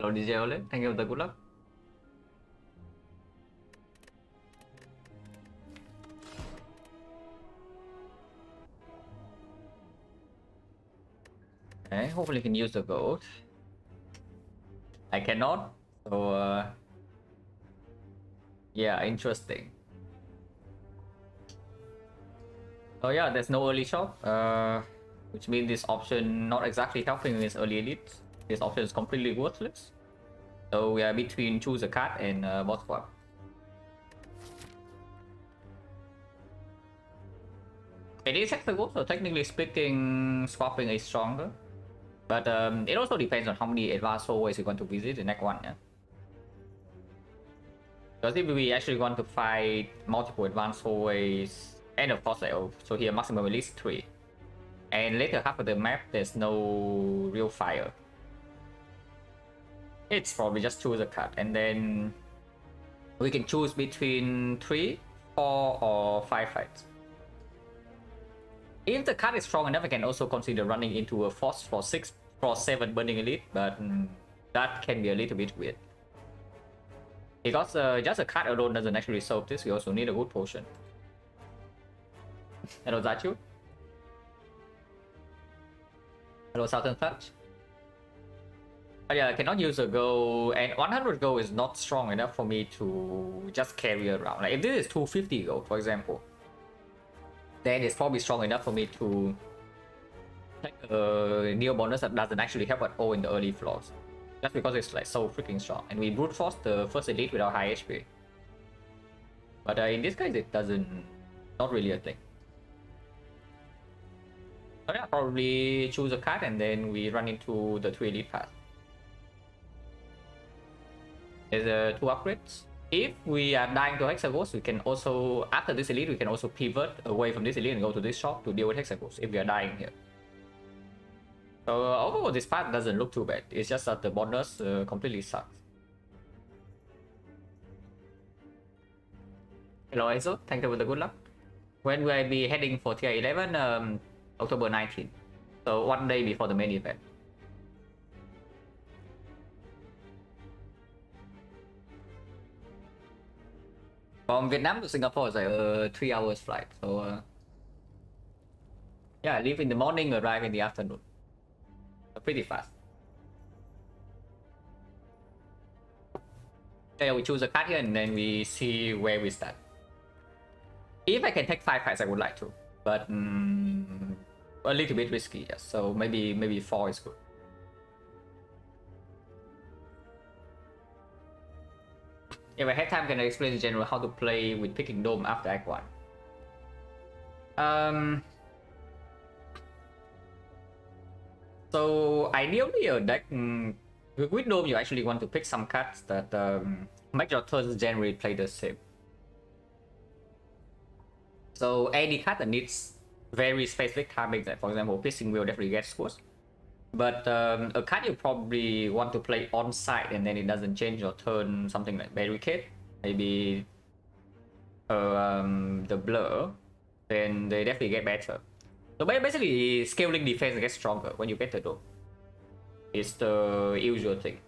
Hello DJ Ole, thank you for the good luck. Okay, hopefully you can use the gold. I cannot, so yeah, interesting. Oh yeah, there's no early shop, which means this option not exactly helping with early elite. This option is completely worthless. So we are between choose a card and bot swap. It is hexagon, so technically speaking, swapping is stronger. But it also depends on how many advanced hallways you want to visit in next one, yeah? Because if we actually want to fight multiple advanced hallways, and of course, like, so here maximum at least 3. And later half of the map, there's no real fire. It's probably just choose a card, and then we can choose between 3, 4, or 5 fights. If the card is strong enough, I can also consider running into a Force for 6, for 7 Burning Elite, but that can be a little bit weird. Because just a card alone doesn't actually solve this, we also need a good potion. Hello Zachu. Hello Southern Touch. But yeah, I cannot use a gold, and 100 gold is not strong enough for me to just carry around. Like if this is 250 gold, for example, then it's probably strong enough for me to take a Neo bonus that doesn't actually help at all in the early floors. Just because it's like so freaking strong. And we brute force the first elite without high HP. But in this case, it doesn't, not really a thing. So yeah, probably choose a card and then we run into the 2 elite path. There's 2 upgrades. If we are dying to hexagons, we can also, after this elite, we can also pivot away from this elite and go to this shop to deal with hexagons if we are dying here. So overall, this path doesn't look too bad. It's just that the bonus completely sucks. Hello Enzo, thank you for the good luck. When will I be heading for tier 11? October 19th. So 1 day before the main event. From Vietnam to Singapore is like a 3 hours flight. So yeah, I leave in the morning, arrive in the afternoon. So pretty fast. Yeah, we choose a card here and then we see where we start. If I can take 5 fights, I would like to, but a little bit risky. Yes, so maybe 4 is good. If I have time, can I explain in general how to play with picking Dome after Act 1? So ideally a deck with Dome, you actually want to pick some cards that make your turns generally play the same. So any card that needs very specific timing, like for example, Piercing will definitely get scores. But a card you probably want to play on site and then it doesn't change your turn, something like Barricade, maybe the Blur, then they definitely get better. So basically, scaling defense gets stronger when you get the Dome. It's the usual thing.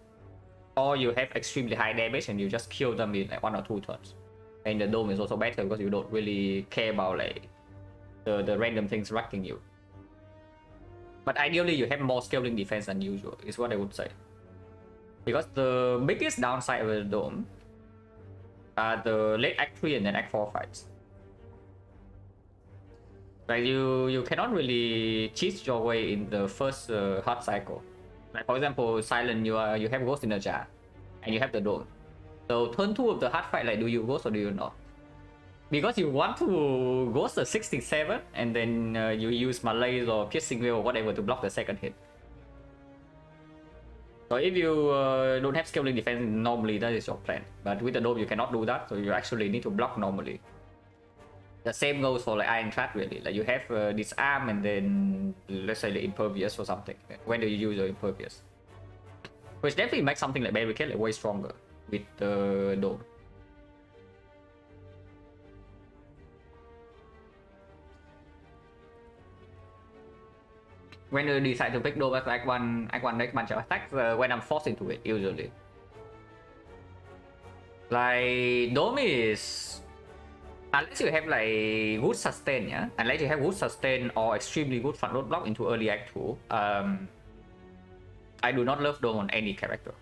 Or you have extremely high damage and you just kill them in like 1 or 2 turns. And the Dome is also better because you don't really care about like the random things wrecking you. But ideally, you have more scaling defense than usual, is what I would say. Because the biggest downside of the Dome are the late Act 3 and then Act 4 fights. Like you cannot really cheat your way in the first hard cycle. Like for example, Silent, you have Ghost in a Jar, and you have the Dome. So turn 2 of the hard fight, like do you Ghost or do you not? Because you want to Ghost the 67 and then you use Malaise or Piercing Wheel or whatever to block the second hit. So if you don't have scaling defense, normally that is your plan. But with the Dome, you cannot do that, so you actually need to block normally. The same goes for like Ironclad really. Like you have Disarm and then let's say the Impervious or something. When do you use your Impervious? Which definitely makes something like Barricade like way stronger with the Dome. when you decide to pick Dome as Act 1 next bunch of attacks, when I'm forced into it, usually. Like, Dome is... Unless you have like good sustain, yeah? Unless you have good sustain or extremely good front load block into early Act 2, I do not love Dome on any character.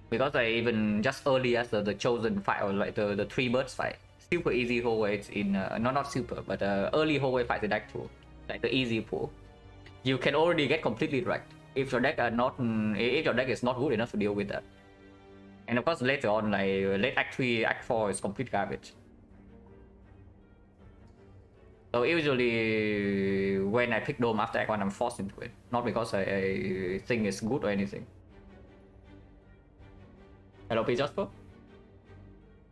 Because I even just early as the chosen fight or like the 3 birds fight. Super easy hallways in, not super, but early hallway fights in Act 2. Like the easy pull. You can already get completely wrecked if your deck are not, if your deck is not good enough to deal with that. And of course later on, like late Act 3, Act 4 is complete garbage. So usually when I pick Dome after Act 1, I'm forced into it. Not because I think it's good or anything. Hello P Jasper.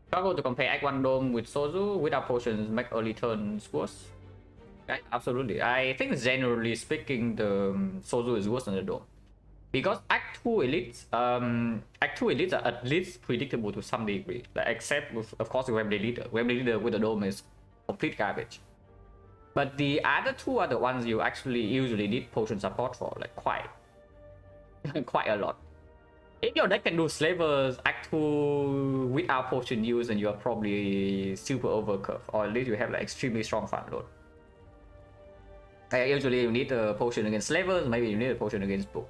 Struggle to compare Act 1 Dome with Sozu without potions make early turns worse. Okay, absolutely. I think generally speaking the Sozu is worse than the Dome. Because Act 2 elites, Act 2 elites are at least predictable to some degree. Like, except with, of course, the Wembley Leader. Wembley Leader with the Dome is complete garbage. But the other two are the ones you actually usually need potion support for, like quite a lot. If your deck can do Slavers Act 2 without potion use, then you are probably super overcurve, or at least you have like extremely strong front load. Usually you need a potion against Slavers, maybe you need a potion against both.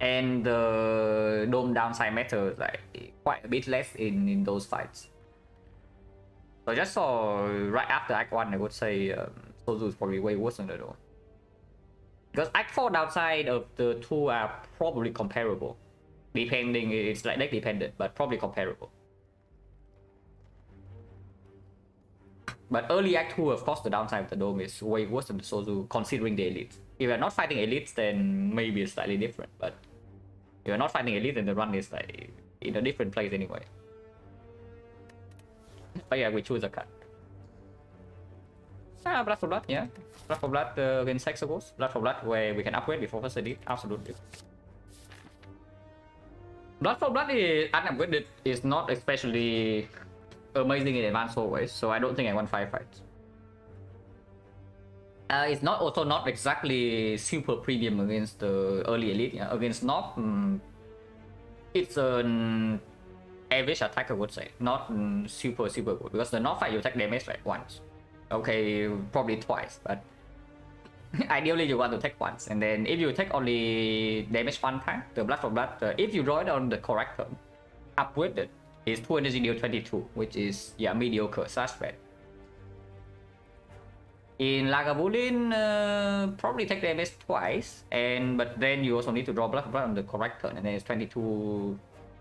And the Dome downside matters like quite a bit less in those fights. So just saw right after Act 1, I would say Sozu is probably way worse than the Dome. Because Act 4 downside of the two are probably comparable. Depending, it's like deck dependent, but probably comparable. But early Act 2, of course, the downside of the Dome is way worse than the Sozu, considering the elites. If you're not fighting elites, then maybe it's slightly different, but if you're not fighting elites, then the run is like in a different place anyway. But yeah, we choose a cut. Blood for Blood, yeah. Blood for Blood against Hexagons. Blood for Blood where we can upgrade before first edit, absolutely. Blood for Blood is unupgraded, is not especially amazing in advanced hallways, so I don't think I won 5 fights. It's not also not exactly super premium against the early elite. Yeah? Against Nob, it's an average attack, I would say, not super good, because the Nob fight you take damage like once. Okay, probably twice, but ideally you want to take once, and then if you take only damage one time, the Blood for Blood, if you draw it on the correct turn, upgraded is 2 energy deal 22, which is mediocre slash bad. In Lagavulin, probably take damage twice, but then you also need to draw Blood for Blood on the correct turn, and then it's 22.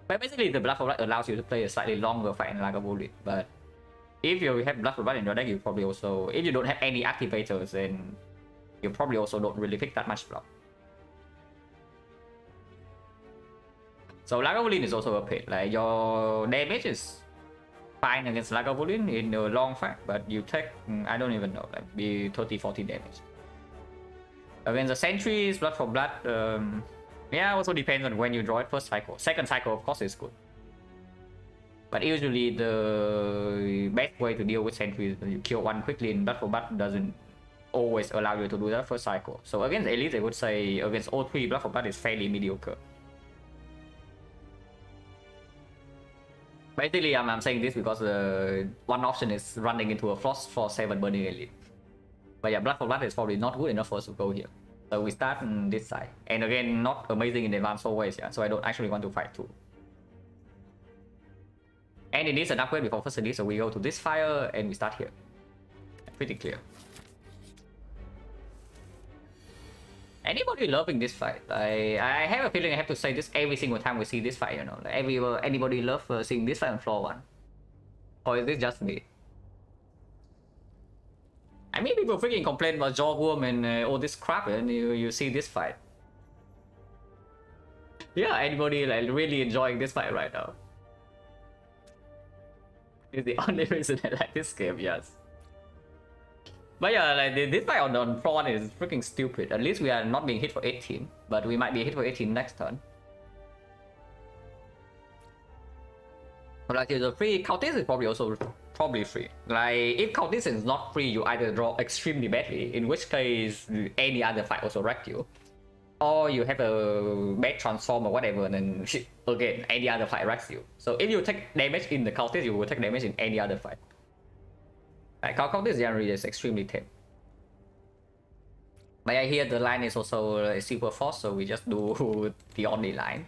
But basically, the Blood for Blood allows you to play a slightly longer fight in Lagavulin. But if you have Blood for Blood in your deck, you probably also, if you don't have any activators, then you probably also don't really pick that much block. So Lagavulin is also a pit. Like your damage is fine against Lagavulin in a long fight, but you take, I don't even know, like be 30-40 damage. Against the sentries, Blood for Blood, yeah, also depends on when you draw it first cycle. Second cycle, of course, is good. But usually the best way to deal with sentries is you kill one quickly, and Blood for Blood doesn't always allow you to do that first cycle. So against Elite, I would say against all 3, Blood for Blood is fairly mediocre. Basically, I'm saying this because one option is running into a Frost for 7 burning Elite. But yeah, Blood for Blood is probably not good enough for us to go here. So we start on this side. And again, not amazing in advanced always, yeah. So I don't actually want to fight too. And it needs an upgrade before first edit, so we go to this fire and we start here. Pretty clear. Anybody loving this fight? I have a feeling I have to say this every single time we see this fight, you know. Like anybody love seeing this fight on floor 1? Or is this just me? I mean, people freaking complain about Jawworm and all this crap, and you see this fight. Yeah, anybody like really enjoying this fight right now? Is the only reason I like this game, yes. But yeah, like this fight on floor 1 is freaking stupid. At least we are not being hit for 18, but we might be hit for 18 next turn. But like the free Countess is probably also free. Like if Countess is not free, you either draw extremely badly, in which case any other fight also wreck you, or you have a bad transform or whatever, and then again any other fight wrecks you. So if you take damage in the Countess, you will take damage in any other fight. Like Countess generally is extremely tame. But I hear the line is also super fast, so we just do the only line,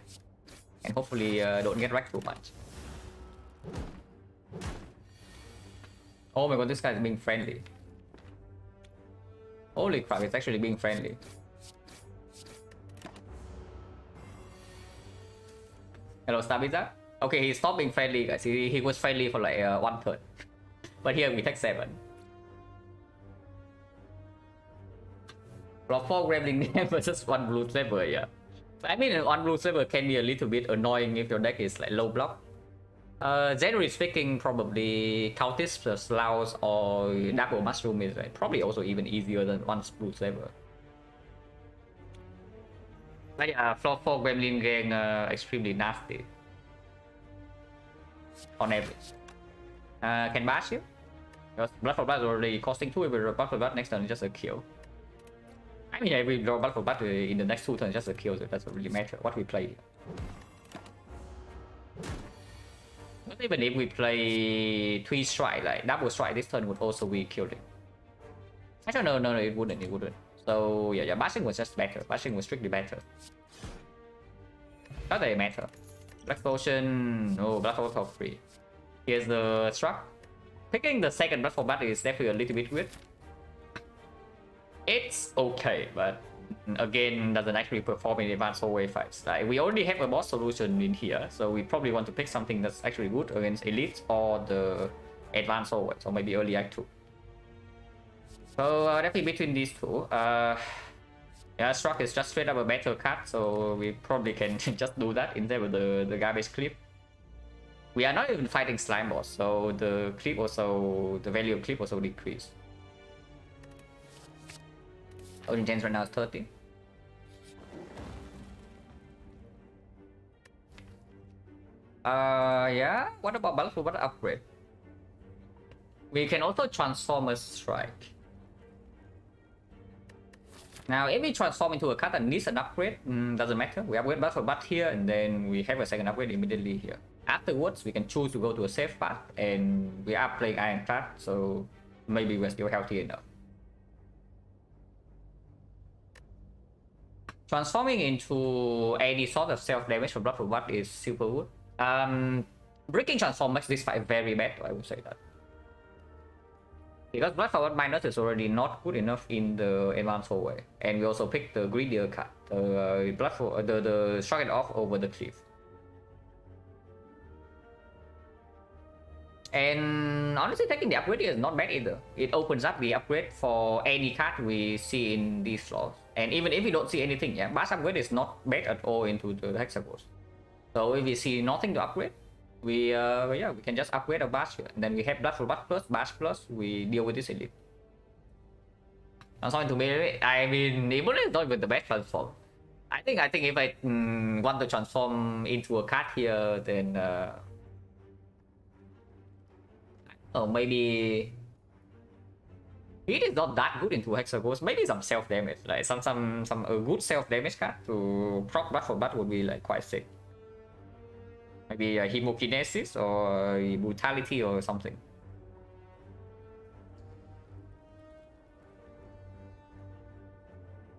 and hopefully don't get wrecked too much. Oh my god, this guy is being friendly. Holy crap, it's actually being friendly. Hello, Stabita. Okay, he stopped being friendly, guys. He was friendly for like 1/3. But here we take 7. Block 4 Gremlin versus 1 Blue Saber, yeah. I mean, 1 Blue Saber can be a little bit annoying if your deck is like low block. Generally speaking, probably Countess plus Laos or Double Mushroom is like, probably also even easier than 1 Blue Saber. But yeah, Floor 4 Gremlin gang extremely nasty. On average. Can bash you? Because Blood for Blood is already costing 2, if we draw Blood for Blood next turn, it's just a kill. I mean, if we draw Blood for Blood in the next 2 turns, just a kill, so it doesn't really matter what we play. But even if we play 3 strike, like double strike, this turn would also be killing. Actually, no, it wouldn't. So yeah, bashing was just better. Bashing was strictly better. Not that it matter. Black Potion, oh, Blood for Blood free. Here's the struck. Picking the second Blood for Blood is definitely a little bit weird. It's okay, but again, doesn't actually perform in advanced hallway fights. Like, we already have a boss solution in here, so we probably want to pick something that's actually good against elites or the advanced hallways, or maybe early act 2. So definitely between these two. Yeah, Struck is just straight up a better card, so we probably can just do that instead of the garbage clip. We are not even fighting slime boss, so the clip also, the value of clip also decreased. Odin James right now is 30. Yeah, what about Battle for Battle upgrade? We can also transform a strike. Now, if we transform into a card that needs an upgrade, doesn't matter. We upgrade Battle for Battle here, and then we have a second upgrade immediately here. Afterwards, we can choose to go to a safe path, and we are playing Ironclad, so maybe we're still healthy enough. Transforming into any sort of self-damage for Blood for Blood is super good. Breaking Transform makes this fight very bad, I would say that. Because Blood for Blood minus is already not good enough in the advanced hallway. And we also picked the greedier card, the Shrug It Off over the Cliff. And honestly, taking the upgrade is not bad either. It opens up the upgrade for any card we see in these floors. And even if we don't see anything, yeah, Bash upgrade is not bad at all into the hexagons. So if we see nothing to upgrade, we can just upgrade a Bash here. And then we have Blood for Blood plus, Bash plus, we deal with this elite. Transform into melee, I mean, even is not even the best transform. I think if I want to transform into a card here, then oh, maybe it is not that good into hexagons. Maybe some self damage, like some a good self damage card to proc Blood for Blood would be like quite sick. Maybe a Hemokinesis or Brutality or something.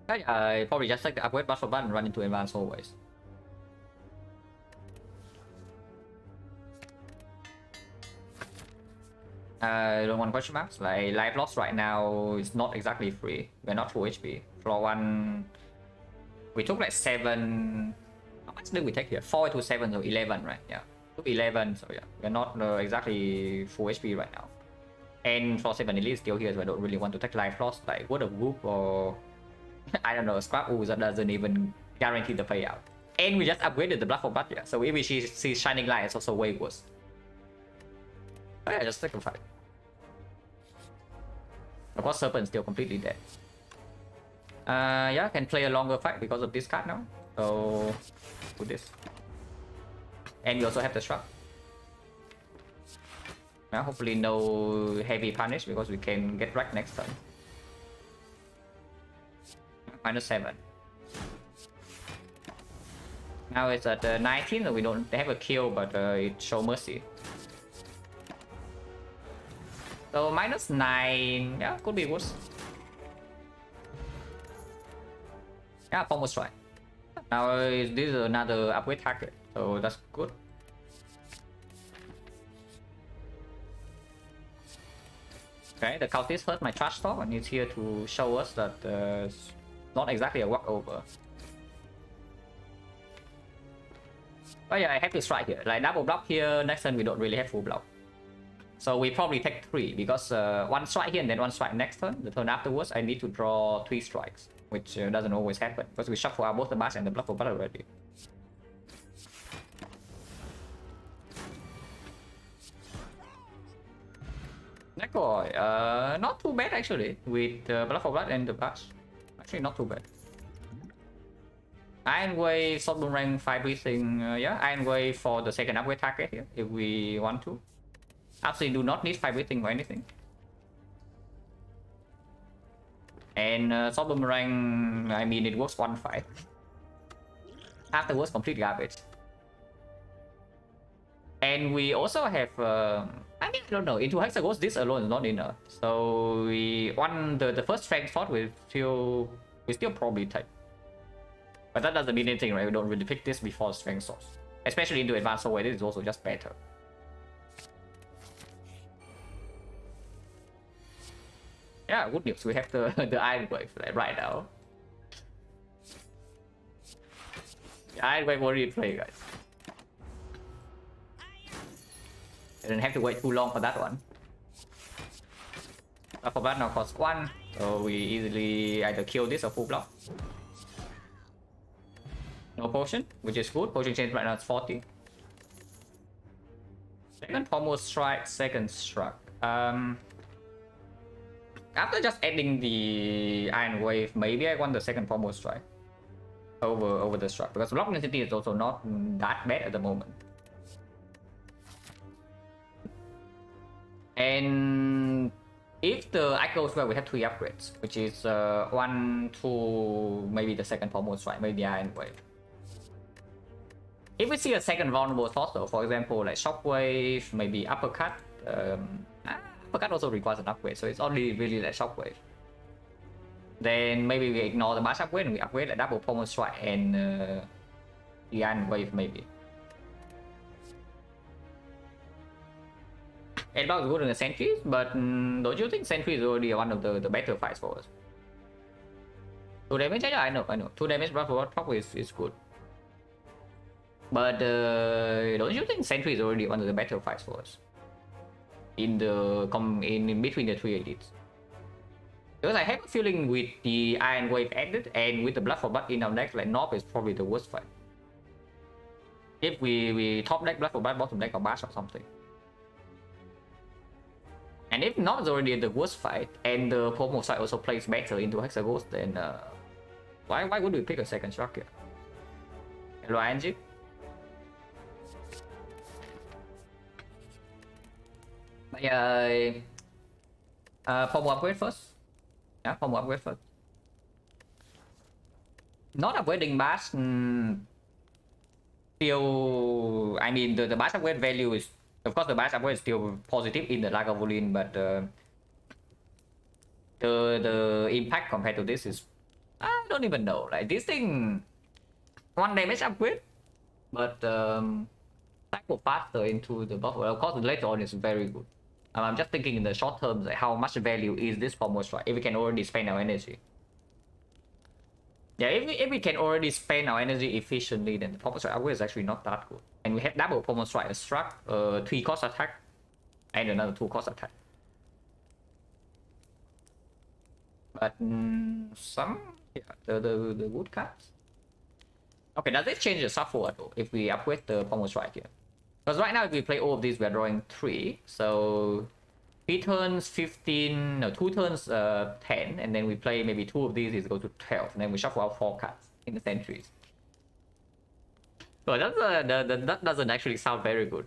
I probably just take the upgrade Blood for Blood and run into advanced hallways. I don't want question marks. Like life loss right now is not exactly free. We're not full HP. Floor 1, we took like 7. How much did we take here? 4 to 7, so 11, right? Yeah, took 11. So yeah, we're not exactly full HP right now. And floor 7 elite is still here, so I don't really want to take life loss. Like Word of Whoop or I don't know, Scrap Ooze that doesn't even guarantee the payout. And we just upgraded the Blood for Blood, yeah. So if we see Shining Light, it's also way worse. Oh yeah, just take a fight. Of course, Serpent's still completely dead. Yeah, can play a longer fight because of this card now. So, do this. And we also have the Shrug. Now, hopefully no heavy punish because we can get wrecked next turn. -7. Now it's at 19, so we don't have a kill, but it show mercy. So -9, yeah, could be worse. Yeah, almost right. Now this is another upgrade target, so that's good. Okay, the cultist hurt my trash talk and it's here to show us that it's not exactly a walkover. But yeah, I have to strike here. Like double block here, next turn we don't really have full block. So we probably take 3 because one strike here and then one strike next turn. The turn afterwards I need to draw 3 strikes, which doesn't always happen because we shuffle out both the mask and the block for battle already. Nekoi, not too bad actually with the blood for blood and the bash. Actually, not too bad. Iron Wave, Sword Boomerang, Fire Breathing, yeah, Iron Wave for the second upgrade target here if we want to. Actually, do not need Fire Breathing or anything. And Sword Boomerang, I mean, it works 1 fight. Afterwards, complete garbage. And we also have, I mean, I don't know, into Hexagons, this alone is not enough. So we won the first strength fought we still probably take. But that doesn't mean anything, right? We don't really pick this before strength source. Especially into advanced so this is also just better. Yeah, good news. We have the Iron Wave like, right now. The Iron Wave already played, guys. I didn't have to wait too long for that one. For that now costs 1, so we easily either kill this or full block. No potion, which is good. Potion change right now is 40. Second pommel strike, second struck. After just adding the Iron Wave, maybe I want the second pommel strike over the struck because block density is also not that bad at the moment. And if the act goes well, we have 3 upgrades, which is 1, 2, maybe the second pommel strike, maybe the Iron Wave. If we see a second vulnerable source, though, for example, like Shockwave, maybe Uppercut. Uppercut also requires an upgrade, so it's only really like Shockwave. Then maybe we ignore the mass upgrade and we upgrade a double pommel strike and the Iron Wave maybe. Adblock is good in the sentries, but don't you think sentry is already one of the better fights for us? 2 damage, yeah, I know. 2 damage block for probably is good. But don't you think sentry is already one of the better fights for us? In between the 3 elites. Because I have a feeling with the Iron Wave added and with the blood for blood in our deck, like North is probably the worst fight. If we top deck blood for blood, bottom deck or bash or something. And if North is already the worst fight and the pommel side also plays better into Hexagons, then why would we pick a second structure? Hello, Angie. But yeah, pommel upgrade first. Yeah, pommel upgrade first. Not upgrading bash. Still, I mean the bash upgrade value is. Of course, the bash upgrade is still positive in the Lagavulin, but the impact compared to this is I don't even know. Like this thing, 1 damage upgrade, but cycle faster into the buff. Well, of course, later on is very good. I'm just thinking in the short term, like how much value is this pommel strike if we can already spend our energy. Yeah, if we can already spend our energy efficiently, then the pommel strike upgrade is actually not that good. And we have double pommel strike, a struck, 3 cost attack, and another 2 cost attack. But the good cards. Okay, does it change the shuffle at all if we upgrade the pommel strike here? Because right now if we play all of these, we are drawing 3, so 3 turns 15, no, 2 turns 10, and then we play maybe 2 of these, it goes to 12, and then we shuffle out 4 cards in the sentries. So that doesn't actually sound very good.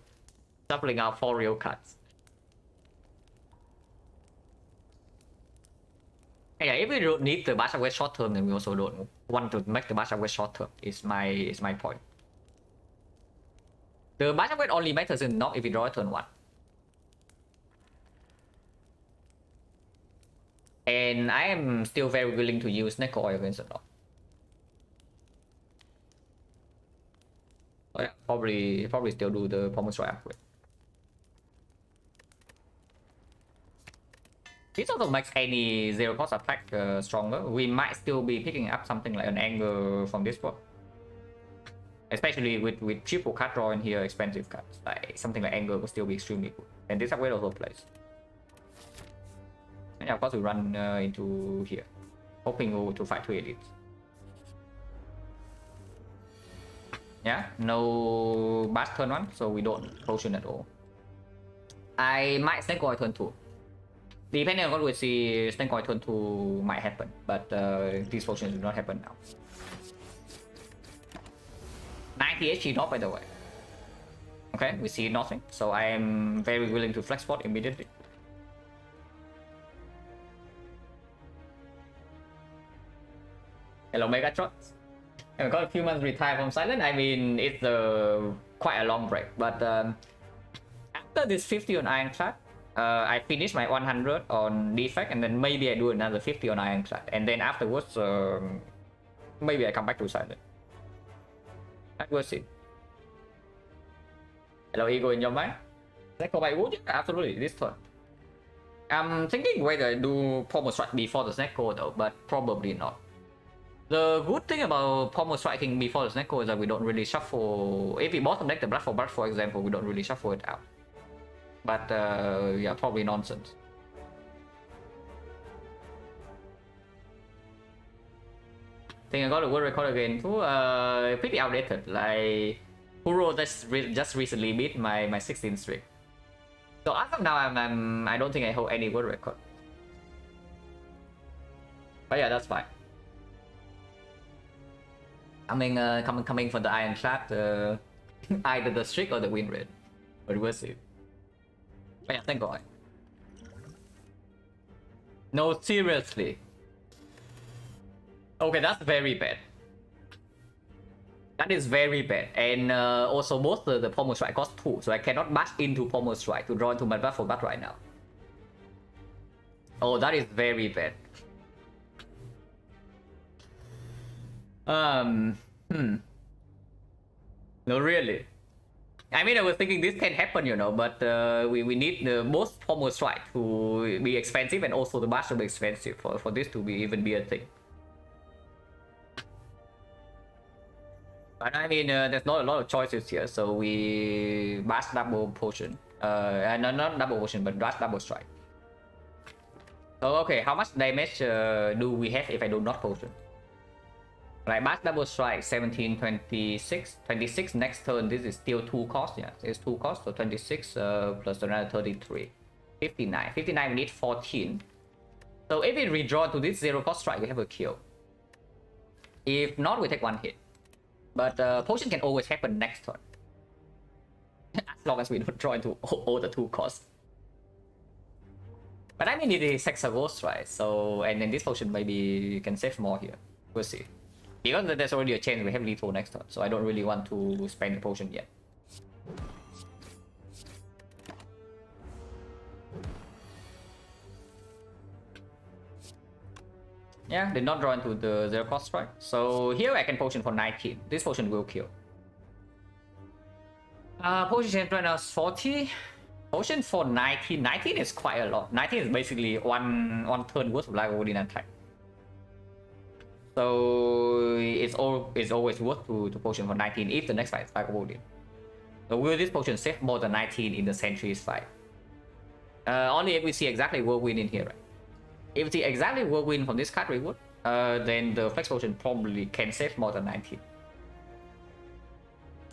Shuffling out 4 real cards. Yeah, if we don't need the bash away short term, then we also don't want to make the bash away short term. Is my point. The bash away only matters in not if we draw a turn 1. And I am still very willing to use XecnaR against the dog. Oh yeah, probably still do the Pommel Strike upgrade. This also makes any zero cost attack stronger. We might still be picking up something like an anger from this board. Especially with triple card draw in here, expensive cards. Like something like anger will still be extremely good. And this upgrade also plays. And of course we run into here. Hoping to fight 2 elites. Yeah, no bash turn 1, so we don't potion at all. I might snake oil turn 2. Depending on what we see, snake oil turn 2 might happen, but these potions do not happen now. 90 HP not, by the way. Okay, we see nothing, so I am very willing to flex spot immediately. Hello Megatron. I've got a few months retired from Silent. I mean, it's quite a long break, but after this 50 on Ironclad, I finish my 100 on defect, and then maybe I do another 50 on Ironclad, and then afterwards, maybe I come back to Silent. That was it. Hello, ego in your mind? That go by wood? Absolutely, this turn. I'm thinking whether I do Pommel Strike before the Snecko though, but probably not. The good thing about Pommel Striking before the Snecko is that we don't really shuffle. If we bottom deck the Blood for example, we don't really shuffle it out. But yeah, probably nonsense. Think I got a world record again too. Pretty outdated. Like Huro just recently beat my 16 streak. So as of now, I don't think I hold any world record. But yeah, that's fine. Coming for the Ironclad, either the streak or the win rate, but we'll see. But yeah, thank God. No, seriously. Okay, that's very bad. That is very bad. And also both the Pommel Strike cost 2, so I cannot bash into Pommel Strike to draw into my Blood for Blood right now. Oh, that is very bad. No, really. I mean, I was thinking this can happen, you know, but we need the most Pommel Strike to be expensive and also the bash to be expensive for this to even be a thing. But I mean, there's not a lot of choices here, so we bash double potion. Not double potion, but bash double strike. So okay, how much damage do we have if I do not potion? Like bash double strike, 17, 26, 26 next turn. This is still 2 cost. Yeah, it's 2 cost, so 26 plus another 33, 59. 59 we need 14. So if we redraw to this 0 cost strike, we have a kill. If not, we take 1 hit. But potion can always happen next turn. As long as we don't draw into all the 2 costs. But I mean it is Hexaghost, right? So, and then this potion maybe you can save more here. We'll see. Because there's already a chance we have lethal next turn, so I don't really want to spend the potion yet. Yeah, did not draw into the 0 cost strike. So here I can potion for 19. This potion will kill. Potion right now is 40. Potion for 19. 19 is quite a lot. 19 is basically one turn worth of life within attack. So it's always worth to potion for 19 if the next fight is Black Odin. So will this potion save more than 19 in the Sentries fight? Only if we see exactly Whirlwind in here, right? If we see exactly Whirlwind from this card reward, then the Flex Potion probably can save more than 19.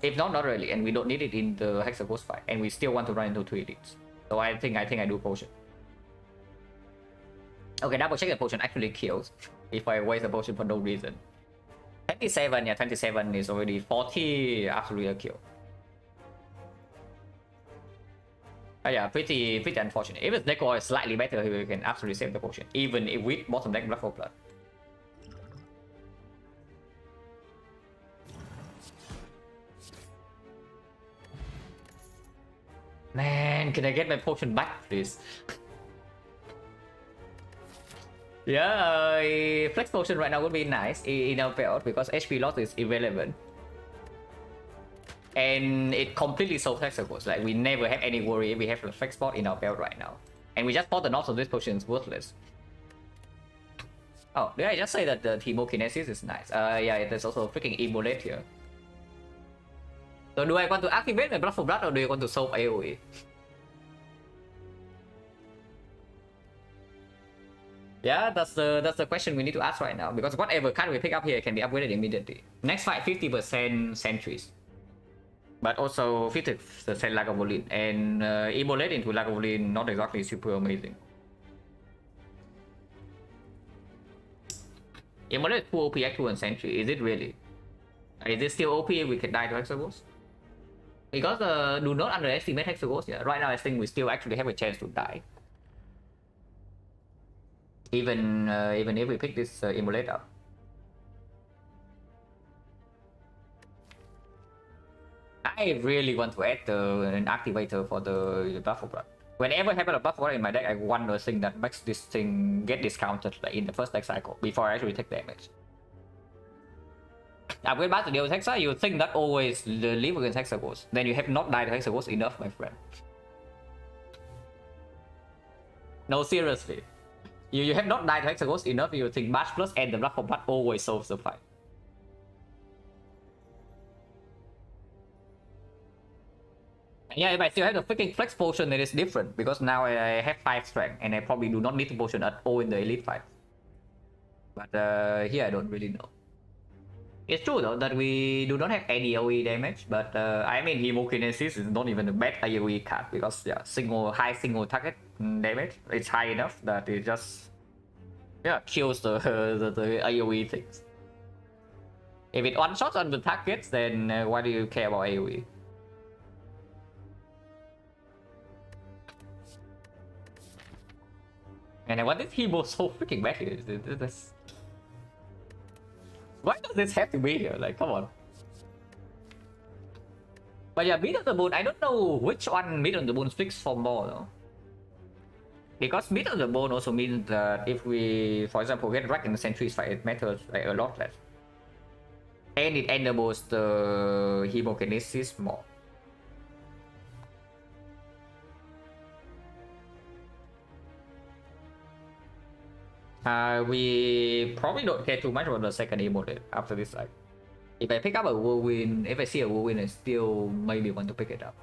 If not, not really, and we don't need it in the Hexaghost fight, and we still want to run into 2 elites. So I think I do potion. Okay, double check the potion actually kills if I waste a potion for no reason. 27, yeah, 27 is already 40, absolutely a kill. Yeah, pretty unfortunate. If his deck was slightly better, he can absolutely save the potion, even if with bottom deck Blood for Blood. Man, can I get my potion back, please? Yeah, flex potion right now would be nice in our payout because HP loss is irrelevant. And it completely solves Hexagons. Like, we never have any worry if we have a flex spot in our belt right now. And we just thought the knobs of this potion is worthless. Oh, did I just say that the Chemokinesis is nice? Yeah, there's also a freaking Immolate here. So do I want to activate my Blood for Blood or do you want to solve AoE? Yeah, that's the question we need to ask right now. Because whatever card we pick up here can be upgraded immediately. Next fight, 50% Sentries. But also 50% Lagavulin. And Immolate into Lagavulin, not exactly super amazing. Immolate 2 OP Act 2 and Sentry, is it really? Is it still OP if we can die to Hexagons? Because do not underestimate Hexagons. Yeah, right now I think we still actually have a chance to die. Even if we pick this Immolate up. I really want to add an activator for the Blood for Blood. Whenever I have a Blood for Blood in my deck, I want a thing that makes this thing get discounted like in the first deck cycle before I actually take damage. Upgrade back to deal with Hexa, you think that always live against Hexagons. Then you have not died to Hexagons enough, my friend. No, seriously. You have not died to Hexagons enough, you think Bash Plus and the Blood for Blood always solves the fight. Yeah, if I still have the freaking flex potion, it is different because now I have 5 strength and I probably do not need the potion at all in the elite fight. But here I don't really know. It's true though that we do not have any AoE damage, but I mean Hemokinesis is not even a bad AoE card because yeah, high single target damage. It's high enough that it just kills the AoE things. If it one shots on the targets, then why do you care about AoE? And I want this Hemo so freaking badly. Why does this have to be here? Like, come on. But yeah, Meat on the Bone, I don't know which one Meat on the Bone speaks for more though. Because Meat on the Bone also means that if we, for example, get Rack in the Sentries fight, it matters like a lot less. And it enables the Hemokinesis more. We probably don't care too much about the second Immolate after this side. If I pick up a Whirlwind, if I see a Whirlwind, I still maybe want to pick it up.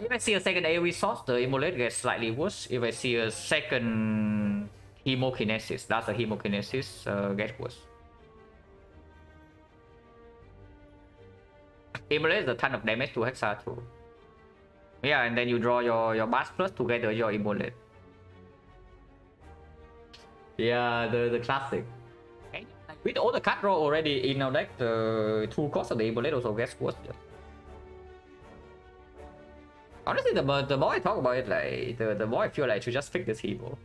If I see a second AoE source, the Immolate gets slightly worse. If I see a second Hemokinesis, that's a Hemokinesis, gets worse. Immolate is a ton of damage to Hexa too. Yeah, and then you draw your Bash Plus together your Immolate. Yeah, the classic. And with all the card draw already in our deck, the 2 cost of the Immolate also gets worse. Honestly, the more I talk about it, like the more I feel like I should just fix this Hemo.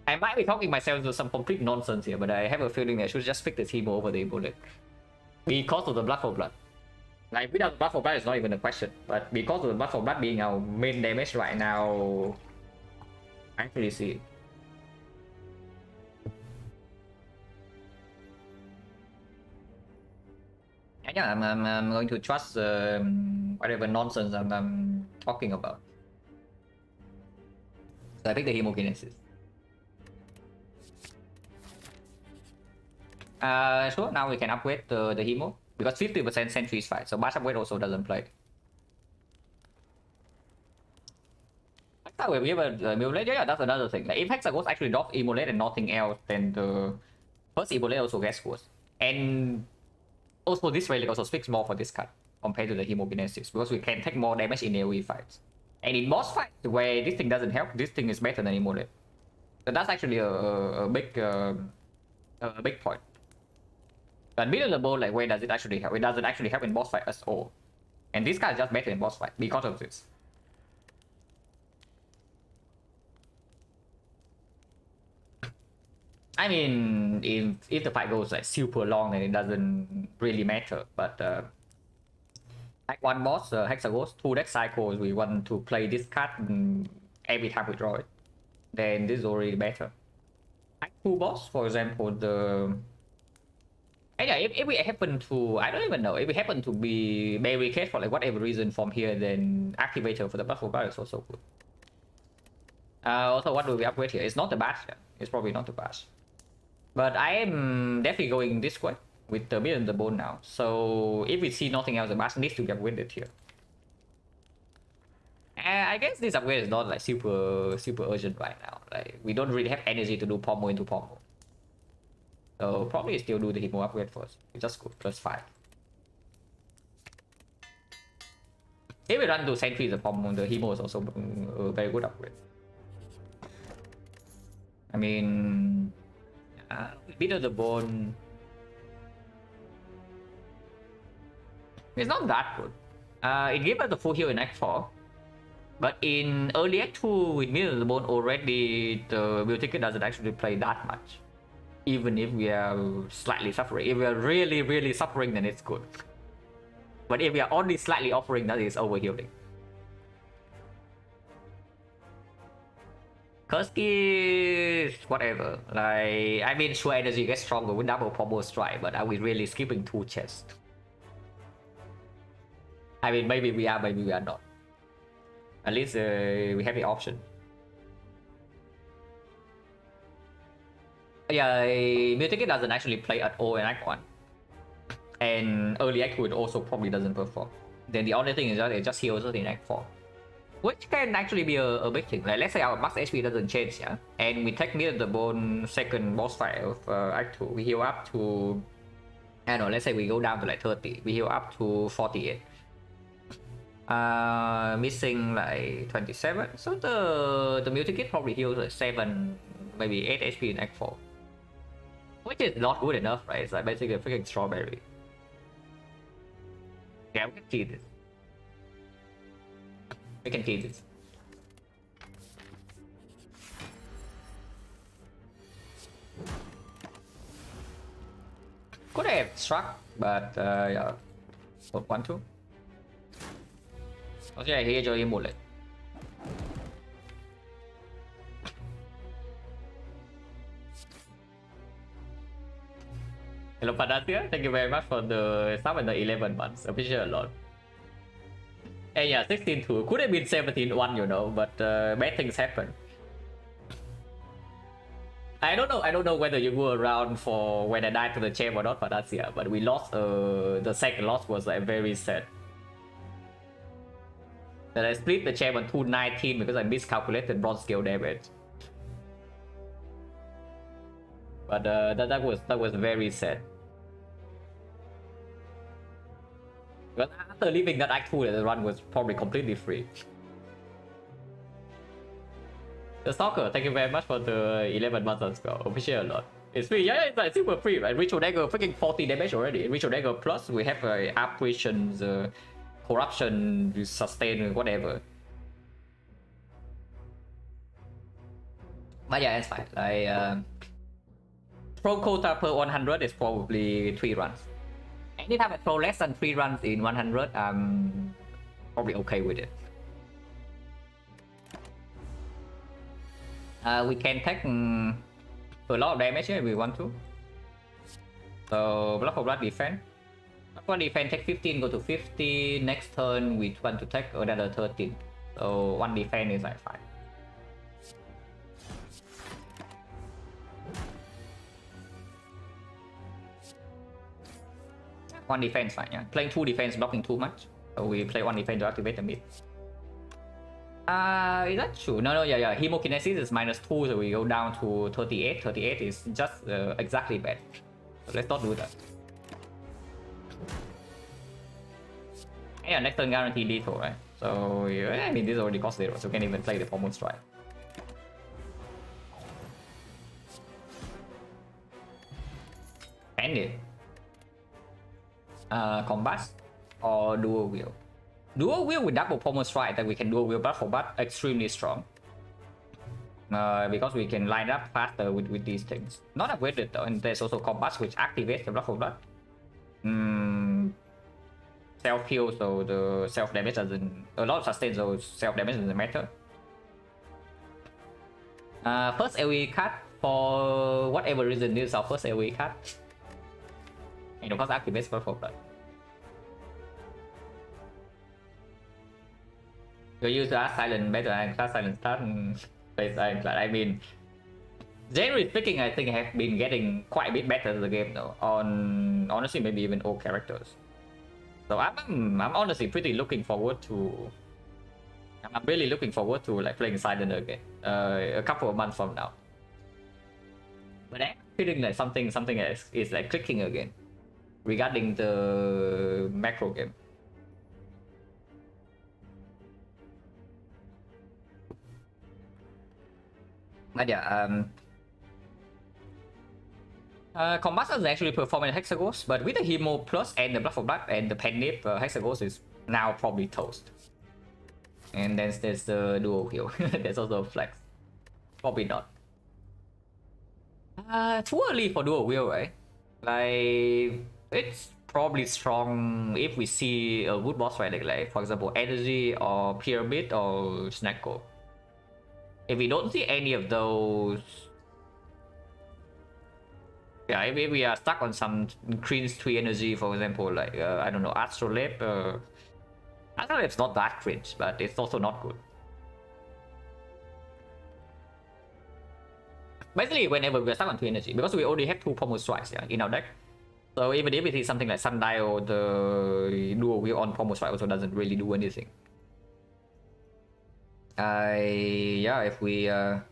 I might be talking myself into some complete nonsense here, but I have a feeling that I should just pick this Hemo over the Immolate. Because of the Blood for Blood. Like, without the Blood for Blood, it's not even a question. But because of the Blood for Blood being our main damage right now, I actually see it. Yeah, I'm going to trust whatever nonsense I'm talking about. So I pick the Hemokinesis. Sure, now we can upgrade the Hemo. Because 50% Sentry is fine, so Bash upgrade also doesn't play. I thought we have a Immolate, yeah, that's another thing. Like, if Hexagons actually drop Immolate and nothing else, then the first Immolate also gets worse. And also this relic also speaks more for this card compared to the Hemokinesis because we can take more damage in AoE fights. And in boss fights where this thing doesn't help, this thing is better than Immolate. So that's actually a big point. But middle of the board, like, where does it actually help? It doesn't actually help in boss fight at all. And this guy is just better in boss fight because of this. I mean, if the fight goes like super long, then it doesn't really matter. But like one boss, Hexaghost, 2 deck cycles, we want to play this card every time we draw it. Then this is already better. Like 2 boss, for example, the... And yeah, if we happen to, I don't even know, if we happen to be barricade for like whatever reason from here, then activator for the Buffalo Guard is also good. Also, what do we upgrade here? It's not the bash, yeah. It's probably not the bash. But I am definitely going this way with the Beard and the Bone now. So if we see nothing else, the bash needs to be upgraded here. I guess this upgrade is not like super urgent right now. Like we don't really have energy to do pommel into pommel. So probably still do the Himo upgrade first. It's just good, +5. If we run to Sentry the pommel, the Himo is also a very good upgrade. I mean, Bit of the Bone, it's not that good. It gave us the full heal in Act 4. But in early Act 2 with Bit of the Bone already, the build ticket doesn't actually play that much. Even if we are slightly suffering. If we are really suffering, then it's good. But if we are only slightly offering, that is overhealing. Kurski, whatever. Like, I mean, sure, energy gets stronger with double pommel strike, but are we really skipping 2 chests? I mean, maybe we are, maybe we are not. At least we have the option. Yeah, Mutant doesn't actually play at all in Act 1. And early Act 2 it also probably doesn't perform. Then the only thing is that it just heals us in Act 4. Which can actually be a big thing. Like, let's say our max HP doesn't change, yeah? And we take Mirror the Bone second boss fight of Act 2. We heal up to... I don't know, let's say we go down to like 30. We heal up to 48. Missing like 27. So the Mutant probably heals like 7, maybe 8 HP in Act 4. Which is not good enough, right? It's like basically a freaking strawberry. Yeah, we can see this. We can see this. Could have struck, but yeah. Don't want to. Okay, here cho em một lệnh. Hello Panatia, thank you very much for the sub and the 11 months. Appreciate a lot. And yeah, 16-2. Could have been 17-1, you know, but bad things happen. I don't know whether you go around for when I died to the champ or not, Panatia, but we lost, the second loss was like very sad. That I split the champ on 219 because I miscalculated bronze scale damage. But that was very sad. But after leaving that Act 2, the run was probably completely free. The Stalker, thank you very much for the 11 months as well. Appreciate a lot. It's free, yeah, it's like super free, right? Ritual Dagger, freaking 40 damage already. Ritual Dagger plus, we have apparitions, corruption, sustain, whatever. But yeah, it's fine. Like, pro quota per 100 is probably 3 runs. Anytime I throw less than 3 runs in 100, I'm probably okay with it. We can take a lot of damage if we want to. So block for blood defense. Block for defense take 15, go to 50. Next turn we want to take another 13. So 1 defense is like 5. One defense fine, yeah. Playing 2 defense, blocking too much. So we play 1 defense to activate the mid. Is that true? No, yeah. Hemokinesis is -2, so we go down to 38. 38 is just exactly bad. So let's not do that. Yeah, next turn guaranteed lethal, right? So yeah, I mean this already cost 0, so we can't even play the Pommel Strike. End it. Combust or dual wheel. Dual wield with double pommel strike that we can dual wield blood for blood extremely strong. Because we can line up faster with these things. Not upgraded though, and there's also combats which activates the blood for blood. Self heal, so the self damage doesn't. A lot of sustain, so self damage doesn't matter. First AoE card for whatever reason. This is our first AoE card, and of course activates blood for blood. You use the silent better and class silent start and face ironclad. I mean, generally speaking, I think I have been getting quite a bit better at the game though. On honestly, maybe even old characters. So I'm honestly pretty looking forward to. I'm really looking forward to like playing silent again. A couple of months from now. But I'm feeling like something is like clicking again regarding the macro game. But yeah, Combat doesn't actually perform in Hexagons, but with the Hemo Plus and the Blood for Blood and the Penip, Hexagons is now probably toast. And then there's the dual heal. There's also a flex. Probably not. Too early for dual wheel, right? Like, it's probably strong if we see a good boss fight, like for example, Energy or Pyramid or Snacko. If we don't see any of those, yeah, if we are stuck on some cringe 3 energy, for example, like I don't know, Astrolabe. Astrolabe's not that cringe, but it's also not good. Basically, whenever we're stuck on 3 energy, because we already have 2 pommel strikes, yeah, in our deck. So even if it is something like Sundial, the dual wheel on pommel strike also doesn't really do anything. Yeah, if we have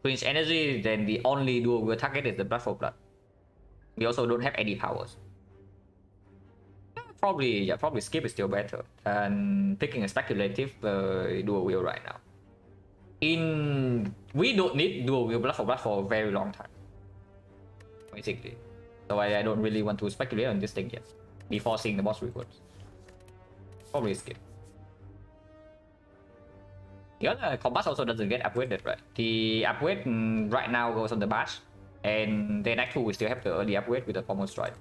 cringe energy, then the only dual wheel target is the blood for blood. We also don't have any powers. Probably skip is still better than picking a speculative dual wheel right now. We don't need dual wheel blood for a very long time, basically. So I don't really want to speculate on this thing yet before seeing the boss rewards. Probably skip. The other combat also doesn't get upgraded, right? The upgrade right now goes on the bash, and then Act 2 we still have the early upgrade with the pommel strike.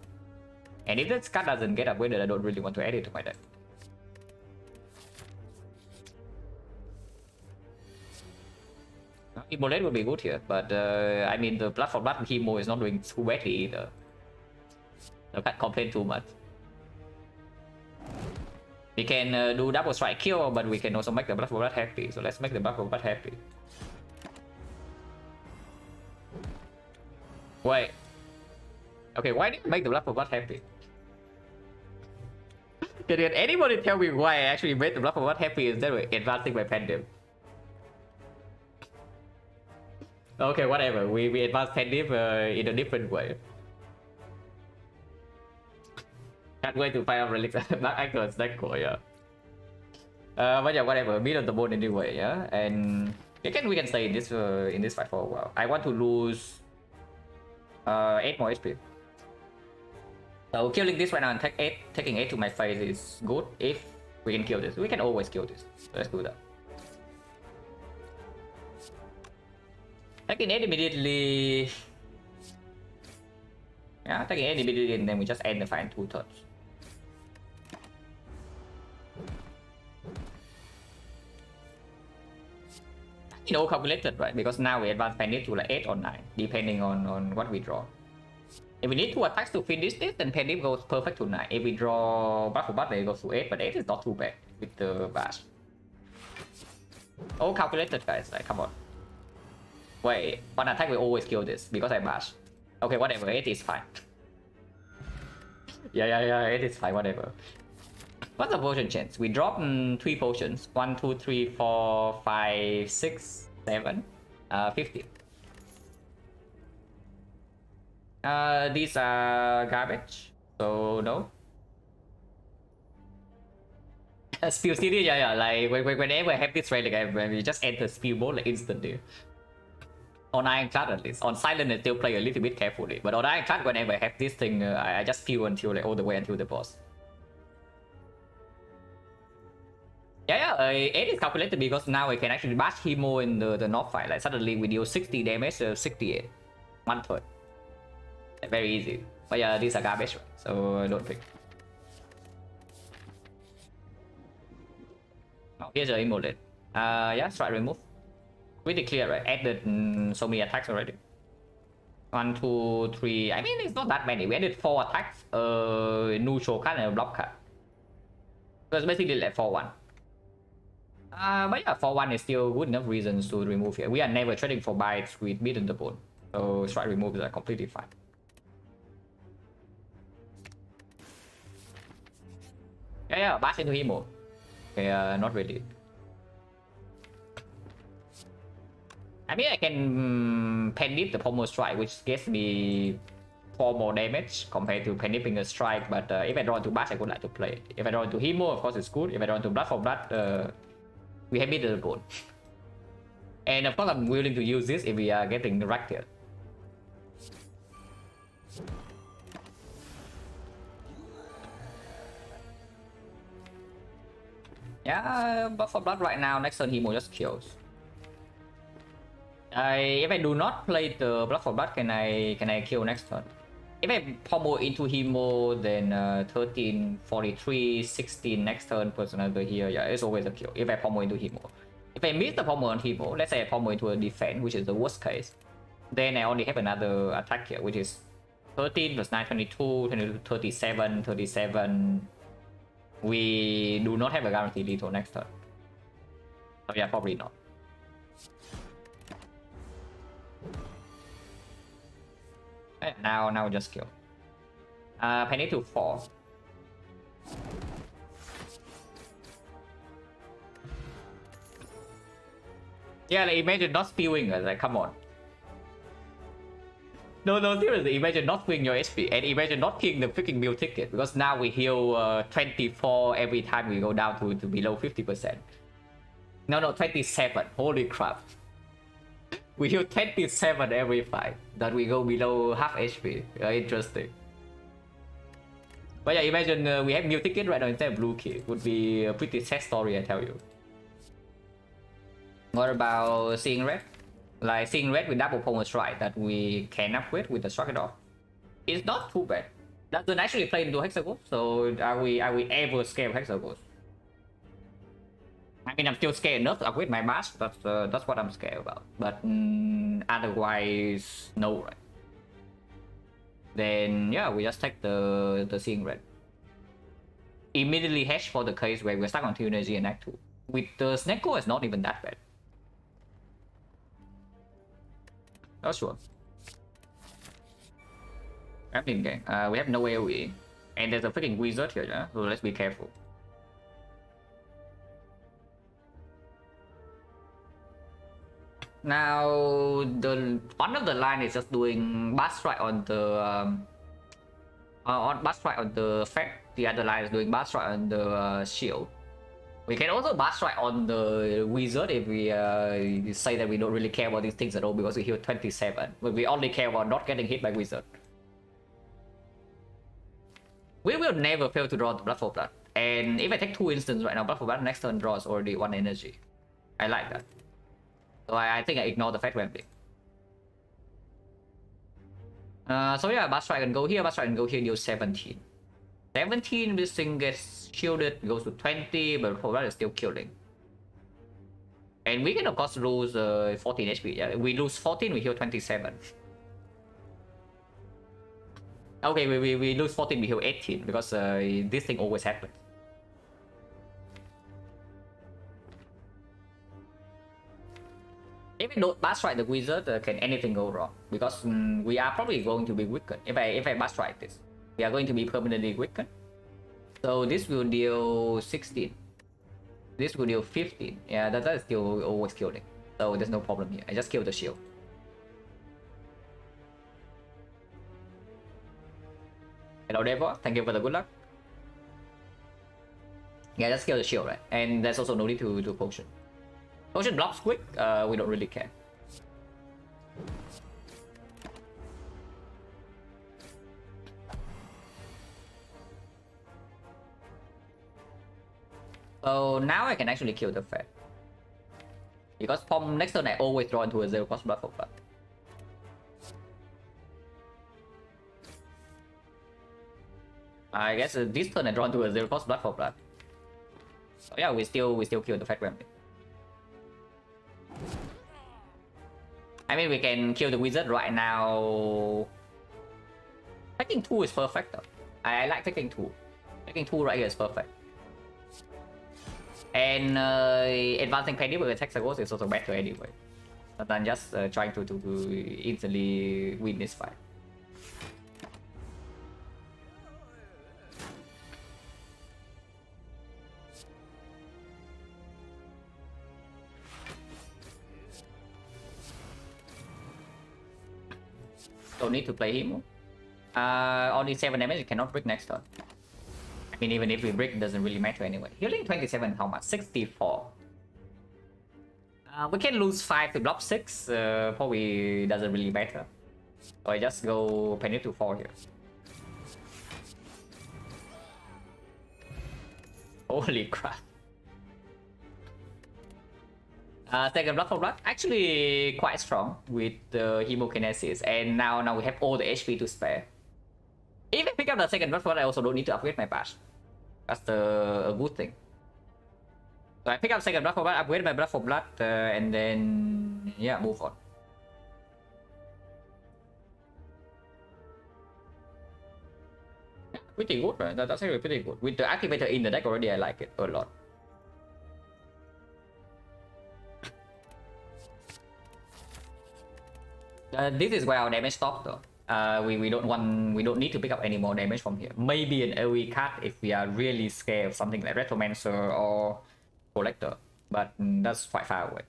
And if that card doesn't get upgraded, I don't really want to add it to my deck. Immolate would be good here, but I mean the blood for blood Hemo is not doing too badly either. I can't complain too much. We can do double strike kill, but we can also make the blood for blood happy. So let's make the blood for blood happy. Wait. Okay, why did you make the blood for blood happy? Can anybody tell me why I actually made the blood for blood happy instead of advancing my Pendim? Okay, whatever. We advance Pendim in a different way. Can't wait to find out relics. Black Anchor stack core, yeah. But yeah, whatever. Mid on the board anyway, yeah. And we can stay in this fight for a while. I want to lose 8 more HP. So killing this right now and taking 8 to my face is good if we can kill this. We can always kill this. So let's do that. Taking 8 immediately. Yeah, taking 8 immediately and then we just end the fight in 2 turns. All calculated, right? Because now we advance Penip to like 8 or 9, depending on what we draw. If we need 2 attacks to finish this, then Penip goes perfect to 9. If we draw Blood for Blood, then it goes to 8, but 8 is not too bad with the bash. All calculated, guys. Like, come on. Wait, 1 attack will always kill this because I bash. Okay, whatever. 8 is fine. yeah, 8 is fine. Whatever. What's the potion chance? We drop 3 potions. 1, 2, 3, 4, 5, 6, 7, 50. These are garbage, so no. Spill City, yeah. Like whenever I have this right, like we just enter spill mode like instantly. On Ironclad at least. On Silent I still play a little bit carefully, but on Ironclad whenever I have this thing, I just spill until like all the way until the boss. 8 is calculated because now we can actually bash Hemo in the North fight. Like suddenly we deal 60 damage, 68. 1/3. Very easy. But yeah, these are garbage, right? So I don't pick. Oh, here's the immolate. Yeah, strike remove. Pretty clear, right? Added so many attacks already. 1, 2, 3. I mean, it's not that many. We added 4 attacks. Neutral card and a block card. So it's basically like 4-1. But yeah, 4-1 is still good enough reasons to remove here. We are never trading for bites with beat in the bone. So strike removes are completely fine. Yeah, bash into Hemo. Okay, not really. I mean, I can pen the pommel strike, which gets me 4 more damage compared to pen a strike. But if I draw into bash, I would like to play it. If I draw into Hemo, of course, it's good. If I draw into blood for blood, we have beat the bone. And of course, I'm willing to use this if we are getting wrecked here. Yeah, but for blood right now, next turn Hemo just kills. If I do not play the blood for blood, can I kill next turn? If I pommel into Hemo, then 13, 43, 16 next turn plus another here. Yeah, it's always a kill if I pommel into Hemo. If I miss the pommel on Hemo, let's say I pommel into a defense, which is the worst case, then I only have another attack here, which is 13 plus 9, 22, 22 37, 37. We do not have a guaranteed lethal next turn. So yeah, probably not. Now just kill. Penny to 4. Yeah, like imagine not spewing, like come on. No, seriously, imagine not spewing your HP and imagine not killing the freaking meal ticket because now we heal 24 every time we go down to below 50%. No, 27. Holy crap. We heal 27 every fight that we go below half HP. Interesting. But yeah, imagine we have new ticket right now instead of blue key. Would be a pretty sad story, I tell you. What about seeing red? Like seeing red with double pommel strike that we can upgrade with the strike it off. It's not too bad. Doesn't actually play into hexagons, so are we ever scared of hexagons? I mean, I'm still scared enough to upgrade my mask. That's what I'm scared about. But otherwise, no, right? Then yeah, we just take the seeing red. Immediately hash for the case where we're stuck on 2 energy and act 2. With the Snecko, it's not even that bad. Not sure. Captain gang. We have no AoE. And there's a freaking wizard here, yeah? So let's be careful. Now, one of the line is just doing bass strike on the bass strike on the effect. The other line is doing bass strike on the shield. We can also bass strike on the wizard if we say that we don't really care about these things at all because we heal 27. But we only care about not getting hit by wizard. We will never fail to draw the blood for blood. And if I take 2 instants right now, blood for blood next turn draws already 1 energy. I like that. So I think I ignore the fact rambling. So yeah, bass strike can go here, bass strike can go here, deal 17. 17, this thing gets shielded, goes to 20, but for that is still killing. And we can of course lose 14 HP. Yeah, we lose 14, we heal 27. Okay, we lose 14, we heal 18 because this thing always happens. If we don't bass strike the wizard, can anything go wrong? Because we are probably going to be weakened. If I bass strike this, we are going to be permanently weakened. So this will deal 16. This will deal 15. Yeah, that is still always killing. So there's no problem here. I just kill the shield. Hello, Devo. Thank you for the good luck. Yeah, just kill the shield, right? And there's also no need to do potion. Potion blocks quick. We don't really care. So now I can actually kill the Fed. Because from next turn I always draw into a 0 cost blood for blood. I guess this turn I draw into a 0 cost blood for blood. So yeah, we still kill the Fed Gremlin. I mean, we can kill the wizard right now. Taking 2 is perfect though. I like taking 2. Taking 2 right here is perfect. And advancing penny with attack cycles is also better anyway, than just trying to instantly win this fight. Don't need to play him. Only 7 damage, you cannot break next turn. I mean, even if we break, it doesn't really matter anyway. Healing 27, how much? 64. We can lose 5 to block 6, probably doesn't really matter. So I just go penny to 4 here. Holy crap. Second blood for blood, actually quite strong with the hemokinesis, and now we have all the HP to spare. If I pick up the second blood for blood, I also don't need to upgrade my patch. That's a good thing. So I pick up second blood for blood, upgrade my blood for blood, and then yeah, move on. Pretty good, right? That's actually pretty good. With the activator in the deck already, I like it a lot. This is where our damage stops though. We don't need to pick up any more damage from here. Maybe an AoE card if we are really scared of something like Retromancer or Collector, but that's quite far away.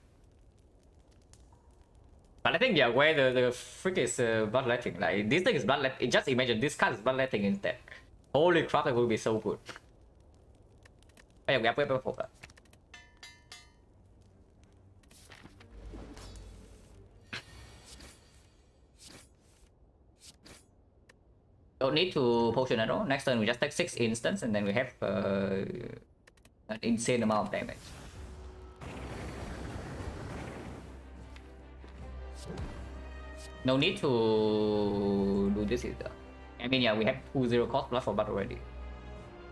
But I think yeah, where the frick is bloodletting. Like this thing is bloodletting. Just imagine this card is bloodletting instead. Holy crap, that would be so good. Oh, yeah, we upgrade before that. Don't need to potion at all. Next turn we just take 6 instants and then we have an insane amount of damage. No need to do this either. I mean, yeah, we have 2-0 cost blood for blood already.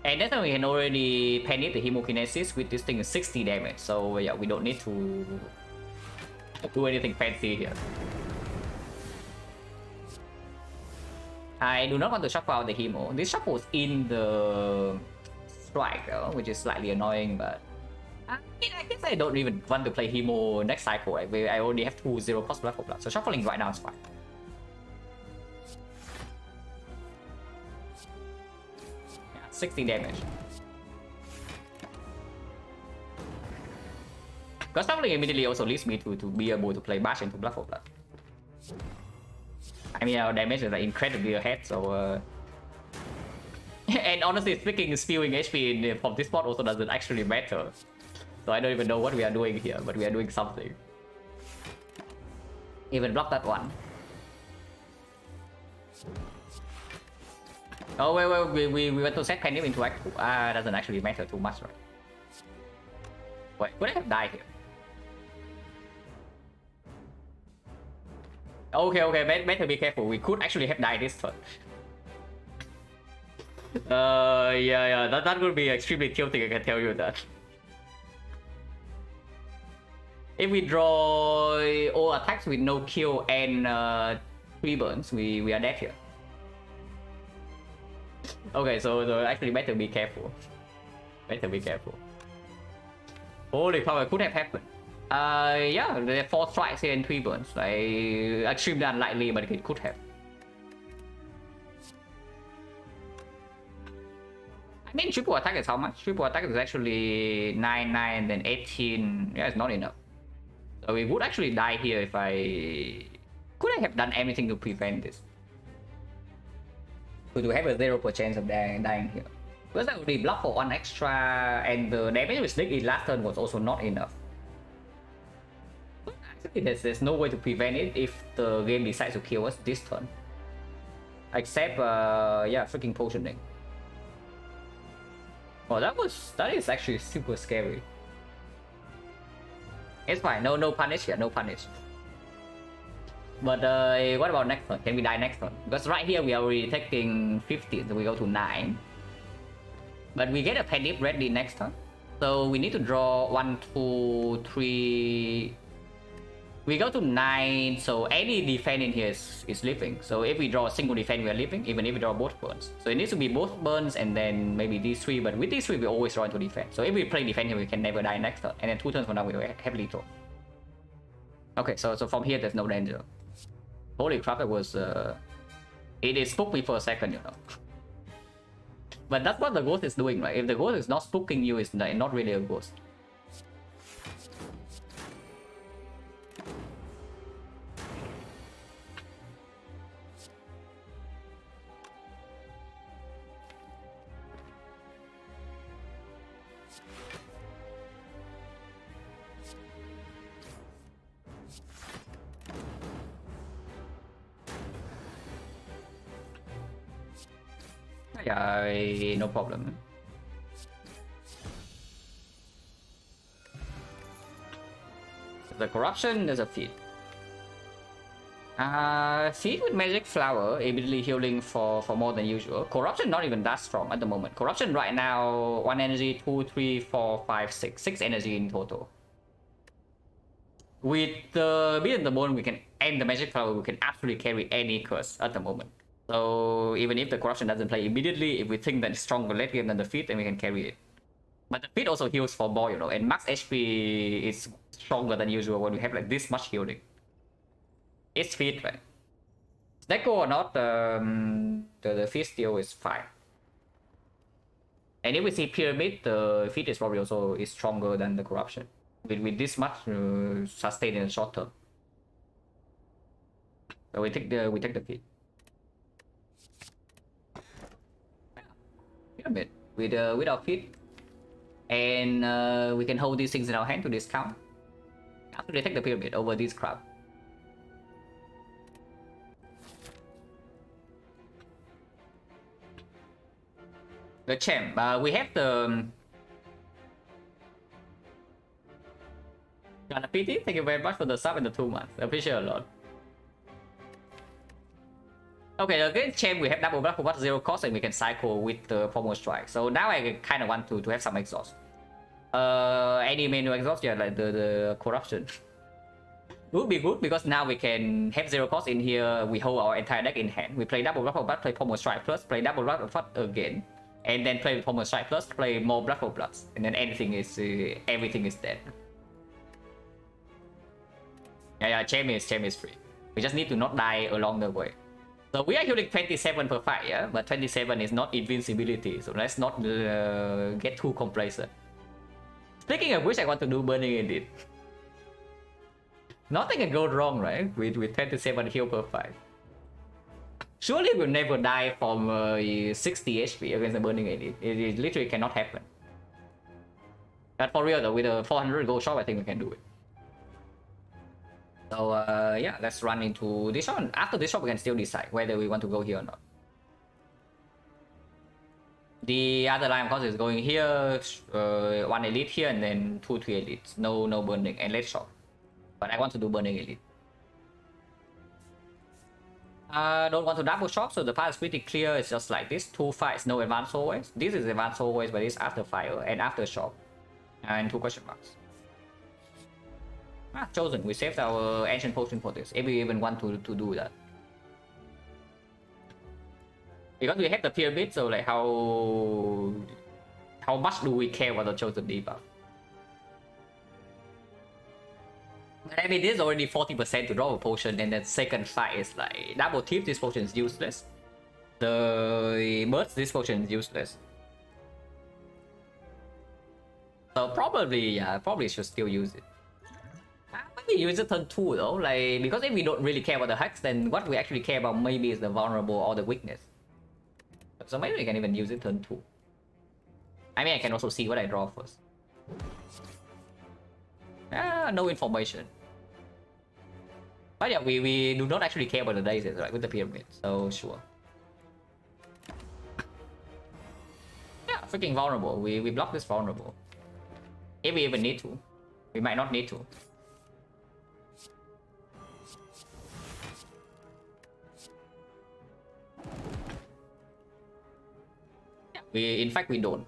And that time we can already penny the hemokinesis with this thing is 60 damage. So yeah, we don't need to do anything fancy here. I do not want to shuffle out the hemo. This shuffle is in the strike, which is slightly annoying, but I guess I don't even want to play hemo next cycle. I already have 2-0 cost blood for blood, so shuffling right now is fine. Yeah, 60 damage. Because shuffling immediately also leads me to be able to play bash into blood for blood. I mean, our damage is like incredibly ahead, so and honestly speaking, spewing HP from this spot also doesn't actually matter. So I don't even know what we are doing here, but we are doing something. Even block that one. Oh wait, we went to set Penny into Act 2. Doesn't actually matter too much, right? Wait, could I have died here? Okay, better be careful. We could actually have died this turn. Yeah, that would be extremely tilting, I can tell you that. If we draw all attacks with no kill and 3 burns, we are dead here. Okay, so actually better be careful. Better be careful. Holy cow, it could have happened. Yeah, there are 4 strikes here and 3 burns. Like, extremely unlikely, but it could have. I mean, triple attack is how much? Triple attack is actually 9, 9, then 18. Yeah, it's not enough. So we would actually die here if I... Could I have done anything to prevent this? To have a 0% chance of dying here. Because I already blocked for 1 extra, and the damage we slick in last turn was also not enough. Actually, there's no way to prevent it if the game decides to kill us this turn. Except, yeah, freaking potioning. Oh, that is actually super scary. It's fine. No punish here. No punish. But what about next turn? Can we die next turn? Because right here we are already taking 15, so we go to 9. But we get a penny ready next turn. So we need to draw 1, 2, 3. We go to 9, so any defense in here is living. So if we draw a single defense, we are living, even if we draw both burns. So it needs to be both burns and then maybe these 3, but with these 3, we always draw into defense. So if we play defense here, we can never die next turn. And then 2 turns from now, we will have lethal. Okay, so from here, there's no danger. Holy crap, it was... it spooked me for a second, you know. But that's what the ghost is doing, right? If the ghost is not spooking you, it's not really a ghost. Yeah, no problem. The corruption is a feat. Feat with magic flower, immediately healing for more than usual. Corruption not even that strong at the moment. Corruption right now, 1 energy, 2, 3, 4, 5, 6. 6 energy in total. With the beat in the bone, we can end the magic flower, we can absolutely carry any curse at the moment. So even if the corruption doesn't play immediately, if we think that it's stronger late game than the feat, then we can carry it. But the feat also heals for more, you know, and max HP is stronger than usual when we have like this much healing. It's feat, right? Snecko or not, the feat still is fine. And if we see pyramid, the feat is probably also is stronger than the corruption. With this much sustain in the short term. So we take the feat. Pyramid with our feet, and we can hold these things in our hand to discount. After they take the pyramid over this crowd. The champ, we have the Gonna pity, thank you very much for the sub and the 2 months. I appreciate a lot. Okay, against champ we have double block for what 0 cost and we can cycle with the formal strike. So now I kind of want to have some exhaust. Any menu exhaust, yeah, like the corruption. Would be good because now we can have 0 cost in here. We hold our entire deck in hand. We play double block for blood, play formal strike plus, play double block for blood again, and then play formal strike plus, play more blood for bloods, and then everything is dead. Yeah, champ is free. We just need to not die along the way. So we are healing 27 per fight, yeah? But 27 is not invincibility, so let's not get too complacent. Speaking of which, I want to do Burning Edit. Nothing can go wrong, right? With 27 heal per fight. Surely we'll never die from 60 HP against the Burning Edit. It literally cannot happen. But for real though, with a 400 gold shop, I think we can do it. So yeah, let's run into this shop. After this shop, we can still decide whether we want to go here or not. The other line of course is going here, 1 elite here, and then 2, 3 elites. No burning and let's shop. But I want to do burning elite. Don't want to double shop, so the path is pretty clear. It's just like this: 2 fights, no advanced always. This is advanced always, but it's after fire and after shop, and 2 question marks. Chosen. We saved our ancient potion for this, if we even want to do that. Because we have the pyramid, so like how much do we care about the chosen debuff? I mean, this is already 40% to draw a potion, and then second fight is like double tip. This potion is useless. The burst, this potion is useless. So probably, yeah, probably should still use it. Maybe use it turn 2 though, like, because if we don't really care about the hex, then what we actually care about maybe is the vulnerable or the weakness. So maybe we can even use it turn 2. I mean, I can also see what I draw first. No information. But yeah, we do not actually care about the daisies, right, with the pyramid, so sure. Yeah, freaking vulnerable. We block this vulnerable. If we even need to. We might not need to. In fact, we don't.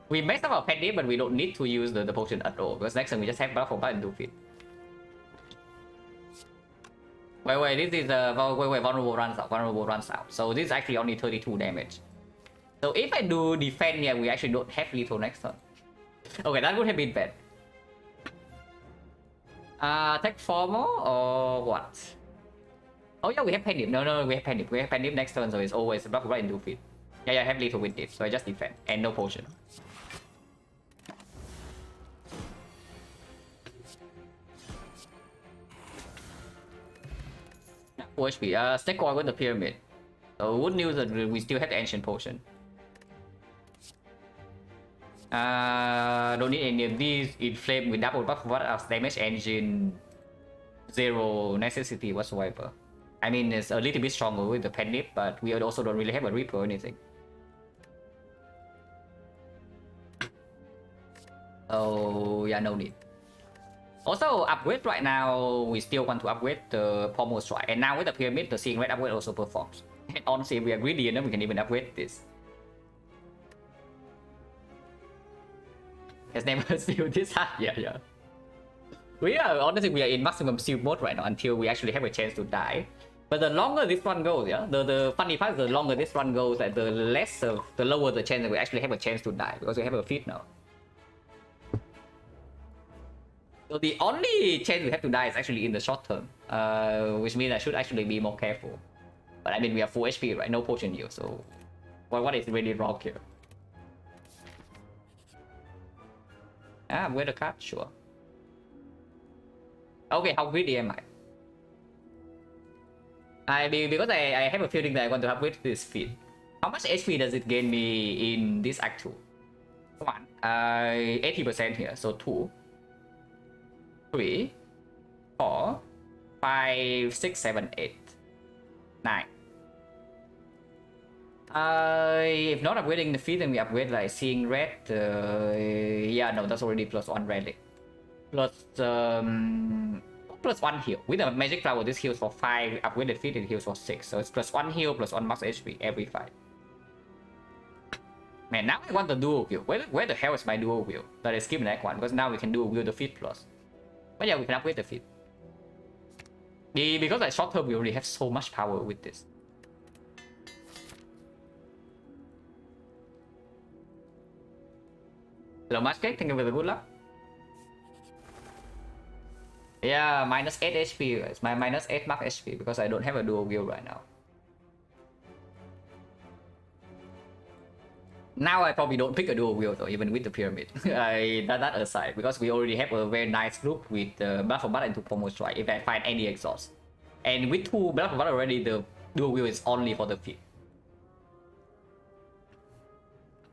We messed up our pet name, but we don't need to use the potion at all, because next time we just have buff and do fit. Wait, this is vulnerable runs out. So this is actually only 32 damage. So if I do defend here, we actually don't have lethal next turn. Okay, that would have been bad. Take 4 more or what? Oh yeah, we have panic. No, we have panic. We have panic next turn, so it's always block right into fit. Yeah, I have lethal with it, so I just defend and no potion. Full HP. Stack coin with the pyramid. So good news that we still have the ancient potion. Don't need any of these. Inflame with double buff what else? Damage engine. Zero necessity whatsoever. I mean, it's a little bit stronger with the pen nip, but we also don't really have a reaper or anything. Oh yeah, no need. Also, upgrade right now, we still want to upgrade the pommel strike. And now with the pyramid, the seeing red upgrade also performs. And honestly, if we are greedy enough, we can even upgrade this. Has never sealed this hard. Yeah. We are in maximum seal mode right now until we actually have a chance to die. But the longer this run goes, yeah, the funny part is the longer this run goes, like the lower the chance that we actually have a chance to die, because we have a feat now. So the only chance we have to die is actually in the short term, which means I should actually be more careful. But I mean, we have full HP, right? No potion use, so what is really wrong here? Where the card? Sure. Okay, how greedy am I? Because I have a feeling that I want to upgrade this feat. How much HP does it gain me in this act 2? Come on. 80% here, so 2. 3, 4, 5, 6, 7, 8, 9. If not upgrading the feat, then we upgrade like seeing red. Yeah, no, that's already +1 relic. +1 heal. With the magic flower, this heals for 5. Upgraded feat, it heals for 6. So it's +1 heal, +1 max HP every fight. Man, now I want the dual wield. Where the hell is my dual wield? That I skip that one, because now we can dual wield the feat plus. But yeah, we can upgrade the feat. Because like short term, we already have so much power with this. Hello, Matchcake, thank you for the good luck. Yeah, -8 HP. It's my -8 max HP because I don't have a dual wield right now. Now I probably don't pick a dual wield though, even with the pyramid. That aside, because we already have a very nice group with the Blood for Blood into Pommel Strike if I find any exhaust. And with 2 Blood for Blood already, the dual wield is only for the feat.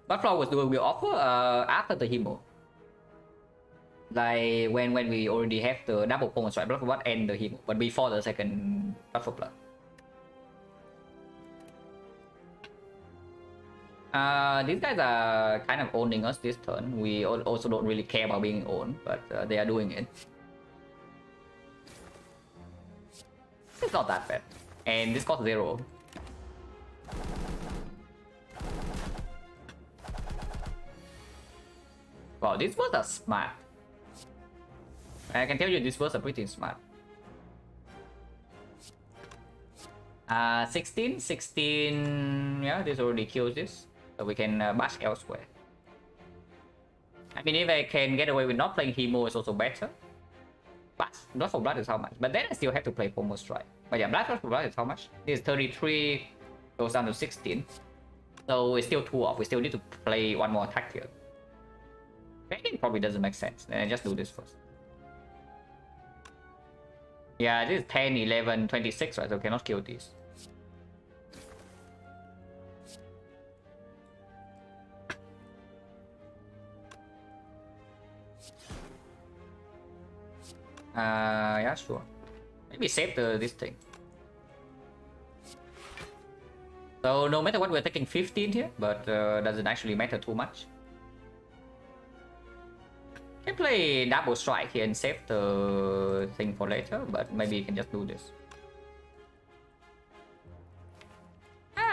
Blood Flower was dual wield offer after the Hemo. Like when we already have the double Pommel Strike, Blood for Blood and the Hemo, but before the second Blood for Blood. These guys are kind of owning us this turn. We also don't really care about being owned, but they are doing it. It's not that bad. And this costs 0. Wow, these birds are smart. I can tell you these birds are pretty smart. 16, yeah, this already kills this. So we can bash elsewhere. I mean, if I can get away with not playing Hemo, it's also better. But Blood for Blood is how much? But then I still have to play Pommel Strike. But yeah, Blood for Blood is how much? This is 33, goes down to 16. So it's still 2 off. We still need to play one more attack here. Baiting probably doesn't make sense. Then I just do this first. Yeah, this is 10, 11, 26, right? So we cannot kill these. Yeah, sure. Maybe save this thing. So no matter what, we're taking 15 here, but doesn't actually matter too much. Can play double strike here and save the thing for later, but maybe you can just do this.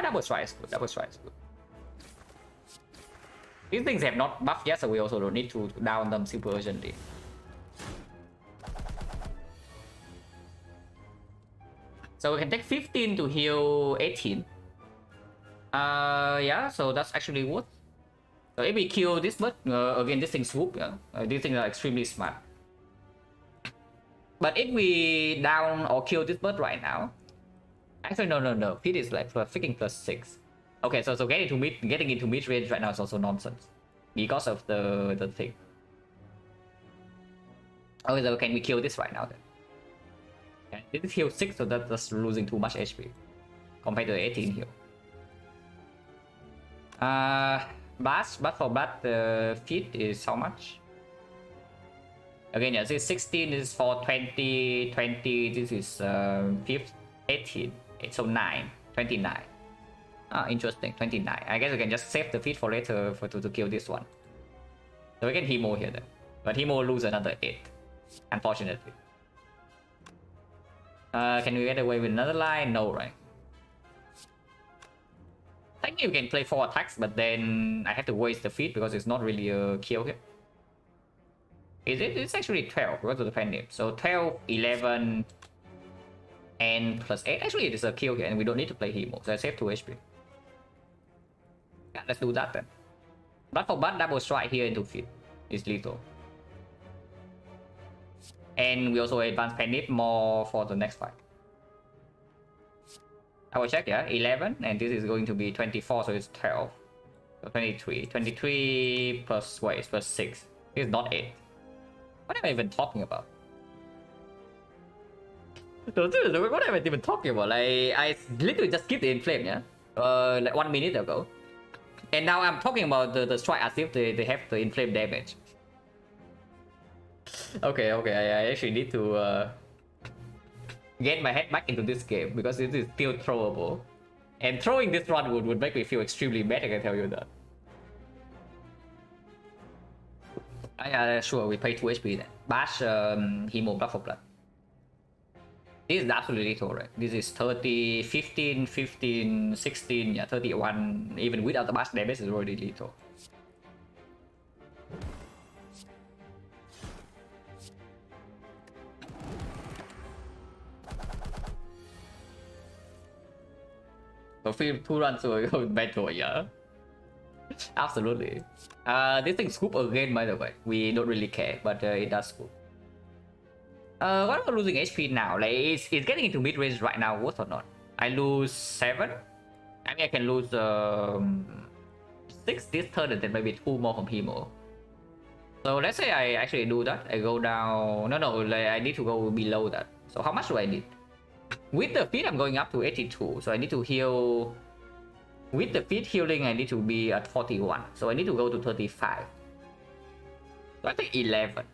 Double strike is good. Double strike is good. These things have not buffed yet, so we also don't need to down them super urgently. So we can take 15 to heal 18. Yeah, so that's actually worth. So if we kill this bird, again, this thing swoop, yeah? These things are extremely smart. But if we down or kill this bird right now, actually no, feed is like freaking +6. Okay, so getting into mid range right now is also nonsense because of the thing. Okay, so can we kill this right now then? Okay, this heal 6, so that's just losing too much HP compared to 18 heal. Blast for blood, the feed is how much? Again, yeah, this 16 is for 20, this is 18, so 9, 29. Interesting, 29. I guess we can just save the feed for later to kill this one. So we can Hemo here then. But Hemo lose another 8, unfortunately. Can we get away with another line? No, right? I think you can play 4 attacks, but then I have to waste the feed because it's not really a kill here. Is it? It's actually 12 because of the pen name. So 12, 11, and +8. Actually, it is a kill here, and we don't need to play Hemo. So I save 2 HP. Yeah, let's do that then. Blood for blood, double strike here into feed. It's lethal. And we also advance pen more for the next fight. I will check, yeah, 11, and this is going to be 24, so it's 12. So 23. 23 plus, wait, it's plus 6. It's not 8. What am I even talking about? What am I even talking about? Like, I literally just skipped the inflame, yeah? Like 1 minute ago. And now I'm talking about the strike as if they have the inflame damage. Okay, I actually need to get my head back into this game because it is still throwable. And throwing this run would make me feel extremely bad, I can tell you that. Sure, we pay 2 HP then. Bash Hemo blood for blood. This is absolutely lethal, right? This is 30, 15, 15, 16, yeah, 31. Even without the bash damage is already lethal. So feel 2 runs to go battle, yeah. Absolutely. This thing scoop again, by the way. We don't really care, but it does scoop. What am I losing HP now? Like, it's getting into mid range right now, worth or not? I lose 7. I mean, I can lose 6 this turn and then maybe 2 more from Hemo. So let's say I actually do that. I go down. No, like, I need to go below that. So how much do I need? With the feed, I'm going up to 82. So I need to heal. With the feed healing, I need to be at 41. So I need to go to 35. So I think 11.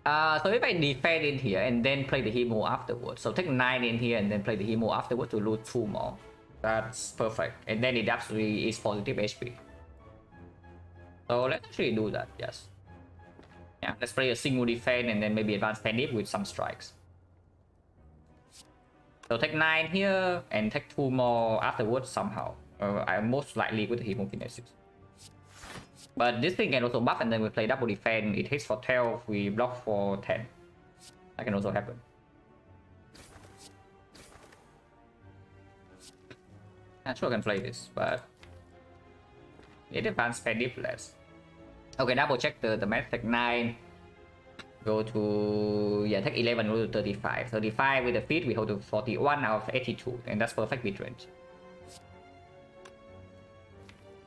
So if I defend in here and then play the Hemo afterwards, so take 9 in here and then play the Hemo afterwards to lose 2 more. That's perfect. And then it absolutely is positive HP. So let's actually do that, yes. Yeah, let's play a single defense and then maybe advance Penip with some strikes. So take 9 here and take 2 more afterwards somehow. I'm most likely with the Hemokinesis. But this thing can also buff and then we play double defense. It hits for 12, we block for 10. That can also happen. I'm sure I can play this, but it advanced Penip less. Okay, double check the math. Take 9. Go to, yeah, take 11, go to 35. 35 with the feed, we hold to 41 out of 82. And that's perfect mid range.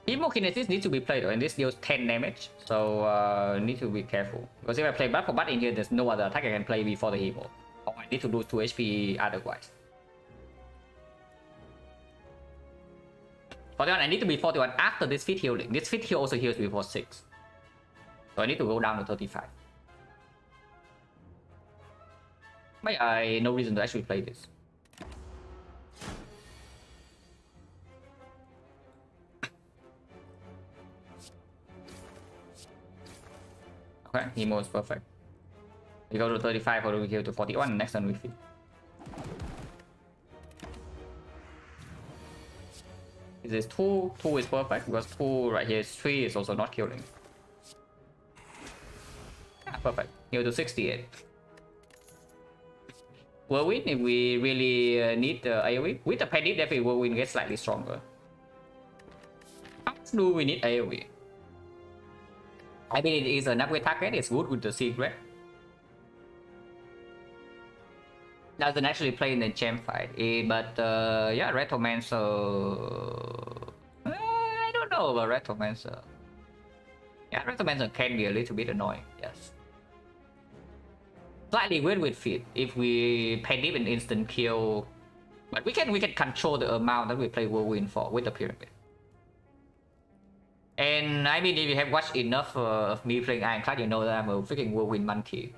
Hemokinesis needs to be played, and this deals 10 damage, so need to be careful. Because if I play blood for blood in here, there's no other attack I can play before the Hemo. Or I need to lose 2 HP otherwise. 41, I need to be 41 after this feed healing. This feed heal also heals before 6. So I need to go down to 35. But I no reason to actually play this. Okay, Hemo is perfect. We go to 35, or we go to 41, next turn we feed. This 2 is perfect because 2 right here is 3 is also not killing. Yeah, perfect. Heal to 68. Whirlwind if we really need AoE. With the Panic, definitely Whirlwind gets slightly stronger. How much do we need AoE? I mean, it is an upgrade target, it's good with the secret. Doesn't actually play in the champ fight, but yeah, Retromancer. I don't know about Retromancer. Yeah, Retromancer can be a little bit annoying, yes. Slightly weird with feet if we Panic an instant kill, but we can control the amount that we play Whirlwind for with the pyramid. And I mean, if you have watched enough of me playing Ironclad, you know that I'm a freaking Whirlwind monkey.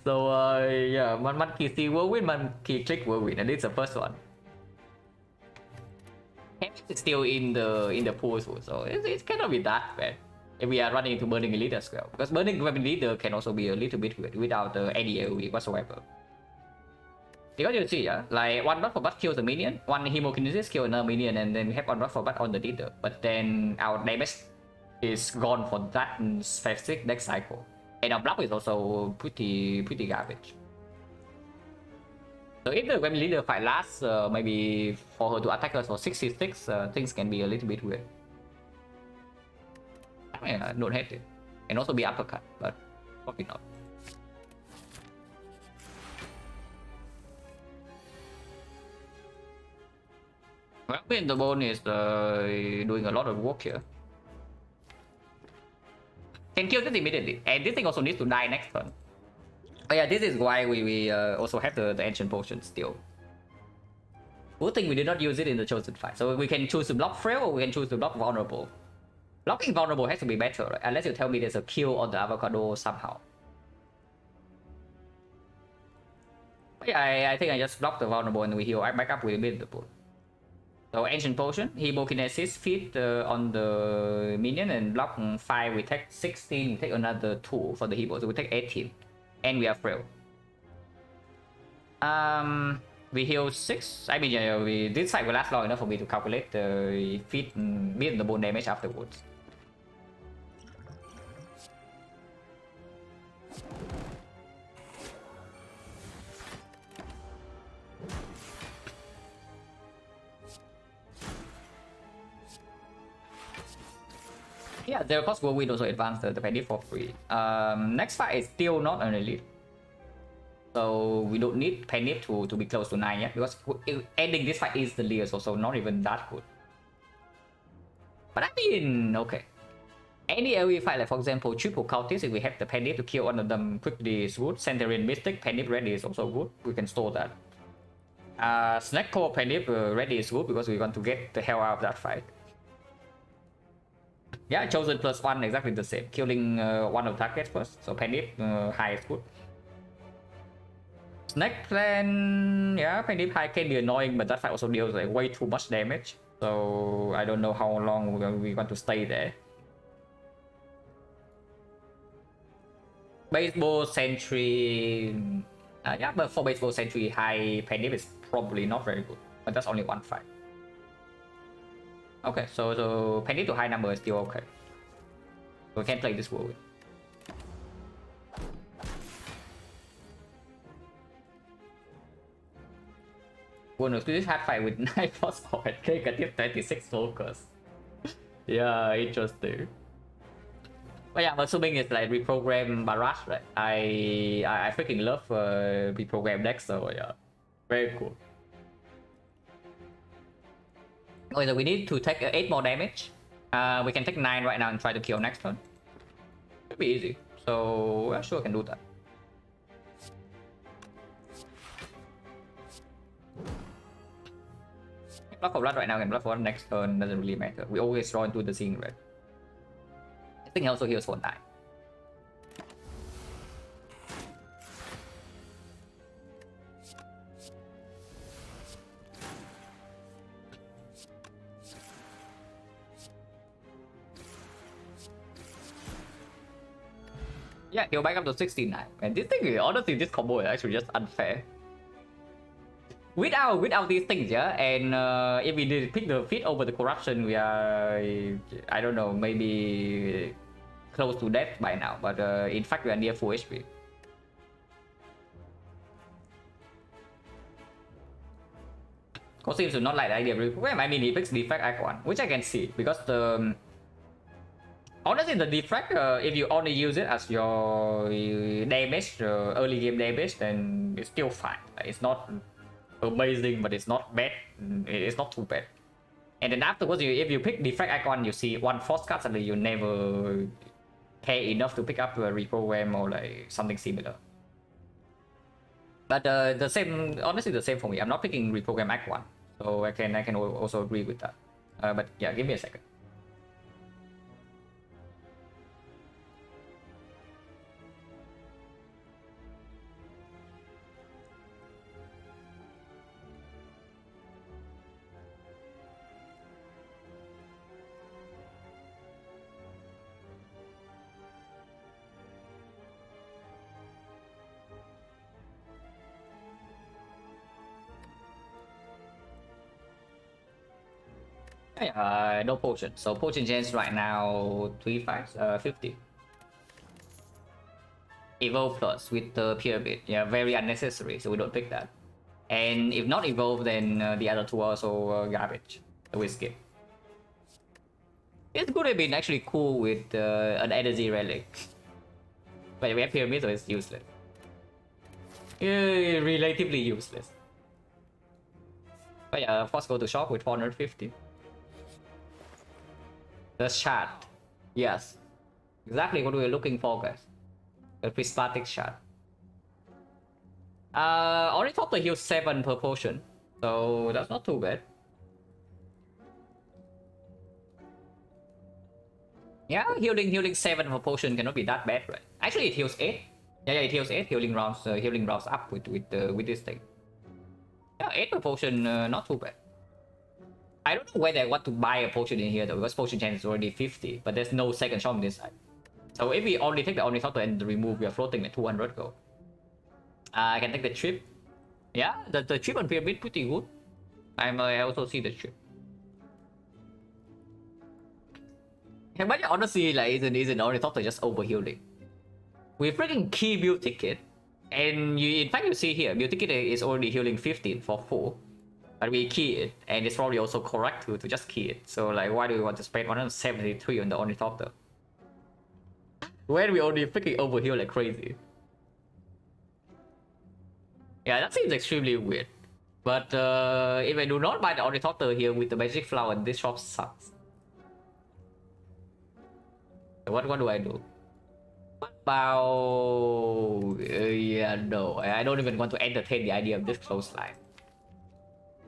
So yeah, monkey see Whirlwind, monkey trick Whirlwind, and it's the first one. It's still in the pool, so it cannot be that bad. If we are running into Burning Elite as well, because Burning Weapon Leader can also be a little bit weird without any AoE whatsoever. Because you see, yeah, like one rod for butt kills a minion, one hemokinesis kills another minion, and then we have one rod for butt on the leader. But then our damage is gone for that specific next cycle, and our block is also pretty garbage. So if the Weapon Leader fight lasts, maybe for her to attack us for 66, things can be a little bit weird. I mean, I don't hate it, and also be uppercut, but probably not. Well, the bone is doing a lot of work here. Can kill this immediately, and this thing also needs to die next turn. Oh yeah, this is why we also have the ancient potion still. Good thing we did not use it in the chosen fight, so we can choose to block frail or we can choose to block vulnerable. Blocking vulnerable has to be better, right? Unless you tell me there's a kill on the avocado somehow. But yeah, I think I just blocked the vulnerable and we heal back up with the pool. So ancient potion, hemokinesis feed on the minion and block 5. We take 16. We take another 2 for the hebo, so we take 18, and we are frail. We heal 6. I mean, yeah, this fight will last long enough for me to calculate the feed and the bone damage afterwards. Yeah, their cost will win also advance the Bandit for free. Next fight is still not an elite. So we don't need Panic to be close to 9 yet, because ending this fight instantly is also not even that good. But I mean, okay. Any AoE fight, like for example, triple cultist, if we have the Panic to kill one of them quickly is good. Centurion Mystic, Panic ready is also good. We can store that. Snack Core Panic ready is good because we want to get the hell out of that fight. Yeah, chosen +1 exactly the same. Killing one of targets first. So Panic high is good. Snack Plan, yeah, Panic high can be annoying, but that fight also deals like way too much damage. So I don't know how long we want to stay there. Baseball Sentry, yeah, but for Baseball Sentry, high Panic is probably not very good. But that's only one fight. Okay, so Panic to high number is still okay. We can play this world. Bonus to this hard fight with 9 phosphor cake at 26 focus. Yeah, interesting. But yeah, I'm assuming it's like reprogram barrage, right? I freaking love reprogram decks, so yeah, very cool. Okay, so we need to take 8 more damage. We can take 9 right now and try to kill next turn. Should be easy. So yeah, sure, I can do that. Block for blood right now and block for next turn doesn't really matter. We always draw into the scene, right? I think he also heals for 9. Yeah, he'll back up to 69. And this thing, honestly, this combo is actually just unfair. Without these things, yeah, and if we did pick the fit over the corruption, we are, I don't know, maybe close to death by now. But in fact, we are near full HP. Cause seems to not like the idea of reprogram. I mean, he picks defect icon, which I can see because the honestly the defect, if you only use it as your damage, early game damage, then it's still fine. It's not amazing, but it's not bad. It's not too bad. And then afterwards, if you pick defect icon, you see one force card, suddenly you never pay enough to pick up a reprogram or like something similar. But the same, honestly, the same for me. I'm not picking reprogram act 1, so I can also agree with that. But yeah, give me a second. No potion. So potion chance right now 50. Evolve plus with the pyramid. Yeah, very unnecessary. So we don't pick that. And if not evolve, then the other two are also garbage. So we skip. It could have been actually cool with an energy relic. But we have pyramid, so it's useless. Relatively useless. But yeah, first go to shop with 450. The shard. Yes. Exactly what we were looking for, guys. The prismatic shard. Only thought to heal 7 per potion. So that's not too bad. Yeah, healing 7 per potion cannot be that bad, right? Actually, it heals 8. Yeah, it heals 8 healing rounds up with this thing. Yeah, 8 per potion, not too bad. I don't know whether I want to buy a potion in here though, because potion chance is already 50, but there's no second shop on this side. So if we only take the Ornithopter and remove, we are floating at 200 gold. I can take the trip. Yeah, the trip on pyramid pretty good. I also see the trip. Yeah, but honestly, like, isn't Ornithopter just overhealing? We freaking key build ticket, and in fact you see here, build ticket is already healing 15 for 4. But we key it, and it's probably also correct to just key it. So like, why do we want to spend 173 on the Ornithopter? When we only freaking overheal like crazy. Yeah, that seems extremely weird. But if I do not buy the Ornithopter here with the magic flower, this shop sucks. What do I do? What about... yeah, no. I don't even want to entertain the idea of this close line.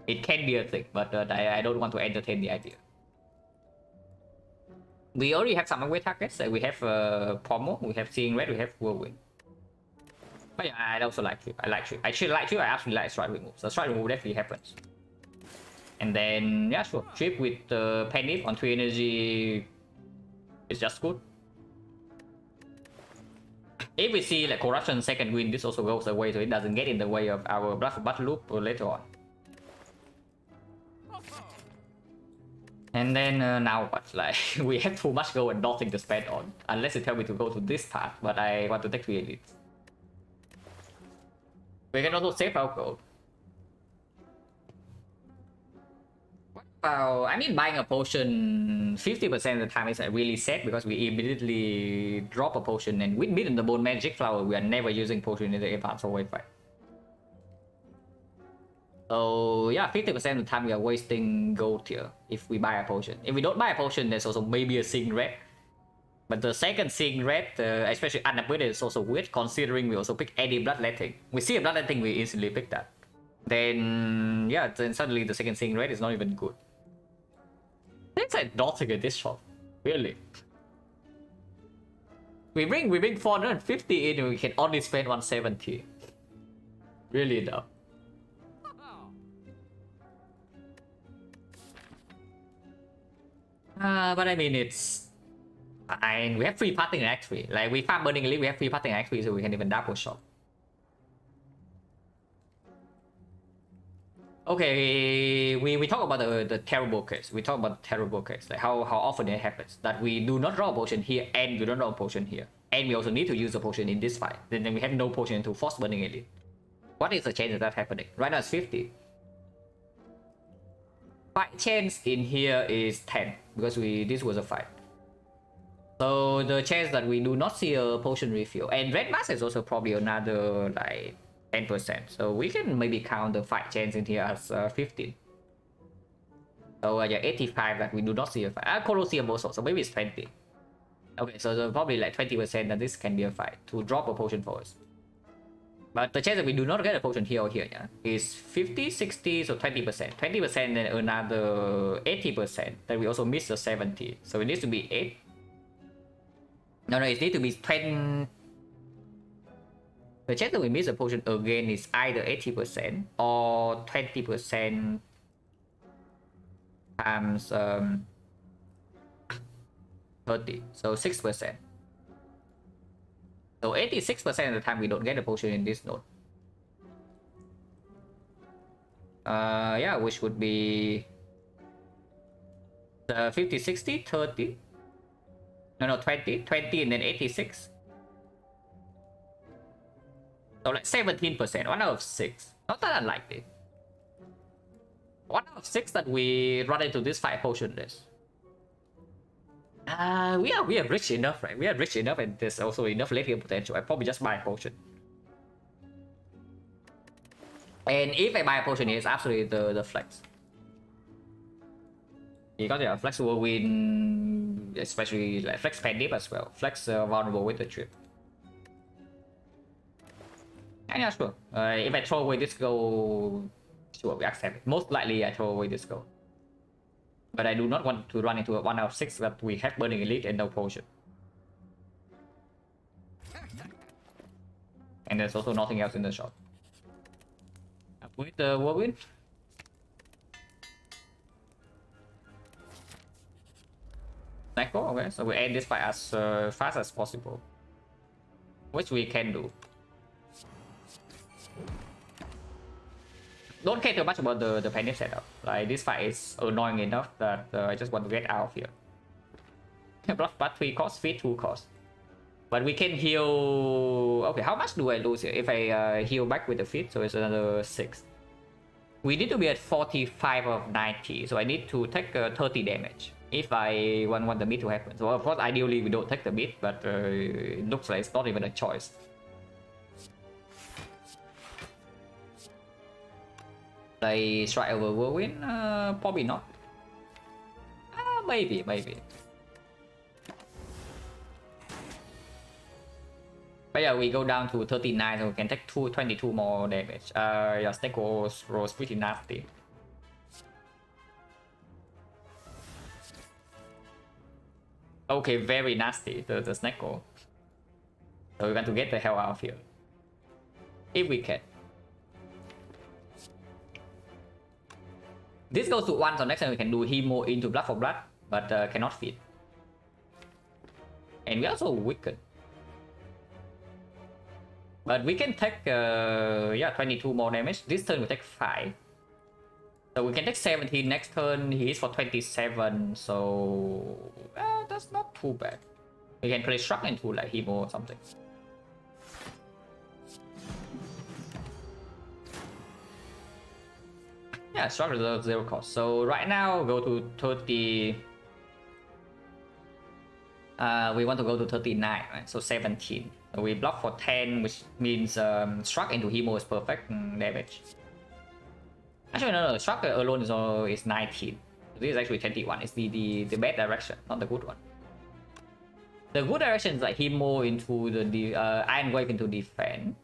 It can be a thing, but I don't want to entertain the idea. We already have some away targets. We have Pommel, we have Seeing Red, we have Whirlwind. But yeah, I also like Trip. I like Trip. I actually like Strike Remove. So Strike Remove definitely happens. And then, yeah, sure. Trip with Panic on 3 energy is just good. If we see like Corruption second win, this also goes away, so it doesn't get in the way of our Blood Loop later on. And then now what? Like, we have too much gold and nothing to spend on. Unless you tell me to go to this path, but I want to take 3 elites. We can also save our gold. What about... I mean, buying a potion 50% of the time is really sad because we immediately drop a potion, and with Mid and the Bone Magic Flower, we are never using potion in the advanced away fight. So yeah, 50% of the time we are wasting gold here if we buy a potion. If we don't buy a potion, there's also maybe a Seeing Red. But the second Seeing Red, especially unupgraded, is also weird considering we also pick any Bloodletting. We see a Bloodletting, we instantly pick that. Then yeah, then suddenly the second Seeing Red is not even good. Things like nothing at this shop, really. We bring 450 in and we can only spend 170. Really though. But I mean, it's And we have free parting in Act 3. Like we farm Burning Elite, we have free parting in Act 3, so we can even double shot. Okay, we talk about the terrible case. We talk about the terrible case, like how often it happens that we do not draw a potion here and we don't draw a potion here. And we also need to use a potion in this fight. Then we have no potion to force Burning Elite. What is the chance of that happening? Right now it's 50. Fight chance in here is 10 because this was a fight. So the chance that we do not see a potion refill, and red mask is also probably another like 10%. So we can maybe count the fight chance in here as 15. So yeah, 85 that we do not see a fight. Colosseum also, so maybe it's 20. Okay, so probably like 20% that this can be a fight to drop a potion for us. But the chance that we do not get a potion here or here, yeah, is 50, 60, so 20%. 20% then another 80%. Then we also miss the 70. So it needs to be 8. No, it needs to be 20. The chance that we miss a potion again is either 80% or 20% times 30. So 6%. So 86% of the time we don't get a potion in this node. Yeah, which would be 50, 60, 30. No, 20 and then 86. So like 17%, 1 out of 6. Not that unlikely. 1 out of 6 that we run into this 5 potion list. We are rich enough, right? We are rich enough, and there's also enough late game potential. I probably just buy a potion. And if I buy a potion, it's absolutely the flex. You got the flex whirlwind, especially like flex pandip as well. Flex vulnerable with the trip. And yeah, sure. If I throw away this goal, sure, we accept it. Most likely I throw away this goal. But I do not want to run into a 1 out of 6 that we have Burning Elite and no potion. And there's also nothing else in the shop. With the whirlwind. Okay, so we end this fight as fast as possible. Which we can do. Don't care too much about the panic setup. Like this fight is annoying enough that I just want to get out of here. Blood 3 cost, feed 2 cost. But we can heal. Okay, how much do I lose here? If I heal back with the feed, so it's another 6. We need to be at 45 of 90, so I need to take 30 damage if I want the beat to happen. So of course, ideally we don't take the beat, but it looks like it's not even a choice. They strike over whirlwind? Probably not. Maybe. But yeah, we go down to 39, so we can take 22 more damage. Yeah, Snake rolls pretty nasty. Okay, very nasty, the Snake roll. So we're going to get the hell out of here. If we can. This goes to 1, so next time we can do Hemo into Blood for Blood, but cannot feed. And we also weaken. But we can take, yeah, 22 more damage. This turn we take 5. So we can take 17 next turn. He is for 27, so that's not too bad. We can play Shrug into like Hemo or something. Yeah, Shrug reserve 0 cost. So right now, go to 30. We want to go to 39, right? So 17. So we block for 10, which means Shrug into Hemo is perfect damage. Actually, no, Shrug alone is 19. So this is actually 21. It's the bad direction, not the good one. The good direction is like Hemo into the Iron Wave into defense.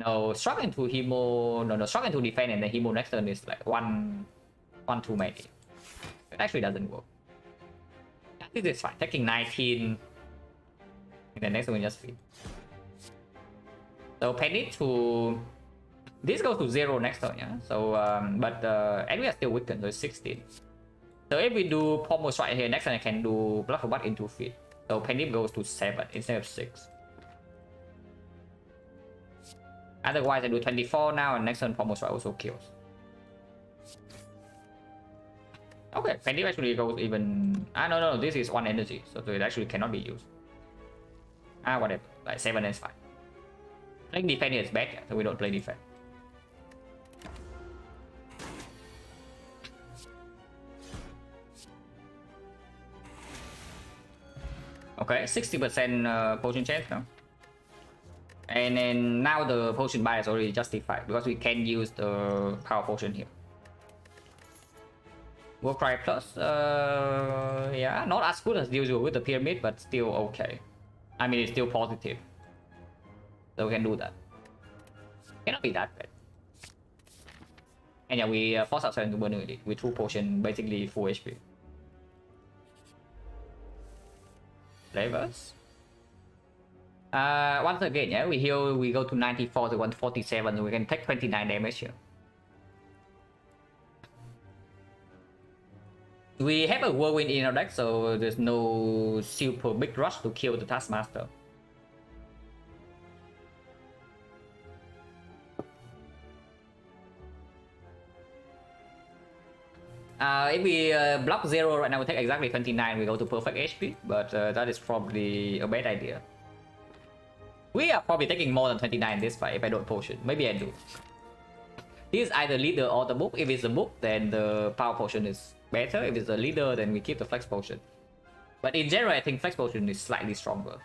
No, Shrug into Hemo. No, Shrug into defense, and then Hemo next turn is like one too many. It actually doesn't work. This is fine. Taking 19. And then next one we just feed. So Penny to. This goes to 0 next turn, yeah. So, and we are still weakened, so it's 16. So if we do pommel strike here, next turn I can do block for butt into feet. So penny goes to 7 instead of 6. Otherwise I do 24 now, and next turn pommel strike also kills. Okay, penny actually goes even... no, this is 1 energy, so it actually cannot be used. Whatever, like 7 is fine. Playing defense is bad, so we don't play defense. Okay, 60% potion chance now. And then now the potion buy is already justified because we can use the power potion here. War Cry Plus, yeah, not as good as usual with the pyramid, but still okay. I mean, it's still positive. So we can do that. Cannot be that bad. And yeah, we force ourselves into burn early with 2 potion, basically full HP. Flavors. Once again, yeah, we heal, we go to 94 to 147, so we can take 29 damage here. We have a whirlwind in our deck, so there's no super big rush to kill the Taskmaster. If we block 0 right now, we take exactly 29, we go to perfect HP, but that is probably a bad idea. We are probably taking more than 29 this fight if I don't potion. Maybe I do. This is either leader or the book. If it's the book, then the power potion is better. If it's the leader, then we keep the flex potion. But in general, I think flex potion is slightly stronger.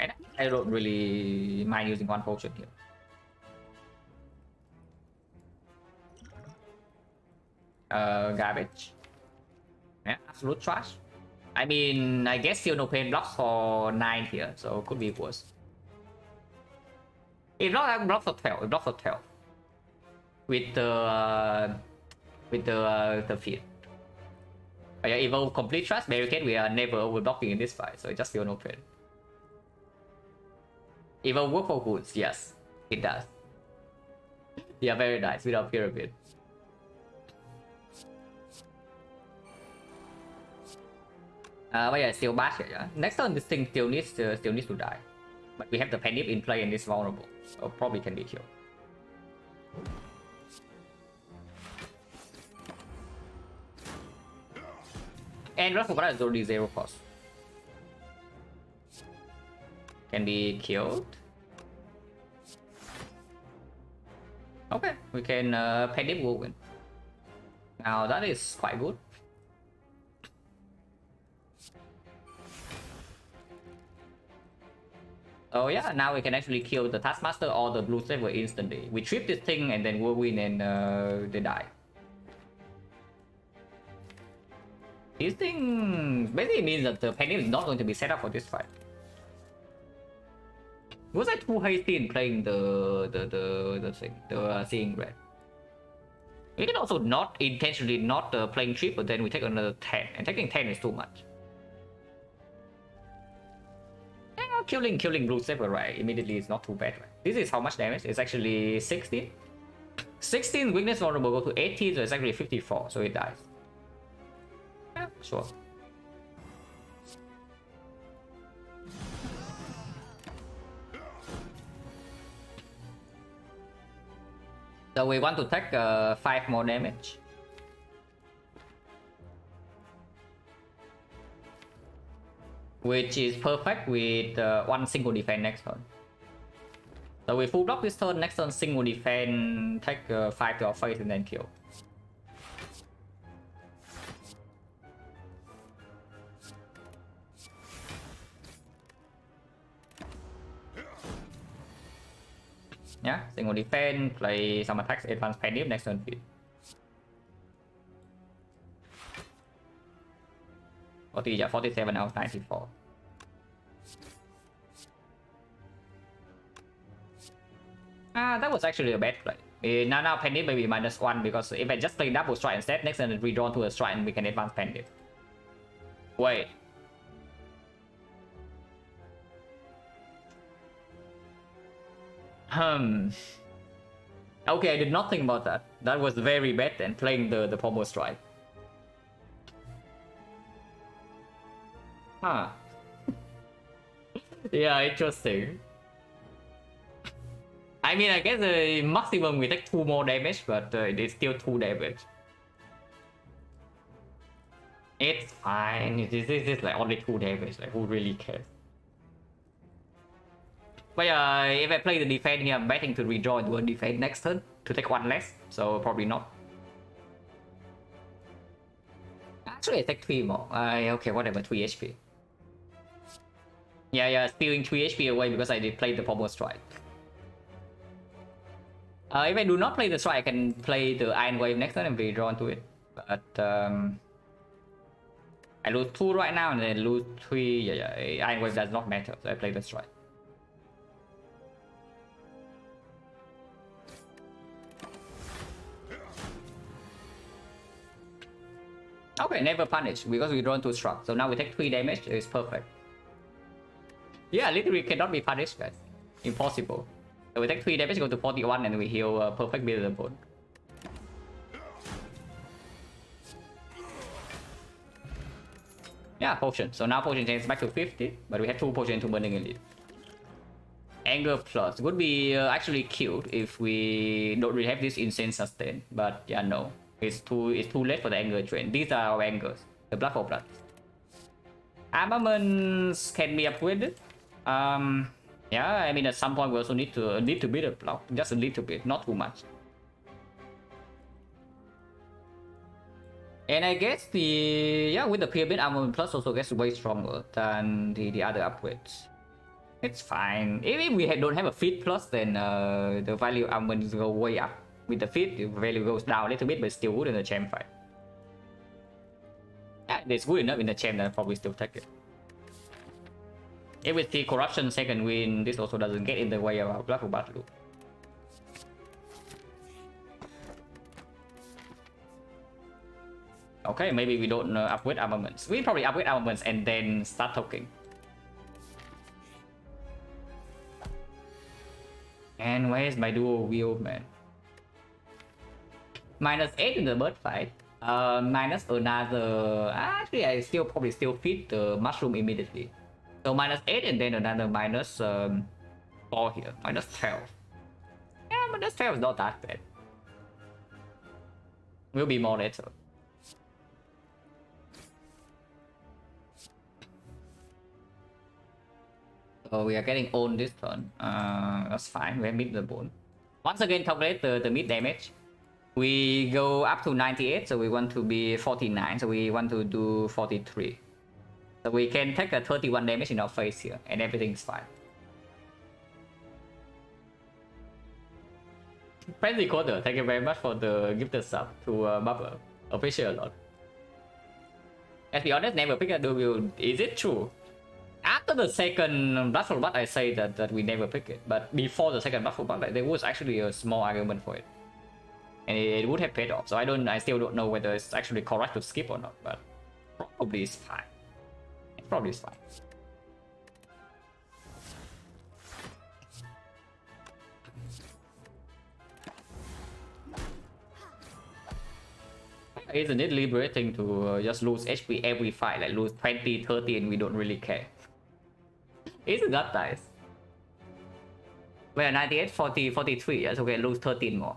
And I don't really mind using 1 potion here. Garbage. Yeah, absolute trash. I mean, I guess still no pain blocks for 9 here, so could be worse. It blocks for 12. It blocks for 12. With the feet. Yeah, evolve complete trust barricade. We are never overblocking in this fight, so it just feel no pain. Evolve work for goods. Yes, it does. Yeah, very nice without pyramid. But yeah, still bad here. Yeah? Next turn, this thing still needs to die. But we have the Penip in play and it's vulnerable, so probably can be killed. And Wrath of God is already 0 cost. Can be killed. Okay, we can Penip will win. Now that is quite good. Oh yeah, now we can actually kill the Taskmaster or the Blue Saber instantly. We trip this thing and then we'll win and they die. This thing basically means that the Penny is not going to be set up for this fight. Was I too hasty in playing the thing, Seeing Red? We can also not intentionally not playing cheap, but then we take another 10, and taking 10 is too much. Killing Blue Saber right immediately is not too bad, right? This is how much damage? It's actually 16. 16 weakness vulnerable go to 18, so it's actually 54, so it dies. Yeah, sure. So we want to take 5 more damage. Which is perfect with 1 single defense next turn. So we full block this turn, next turn single defense, take 5 to our face and then kill. Yeah, single defense, play some attacks, advance panic, next turn feed. Yeah, 47 out of 94. That was actually a bad play. Now Pendant maybe -1 because if I just play double strike instead, next turn redraw to a strike and we can advance Pendant. Wait. Okay, I did not think about that. That was very bad then, playing the pommel strike. Huh. Yeah, interesting. I mean, I guess the maximum we take 2 more damage, but it is still 2 damage. It's fine. This is like only 2 damage. Like, who really cares? But if I play the defense here, I'm betting to redraw into a defense next turn to take 1 less. So probably not. Actually, I take 3 more. Okay, whatever, 3 HP. Yeah, stealing 3 HP away because I did play the pommel strike. If I do not play the strike, I can play the Iron Wave next turn and be drawn to it. But I lose 2 right now and then lose 3. Yeah, Iron Wave does not matter, so I play the strike. Okay, never punish because we drawn 2 struck. So now we take 3 damage. It's perfect. Yeah, literally cannot be punished, guys. Impossible. So we take 3 damage, go to 41, and we heal perfect below the bone. Yeah, potion. So now potion changes back to 50, but we have 2 potions to burning elite. Anger plus would be actually killed if we don't really have this insane sustain. But yeah, no, it's too late for the anger train. These are our angers. The blood for blood. Armaments can be upgraded. Yeah, I mean at some point we also need to beat a block, just a little bit, not too much. And I guess with the pyramid armament plus also gets way stronger than the other upgrades. It's fine. If we don't have a feat plus, then the value of armament go way up. With the feat, the value goes down a little bit, but still good in the champ fight. Yeah, it's good enough in the champ that I'll probably still take it. If we see corruption second win, this also doesn't get in the way of our blood for battle loop. Okay, maybe we don't upgrade armaments. We probably upgrade armaments and then start talking. And where's my dual wheel, man? -8 in the bird fight. Minus another. Actually, I probably still feed the mushroom immediately. So -8 and then another -4 here. -12. Yeah, -12 is not that bad. Will be more later. So we are getting on this turn. That's fine. We mid the bone. Once again, calculate the mid damage. We go up to 98, so we want to be 49. So we want to do 43. So we can take a 31 damage in our face here, and everything's fine. Friendly Quarter, thank you very much for the gifted sub to Bubba. Appreciate a lot. Let's be honest, never pick a duel. Is it true? After the second Blood for Blood, I say that we never pick it. But before the second Blood for Blood, there was actually a small argument for it. And it would have paid off. So I still don't know whether it's actually correct to skip or not. But probably it's fine. It probably is fine. Isn't it liberating to just lose HP every fight, like lose 20, 30 and we don't really care? Isn't that nice? Well, 98, 40, 43, yes, okay, lose 13 more.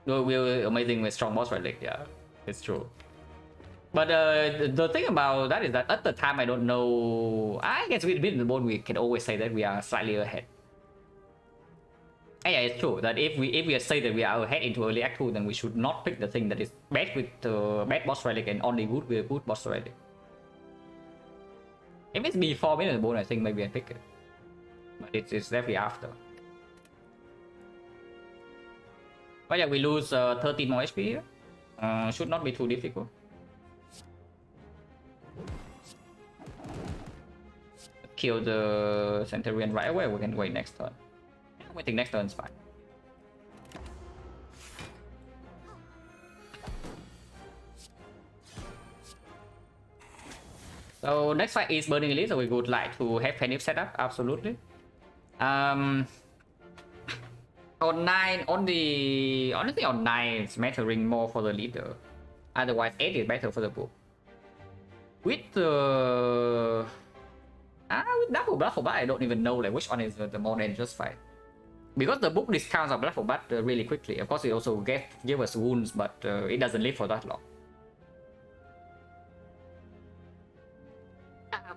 We're amazing with strong boss relic, yeah, it's true. But the thing about that is that at the time I don't know. I guess with the bone we can always say that we are slightly ahead. Yeah, it's true that if we say that we are ahead into early act 2, then we should not pick the thing that is bad with bad boss relic and only good with good boss relic. If it's before mid the bone, I think maybe I pick it. But it's definitely after. But yeah, we lose 13 more HP here. Should not be too difficult. Kill the Centurion right away, we can wait next turn. Yeah, waiting next turn is fine. So next fight is Burning Elite, so we would like to have Penny set up, absolutely. On 9, honestly on 9 it's mattering more for the leader. Otherwise 8 is better for the book. With the with double Black for Bat, I don't even know like which one is the more dangerous fight. Because the book discounts our Black for Bat really quickly. Of course, it also give us wounds, but it doesn't live for that long.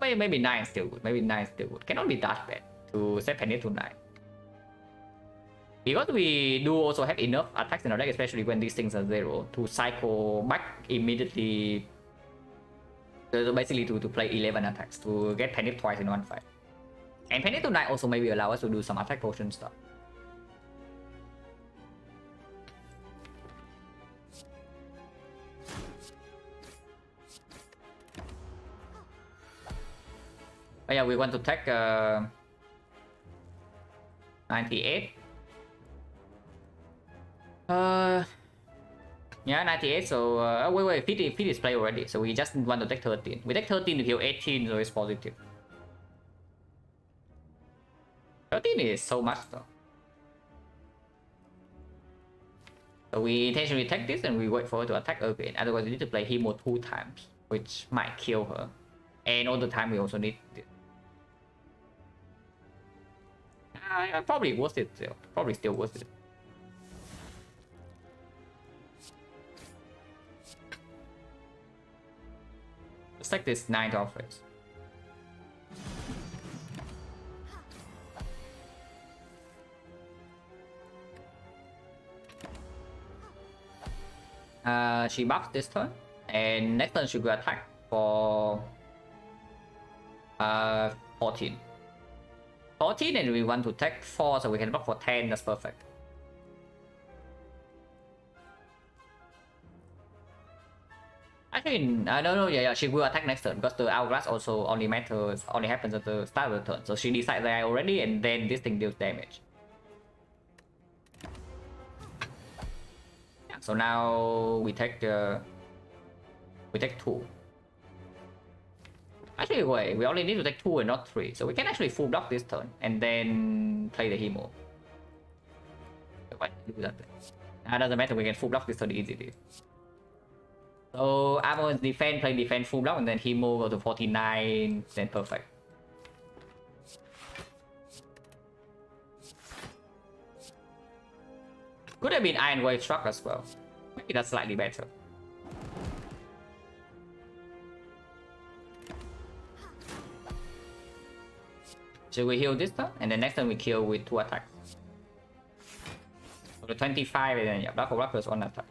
Maybe 9 still good. Maybe 9 still good. Cannot be that bad to set Penny to 9. Because we do also have enough attacks in our deck, especially when these things are 0, to cycle back immediately. So basically to play 11 attacks, to get Penny twice in one fight. And Penny to 9 also maybe allow us to do some attack potion stuff. Oh yeah, we want to take 98. Yeah, 98. So wait, Fit is play already. So we just want to take 13. We take 13 to kill 18, so it's positive. 13 is so much though. So we intentionally take this and we wait for her to attack again. Otherwise, we need to play Hemo 2 times, which might kill her. And all the time we also need this. Probably worth it still. Probably still worth it. Let's take this 9 to our face. She buffs this turn, and next turn she will attack for 14. 14, and we want to take 4, so we can block for 10. That's perfect. Actually, no, yeah, she will attack next turn because the hourglass also only happens at the start of the turn. So she decides that already, and then this thing deals damage. Yeah, so now we take 2. Actually, wait, we only need to take 2 and not 3, so we can actually full block this turn and then play the Hemo. Why do that? It doesn't matter. We can full block this turn easily. So Armor defend, play defend full block, and then Hemo go to 49, then perfect. Could have been Iron Wave Struck as well. Maybe that's slightly better. So we heal this turn, and then next turn we kill with 2 attacks. So the 25, and then yeah, Black for Black plus 1 attack.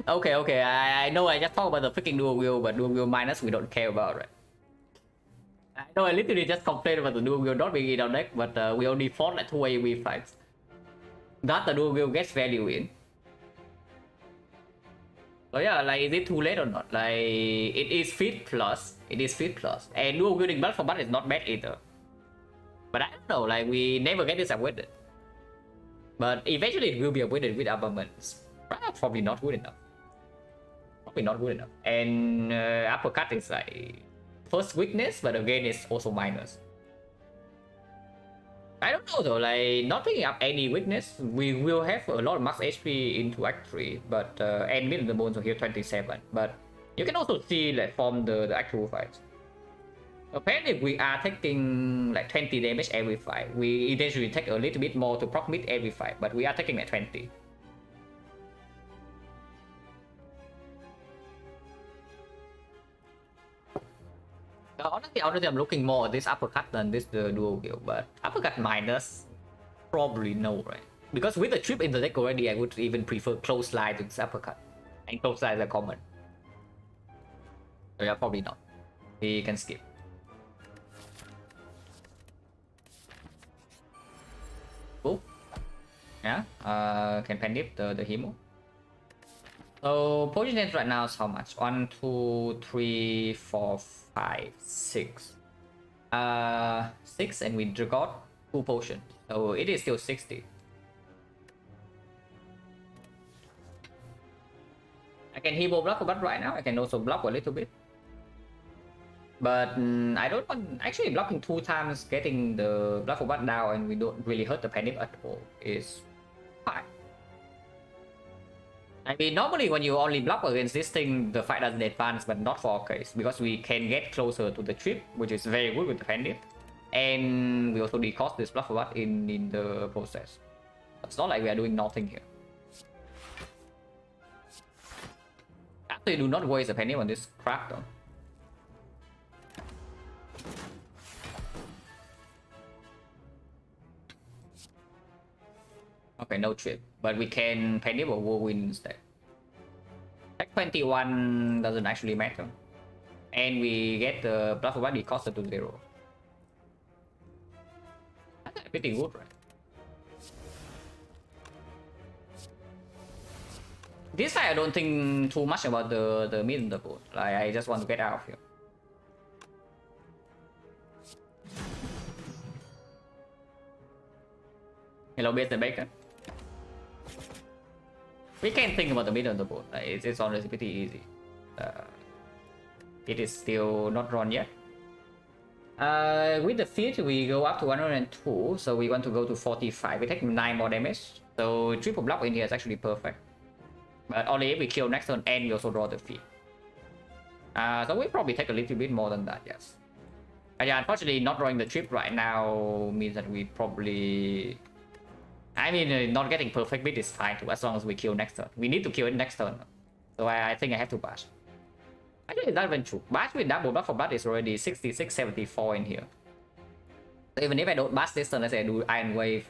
Okay, I know I just talked about the freaking dual wheel, but dual wheel minus we don't care about, right? I know I literally just complained about the dual wheel not being in our deck, but we only fought like 2 AoE fights. That the dual wheel gets value in. So yeah, like, is it too late or not? Like, it is fit plus. It is fit plus. And dual wielding Blood for Blood is not bad either. But I don't know, like, we never get this avoided. But eventually it will be avoided with armaments. Probably not good enough. Probably not good enough. And uppercut is like first weakness, but again it's also minus. I don't know though, like not picking up any weakness. We will have a lot of max HP into Act 3, but and mid the bones are here 27. But you can also see like from the actual fights. Apparently we are taking like 20 damage every fight. We eventually take a little bit more to proc mid every fight, but we are taking like 20. Honestly, I'm looking more at this uppercut than this the dual kill, but uppercut minus, probably no, right? Because with the trip in the deck already, I would even prefer close line to this uppercut, and close line are common. So yeah, probably not. We can skip. Cool. Yeah, can pen dip the Hemo. So potion chance right now is how much? 1, 2, 3, 4, 5, 6. 6, and we got 2 potions. So it is still 60. I can Hebo block for Bat right now. I can also block a little bit. But I don't want... Actually, blocking 2 times, getting the block for Bat down, and we don't really hurt the panic at all is fine. I mean, normally when you only block against this thing, the fight doesn't advance, but not for our case, because we can get closer to the trip, which is very good with the Pandit. And we also decost this block for Bat in the process. It's not like we are doing nothing here. Actually, do not waste a penny on this crack though. Okay, no trip, but we can penny or whirlwind instead. Tech 21 doesn't actually matter, and we get the plus one cost to 0. That's pretty good, right? This fight I don't think too much about the mid and the board. Like I just want to get out of here. Hello, base and bacon. We can think about the mid on the board. Like, it's honestly pretty easy. It is still not run yet. With the feed, we go up to 102, so we want to go to 45. We take 9 more damage. So triple block in here is actually perfect. But only if we kill next turn and we also draw the feed. So we probably take a little bit more than that, yes. Yeah, unfortunately, not drawing the trip right now means that we probably... I mean, not getting perfect bit is fine too, as long as we kill next turn. We need to kill it next turn. So I think I have to bash. Actually, it's not even true. Bash with double block for blood is already 66, 74 in here. So even if I don't bash this turn, let's say I do Iron Wave,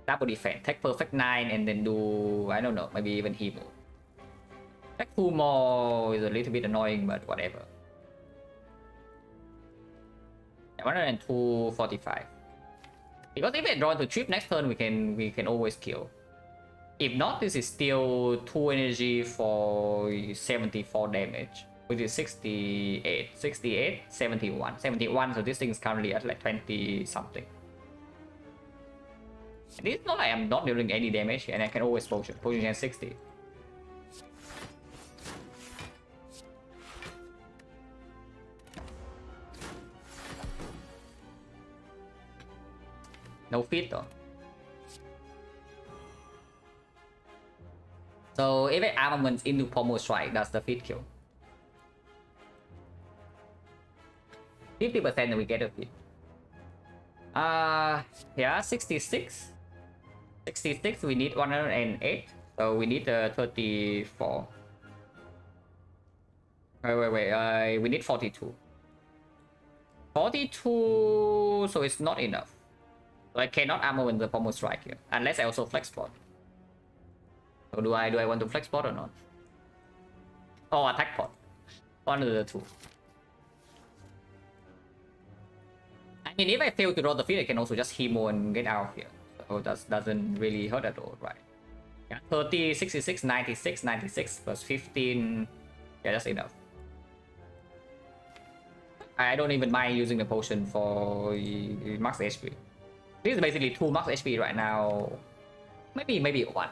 double defense, take perfect 9, and then do, I don't know, maybe even Hemo. Take 2 more is a little bit annoying, but whatever. 102, 45. Because if I draw into trip next turn, we can always kill. If not, this is still 2 energy for 74 damage, which is 68, 71, so this thing is currently at like 20 something. And it's not like I'm not dealing any damage, and I can always potion at 60. No fit though. So if it armaments into pommel strike, that's the fit kill. 50% and we get a fit. Yeah, 66. 66, we need 108. So we need 34. Wait, we need 42. 42, so it's not enough. So I cannot armament the pommel strike here, unless I also flex spot. So do I want to flex spot or not? Oh, attack pot. One of the two. I mean, if I fail to draw the field, I can also just Hemo and get out of here. So that doesn't really hurt at all, right? Yeah, 30, 66, 96, 96 plus 15. Yeah, that's enough. I don't even mind using the potion for max HP. This is basically 2 max HP right now. Maybe 1.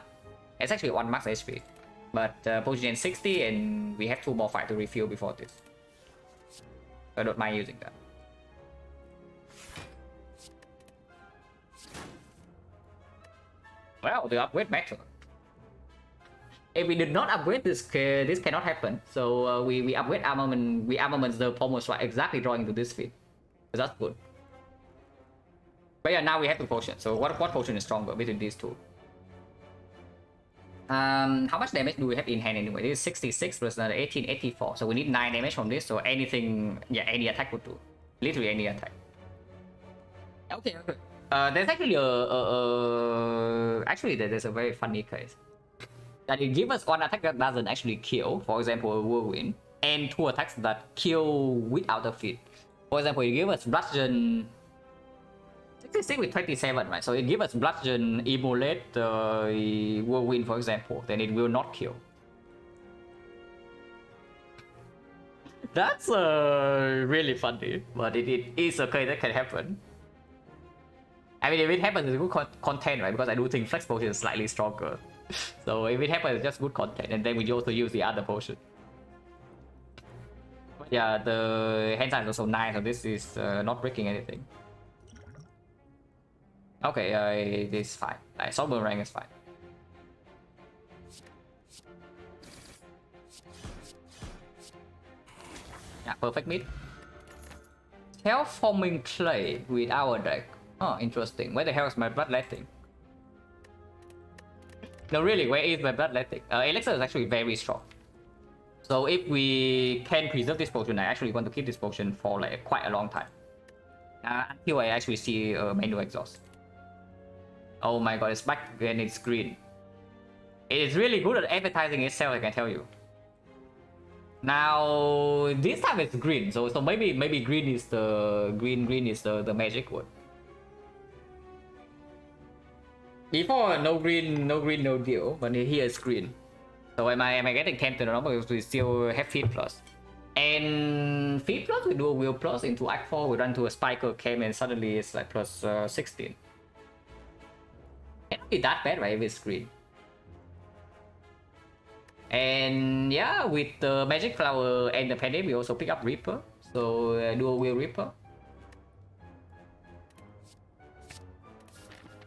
It's actually 1 max HP. But potion 60 and we have 2 more fight to refill before this. I don't mind using that. Well, the upgrade matter. If we did not upgrade this cannot happen. So we upgrade armament, we armament the pommel strike exactly drawing to this feat. So that's good. But yeah, now we have the potion. So what potion is stronger between these two? How much damage do we have in hand anyway? This is 66 plus another 18, 84. So we need 9 damage from this. So anything, yeah, any attack would do. Literally any attack. Okay. There's actually actually there's a very funny case. That it gives us 1 attack that doesn't actually kill. For example, a whirlwind, and 2 attacks that kill without a feat. For example, it gives us bludgeon. 66 with 27, right? So it gives us bludgeon, immolate the whirlwind, for example, then it will not kill. That's really funny, but it is a case that can happen. I mean, if it happens, it's good content, right? Because I do think flex potion is slightly stronger. So if it happens, it's just good content, and then we also use the other potion. But yeah, the hand sign is also nice, so this is not breaking anything. Okay, it is fine. Like, Sword Boomerang is fine. Yeah, perfect mid. Terraforming clay with our deck. Oh, interesting. Where the hell is my bloodletting? No, really, where is my bloodletting? Elixir is actually very strong. So if we can preserve this potion, I actually want to keep this potion for like quite a long time. Until I actually see a manual exhaust. Oh my god, it's back and it's green. It is really good at advertising itself, I can tell you. Now this time it's green, so maybe green is the green is the magic word. Before no green, no deal, but here it's green. So am I getting camped or not? Because we still have feed plus. And feed plus we do a will plus into Act 4, we run to a spiker camp and suddenly it's like plus 16. Can't be that bad, right, if it's green. And yeah, with the magic flower and the penny, we also pick up Reaper. So dual wheel Reaper.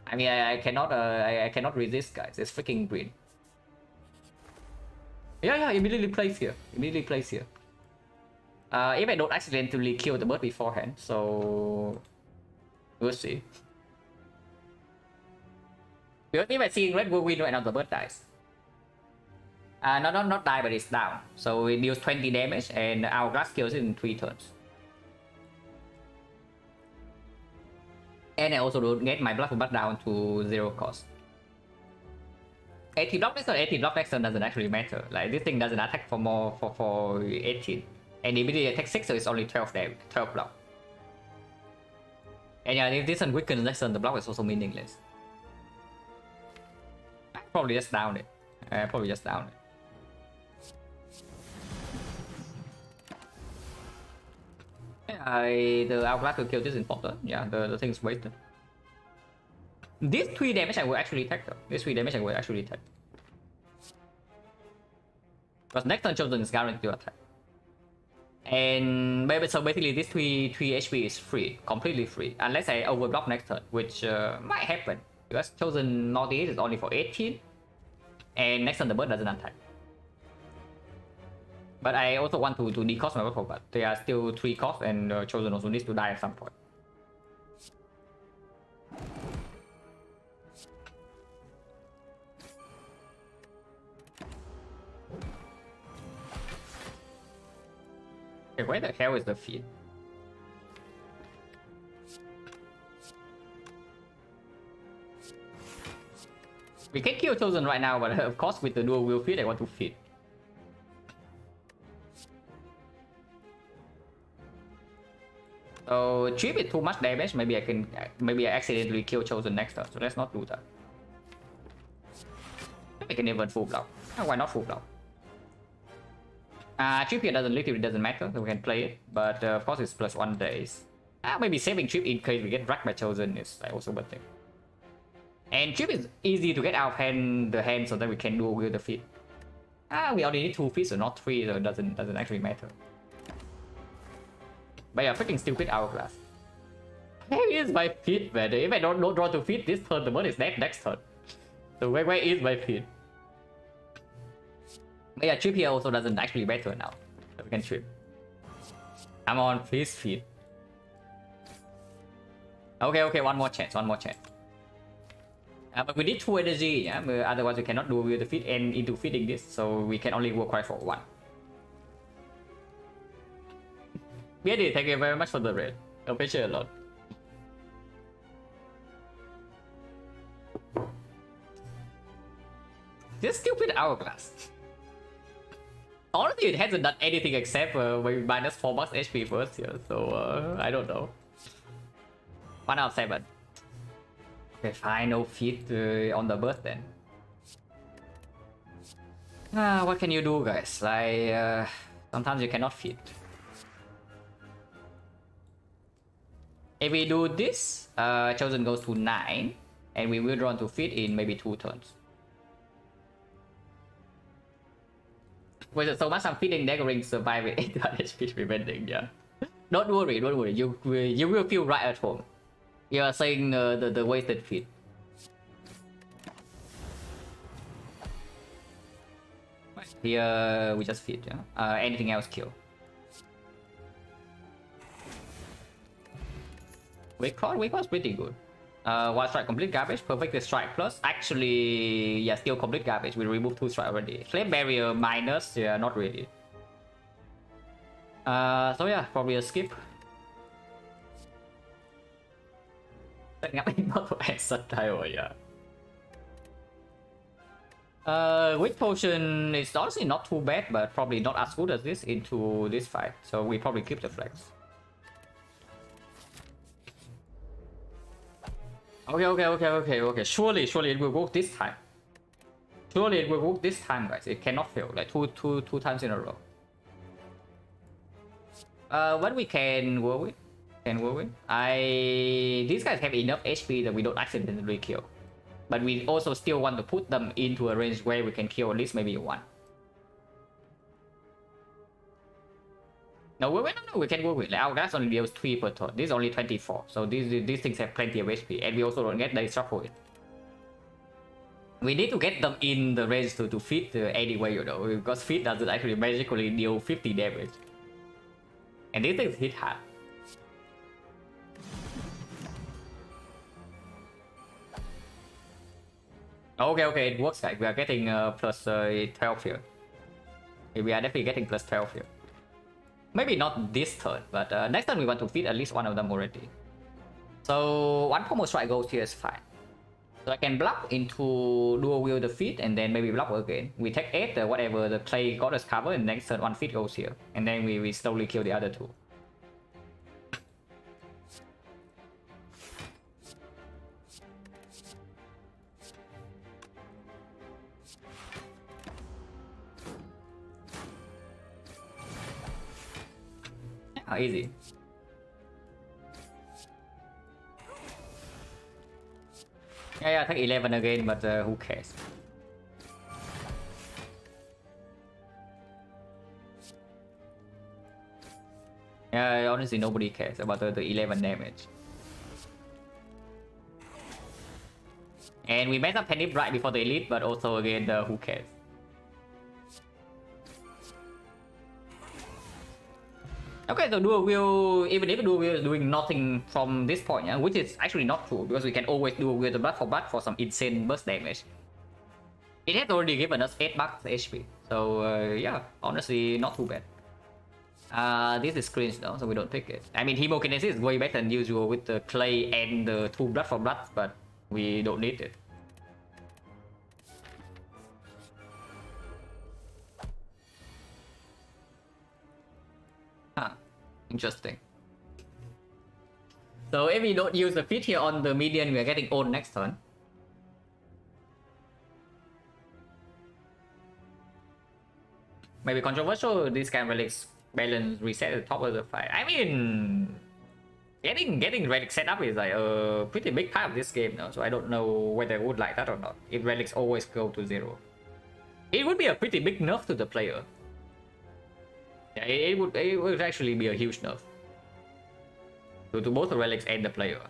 I mean, I cannot resist, guys. It's freaking green. Yeah, immediately plays here. If I don't accidentally kill the bird beforehand, so we'll see. Because if I see red will win right now, the bird dies. Not die, but it's down. So it deals 20 damage, and Hourglass kills it in 3 turns. And I also don't get my blood for blood down to 0 cost. 80 block next turn, 80 block next turn doesn't actually matter. Like this thing doesn't attack for more for 18. And immediately attack 6, so it's only 12 damage, 12 block. And yeah, if this one weakens next turn, the block is also meaningless. Probably just down it. The Hourglass will kill this important. Yeah, the thing's wasted. This 3 damage I will actually take though. Because next turn Chosen is guaranteed to attack. And maybe so basically this 3 HP is free, completely free, unless I overblock next turn, which might happen because Chosen Northeast is only for 18, and next turn the bird doesn't attack. But I also want to decost my weapon, but they are still 3 costs, and Chosen also needs to die at some point. Okay, where the hell is the feed? We can kill Chosen right now, but of course with the dual wheel feed, I want to feed. So chip is too much damage. Maybe I accidentally kill Chosen next turn. So let's not do that. I can even full block. Why not full block? Chip here literally doesn't matter, so we can play it. But of course it's +1 days. Maybe saving chip in case we get dragged by Chosen is also a good thing. And chip is easy to get out of the hand, so that we can dual wield the feed. We only need 2 feet, so not 3, so it doesn't actually matter. But yeah, freaking stupid Hourglass. Where is my feed, man? If I don't draw to feed this turn, the bird is dead next turn. So where is my feed? But yeah, chip here also doesn't actually matter now. So we can chip. Come on, please feed. Okay, one more chance. But we need 2 energy, yeah? Otherwise we cannot do with the feed and into feeding this, so we can only work right for 1. Beardy, thank you very much for the raid. Appreciate a lot. This stupid Hourglass. Honestly, it hasn't done anything except maybe -4 bucks HP first here, so I don't know. 1 out of 7. Okay, fine, no feed on the bird then. What can you do, guys? Like, sometimes you cannot feed. If we do this, Chosen goes to 9, and we will draw to feed in maybe 2 turns. With so much I'm feeding daggering survive with 800 HP preventing, yeah. Don't worry, don't worry. You will feel right at home. You are saying the wasted feed. Here we just feed, yeah. Anything else kill. Wake was pretty good. One strike complete garbage, perfect strike plus. Actually, yeah, still complete garbage. We removed 2 strike already. Flame barrier minus, yeah, not really. So yeah, probably a skip. Setting up not to exit tile, yeah. Weak potion is honestly not too bad, but probably not as good as this into this fight. So we probably keep the flex. Okay. Surely it will work this time. Surely it will work this time, guys. It cannot fail. Like two times in a row. What we can work with? These guys have enough HP that we don't accidentally kill. But we also still want to put them into a range where we can kill at least maybe one. No, we can work with. Our gas only deals 3 per turn. This is only 24. So these things have plenty of HP. And we also don't get the shuffle it. We need to get them in the range to feed anyway, you know. Because feed doesn't actually magically deal 50 damage. And these things hit hard. Okay, it works, guys. We are getting plus 12 here. We are definitely getting plus 12 here. Maybe not this turn, but next turn we want to feed at least one of them already. So one combo strike goes here is fine. So I can block into dual wield the feed and then maybe block again. We take 8, whatever the play got us cover, and next turn one feed goes here. And then we slowly kill the other 2. Easy. Yeah, take 11 again, but who cares? Yeah, honestly, nobody cares about the 11 damage. And we messed up Penny right before the elite, but also again, who cares? Okay, so dual wield, even if dual wield is doing nothing from this point, yeah, which is actually not true, because we can always dual wield the blood for some insane burst damage. It has already given us 8 bucks HP, so yeah, honestly, not too bad. This is cringe though, so we don't take it. I mean, hemokinesis is way better than usual with the clay and the 2 blood for blood, but we don't need it. Huh. Interesting. So if we don't use the feed here on the median, we are getting owned next turn. Maybe controversial, this kind of relics balance reset at the top of the fight. I mean, getting relic set up is like a pretty big part of this game now, so I don't know whether I would like that or not. If relics always go to 0, it would be a pretty big nerf to the player. Yeah, it would actually be a huge nerf to both the relics and the player.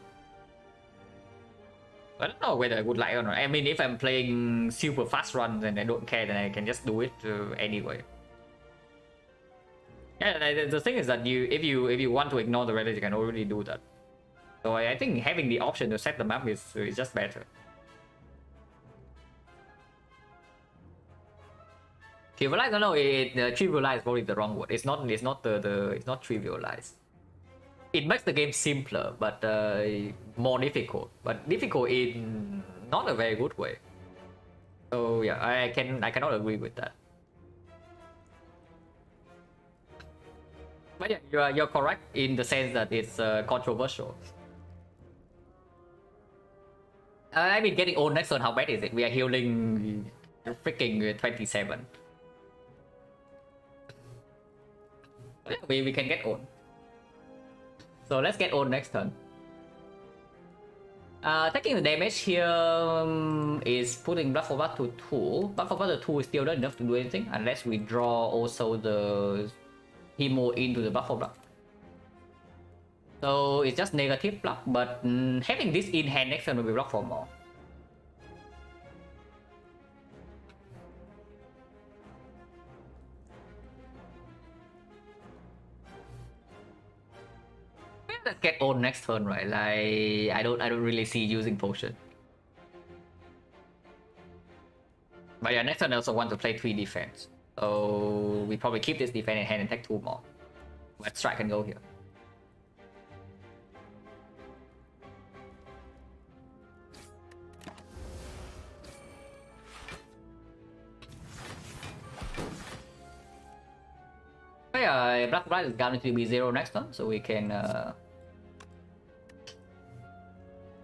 I don't know whether I would like it or not. I mean, if I'm playing super fast runs and I don't care, then I can just do it anyway. Yeah, the thing is that if you want to ignore the relics, you can already do that. So I think having the option to set them up is just better. Trivialize? No, trivialize is probably the wrong word. It's not trivialized. It makes the game simpler, but more difficult. But difficult in not a very good way. So yeah, I cannot agree with that. But yeah, you're correct in the sense that it's controversial. I mean, getting old next turn, how bad is it? We are healing freaking 27. We can get old. So let's get old next turn. Taking the damage here is putting Blood for Blood to 2. Blood for Blood to 2 is still not enough to do anything unless we draw also the Hemo into the Blood for Blood. So it's just negative block, but having this in hand next turn will be block for more. Let's get on next turn, right? Like I don't really see using potion. But yeah, next turn I also want to play 3 defense. So we probably keep this defense in hand and take 2 more. But strike can go here. But yeah, Black Bright is guaranteed to be 0 next turn, so we can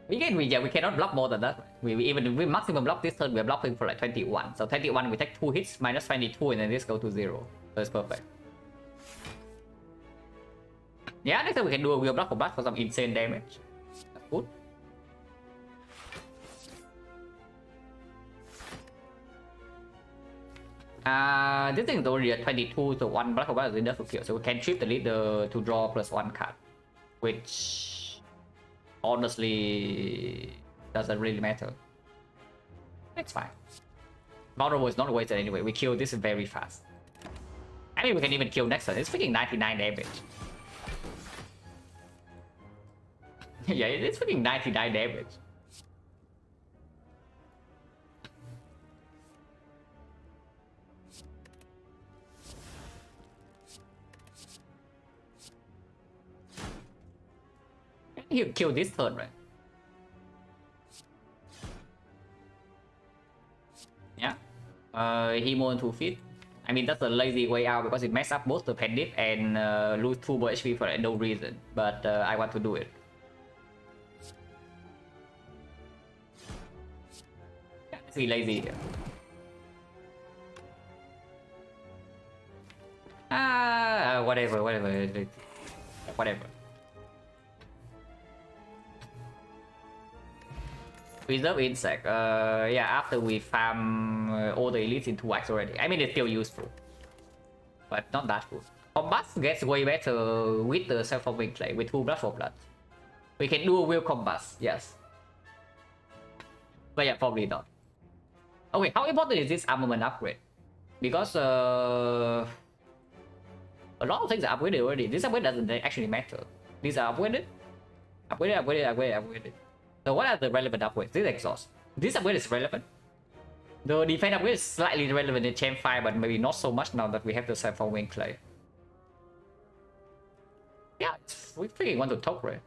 we cannot block more than that. We maximum block this turn, we're blocking for like 21. So 21 we take 2 hits, minus 22, and then this go to 0. So it's perfect. Yeah, next time we can do a wheel block for blood for some insane damage. That's good. This thing is already at 22, so 1 block for blood is enough to kill. So we can trip the leader to draw +1 card, which honestly doesn't really matter. It's fine. Vulnerable is not wasted anyway. We kill this very fast. I mean, we can even kill next turn. It's freaking 99 damage. Yeah, it's freaking 99 damage. You kill this turn, right? Yeah. Hemo on 2 feet. I mean, that's a lazy way out because it messes up both the Pendip and lose 2 more HP for like, no reason. But I want to do it. Yeah, let's be lazy here. Whatever. Preserve insect. Yeah, after we farm all the elites into wax already. I mean, it's still useful, but not that good. Combat gets way better with the self-forming play with 2 blood for blood. We can do a wheel combat, yes. But yeah, probably not. Okay, how important is this armament upgrade? Because a lot of things are upgraded already. This upgrade doesn't actually matter. These are upgraded. Upgraded. So what are the relevant upgrades? This exhaust. This upgrade is relevant. The defense upgrade is slightly relevant in Champ 5, but maybe not so much now that we have the self-forming clay. Yeah, we freaking want to talk, right?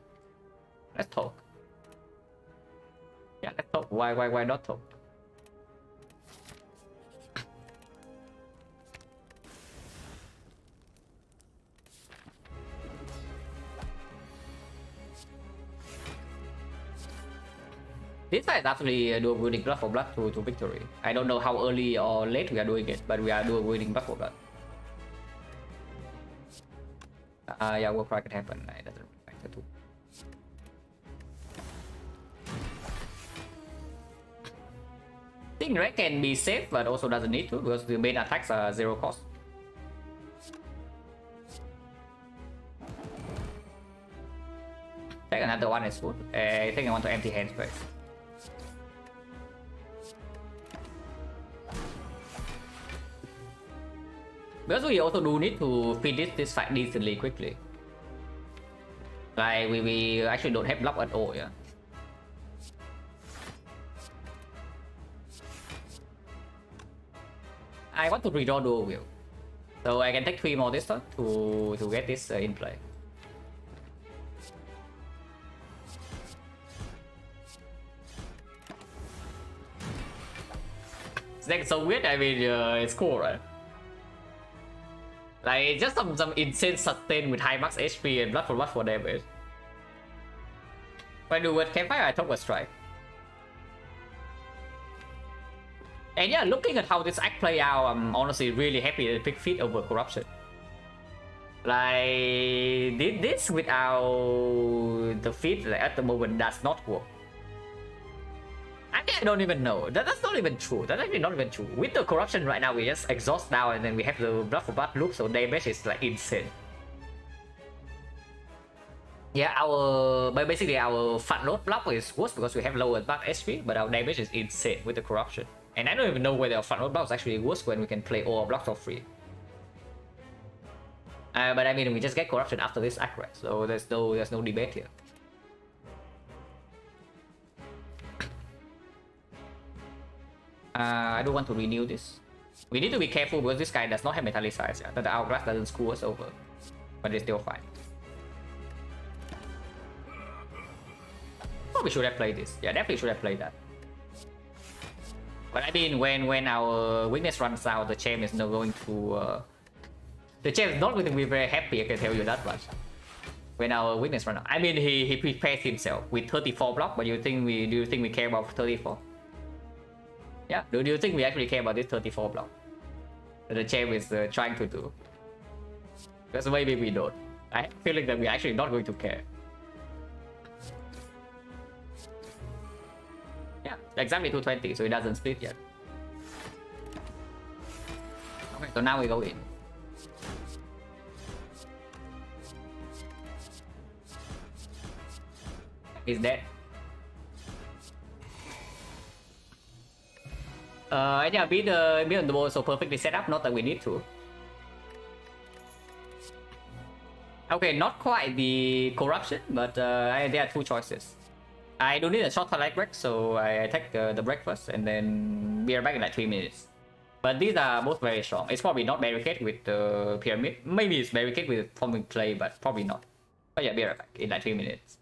Let's talk. Yeah, let's talk. Why not talk? This fight is actually doing blood for blood to victory. I don't know how early or late we are doing it, but we are doing blood for blood. Yeah, World Cry can happen. It doesn't matter too. I think Red can be safe, but also doesn't need to because the main attacks are 0 cost. Take another one is good. I think I want to empty hand space. Because we also do need to finish this fight decently quickly. Like we actually don't have block at all, yeah. I want to redraw dual wheel, so I can take 3 more this turn to get this in play. That's so weird. I mean, it's cool, right? Like just some insane sustain with high max HP and blood for damage. When I do with campfire, I took a strike. And yeah, looking at how this act play out, I'm honestly really happy that I picked Feet over Corruption. Like this without the Feet, like, at the moment does not work. I don't even know. That's not even true. That's actually not even true. With the corruption right now, we just exhaust now and then we have the blood for blood loop, so damage is like insane. Yeah, but basically our fat load block is worse because we have lower block HP, but our damage is insane with the corruption. And I don't even know whether our fat load block is actually worse when we can play all our blocks for free. But I mean, we just get corruption after this accurate, so there's no debate here. I don't want to renew this. We need to be careful because this guy does not have metallicize, yeah, that the hourglass doesn't screw us over, but it's still fine. Probably should have played this. Yeah, definitely should have played that. But I mean, when our weakness runs out, the champ is not going to. The champ is not going to be very happy. I can tell you that much. When our weakness runs out, I mean, he prepares himself with 34 block. But do you think we care about 34? Yeah. Do you think we actually care about this 34 block that the champ is trying to do? Because maybe we don't. I feel like that we're actually not going to care. Yeah, exactly 220, so it doesn't split yet. Okay, so now we go in. He's dead. And yeah, build the ball so perfectly set up, not that we need to. Okay, not quite the corruption, but there are two choices. I don't need a short light break, so I take the breakfast and then we are back in like 3 minutes. But these are both very strong. It's probably not barricade with the pyramid. Maybe it's barricade with forming play, but probably not. But yeah, be right back in like 3 minutes.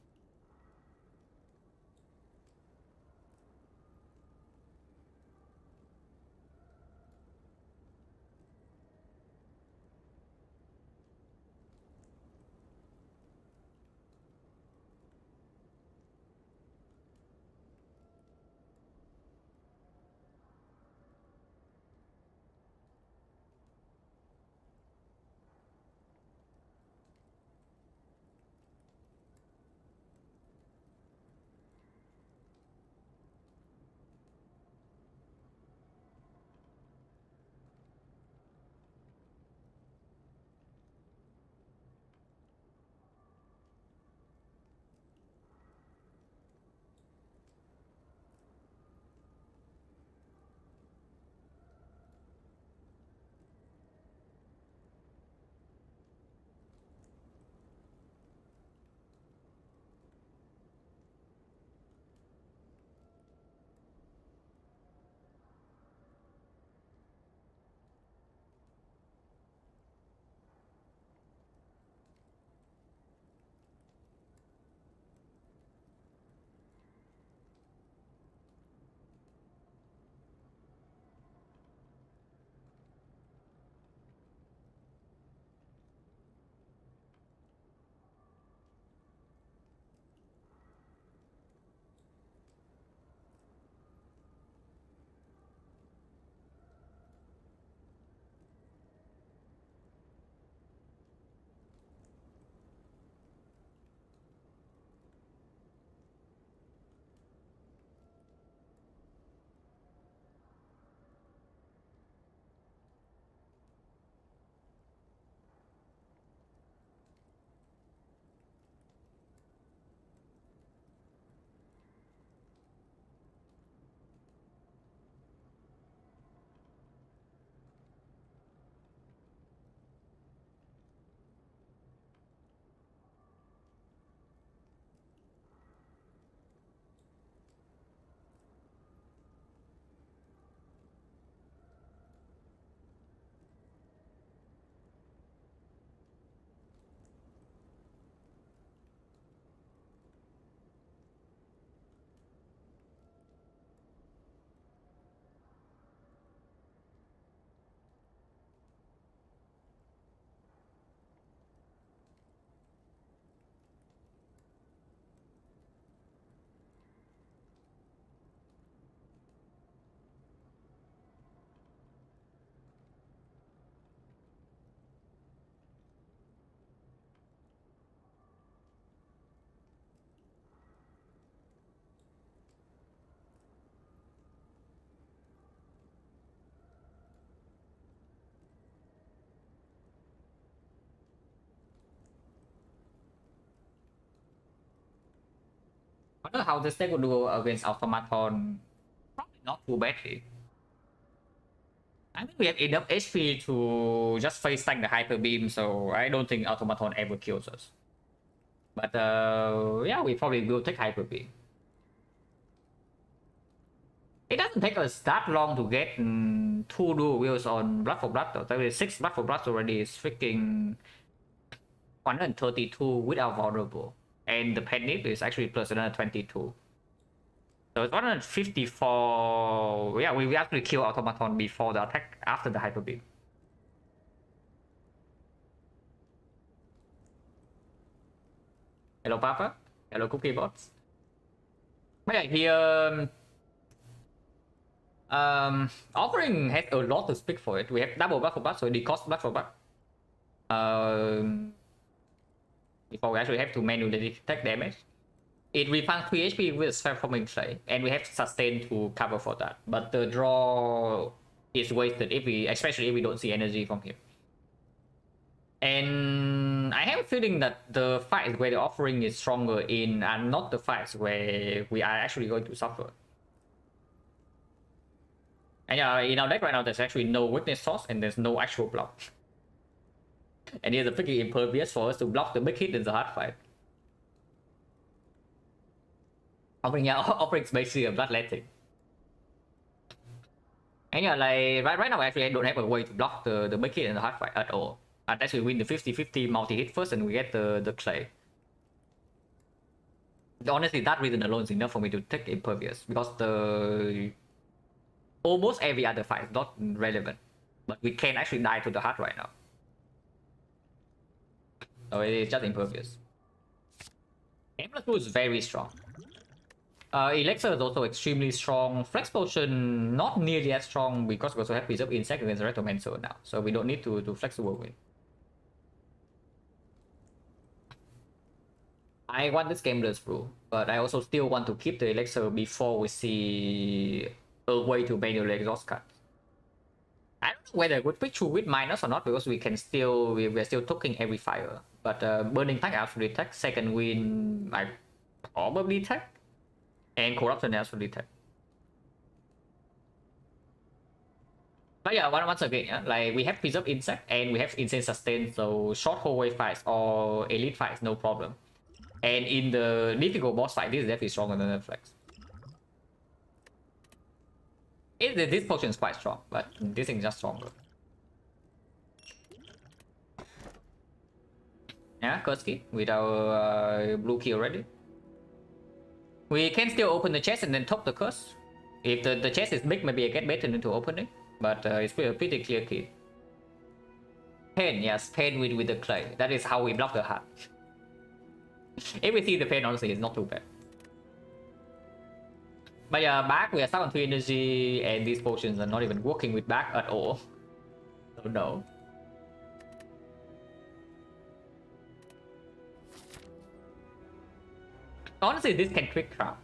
wonder how this deck would do against Automaton. Probably not too badly. I think we have enough HP to just face tank the Hyper Beam, so I don't think Automaton ever kills us. But yeah, we probably will take Hyper Beam. It doesn't take us that long to get 2 dual wheels on Blood for Blood though. 36 Blood for Blood already is freaking 132 without vulnerable. And the Penip is actually plus another 22. So it's 154. Yeah, we actually kill Automaton before the attack after the Hyper Beam. Hello Papa. Hello Cookie Bots. But yeah, here offering has a lot to speak for it. We have double Blood for Blood, so it costs Blood for Blood. Before we actually have to manually take damage. It refunds 3 HP with Transforming Clay, and we have to sustain to cover for that. But the draw is wasted if we, especially if we don't see energy from here. And I have a feeling that the fights where the offering is stronger in are not the fights where we are actually going to suffer. And yeah, in our deck right now, there's actually no weakness source and there's no actual block. And here's a freaking impervious for us to block the big hit in the hard fight. Offering, yeah, offering's basically a bloodletting. And yeah, like right now, actually, I don't have a way to block the big hit in the hard fight at all. I'd actually win the 50-50 multi-hit first and we get the clay. Honestly, that reason alone is enough for me to take impervious because the almost every other fight is not relevant. But we can actually die to the heart right now. So it is just impervious. M+2 is very strong. Elixir is also extremely strong. Flex Potion not nearly as strong because we also have Preserve Insect against Rectomancer now. So we don't need to flex the Whirlwind. I want this game less brew, but I also still want to keep the Elixir before we see a way to manually exhaust cards. I don't know whether we pick with minus or not because we can still we're still taking every fire. But Burning Tag absolutely tech. Second Wind I probably tech. And Corruption absolutely tech. But yeah, once again, yeah, like we have Preserve Insect and we have Insane Sustain, so short hallway fights or elite fights, no problem. And in the difficult boss fight, this is definitely stronger than the Flex. This potion is quite strong, but this thing is just stronger. Yeah, Kursky with our blue key already. We can still open the chest and then top the curse. If the chest is big, maybe I get better into opening, but it's a pretty clear key. Pain, yes, pain with the clay. That is how we block the heart. If we see the pain, honestly, it's not too bad. But yeah, back we are stuck on 3 energy, and these potions are not even working with back at all. So no. Honestly, this can quick crown.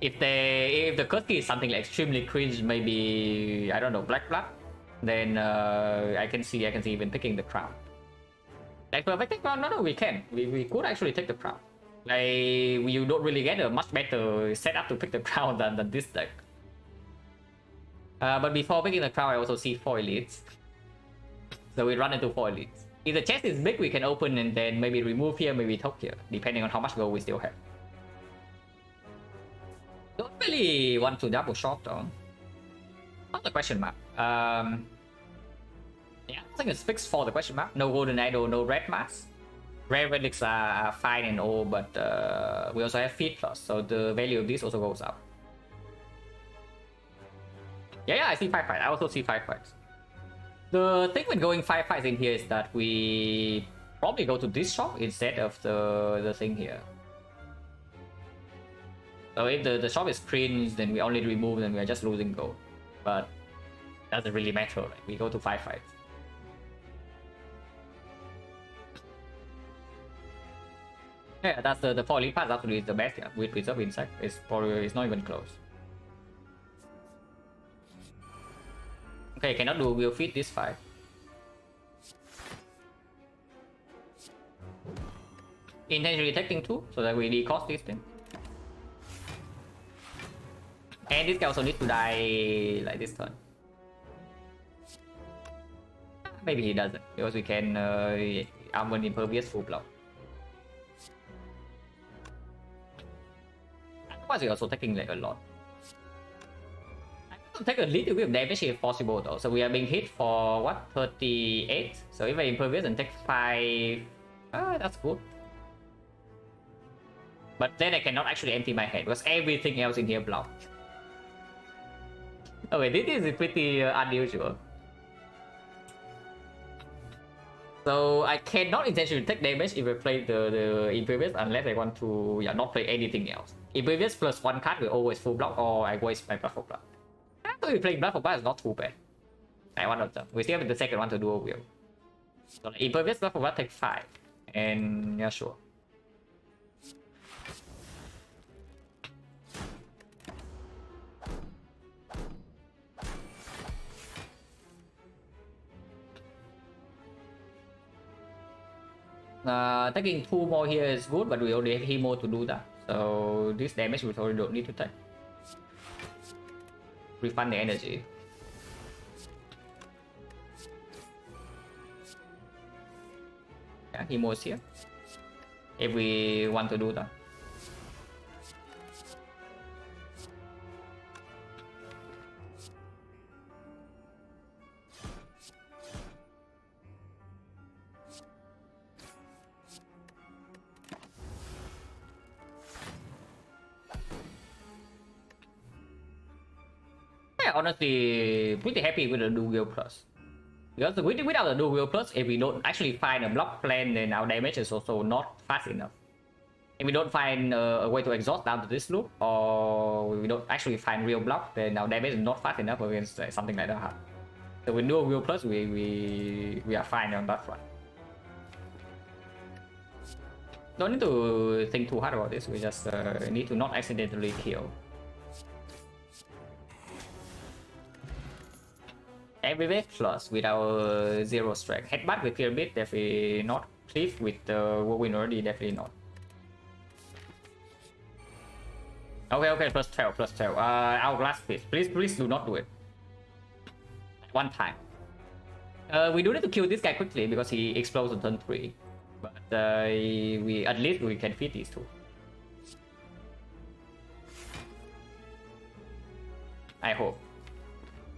If the Kursky is something like extremely cringe, maybe I don't know, Black Blood, then I can see even picking the crown. Like perfect crown, no, we can. We could actually take the crown. Like you don't really get a much better setup to pick the crown than this deck. But before picking the crown, I also see 4 elites. So we run into 4 elites. If the chest is big, we can open and then maybe remove here, maybe top here, depending on how much gold we still have. Don't really want to double shot though. Not the question mark. Yeah, I think it's fixed for the question mark. No golden idol, no red mask. Rare relics are fine and all, but we also have feed plus, so the value of this also goes up. Yeah, I see 5 fights. I also see 5 fights. The thing with going 5 fights in here is that we probably go to this shop instead of the thing here. So if the shop is cringe, then we only remove and we are just losing gold. But doesn't really matter, right? We go to 5 fights. Yeah, that's the 4 elite pass absolutely is the best, yeah. With Preserve Insect, it's not even close. Okay, cannot do will feed this fight. Intentionally attacking 2, so that we decost this thing. And this guy also needs to die like this turn. Maybe he doesn't, because we can armor impervious full block. Otherwise, we're also taking like a lot. I can take a little bit of damage if possible though. So we are being hit for what, 38? So if I impervious and take 5, that's good. But then I cannot actually empty my head because everything else in here blocked. Okay, this is pretty unusual. So I cannot intentionally take damage if I play the Impervious unless I want to not play anything else. Impervious plus 1 card will always full block, or I waste my Blood for Blood. Actually playing Blood for Blood is not too bad. I one of them. We still have the second one to dual wield. So like, Impervious Blood for Blood take 5. And yeah, sure. Taking 2 more here is good, but we already have Hemo to do that. So this damage we probably don't need to take. Refund the energy. Yeah, Hemo is here. If we want to do that. Honestly, pretty happy with the dual wield plus. Because without the dual wield plus, if we don't actually find a block plan, then our damage is also not fast enough. If we don't find a way to exhaust down to this loop, or we don't actually find real block, then our damage is not fast enough against something like that. So with dual wield plus, we are fine on that front. Don't need to think too hard about this. We just need to not accidentally kill. Everywhere plus with our 0 strength. Headbutt with Pyramid, definitely not. Cliff with the Whirlwind already, definitely not. Okay, plus 12, plus 12. Hourglass Fist. Please do not do it. One time. We do need to kill this guy quickly because he explodes on turn 3. But at least we can feed these two. I hope.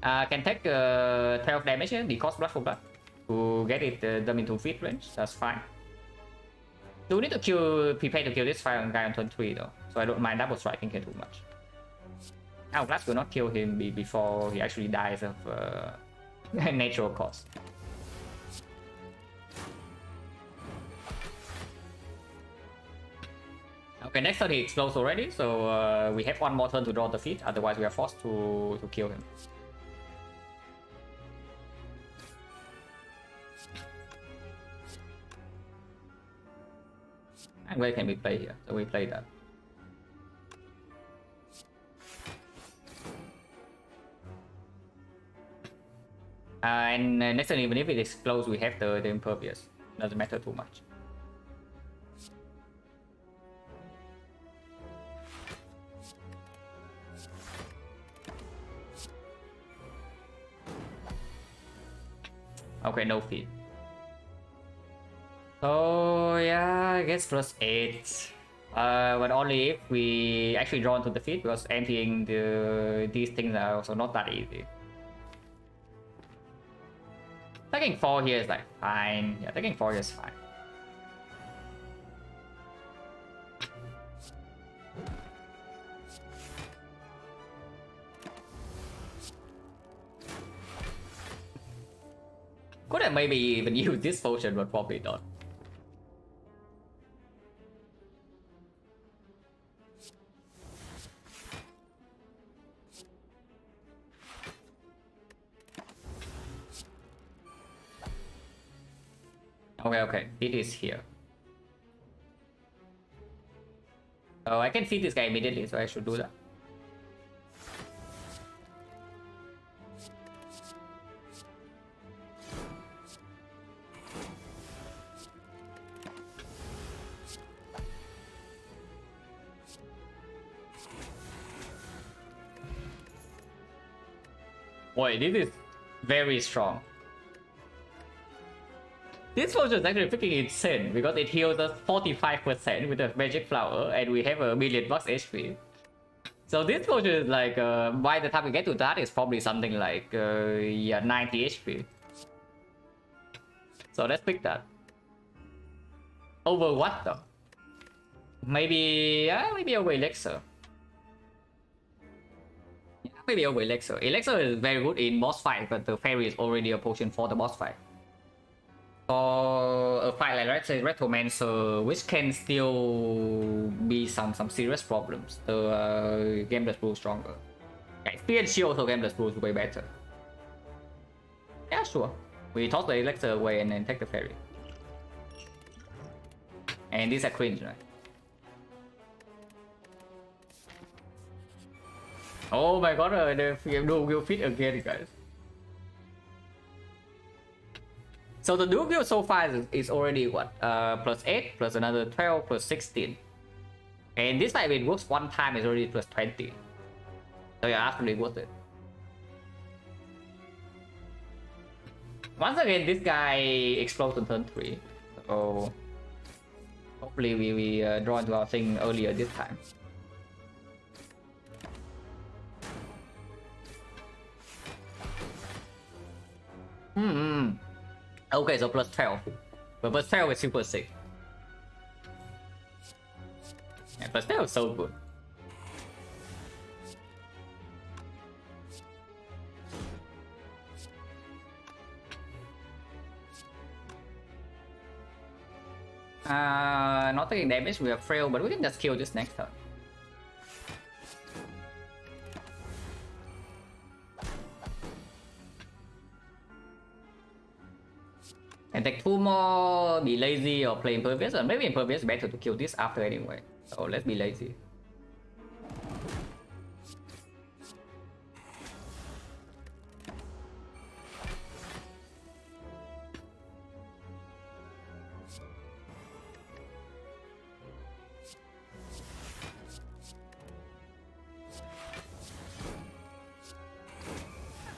Can take 12 damage here, the cost Blood for Blood to get it them into feed range. That's fine. Do we need to prepare to kill this fire guy on turn 3 though, so I don't mind double striking here too much. Hourglass will not kill him before he actually dies of natural cause. Okay, next turn he explodes already, so we have one more turn to draw the feed. Otherwise, we are forced to kill him. And where can we play here? So we play that. And next turn, even if it explodes, we have the Impervious. Doesn't matter too much. Okay, no feed. So yeah, I guess plus 8. But only if we actually draw into the feed, because emptying these things are also not that easy. Taking 4 here is like fine. Yeah, taking 4 here is fine. Could have maybe even used this potion, but probably not. Okay, it is here. Oh, I can feed this guy immediately, so I should do that. Boy, this is very strong. This potion is actually freaking insane because it heals us 45% with the magic flower and we have a million bucks HP. So this potion is like, by the time we get to that, it's probably something like, yeah, 90 HP. So let's pick that. Over what though? Maybe, maybe over Elixir. Yeah, maybe over Elixir. Elixir is very good in boss fight, but the fairy is already a potion for the boss fight. For a fight like let's say Retromancer, which can still be some serious problems, the game does prove stronger. Yeah, Spear and Shield also game does prove way better. Yeah, sure. We toss the Elixir away and then take the fairy. And these are cringe, right? Oh my god, the dual will fit again, guys. So the dual build so far is already what? Plus 8, plus another 12, plus 16. And this time it works one time, it's already plus 20. So yeah, absolutely worth it. Once again, this guy explodes on turn 3. So hopefully we draw into our thing earlier this time. Okay, so plus 12. But plus 12 is super sick. Yeah, plus 12 is so good. Not taking damage, we are frail, but we can just kill this next turn. And take 2 more, be lazy or play Impervious, or maybe Impervious is better to kill this after anyway. So let's be lazy.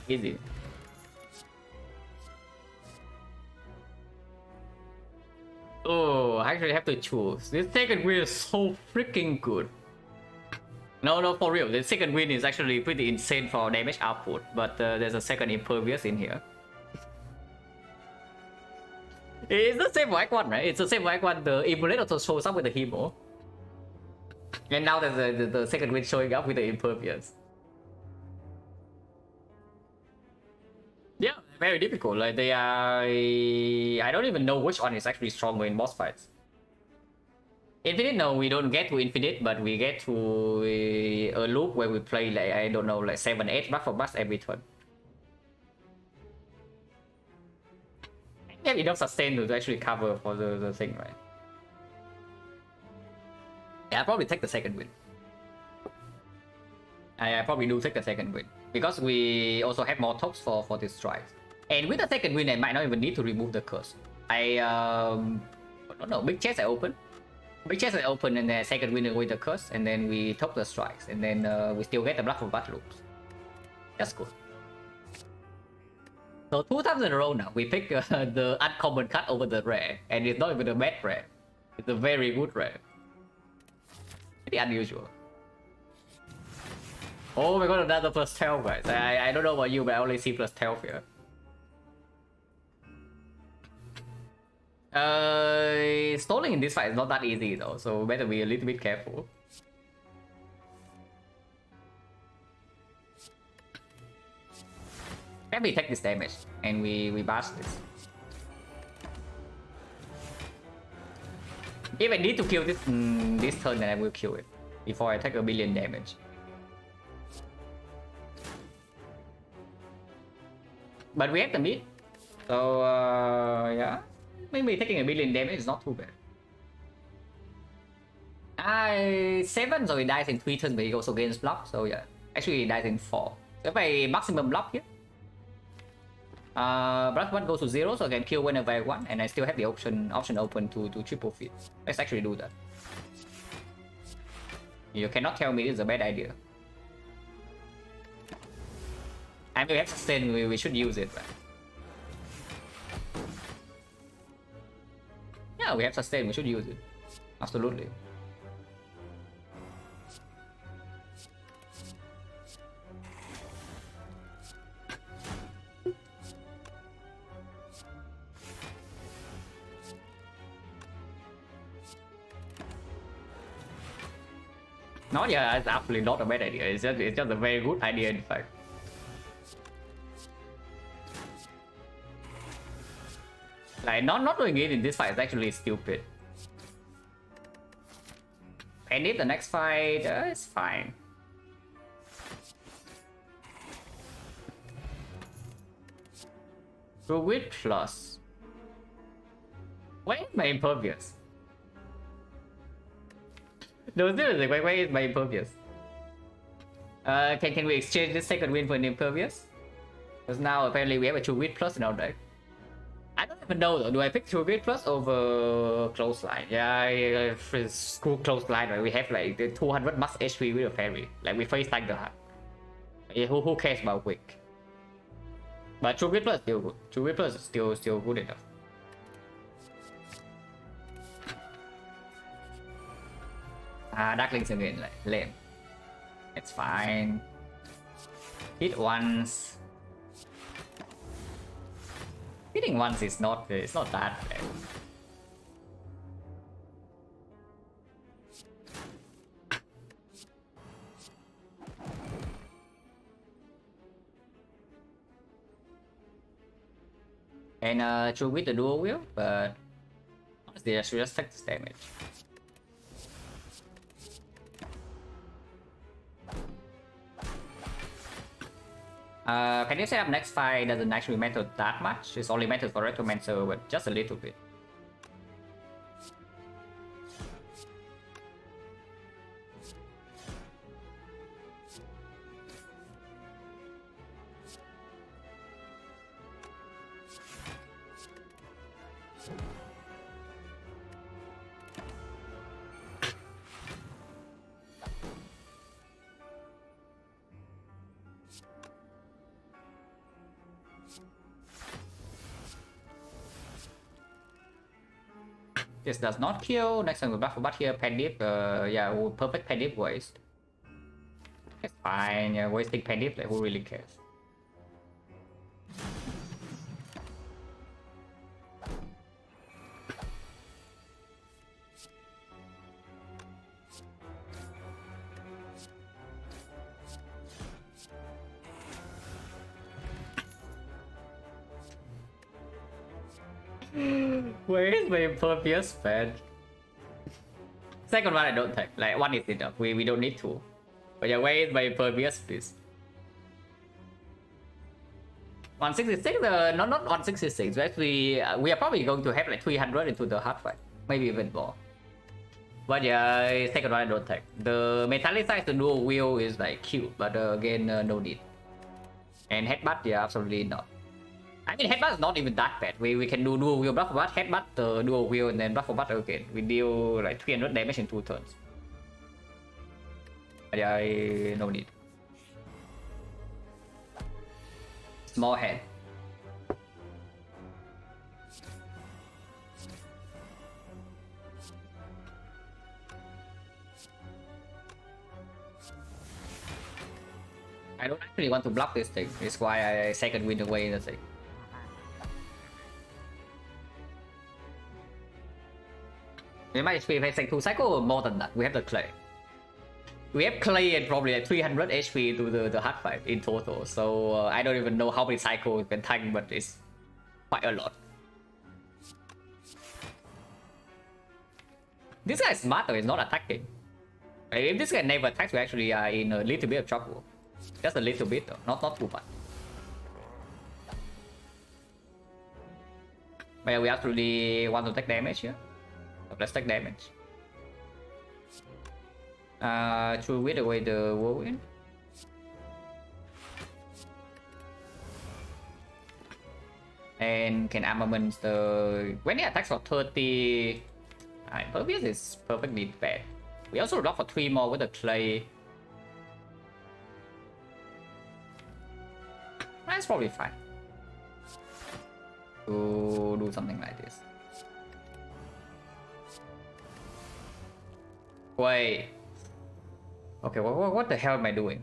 Easy. Oh, I actually have to choose. This second win is so freaking good. No, for real. The second win is actually pretty insane for damage output, but there's a second Impervious in here. It's the same for Act 1, right? It's the same for Act 1. The Immolate also shows up with the Hemo. And now there's the second win showing up with the Impervious. Yeah, very difficult. Like they are, I don't even know which one is actually stronger in boss fights. Infinite, no, we don't get to Infinite, but we get to a loop where we play like, I don't know, like 7-8 buff for buff every turn. We have enough sustain to actually cover for the thing, right? Yeah, I'll probably take the second win. I probably do take the second win. Because we also have more tops for this strike. And with the second win, I might not even need to remove the curse. I don't know, big chest I open. Big chest I open and then second win with the curse, and then we top the strikes, and then we still get the block for battle loops. That's good. So 2 times in a row now, we pick the uncommon card over the rare, and it's not even a bad rare. It's a very good rare. Pretty unusual. Oh my god, another plus 12, guys. I don't know about you, but I only see plus 12 here. Stalling in this fight is not that easy though, so better be a little bit careful. Can we take this damage and we bash this? If I need to kill this this turn, then I will kill it before I take a billion damage. But we have the meat, so yeah, maybe taking a billion damage is not too bad. 7, so he dies in 3 turns, but he also gains block, so yeah, actually he dies in 4. So if I maximum block here, block 1 goes to 0, so I can kill whenever I want, and I still have the option open to triple feed. Let's actually do that. You cannot tell me this is a bad idea. I mean, we have sustain, we should use it, right? Yeah, we have sustain, we should use it. Absolutely. No, yeah, it's absolutely not a bad idea. It's just a very good idea, in fact. Like, not doing it in this fight is actually stupid. And if the next fight, it's fine. Druid plus. Where is my impervious? No, seriously, where is my impervious? Can we exchange this second win for an impervious? Because now apparently we have a Druid plus in our deck. I don't even know though. Do I pick Druid plus over Clothesline? Yeah, school Clothesline, right? We have like the 200 max HP with a fairy. Like we face tank the heart. Yeah, who cares about quick? But Druid plus still good. Druid plus is still good enough. Darklings again, like lame. It's fine. Hit once. Hitting once is not that bad. And true with the dual wheel, but honestly I should just take this damage. Can you set up next fight doesn't actually matter that much? It's only matters for Retromancer, but just a little bit. This does not kill. Next time we buff but here Pandip. Yeah, perfect Pandip waste. It's fine. Yeah, wasting Pandip. Like who really cares? Where is my impervious, man? Second one I don't take. Like one is enough. We don't need to. But yeah, where is my impervious, please? 166? Not 166. Actually, we are probably going to have like 300 into the hard fight. Maybe even more. But yeah, second one I don't take. The metallicize the dual wheel is like cute, but again, no need. And headbutt, yeah, absolutely not. I mean, headbutt is not even that bad. We can do dual wheel buff butt, headbutt the dual wheel, and then buff butt again. We deal like 300 damage in 2 turns. But yeah, no need. Small head. I don't actually want to block this thing. It's why I second wind away the thing. We might be facing 2 cycles or more than that. We have the clay. We have clay and probably like 300 HP to the hard fight in total. So I don't even know how many cycles we can tank, but it's quite a lot. This guy is smarter, he's not attacking. If this guy never attacks, we actually are in a little bit of trouble. Just a little bit though, not too much. But yeah, we actually want to take damage here. Let's take damage. Should we away the whirlwind? And can armament the when he attacks for 30. Pervious is perfectly bad. We also block for 3 more with the clay. it's probably fine to do something like this. Wait. Okay, what the hell am I doing?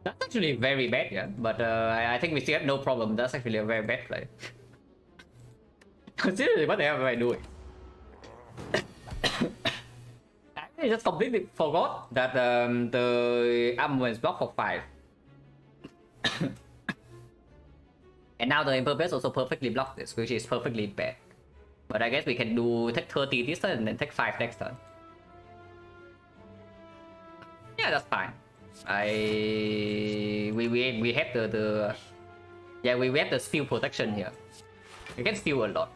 That's actually very bad, yeah. But I think we still have no problem. That's actually a very bad play. Seriously, what the hell am I doing? I just completely forgot that the armor is blocked for 5. And now the Emperor also perfectly blocked this, which is perfectly bad. But I guess we can do take 30 this turn and then take 5 next turn. Yeah, that's fine. We have the yeah, we have the steal protection here. We can steal a lot.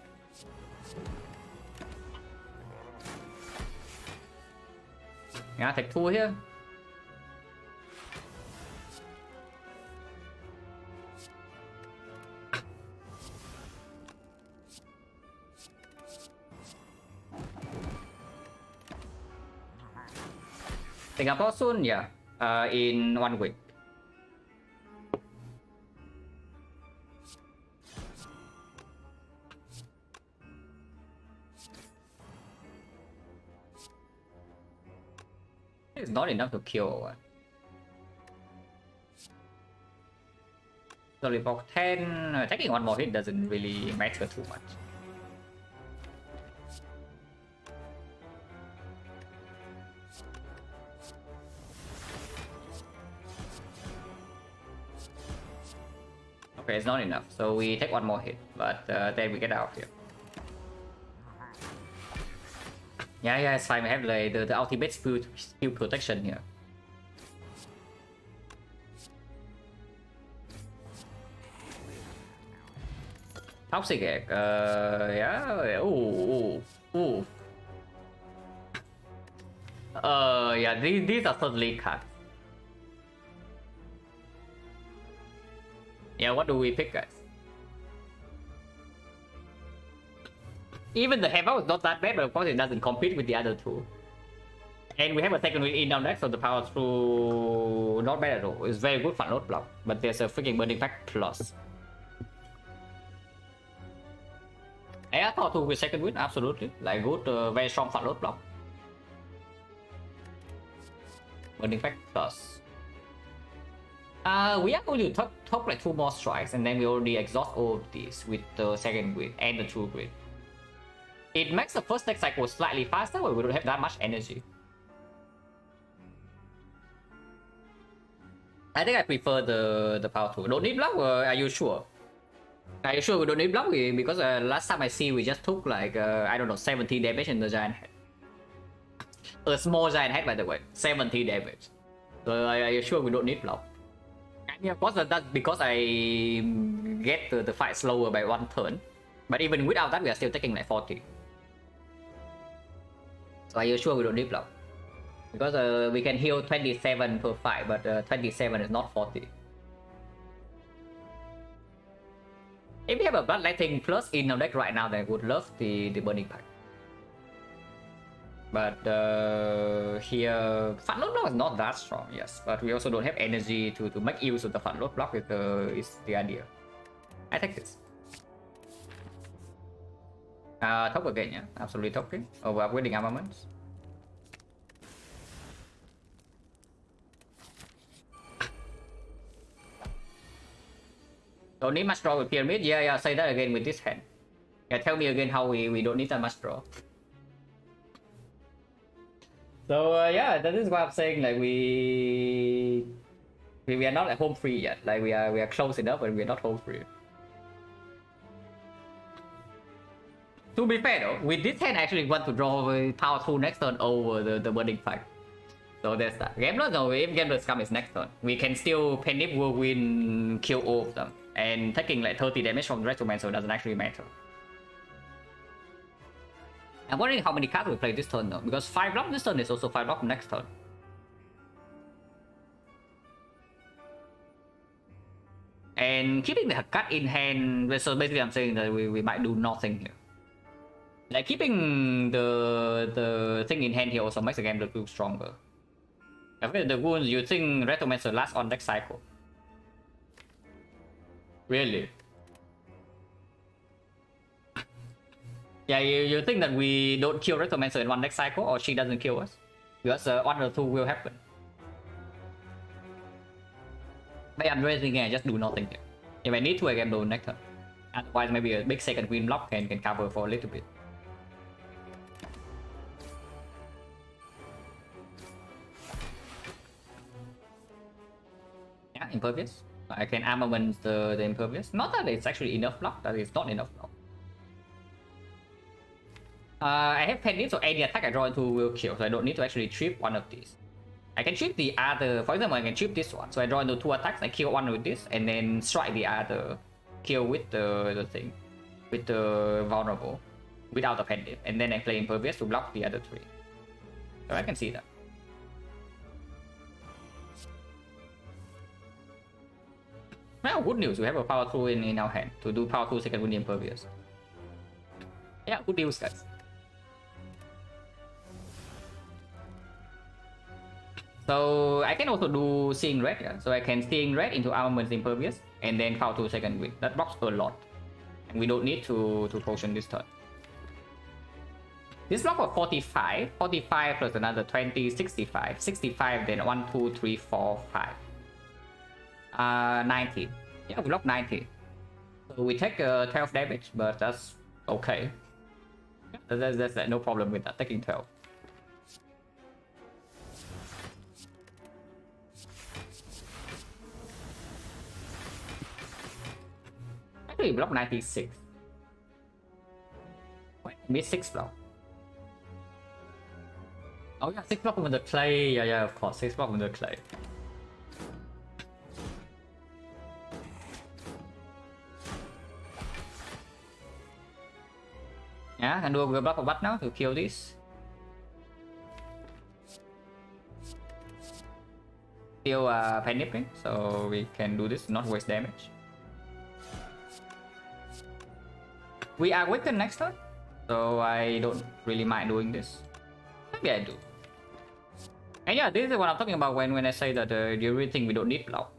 Yeah, take 2 here. Singapore soon, yeah. In 1 week. It's not enough to kill. So we block 10. Taking 1 more hit doesn't really matter too much. Okay, it's not enough. So we take 1 more hit, but then we get out here. Yeah, it's fine. We have like the ultimate skill protection here. Toxic egg. Yeah. Ooh. Yeah. These are totally cards. Yeah. What do we pick, guys? Even the Hammer is not that bad, but of course it doesn't compete with the other 2. And we have a second win in down deck, so the power through not bad at all. It's very good front load block, but there's a freaking burning pack plus. Yeah, power through with second win, absolutely. Like good, very strong front load block. Burning pack plus. We are going to top like 2 more strikes, and then we already exhaust all of these with the second win and the true grid. It makes the first deck cycle slightly faster, but we don't have that much energy. I think I prefer the power 2. Don't need block? Are you sure? Are you sure we don't need block? Because last time I see we just took like, I don't know, 70 damage in the giant head. A small giant head, by the way. 70 damage. So are you sure we don't need block? And of course that's because I get the fight slower by 1 turn. But even without that, we are still taking like 40. So are you sure we don't need block? Because we can heal 27 per fight, but 27 is not 40. If we have a Bloodletting plus in our deck right now, then I would love the Burning Pack. But here, Fun Load Block is not that strong, yes. But we also don't have energy to make use of the Fun Load Block, is the idea. I take this. Top again, yeah. Absolutely top again. Over upgrading armaments. Don't need much draw with Pyramid. Yeah, say that again with this hand. Yeah, tell me again how we don't need that much draw. So yeah, that is why I'm saying like we are not at home free yet. Like we are close enough, but we are not home free. To be fair though, with this hand I actually want to draw power 2 next turn over the burning fight. So there's that. Gambler, no, if Gambler's come is next turn, we can still Penip Whirlwind kill all of them. And taking like 30 damage from the Retromancer doesn't actually matter. I'm wondering how many cards we play this turn though, because 5 block this turn is also 5 block next turn. And keeping the cut in hand, so basically I'm saying that we might do nothing here. Like keeping the thing in hand here also makes the game look stronger. After the wounds, you think Retromancer lasts on deck cycle. Really? Yeah, you think that we don't kill Recommencer in one next cycle, or she doesn't kill us? Because one or two will happen. But I'm raising again, just do nothing here. If I need to, I can do next turn. Otherwise, maybe a big second wind block can cover for a little bit. Yeah, Impervious. I can armament the Impervious. Not that it's actually enough block, that it's not enough block. I have Pendant, so any attack I draw into will kill, so I don't need to actually trip one of these. I can trip the other, for example, I can trip this one, so I draw into 2 attacks, I kill one with this, and then strike the other, kill with the thing, with the vulnerable, without the Pendant, and then I play Impervious to block the other 3. So I can see that. Well, good news, we have a power 2 in our hand to do power 2 second wind Impervious. Yeah, good news, guys. So I can also do Seeing Red, yeah? So I can Seeing Red into Armament Impervious, and then power 2 second wind. That blocks a lot. And we don't need to potion this turn. This block was 45. 45 plus another 20, 65. 65, then 1, 2, 3, 4, 5. 90. Yeah, we block 90. So we take 12 damage, but that's okay. There's no problem with that, taking 12. Actually, block 96. Wait, mid 6 block. Oh yeah, 6 block with the clay. Yeah, of course, 6 block with the clay. Yeah, can do a block of what now to kill this. Still panipping, so we can do this, not waste damage. We are weakened next turn, so I don't really mind doing this. Maybe I do. And yeah, this is what I'm talking about when I say that you really think we don't need block.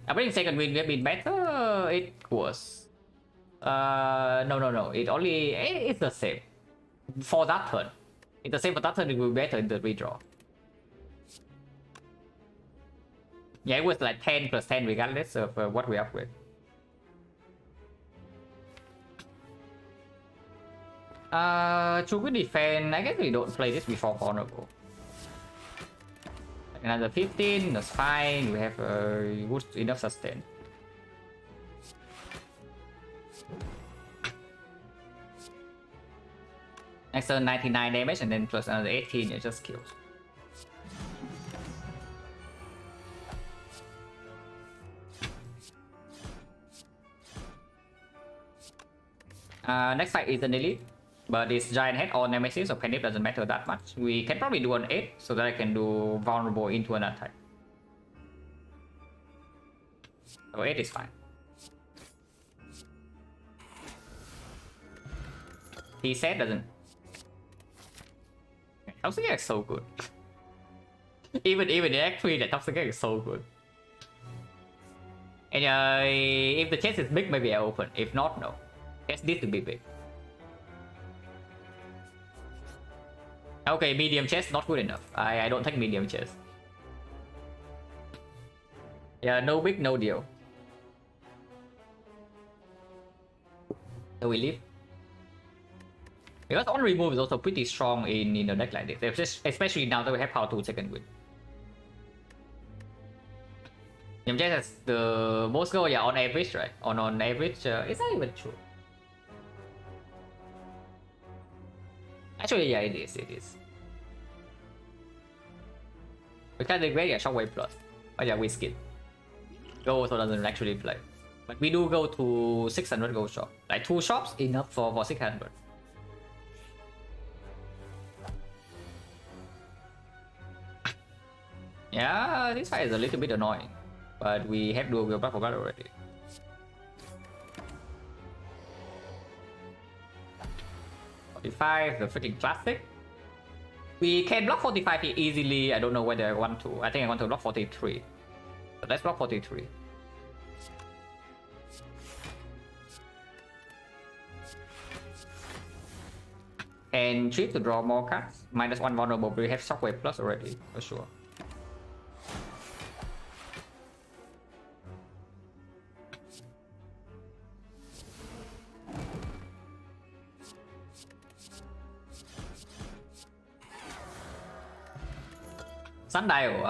I think second wind will be better. It was. No. It's the same. For that turn. It's the same for that turn, it will be better in the redraw. Yeah, it was like 10 plus 10 regardless of what we upgrade. True good defense, I guess we don't play this before vulnerable. Another 15, that's fine, we have good enough sustain. Next turn 99 damage and then plus another 18, it just kills. Next fight is an elite, but it's giant head or nemesis, so penip doesn't matter that much. We can probably do an 8 so that I can do vulnerable into an attack. So 8 is fine. He said doesn't. Toxic is so good. even the Act 3, the Toxic is so good. And if the chest is big, maybe I open. If not, no. Chest needs to be big. Okay, medium chest not good enough. I don't take medium chest. Yeah, no big, no deal. So we leave. Because on remove is also pretty strong in a deck like this, especially now that we have power 2 second wind. Medium chest has the most goal, yeah, on average, right? On average, it's not even true. Actually, yeah, it is. We can't degrade, yeah, Shockwave Plus. But yeah, we skip. Go also doesn't actually play. But we do go to 600 gold shop. Like 2 shops enough for 600. Yeah, this fight is a little bit annoying. But we have dual buff for battle already. The freaking classic. We can block 45 here easily. I don't know whether I want to. I think I want to block 43. But let's block 43. And cheap to draw more cards. -1 vulnerable. We have Shockwave Plus already, for sure. Sundial,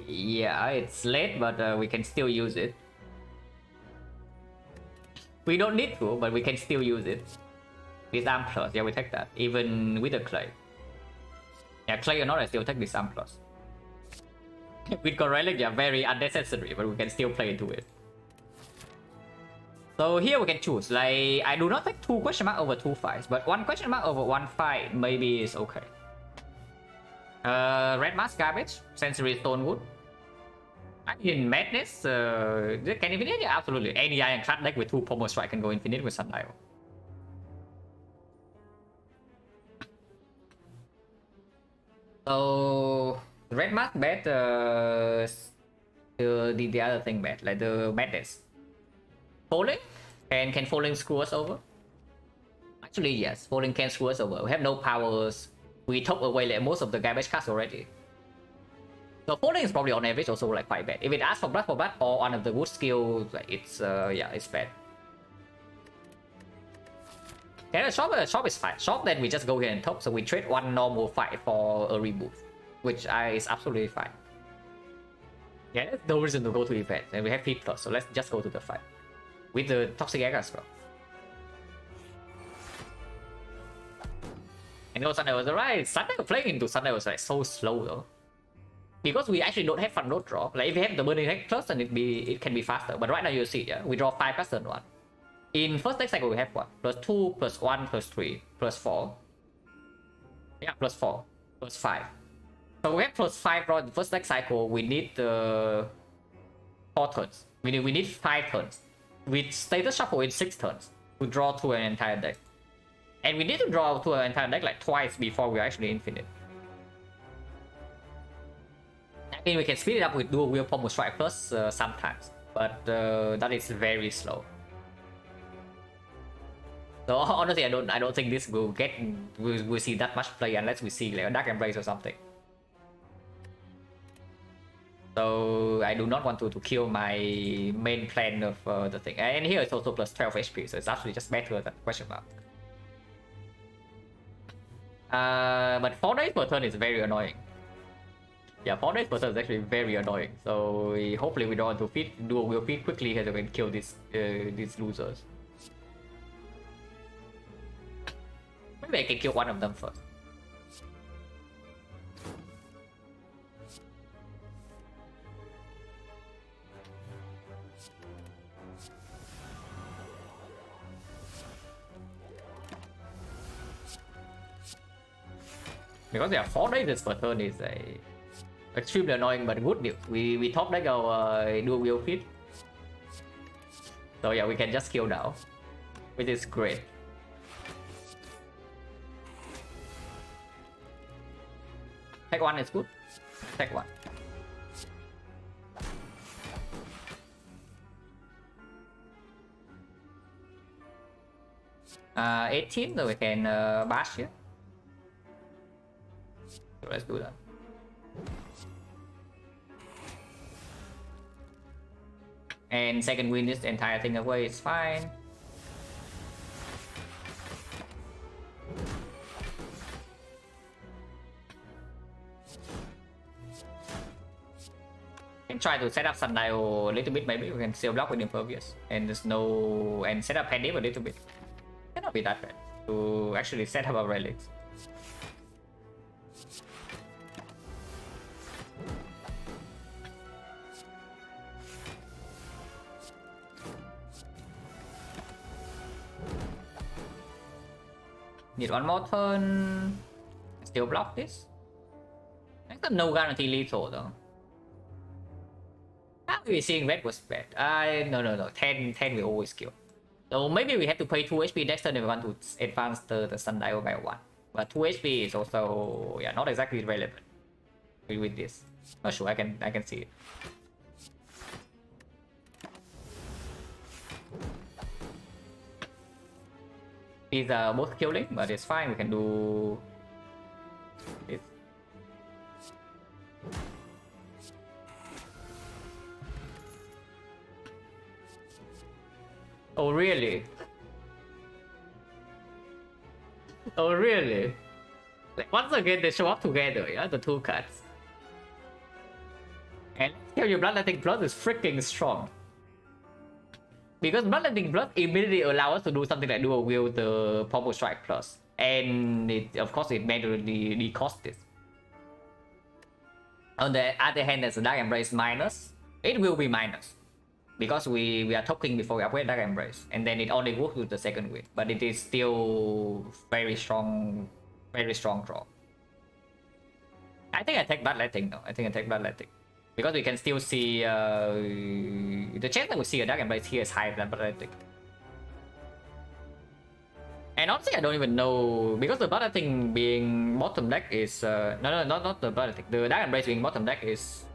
yeah, it's late, but we can still use it. We don't need to, but we can still use it. Disarm plus, yeah, we take that, even with the clay. Yeah, clay or not, I still take disarm plus. With Corelic, yeah, very unnecessary, but we can still play into it. So here we can choose, like, I do not take 2 question mark over 2 fights, but 1 question mark over 1 fight maybe is okay. Red Mask Garbage, Sensory Stonewood. In Madness, can Infinite? Yeah, absolutely. Any Ironclad deck with 2 Pommel Strike can go Infinite with Sundial. So, Red Mask bet the other thing bet, like the Madness. Falling? Can Falling screw us over? Actually, yes, Falling can screw us over. We have no powers. We took away like most of the garbage cards already. So Falling is probably on average also like quite bad. If it asks for blood or one of the wood skills, like it's yeah, it's bad. Yeah, shop is fine. Shop, then we just go here and top. So we trade 1 normal fight for a reboot, which is absolutely fine. Yeah, there's no reason to go to event, and we have P plus, so let's just go to the fight with the Toxic Egg as well. And also Sunday was right. Sunday playing into Sunday was like so slow though, because we actually don't have fun note draw. Like if we have the burning deck plus, then it can be faster. But right now you see, yeah, we draw 5 cards turn 1. In first deck cycle we have what? +2, +1, +3, +4. Yeah, +4, +5. So we have +5 draw in the first deck cycle. We need 4 turns. We need 5 turns. With status shuffle in 6 turns to draw to an entire deck. And we need to draw to an entire deck like twice before we're actually infinite. I mean, we can speed it up with dual wheel Pommel Strike plus sometimes, but that is very slow. So honestly, I don't think this will we'll see that much play unless we see like a Dark Embrace or something. So I do not want to kill my main plan of the thing. And here it's also +12 HP, so it's actually just better than question mark. But 4 days per turn is very annoying. Yeah, 4 days per turn is actually very annoying. So hopefully we don't want to feed, dual wheel feed quickly here so we can kill these losers. Maybe I can kill one of them first. Because there are 4 days per turn is extremely annoying, but good news. We top deck our dual wheel feed. So yeah, we can just kill now, which is great. Take 1 is good. Take 1. Uh, 18, so we can bash here. So let's do that. And second win this entire thing away, it's fine. Can try to set up Sundial a little bit, maybe we can still block with Impervious. And there's no... and set up Pandip a little bit. Cannot be that bad to actually set up our relics. Need 1 more turn. Still block this. I think no guarantee lethal though. We're seeing red was bad. No. 10 we always kill. So maybe we have to pay 2 HP next turn if we want to advance the Sundial by 1. but 2 HP is also, yeah, not exactly relevant with this. Not sure, I can see it. These are both killing, but it's fine. We can do this. Oh really? Oh really? Like once again they show up together, yeah, the two cards. And here your Bloodletting Plus is freaking strong. Because Bloodletting Plus immediately allows us to do something like Dual Wield the Pommel Strike Plus. And it, of course it manually decosts this. On the other hand, there's a Dark Embrace minus. It will be minus. Because we are talking before we upgrade Dark Embrace. And then it only works with the second wave. But it is still very strong draw. I think I take Bloodletting though. I think I take Bloodletting. Because we can still see the chance that we see a Dark Embrace here is higher than Bloodletting. And honestly, I don't even know, because the Bloodletting being bottom deck is not the Bloodletting. The Dark Embrace being bottom deck is,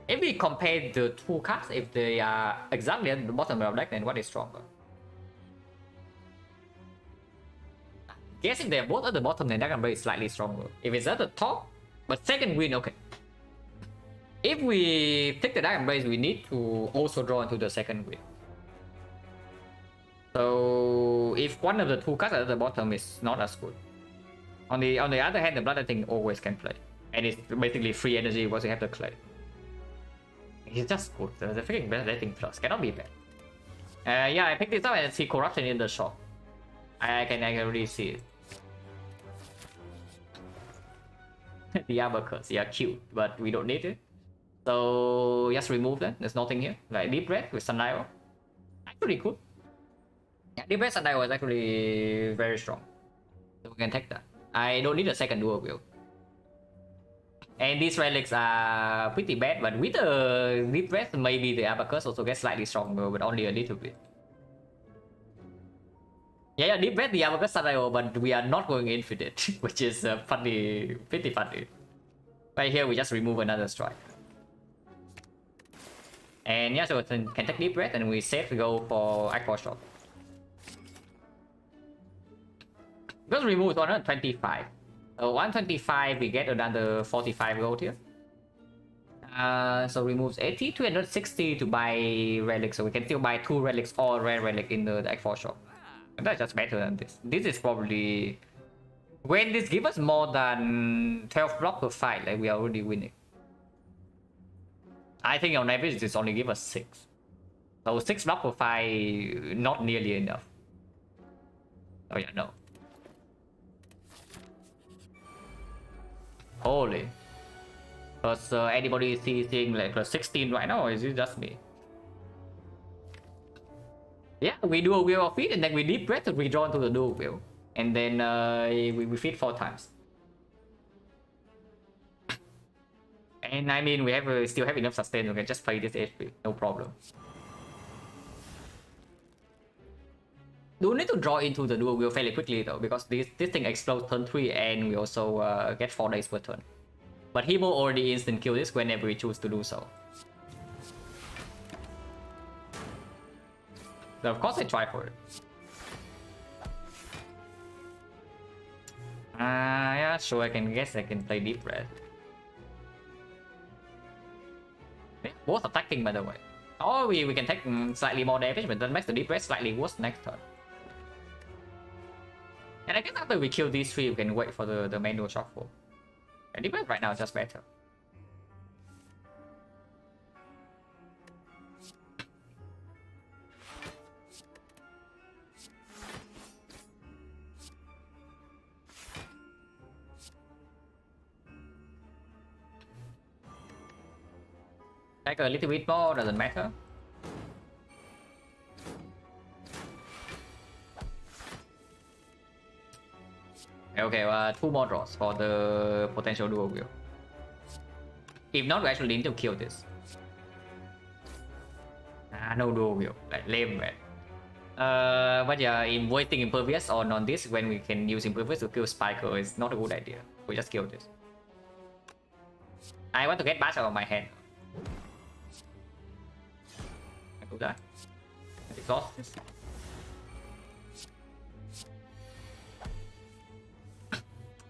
if we compare the two cards, if they are exactly at the bottom of the deck, then what is stronger? Guess if they're both at the bottom, then Dark Embrace is slightly stronger. If it's at the top, but second win, okay. If we take the Dark Embrace, we need to also draw into the second win. So if one of the two cards at the bottom is not as good. On the other hand, the Bloodletting always can play. And it's basically free energy once you have to play. It's just good. The freaking Bloodletting Plus cannot be bad. Yeah, I picked this up and see Corruption in the shop. I can already see it. The Abacus, yeah, cute, but we don't need it. So just remove that. There's nothing here. Like Deep Red with Sundial. Actually cool. Yeah, Deep Red Sundial is actually very strong. So we can take that. I don't need a second Dual Wield. And these relics are pretty bad, but with the Deep Red, maybe the Abacus also gets slightly stronger, but only a little bit. Yeah, Deep Red, the Abacus Sundial, but we are not going Infinite, which is funny, pretty funny. Right here, we just remove another strike. And yeah, so we can take Deep Red and we save to go for Aqua Shot. Because remove 125. So 125, we get another 45 gold here. So removes 80, 260 to buy relics. So we can still buy 2 relics or rare relic in the Aqua Shop. And that's just better than this. This is probably, when this gives us more than 12 block per fight, like we are already winning. I think on average this only give us 6. So 6 block per fight, not nearly enough. Oh yeah, no. Holy. Because anybody seeing like plus 16 right now, or is it just me? Yeah, we do a Wheel of Feet and then we Deep Breath to redraw into the Dual Wheel. And then we feed 4 times. And I mean, we still have enough sustain, we can just play this HP, no problem. Do need to draw into the Dual Wheel fairly quickly though, because this thing explodes turn 3 and we also get 4 days per turn. But he will already instant kill this whenever we choose to do so. So of course I try for it. Yeah, sure, I can play Deep Red. Both attacking, by the way. Or we can take slightly more damage, but that makes the Deep Red slightly worse next turn. And I guess after we kill these 3, we can wait for the manual shuffle. And Deep Red right now is just better. Take a little bit more, doesn't matter. Okay, 2 more draws for the potential Dual Wheel. If not, we actually need to kill this. No Dual Wheel, like lame man. But yeah, wasting impervious on this when we can use impervious to kill Spiker is not a good idea. We just kill this. I want to get bash out of my hand. I do that. Exhaust this.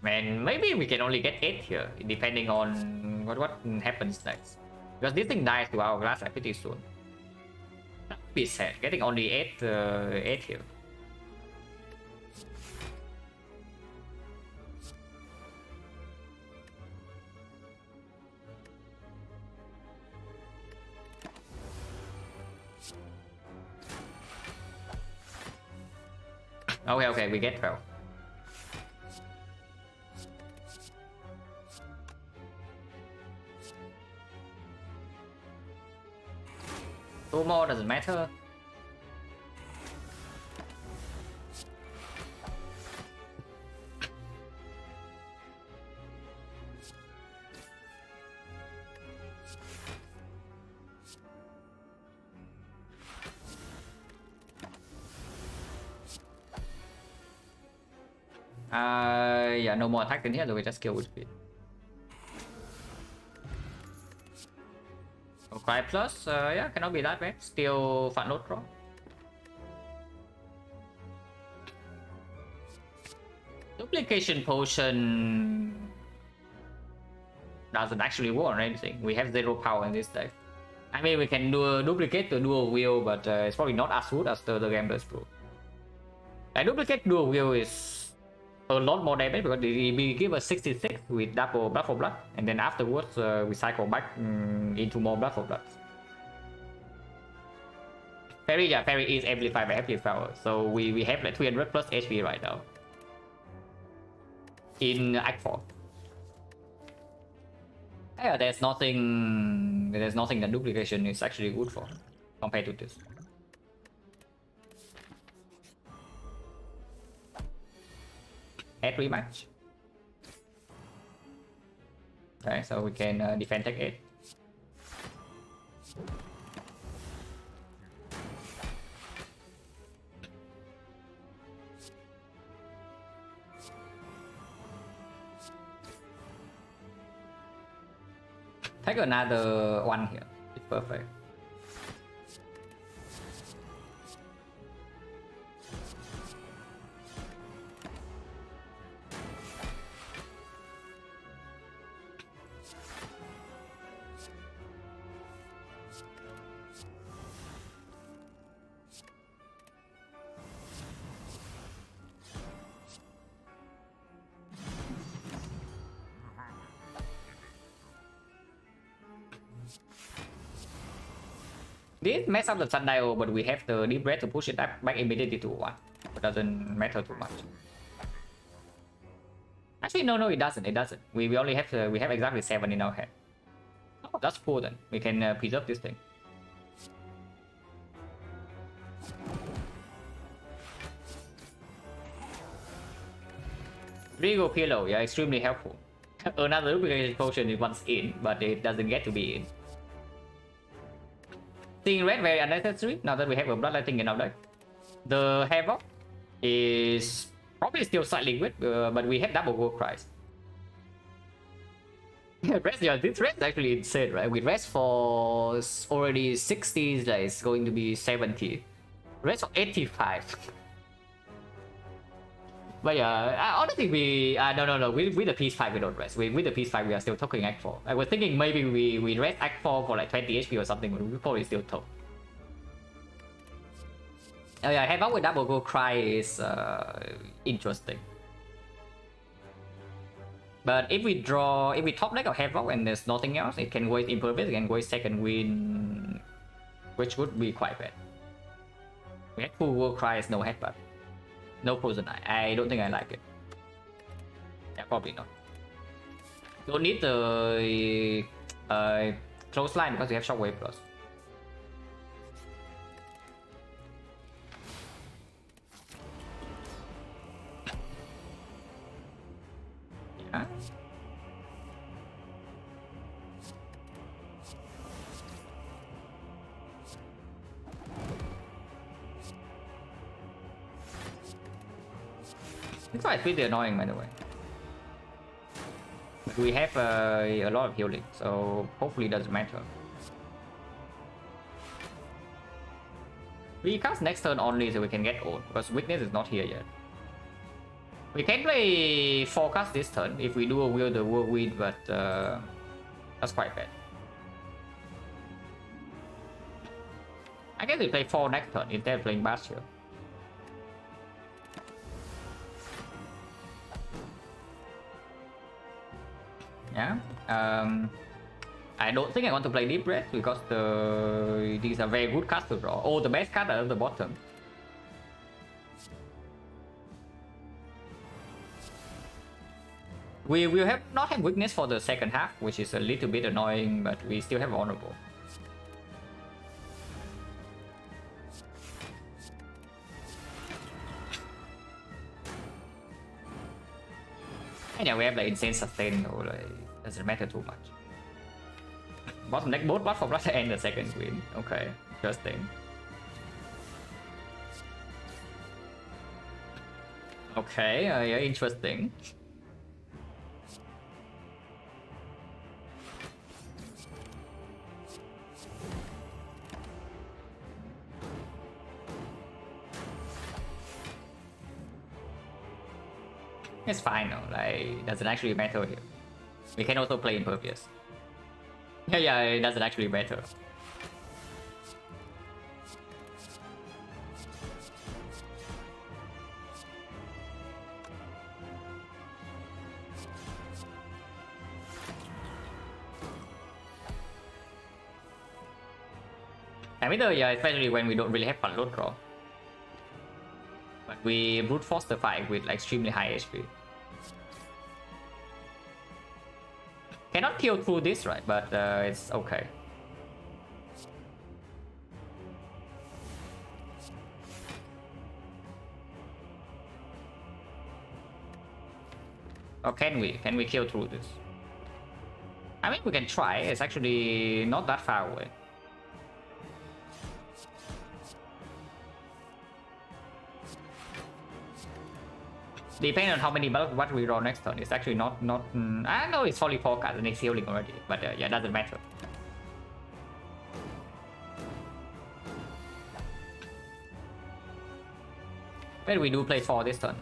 Man, maybe we can only get 8 here, depending on what happens next. Because this thing dies to Hourglass pretty soon. Be sad, getting only 8 here. Okay, we get 12. Two more doesn't matter. Yeah, no more attack in here, so we just kill with speed. Okay, plus, yeah, cannot be that bad. Still fat note draw. Duplication potion doesn't actually work or anything. We have 0 power in this deck. I mean, we can do a duplicate to dual wheel, but it's probably not as good as the Gambler's Brew. Duplicate dual wheel is a lot more damage because we give us 66 with double Blood for Blood, and then afterwards we cycle back into more Blood for Blood. Fairy is amplified by amplifier, so we have like 300 plus HP right now in Act 4. Yeah, there's nothing that duplication is actually good for compared to this. Add rematch. Okay, so we can defend tech 8. Take another one here. It's perfect. This mess up the sundial, but we have the deep breath to push it up back immediately to 1. It doesn't matter too much. Actually, no, it doesn't. It doesn't. We only have we have exactly 7 in our hand. Oh, that's cool then. We can preserve this thing. Regal Pillow, yeah, extremely helpful. Another duplication potion is once in, but it doesn't get to be in. Seeing red very unnecessary now that we have a bloodlighting in our deck. The Havoc is probably still slightly good, but we have double gold price. Rest, yeah, this rest is actually insane, right? With rest for already 60, like it's going to be 70. Rest of 85. But yeah, honestly, we no. With the Peace 5 we don't rest. With the Peace 5 we are still talking Act 4. I was thinking maybe we rest Act 4 for like 20 HP or something, but we probably still talk. Oh yeah, Havoc with double gold cry is interesting. But if we top deck of Havoc and there's nothing else, it can waste Impervious, it can waste second wind, which would be quite bad. We have full gold cry is no headbutt. No Frozen Eye. I don't think I like it. Yeah, probably not. Don't need the close line because we have Shockwave plus. Yeah. It's quite pretty annoying, by the way. But we have a lot of healing, so hopefully it doesn't matter. We cast next turn only so we can get ult, because weakness is not here yet. We can play forecast this turn if we do a Will the Whirlwind, but that's quite bad. I guess we play 4 next turn instead of playing Bastion. Yeah. I don't think I want to play Deep Breath because these are very good cards to draw. Oh, the best card are at the bottom. We will not have weakness for the second half, which is a little bit annoying, but we still have vulnerable. And yeah, we have like insane sustain, so like doesn't matter too much. Bottom deck both bot for blood and the second queen. Okay, interesting. Okay, yeah, interesting. It's fine though, like doesn't actually matter here. We can also play Impervious. Yeah, it doesn't actually matter. I mean, yeah, especially when we don't really have fun load draw. But we brute force the fight with like extremely high HP. Cannot kill through this, right? But it's okay. Or can we? Can we kill through this? I mean, we can try. It's actually not that far away. Depending on how many what we draw next turn, it's actually not. I know it's only 4 cards and it's healing already, but yeah, doesn't matter. But we do play 4 this turn.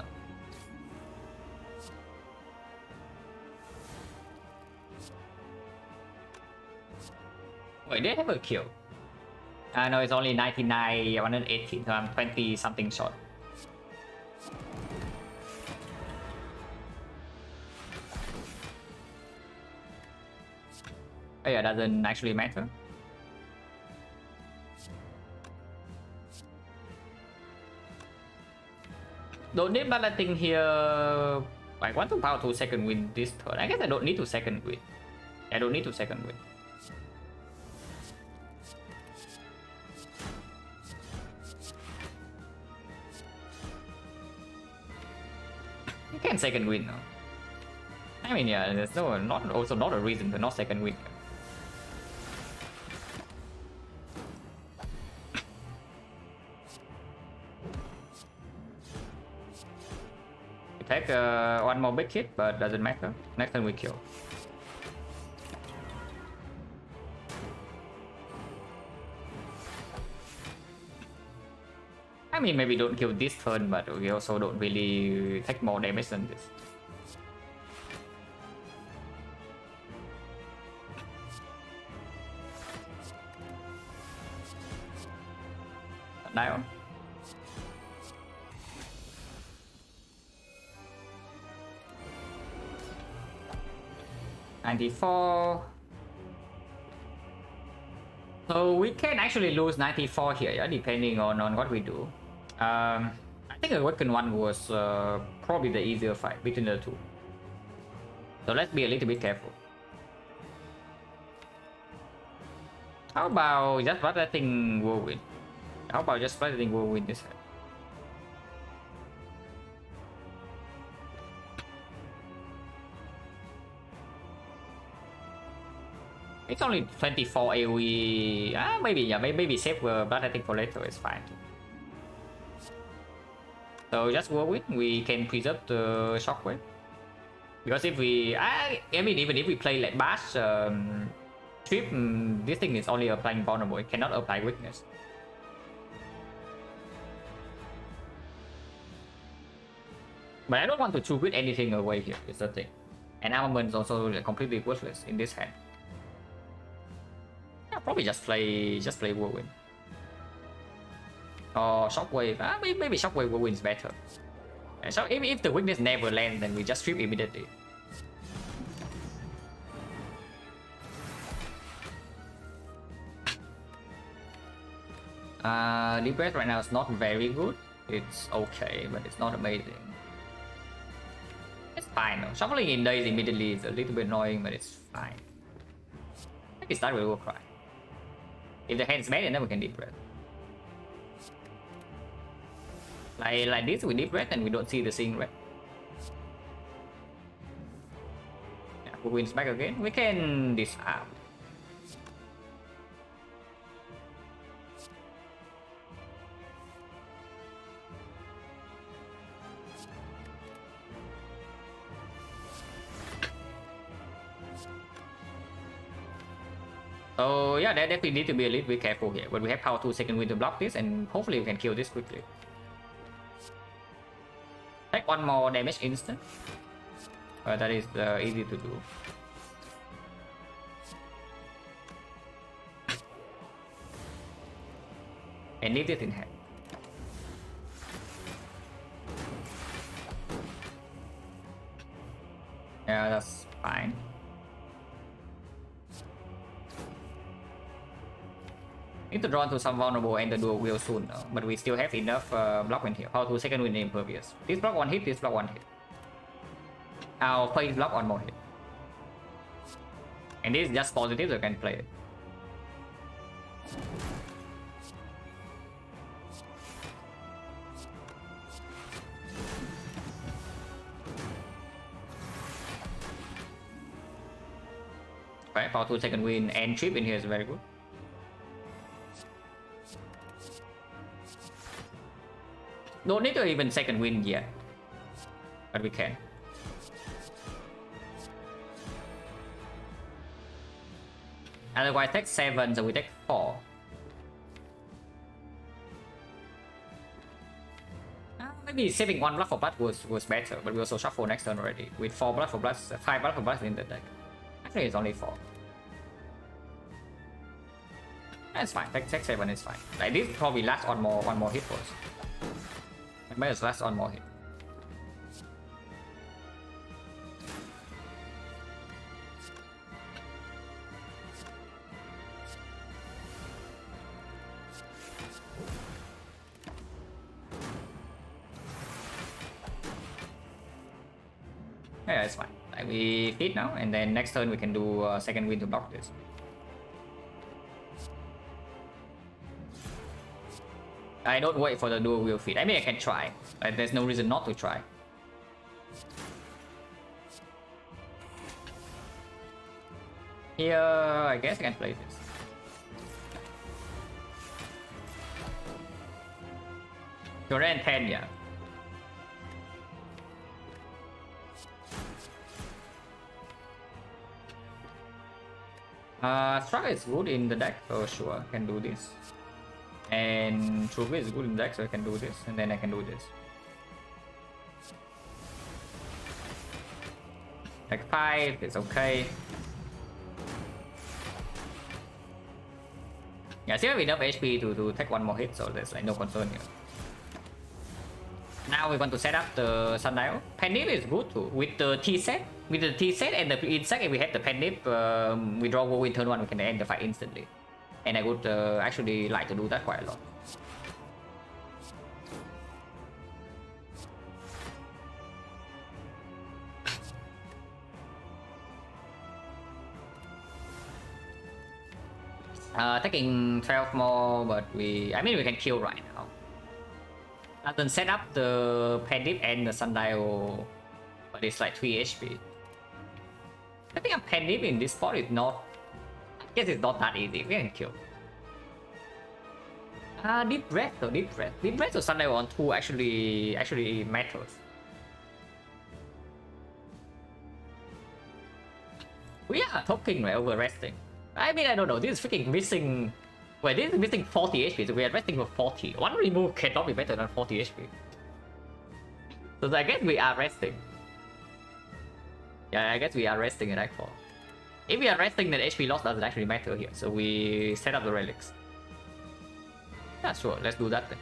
Wait, they have a kill. No, it's only 99, 118, so I'm 20 something short. Oh yeah, doesn't actually matter. Don't need balancing here. I want to power to second win this turn. I guess I don't need to second win. I don't need to second win. You can second win now. I mean, yeah, there's also not a reason to not second win. Take one more big hit, but doesn't matter. Next time we kill. I mean, maybe don't kill this turn, but we also don't really take more damage than this. Now. $94. So we can actually lose 94 here, yeah, depending on what we do. I think the Awakened one was probably the easier fight between the two. So let's be a little bit careful. How about just letting Whirlwind? How about just letting Whirlwind this head? It's only 24 AoE. Maybe, yeah, maybe save blood, I think, for later is fine. So just whirlwind, we can preserve the shockwave. Because if we, I mean, even if we play like bash, trip, this thing is only applying vulnerable. It cannot apply weakness. But I don't want to true with anything away here. Is the thing, and armament is also completely worthless in this hand. Yeah, probably just play whirlwind. Or shockwave. Maybe shockwave whirlwind is better. And so if the weakness never lands, then we just strip immediately. Deep breath right now is not very good. It's okay, but it's not amazing. It's fine though. Shuffling in days immediately is a little bit annoying, but it's fine. I can start with War Cry. If the hand's bad, then we can deep breath. Like this, we deep breath and we don't see the seeing red. Yeah, who wins back again? We can disarm. So yeah, that definitely need to be a little bit careful here. But we have power 2 second wind to block this, and hopefully we can kill this quickly. Take one more damage instant. That is easy to do. And leave it in hand. Yeah, that's fine. Need to draw into some vulnerable and the dual wheel soon, but we still have enough block wind here. Power 2 second wind impervious. This block one hit, this block one hit. Our face block one more hit. And this is just positive, so you can play it. Right, power 2 second wind and trip in here is very good. Don't need to even second wind yet, but we can. Otherwise, take 7, so we take 4. Maybe saving 1 blood for blood was better, but we also shuffle next turn already with 4 blood for blood, 5 blood for blood in the deck. Actually, it's only 4. That's fine. Take 7 is fine. Like this probably lasts on one more hit for us. May as last on more hit. Yeah, it's fine. Like we feed now, and then next turn we can do second wind to block this. I don't wait for the dual wheel feed. I mean, I can try. Like, there's no reason not to try. Here, I guess I can play this. Korean 10, yeah. Struggle is good in the deck, so sure, can do this. And True is good in the deck, so I can do this, and then I can do this. Like 5 is okay. Yeah, still have enough HP to take one more hit, so there's like no concern here. Now we want to set up the Sundial. Penip is good too. With the T set, and the insect, if we have the Penip, we draw War in turn 1, we can end the fight instantly. And I would actually like to do that quite a lot. Taking 12 more, but I mean we can kill right now. Then set up the Pandip and the Sundial, but it's like 3 HP. I think a Pandip in this spot is not... I guess it's not that easy. We can kill. Deep breath or deep breath. Deep breath or sun level on 2 actually matters. We are talking right over resting. I mean, I don't know. This is freaking missing. Wait, this is missing 40 HP. So we are resting for 40. One remove cannot be better than 40 HP. So I guess we are resting. Yeah, I guess we are resting in Act 4. If we are resting, then HP loss doesn't actually matter here. So we set up the relics. Yeah, sure. Let's do that then.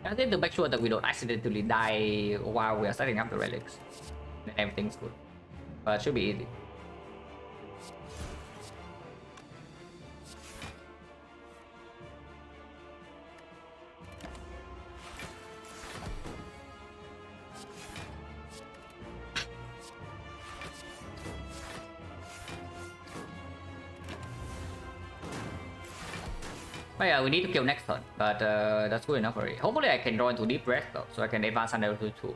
I think to make sure that we don't accidentally die while we are setting up the relics. Then everything's good. But it should be easy. Oh yeah, we need to kill next turn, but that's good enough already. Hopefully I can draw into deep breath though, so I can advance on level 2.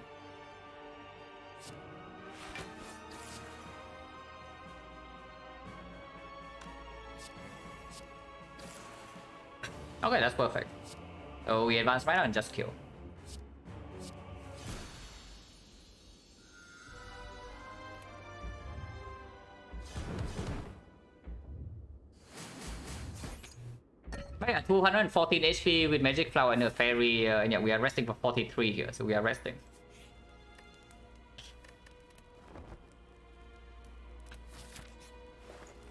Okay, that's perfect. So we advance right now and just kill. Yeah, 214 HP with Magic Flower and a Fairy, and yeah, we are resting for 43 here, so we are resting.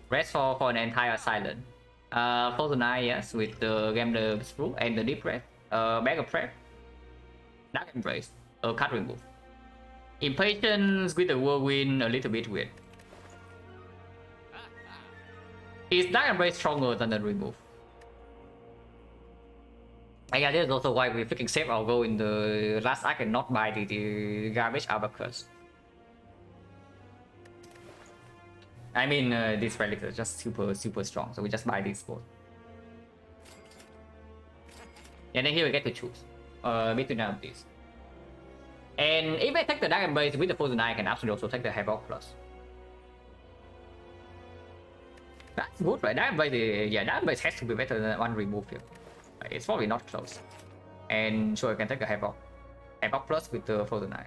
Rest for an entire silent. Frozen Eye, yes, with the Gambler Screw and the Deep Breath. Bag of Prep. Dark Embrace. Card remove. Impatience with the Whirlwind, a little bit weird. Is Dark Embrace stronger than the remove? And yeah, this is also why we freaking save our goal in the last act and not buy the garbage Abacus. I mean, these relics are just super strong, so we just buy these both. And then here we get to choose between none of these. And if I take the Dark Embrace with the Frozen Eye, I can absolutely also take the Havoc Plus. That's good, right? Dark Embrace, yeah, Dark Embrace has to be better than one remove here. It's probably not close. And sure, I can take a Havoc. Havoc Plus with the Frozen Eye.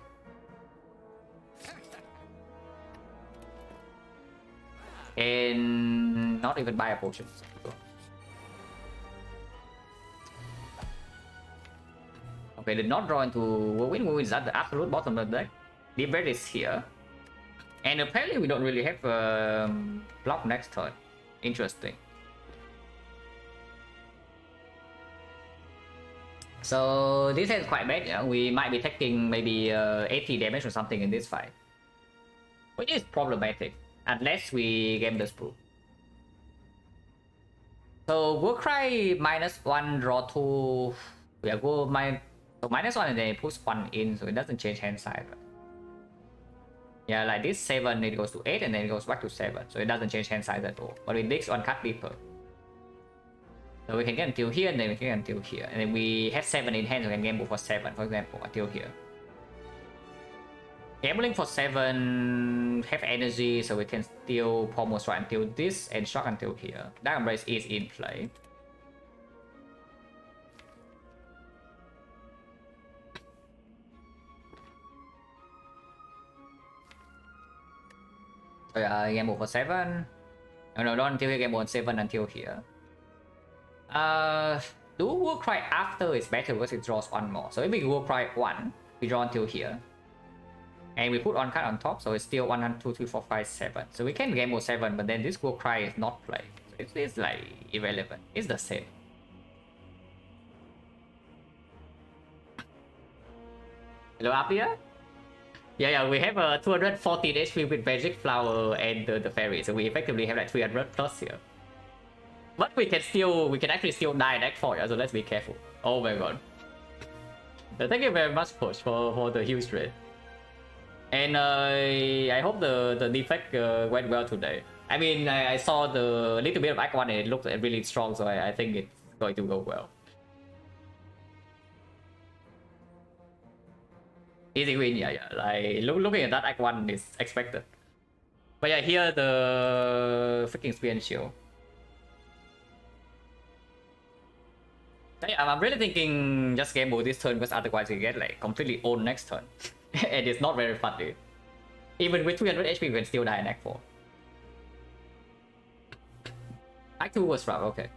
And not even buy a potion. Okay, did not draw into Whirlwind. Whirlwind is at the absolute bottom of the deck. Deep Breath is here. And apparently we don't really have block next turn. Interesting. So this is quite bad, yeah. We might be taking maybe 80 damage or something in this fight. Which is problematic. Unless we game the Sprue. So Warcry -1, draw 2. Yeah, go so -1 and then it puts 1 in, so it doesn't change hand side. Right? Yeah, like this 7, it goes to 8 and then it goes back to 7. So it doesn't change hand size at all. But it digs on cut deeper. So we can get until here and then we can get until here. And then we have 7 in hand, so we can gamble for 7, for example, until here. Gambling for 7, have energy, so we can still pommel strike until this and shock until here. Dark Embrace is in play. So yeah, gamble for 7. No, not until here, gamble on 7 until here. Do Warcry after is better because it draws 1 more. So if we Warcry 1, we draw until here. And we put on card on top, so it's still 1, 2, 3, 4, 5, 7. So we can gamble 7, but then this Warcry is not played. So it's like irrelevant. It's the same. Hello, up here? Yeah, we have a 214 HP with Magic Flower and the Fairy, so we effectively have like 300 plus here. But we can actually still die in Act 4, yeah, so let's be careful. Oh my god. Thank you very much, Push, for the huge trade. And I hope the defect went well today. I mean, I saw the little bit of Act 1 and it looked really strong, so I think it's going to go well. Easy win, yeah, yeah. Like looking at that act 1 is expected. But yeah, here the freaking spear and shield. Yeah, I'm really thinking just gamble this turn because otherwise you get like completely owned next turn. And it's not very fun, dude. Even with 300 HP, you can still die in Act 4. Act 2 was rough, okay.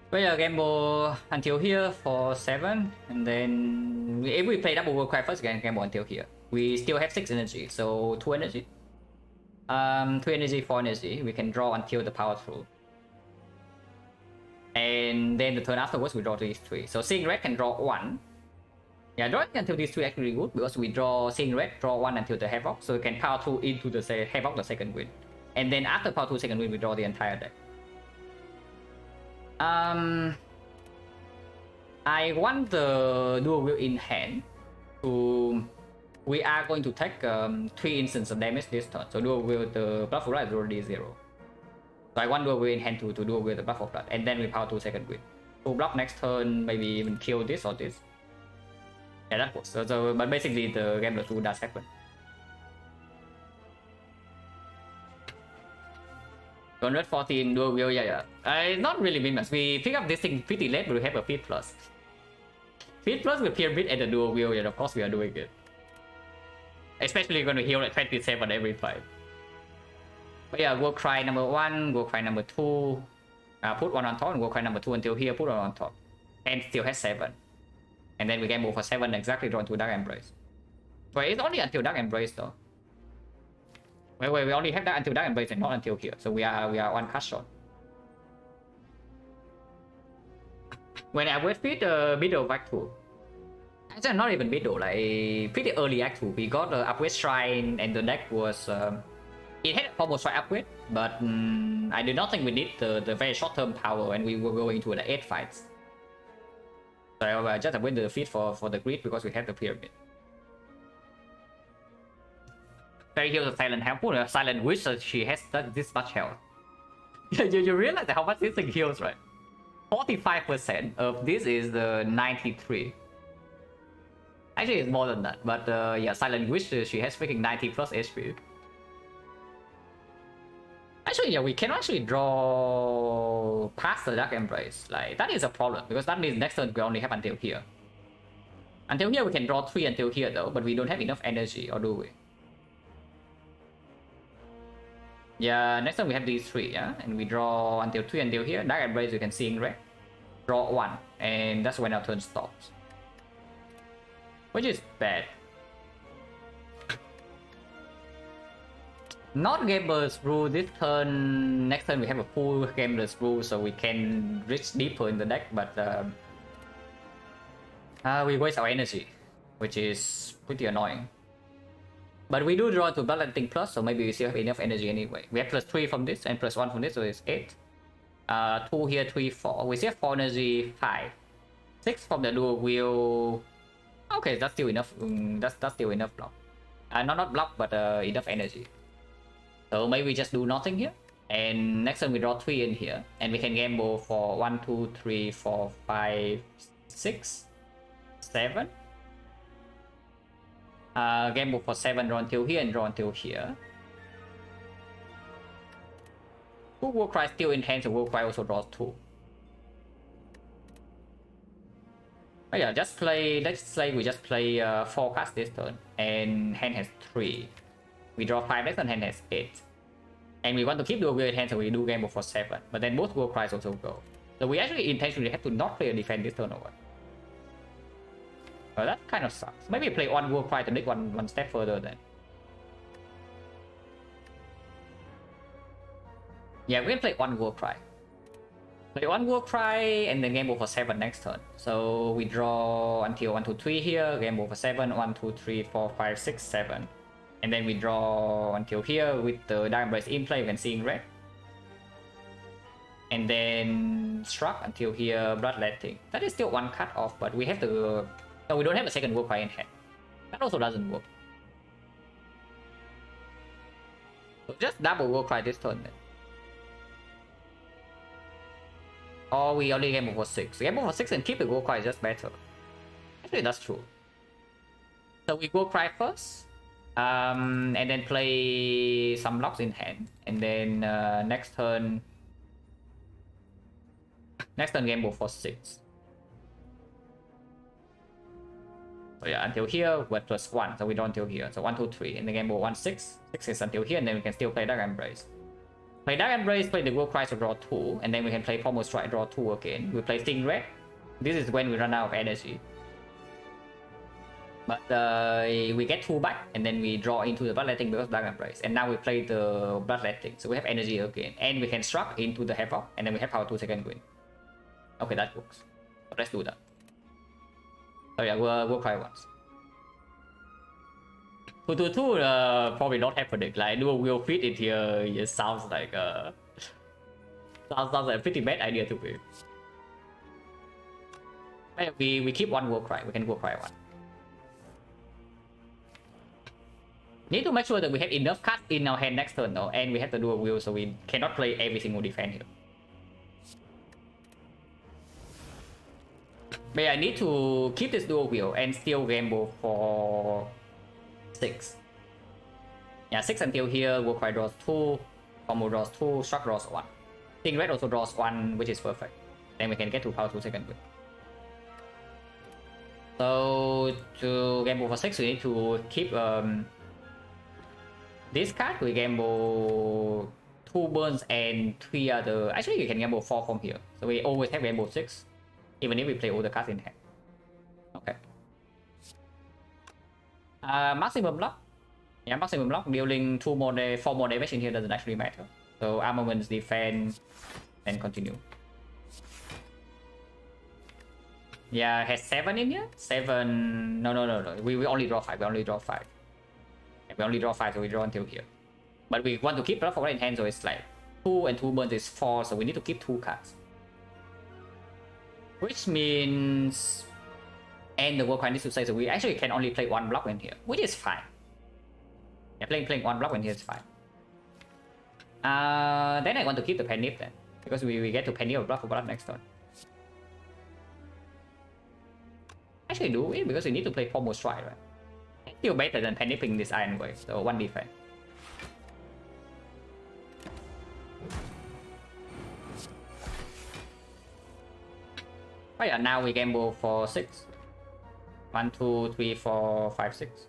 But yeah, gamble until here for 7. And then if we play double world cry first, we can gamble until here. We still have 6 energy, so 2 energy. 2 energy, 4 energy. We can draw until the power through. And then the turn afterwards, we draw these 3. So seeing red can draw 1. Yeah, drawing until these 3 actually good because we draw seeing red, draw 1 until the Havoc, so we can power 2 into the Havoc, the second win. And then after power 2 second win, we draw the entire deck. I want the dual wheel in hand to... We are going to take 3 instants of damage this turn. So dual wheel the Blood of Blood is already 0. So I want dual wheel in hand to dual wheel the Blood of Blood, and then we power 2 second win. To block next turn, maybe even kill this or this. Yeah, that works. So but basically the game two does happen. 114 dual wheel, yeah. Not really minions. We pick up this thing pretty late, but we have a feed plus. Feed plus with pyramid and the dual wheel, yeah, of course we are doing it. Especially going to heal like 27 every fight. But yeah, War Cry number 1, War Cry number 2. Put 1 on top, and War Cry number 2 until here, put 1 on top. And still has 7. And then we gamble for 7, exactly drawn to Dark Embrace. Wait, it's only until Dark Embrace though. Wait, we only have that until Dark Embrace and not until here. So we are 1 card short. When I wait feed the middle of Act 2. Actually not even middle, like pretty early Act 2. We got the upgrade shrine and the deck was... it had a combo shrine upgrade, but I do not think we need the very short term power when we were going into the 8 fights. So I just win the feed for the grid because we have the pyramid. Very heals of Silent Health. A Silent Witch, so she has this much health. you realize how much this thing heals, right? 45% of this is the 93. Actually, it's more than that. But yeah, Silent Witch, she has freaking 90 plus HP. Actually, yeah, we can actually draw past the Dark Embrace. Like, that is a problem, because that means next turn we only have until here. Until here we can draw 3 until here though, but we don't have enough energy, or do we? Yeah, next turn we have these 3, yeah? And we draw until 3 until here. Dark Embrace you can see in red. Draw 1, and that's when our turn stops. Which is bad. Not Gamer's rule this turn. Next turn we have a full Gamer's rule, so we can reach deeper in the deck, but we waste our energy, which is pretty annoying. But we do draw to Balancing Plus, so maybe we still have enough energy anyway. We have plus 3 from this and plus 1 from this, so it's 8. 2 here, 3, 4. We still have 4 energy, 5. 6 from the dual wheel. Okay, that's still enough. That's still enough block. Not block, but enough energy. So maybe we just do nothing here. And next turn we draw 3 in here. And we can gamble for 1, 2, 3, 4, 5, 6, 7. Gamble for 7, draw until here and draw until here. War Cry still in hand, so War Cry also draws 2. Oh yeah, just play, let's say we just play 4 cards this turn. And hand has 3. We draw 5, next turn hand has 8. And we want to keep the wheel in hand, so we do gamble for 7. But then both War Cries also go. So we actually intentionally have to not play a defense this turn over. Well, that kind of sucks. Maybe play 1 War Cry to make one step further then. Yeah, we can play 1 War Cry. Play 1 War Cry and then gamble for 7 next turn. So we draw until 1, 2, 3 here, gamble for 7, 1, 2, 3, 4, 5, 6, 7. And then we draw until here with the Dark Embrace in play, you can see in red. And then struck until here, Bloodletting. That is still 1 cut off, but we have to... No, we don't have a second War Cry in hand. That also doesn't work. So just double War Cry this turn then. Or we only gamble for 6. Gamble for 6 and keep the War Cry is just better. Actually, that's true. So we go cry first, and then play some blocks in hand, and then next turn gamble for 6. So yeah, until here we're +1, so we draw until here. So 1, 2, 3, and the gamble 1, 6. 6 is until here, and then we can still play Dark Embrace. Play Dark Embrace, play the World Cry to draw 2, and then we can play Pommel Strike, draw 2 again. We play Sting Red. This is when we run out of energy. But we get 2 back, and then we draw into the Bloodletting because Dark Embrace. And now we play the Bloodletting, so we have energy again. And we can struck into the Havoc, and then we have power 2 second win. Okay, that works. So let's do that. So yeah, we'll try once. 222 probably not happening. Like dual wheel fit in here, it sounds like sounds like a pretty bad idea to me. We keep one World Cry. We can World Cry one. Need to make sure that we have enough cards in our hand next turn though, and we have the dual wheel, so we cannot play every single defense here. But yeah, I need to keep this dual wheel and still gamble for 6. Yeah, 6 until here. World Cry draws 2, Combo draws 2, Struck draws 1. Sting Red also draws 1, which is perfect. Then we can get to power 2 second win. So to gamble for 6, we need to keep this card. We gamble 2 burns and 3 other. Actually, we can gamble 4 from here. So we always have gamble 6, even if we play all the cards in hand. Okay. Maximum block. Yeah, maximum block. Dealing 4 more damage in here doesn't actually matter. So armaments, defense, and continue. Yeah, has 7 in here? 7. No. We only draw 5. We only draw 5. We only draw 5, so we draw until here. But we want to keep block for in hand, so it's like 2 and 2 burns is 4, so we need to keep 2 cards. Which means, and the World Cry needs to say, so we actually can only play 1 block in here, which is fine. Yeah, playing 1 block in here is fine. Then I want to keep the Penny then, because we get to Penny or block for blood next turn. Actually do it, because we need to play Pommel Strike, right? Still better than panipping this Iron Wave, so 1 defense. Oh yeah, now we gamble for 6. 1, 2, 3, 4, 5, 6.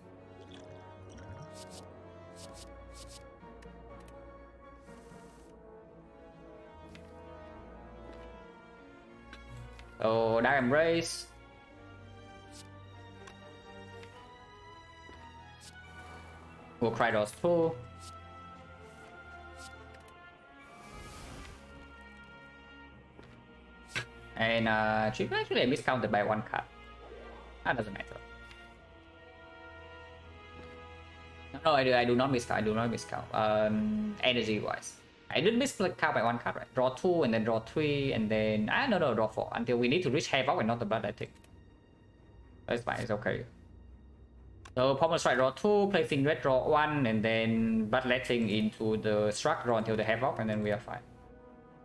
So Dark Embrace. We'll cry those 2. And actually I miscounted by 1 card. That doesn't matter. No, I do not miscount. I do not miscount. Energy wise, I did miscount by 1 card, right? Draw 2 and then draw 3 and then no, draw 4 until we need to reach Havoc and not the Blood, I think. That's fine. It's okay. So Pommel Strike draw 2, play Sting Red draw 1, and then Bloodletting into the Struck draw until the Havoc, and then we are fine.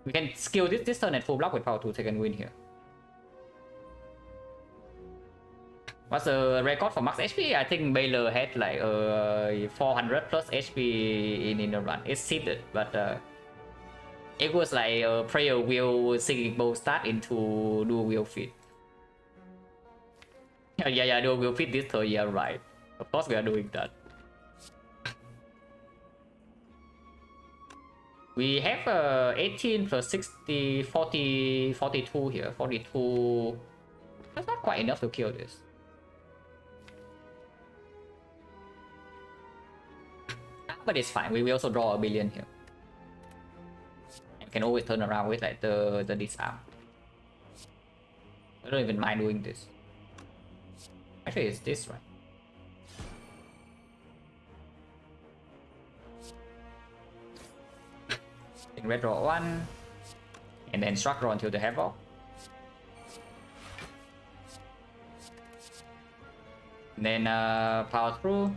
We can skill this turn at full block with power 2 second win here. What's the record for max HP? I think Baylor had like 400 plus HP in the run. It's seeded, but it was like a prayer wheel singing bow start into dual wheel fit. Yeah, dual wheel fit this turn, yeah, right. Of course we are doing that. We have 18 plus 60, 40, 42 here. 42. That's not quite enough to kill this. But it's fine. We will also draw a billion here. And can always turn around with like the disarm. I don't even mind doing this. Actually, it's this, right? Red draw 1, and then Struck draw until the Havoc. And then power through.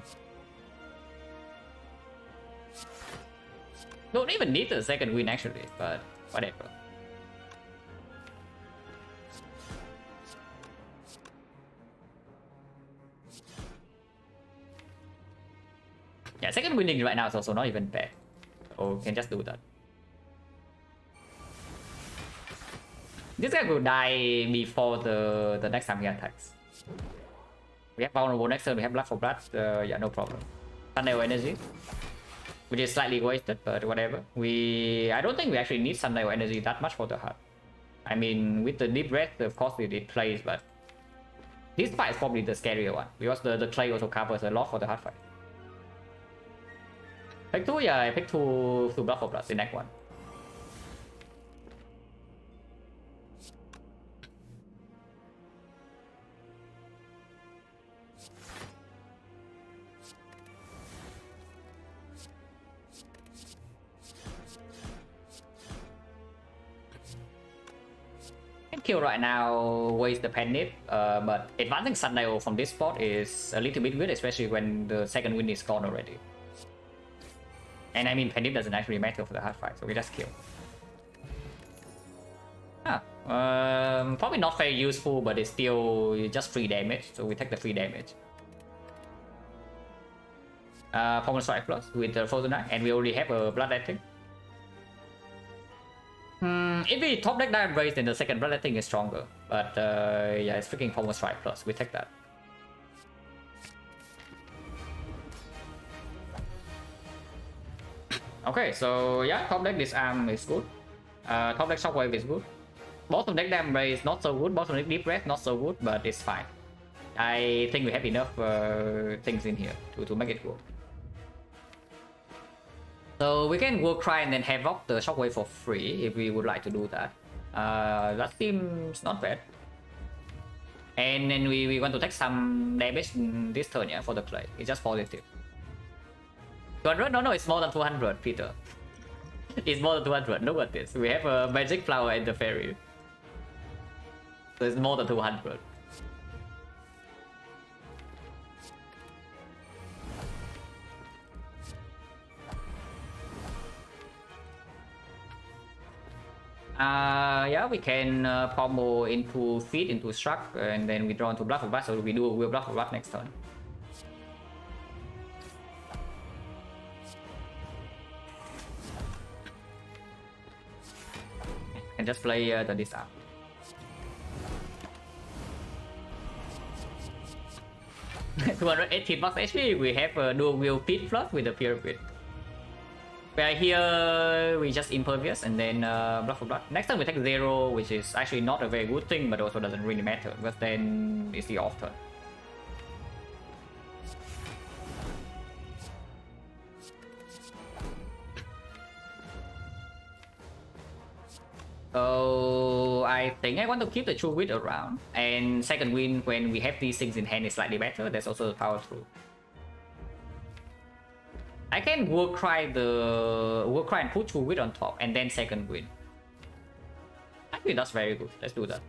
Don't even need the second win actually, but whatever. Yeah, second winning right now is also not even bad. So can just do that. This guy will die before the next time he attacks. We have vulnerable next turn, we have blood for blood, yeah, no problem. Sundial energy, which is slightly wasted, but whatever. I don't think we actually need Sundial energy that much for the heart. I mean, with the deep breath, of course it plays, but this fight is probably the scarier one, because the clay also covers a lot for the hard fight. Pick 2, yeah, I pick 2 blood for blood, the next one. Kill right now waste the penit, but advancing Sundial from this spot is a little bit weird, especially when the second wind is gone already. And I mean, penit doesn't actually matter for the hard fight, so we just kill. Probably not very useful, but it's still just free damage, so we take the free damage. Pommel Strike Plus with the Frozen Eye, and we already have a Bloodletting. If we top deck Dire Embrace, then the second Bloodletting is stronger. But yeah, it's freaking Pommel Strike Plus. We take that. Okay, so yeah, top deck Disarm is good. Top deck Shockwave is good. Bottom deck Dire Embrace not so good. Bottom deck Deep Breath not so good, but it's fine. I think we have enough things in here to make it work. So we can War Cry and then Havoc the Shockwave for free if we would like to do that. That seems not bad. And then we want to take some damage this turn, yeah, for the play. It's just positive. 200? No, it's more than 200, Peter. It's more than 200. Look at this. We have a Magic Flower and the Fairy. So it's more than 200. Yeah, we can pommel into feed into struck, and then we draw into blood for blood, so we do a blood for blood next turn. And just play the Disarm. $218 HP. We have a dual wheel pit plus with the pyramid. Where here we just impervious and then blood for blood. Next time we take 0, which is actually not a very good thing, but also doesn't really matter because then it's the off turn. So I think I want to keep the True Wit around, and second win when we have these things in hand is slightly better. That's also the power through. I can War Cry and put True Wit on top and then second win. I think that's very good. Let's do that.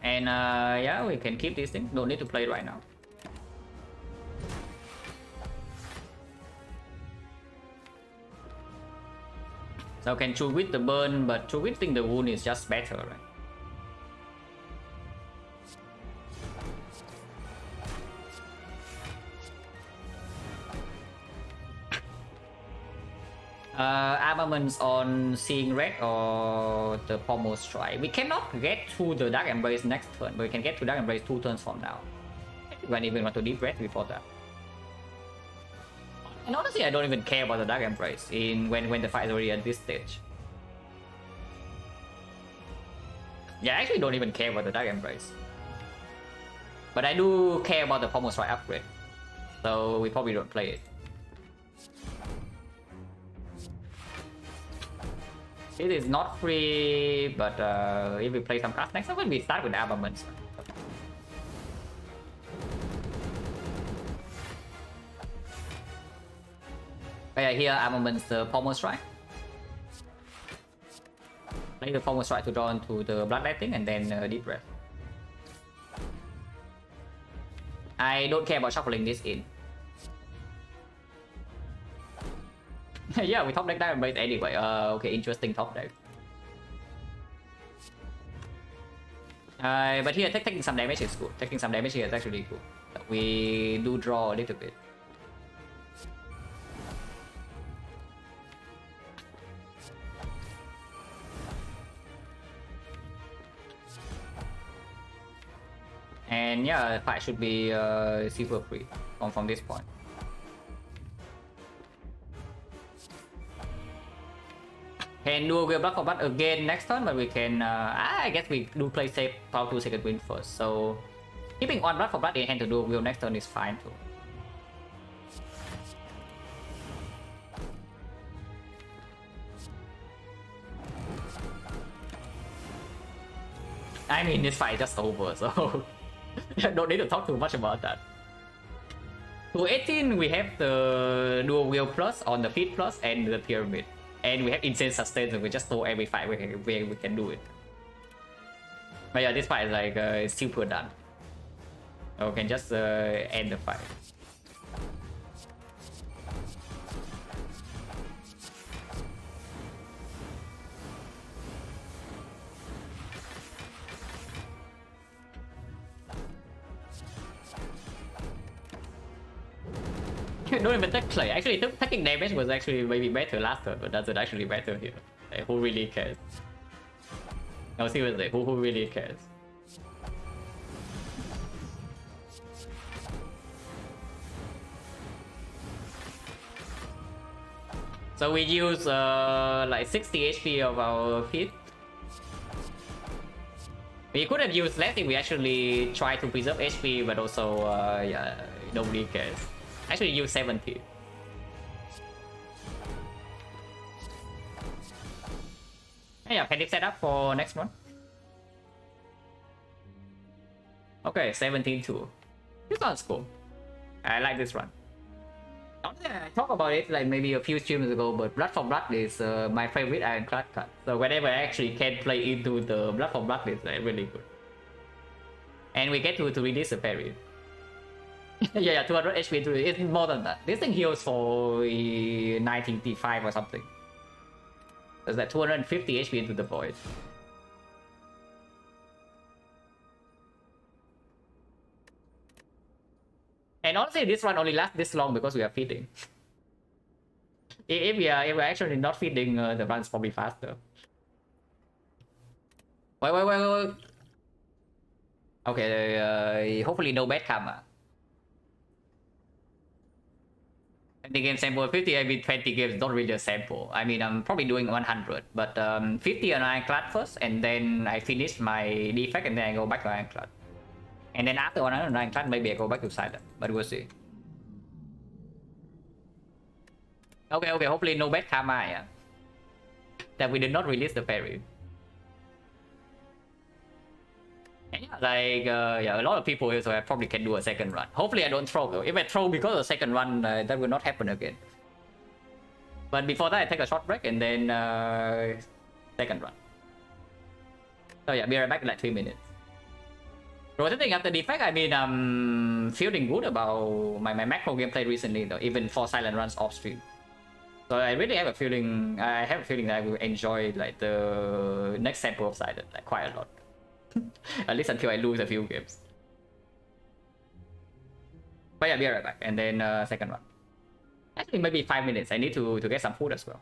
And yeah, we can keep these things. Don't need to play right now. So can True Wit the burn, but True Wit think the wound is just better, right? Armaments on Seeing Red or the Pommel Strike. We cannot get to the Dark Embrace next turn, but we can get to Dark Embrace 2 turns from now. When even want to Deep Breath before that. And honestly, I don't even care about the Dark Embrace when the fight is already at this stage. Yeah, I actually don't even care about the Dark Embrace. But I do care about the Pommel Strike upgrade. So we probably don't play it. It is not free, but if we play some cards next time, we start with armaments. Here armaments the Pommel Strike. Play the Pommel Strike to draw into the Bloodletting and then Deep Breath. I don't care about shuffling this in. Yeah, we top deck Diamond Base anyway. Okay, interesting top deck. But here, taking some damage is good. Taking some damage here is actually good. We do draw a little bit. And yeah, the fight should be super free from this point. Can do a block for blood again next turn, but we can. I guess we do play safe power 2 second win first. So keeping one blood for blood in hand to do a wheel next turn is fine too. I mean, this fight is just over, so don't need to talk too much about that. To 18, we have the dual wheel plus on the feet plus and the pyramid. And we have insane sustain, so we just throw every fight where we can do it. But yeah, this fight is like super done. So we can just end the fight. Don't even take play. Actually, taking damage was actually maybe better last turn, but does it actually matter here? Like, who really cares? No, seriously, who really cares? So we use like 60 HP of our feet. We could have used less if we actually try to preserve HP, but also yeah, nobody cares. Actually use 70. Yeah, panic setup for next one. Okay, 17-2. This sounds cool. I like this run. I talked about it like maybe a few streams ago, but Blood for Blood is my favorite Ironclad card. So whenever I actually can play into the Blood for Blood, it's really good. And we get to release a parry. Yeah, 200 HP to it's more than that. This thing heals for 95 or something. There's like 250 HP into the void. And honestly, this run only lasts this long because we are feeding. If we're actually not feeding, the run's probably faster. Wait. Okay, hopefully no bad karma. 20 game sample, 50, I mean 20 games, don't really a sample. I mean, I'm probably doing 100, but 50 on Ironclad first, and then I finish my defect, and then I go back to Ironclad. And then after 100 on Ironclad, maybe I go back to Silent, but we'll see. Okay, hopefully no bad karma, yeah. That we did not release the parry. And yeah, like, yeah, a lot of people here, so I probably can do a second run. Hopefully I don't throw though. If I throw because of the second run, that will not happen again. But before that, I take a short break and then second run. So yeah, be right back in like 3 minutes. Rotating after defect, I mean, I'm feeling good about my macro gameplay recently though, even for silent runs off stream. So I really have a feeling, that I will enjoy like the next sample of silent like quite a lot. At least until I lose a few games. But yeah, be right back. And then second run. Actually, maybe 5 minutes. I need to get some food as well.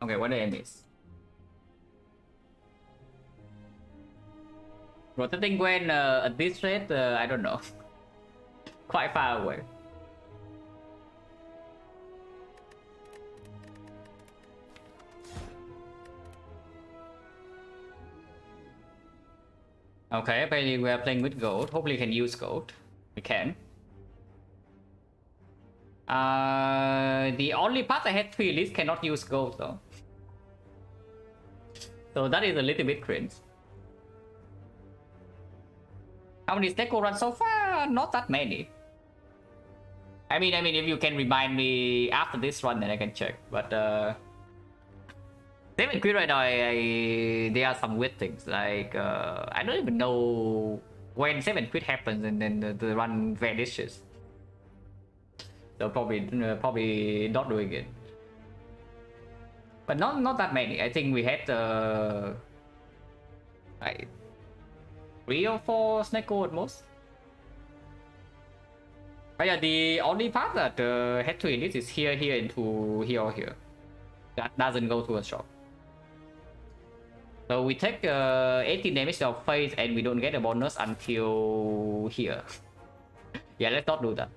Okay, what did I miss? Rotating Gwen at this rate, I don't know. Quite far away. Okay, apparently we are playing with gold. Hopefully we can use gold. We can. The only part I had 3 elites cannot use gold though. So that is a little bit cringe. How many Snecko runs so far? Not that many. I mean, if you can remind me after this run, then I can check. But 7 quid right now, there are some weird things. Like, I don't even know when 7 quid happens and then the run vanishes. So probably not doing it. But not that many. I think we had like 3 or 4 Snecko at most. But yeah, the only part that had to elite is here, into here or here. That doesn't go to a shop. So we take 18 damage to our face and we don't get a bonus until here. Yeah, let's not do that.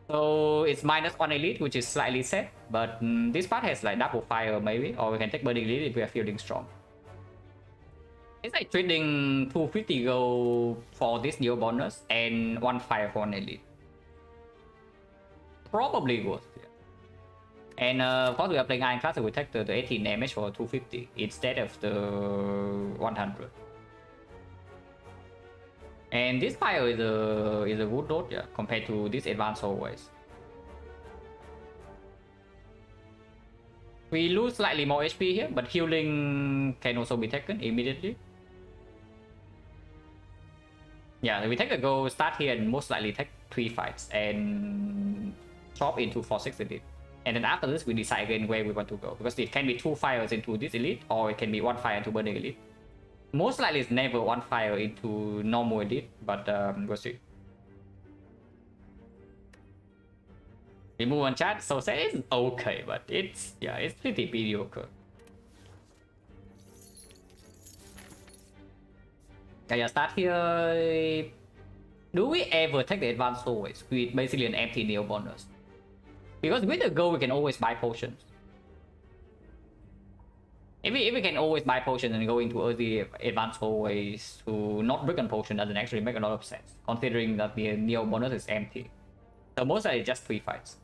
So it's -1 elite, which is slightly sad, but this part has like double fire maybe, or we can take burning elite if we are feeling strong. It's like trading 250 gold for this new bonus and 1 fire for an elite. Probably worth it. And of course we are playing Ironclad, so we take the 18 damage for 250 instead of the 100. And this fire is a good load, yeah, compared to this advanced always. We lose slightly more HP here, but healing can also be taken immediately. Yeah, we take a go, start here, and most likely take 3 fights and drop into 4-6 elite. And then after this, we decide again where we want to go, because it can be 2 fires into this elite, or it can be 1 fire into burning elite. Most likely it's never 1 fire into normal elite, but we'll see. Remove 1 chat, so say it's okay, but it's pretty mediocre. Yeah, start here. Do we ever take the advanced always with basically an empty neo bonus? Because with the gold we can always buy potions. If we can always buy potions and go into early advanced hallways to not break on potion doesn't actually make a lot of sense, considering that the neo bonus is empty. So most are just 3 fights.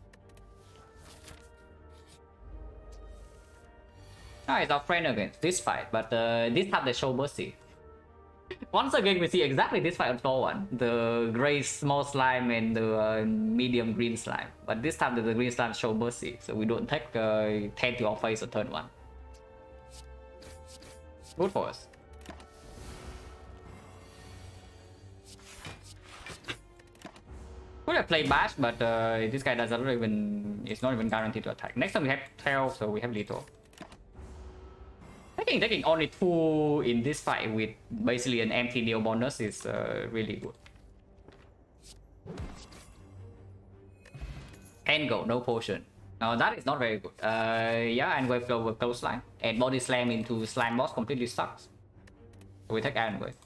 Ah, it's our friend against this fight, but this time they show mercy. Once again, we see exactly this fight on floor 1. The gray small slime and the medium green slime. But this time the green slime show mercy, so we don't take 10 to our face on turn 1. Good for us. Could have played Bash, but this guy doesn't even... It's not even guaranteed to attack. Next time we have 12, so we have lethal. Taking only 2 in this fight with basically an empty neo bonus is really good. And go, no potion. Now that is not very good. Yeah, and wave flow with close line. And body slam into slime boss completely sucks. So we take Iron Wave.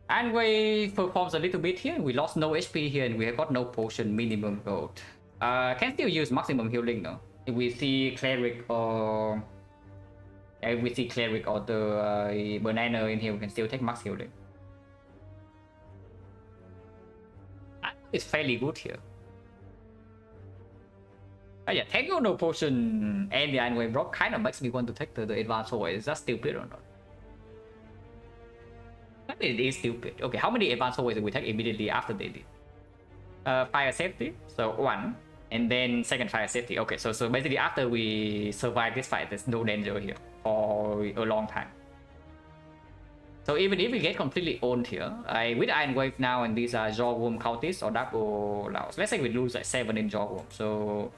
Iron Wave performs a little bit here. We lost no HP here and we have got no potion, minimum gold. Can still use maximum healing though. If we see Cleric or... If we see Cleric or the Banana in here, we can still take max healing. It's fairly good here. Oh yeah, Tango no potion and the Iron Wave drop kind of makes me want to take the advanced hallway. Is that stupid or not? I mean, it is stupid. Okay, how many advanced hallways did we take immediately after they did? Fire safety, so 1. And then second fire safety. Okay, so basically after we survive this fight, there's no danger here for a long time. So even if we get completely owned here, with Iron Wave now and these are Jawworm cultists or Double Laos, let's say we lose like 7 in Jawworm, so...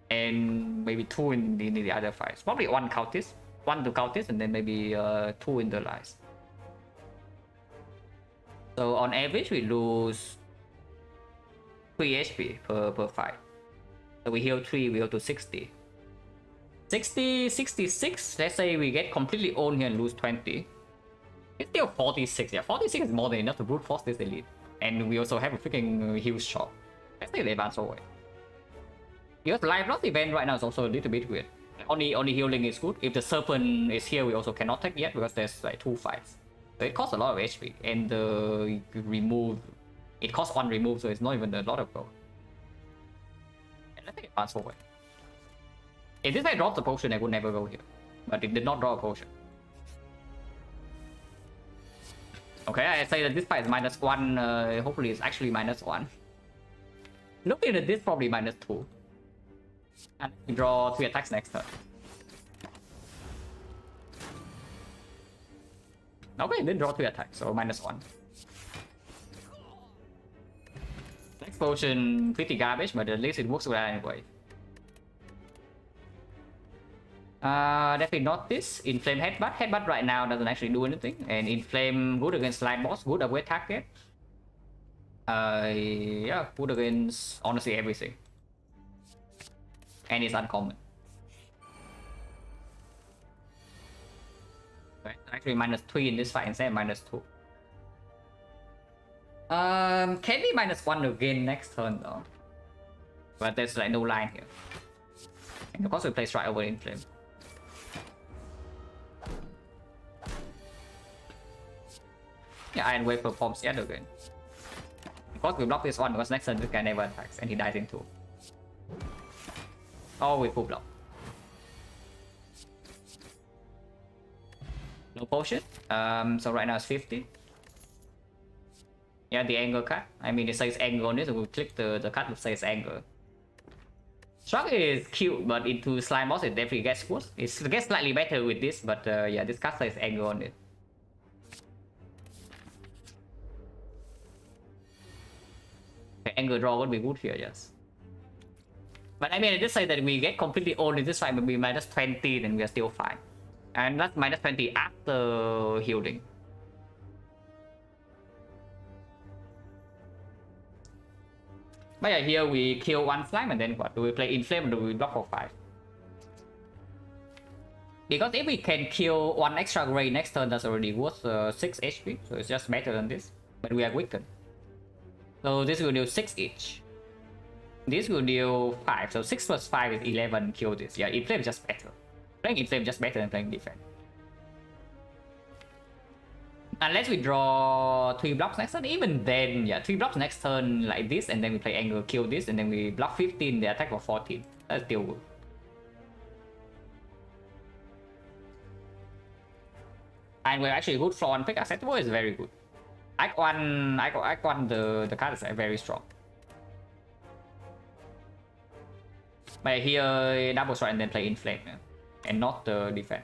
And maybe 2 in the other fights. Probably 1 cultist, 1 to cultist, and then maybe 2 in the lies. So on average we lose 3 HP per fight. So we heal 3, we go to 60. 60, 66. Let's say we get completely owned here and lose 20. It's still 46. Yeah, 46 is more than enough to brute force this elite. And we also have a freaking huge shot. Let's take the advance away. Because live loss event right now is also a little bit weird. Only healing is good. If the serpent is here, we also cannot take yet because there's like 2 fights. So it costs a lot of HP. And the remove, it costs 1 remove, so it's not even a lot of gold. And let's take advance away. If this guy drops a potion, I would never go here. But it did not draw a potion. Okay, I say that this fight is -1. Hopefully it's actually -1. Looking at this, probably -2. And we draw 3 attacks next turn. Okay, didn't draw 3 attacks, so -1. Next potion, pretty garbage, but at least it works well anyway. Definitely not this. Inflame Headbutt. Headbutt right now doesn't actually do anything. And Inflame, good against Slime Boss, good away target. Yeah, good against honestly everything. And it's uncommon. Okay, actually -3 in this fight instead of -2. Can be -1 again next turn though. But there's like no line here. And of course we play strike over Inflame. Yeah, Iron Wave performs yet again. Of course we block this one because next turn this guy never attacks and he dies in 2. Oh, we full block. No potion. So right now it's 50. Yeah, the anger card. I mean it says anger on it, so we click the card that says anger. Shrug is cute, but into Slime Boss it definitely gets worse. It gets slightly better with this, but yeah, this card says anger on it. Okay, anger draw would be good here, yes. But I mean, I just say that we get completely owned in this fight, but we -20, then we are still fine. And that's -20 after healing. But yeah, here we kill 1 slime and then what? Do we play Inflame or do we block for 5? Because if we can kill 1 extra gray next turn, that's already worth 6 HP. So it's just better than this. But we are weakened. So this will deal 6 each. This will deal 5. So 6 plus 5 is 11. Kill this. Yeah, Inflame is just better. Playing Inflame is just better than playing defense. Unless we draw 3 blocks next turn, even then, yeah, 3 blocks next turn like this, and then we play anger, kill this, and then we block 15, they attack for 14. That's still good. And we're actually good for on pick. Acceptable is very good. Act 1, the card is very strong. But here, double strike and then play Inflame, yeah? And not the defense.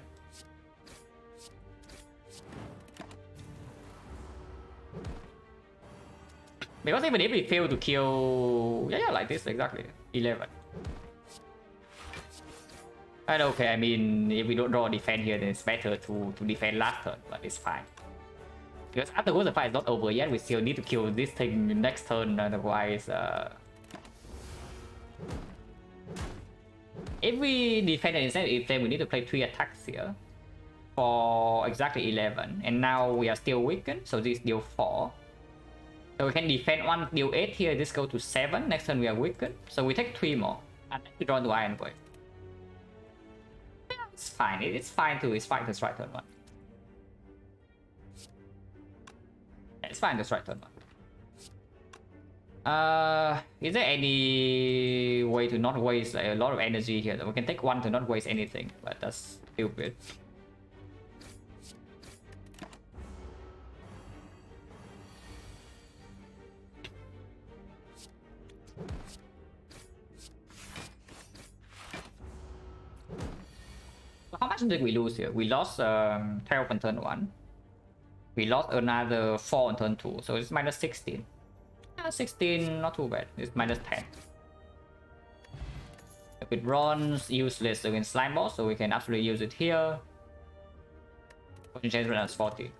Because even if we fail to kill... Yeah, like this, exactly. 11. But okay, I mean, if we don't draw a defense here, then it's better to defend last turn, but it's fine. Because afterwards the fight is not over yet, we still need to kill this thing next turn, otherwise... If we defend and instead Inflame, we need to play 3 attacks here. For exactly 11. And now we are still weakened, so this deal 4. So we can defend 1, deal 8 here, this go to 7. Next turn we are weakened. So we take 3 more. And then we draw to Iron Wave. Yeah, it's fine. It's fine to strike turn 1. Yeah, it's fine to strike turn 1. Is there any way to not waste like, a lot of energy here? We can take 1 to not waste anything, but that's stupid. So how much did we lose here? We lost 12 on turn 1. We lost another 4 on turn 2, so it's -16. 16, not too bad. It's -10. With bronze, useless against Slime Boss, so we can absolutely use it here. Potion change is 40.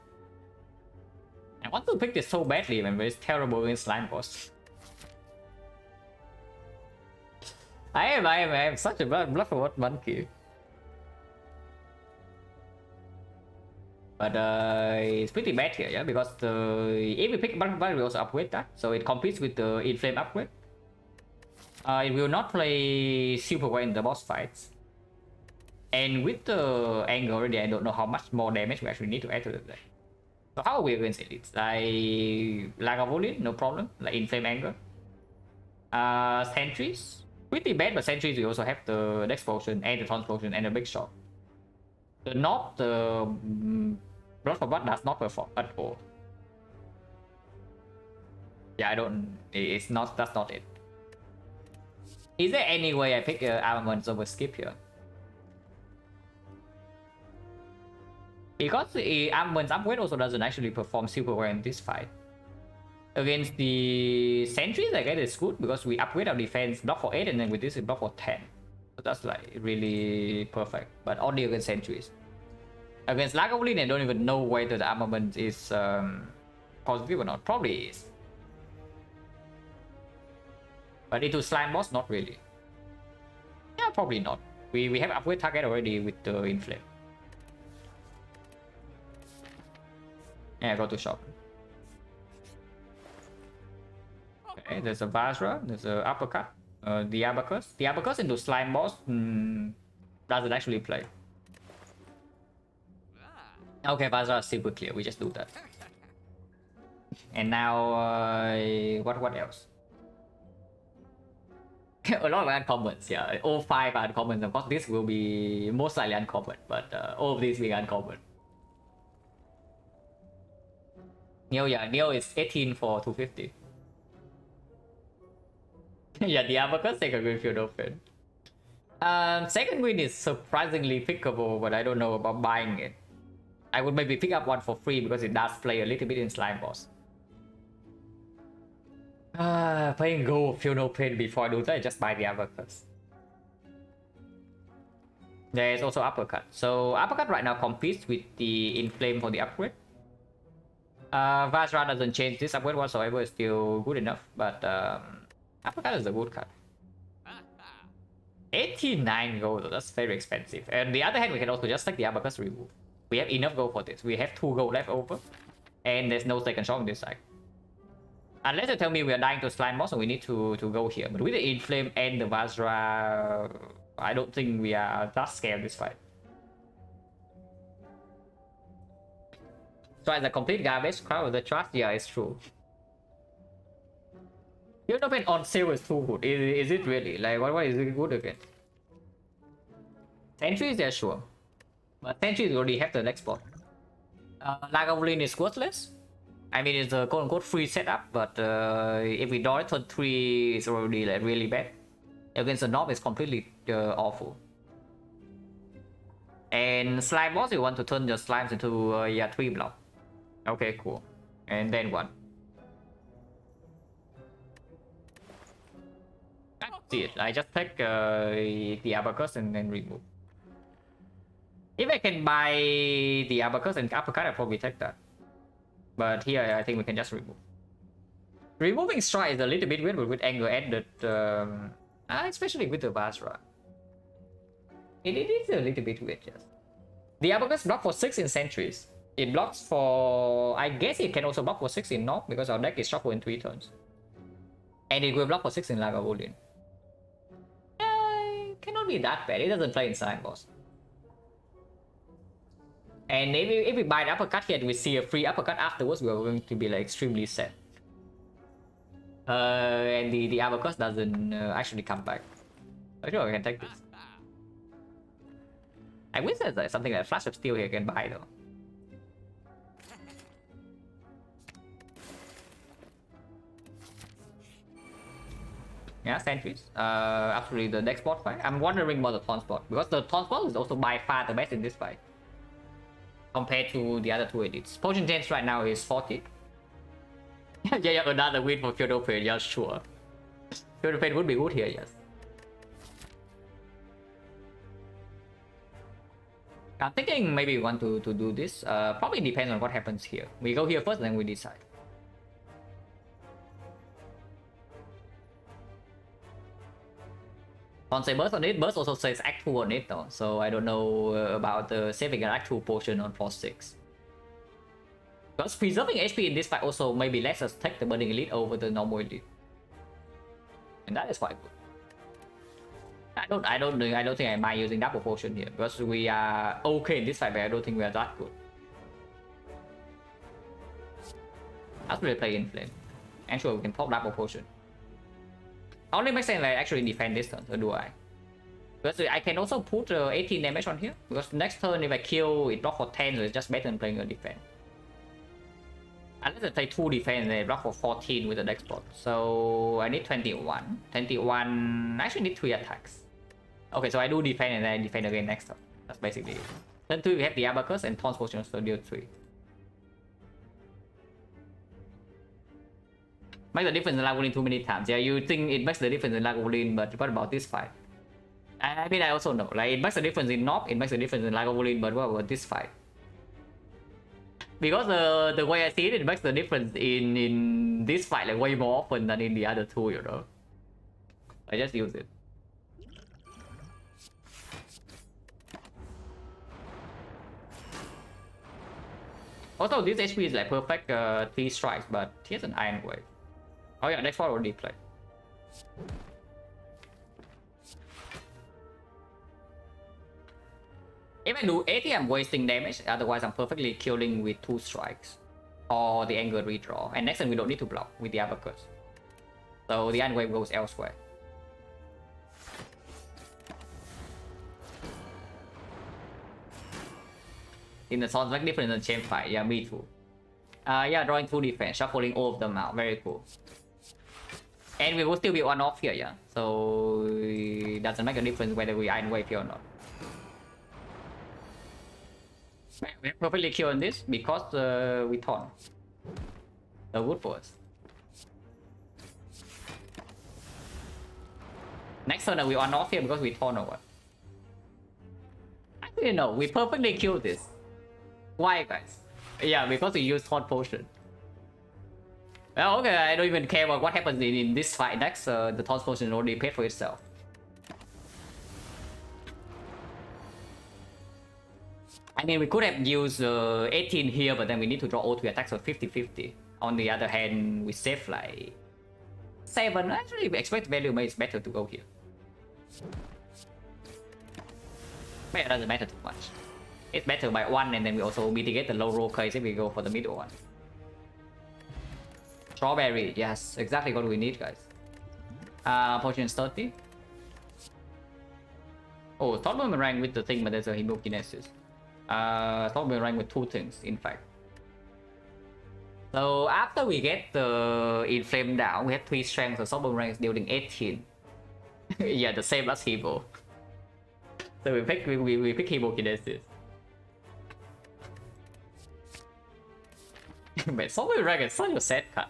I want to pick this so badly, man, but it's terrible against Slime Boss. I am such a bad bluff for what monkey. But it's pretty bad here, yeah, because if we pick Butterfly, we also upgrade that, so it competes with the Inflame upgrade. It will not play super well in the boss fights. And with the anger already, I don't know how much more damage we actually need to add to the deck. So how are we against elites? Like Lagavulin, no problem. Like Inflame Anger. Sentries, pretty bad, but Sentries we also have the Dex Potion and the Taunt Potion and the Big Shot. The Not the Blood for Blood does not perform at all. Yeah, I don't. It's not. That's not it. Is there any way I pick armaments over skip here? Because the armaments upgrade also doesn't actually perform super well in this fight. Against the sentries, I guess it's good because we upgrade our defense block for 8 and then with this it block for 10. So that's like really perfect. But only against sentries. Against Lagavulin, I don't even know whether the armament is positive or not. Probably is. But into slime boss, not really. Yeah, probably not. We have upgrade target already with the inflame. Yeah, go to shop. Okay, there's a Vajra, there's a uppercut, the abacus. The abacus into slime boss doesn't actually play. Okay, Vajra is super clear. We just do that. And now, what else? A lot of uncommons, yeah. All 5 are uncommons. Of course, this will be most likely uncommon, but all of these being uncommon. Neo, yeah, Neo is 18 for 250. Yeah, the abacus take a good field open. Second win is surprisingly pickable, but I don't know about buying it. I would maybe pick up one for free because it does play a little bit in slime boss. Playing Go feel no pain before I do that, I just buy the abacus. There's also uppercut. So uppercut right now competes with the inflame for the upgrade. Vajra doesn't change this upgrade whatsoever, it's still good enough, but uppercut is a good card. 89 gold, that's very expensive. And on the other hand, we can also just take the abacus remove. We have enough gold for this. We have 2 gold left over, and there's no second shot on this side. Unless you tell me we are dying to slime boss, so we need to go here. But with the inflame and the Vajra, I don't think we are that scared this fight. So as a complete garbage crowd with the trust, yeah, it's true. You know, when on sale is too good. Is it really? Like, what is it good again? Sentries, yeah, sure. But Sentries already have the next spot. Lagavulin is worthless. I mean, it's a quote-unquote free setup, but if we die turn 3, it's already like really bad. Against the Knob, it's completely awful. And slime boss, you want to turn your slimes into yeah, 3 block. Okay, cool. And then what? That's it. I just take the abacus and then remove. If I can buy the abacus and uppercut, I'll probably take that. But here, I think we can just remove. Removing strike is a little bit weird, but with anger added, especially with the Vajra. It is a little bit weird, yes. The abacus block for 6 in sentries. It blocks for... I guess it can also block for 6 in Knock, because our deck is shuffled in 3 turns. And it will block for 6 in Lagavulin. Cannot be that bad. It doesn't play in slime boss. And if we buy the uppercut here and we see a free uppercut afterwards, we are going to be like extremely sad. And the abacus doesn't actually come back. I sure I can take this. I wish there's like something like Flash of Steel here I can buy though. Yeah, sentries. Absolutely the next spot fight. I'm wondering about the taunt spot because the taunt spot is also by far the best in this fight compared to the other 2 elites. Potion chance right now is 40. Yeah, another win for Feudal Pain, yeah, sure. Feudal Pain would be good here, yes. I'm thinking maybe we want to do this. Probably depends on what happens here. We go here first, then we decide. Don't say burst on it. Burst also says Act 2 on it though, so I don't know about saving an Act 2 potion on +6. Because preserving HP in this fight also maybe lets us take the Burning Elite over the normal Elite. And that is quite good. I don't think I mind using double potion here because we are okay in this fight, but I don't think we are that good. I'll really play Inflame. And sure, we can pop double potion. Only makes sense I actually defend this turn, so do I? Because I can also put 18 damage on here. Because next turn if I kill it block for 10, so it's just better than playing a defense. Unless I play 2 defense and I block for 14 with the next block. So I need 21. 21. I actually need 3 attacks. Okay, so I do defend and then I defend again next turn. That's basically it. Turn 2 we have the Abacus and Taunt's Potion, so deal 3. Makes the difference in Lagavulin too many times. Yeah, you think it makes the difference in Lagavulin, but what about this fight? I mean, I also know. Like, it makes a difference in Nob, it makes a difference in Lagavulin, but what about this fight? Because the way I see it, it makes the difference in this fight like way more often than in the other two, you know. I just use it. Also, this HP is like perfect 3 strikes, but he has an Iron Wave. Oh yeah, next one already played. If I do 80, I'm wasting damage. Otherwise, I'm perfectly killing with 2 strikes. Or the Anger Redraw. And next time we don't need to block with the Abacus. So the Iron Wave goes elsewhere. In the sounds like different in the chain fight. Yeah, me too. Yeah, drawing 2 defense, shuffling all of them out. Very cool. And we will still be 1 off here, yeah. So it doesn't make a difference whether we Iron Wave here or not. We're perfectly killed on this because we taunt. So good for us. Next turn we 1 off here because we taunt or what? Actually no, we perfectly killed this. Why guys? Yeah, because we use Taunt Potion. Well, okay, I don't even care about what happens in this fight next. The Taunt Potion already paid for itself. I mean, we could have used 18 here, but then we need to draw all 3 attacks, so 50-50. On the other hand, we save like 7. Actually, we expect value, but it's better to go here. But it doesn't matter too much. It's better by 1, and then we also mitigate the low roll case if we go for the middle one. Strawberry, yes, exactly what we need, guys. Potions 30. Oh, Thought Boomerang with the thing, but there's a Hemokinesis. Thought Boomerang with 2 things, in fact. So after we get the Inflame down, we have 3 strength, so Thought Boomerang is dealing 18. Yeah, the same as Hemo. So we pick Hemokinesis. Man, Thought Boomerang is such a sad card.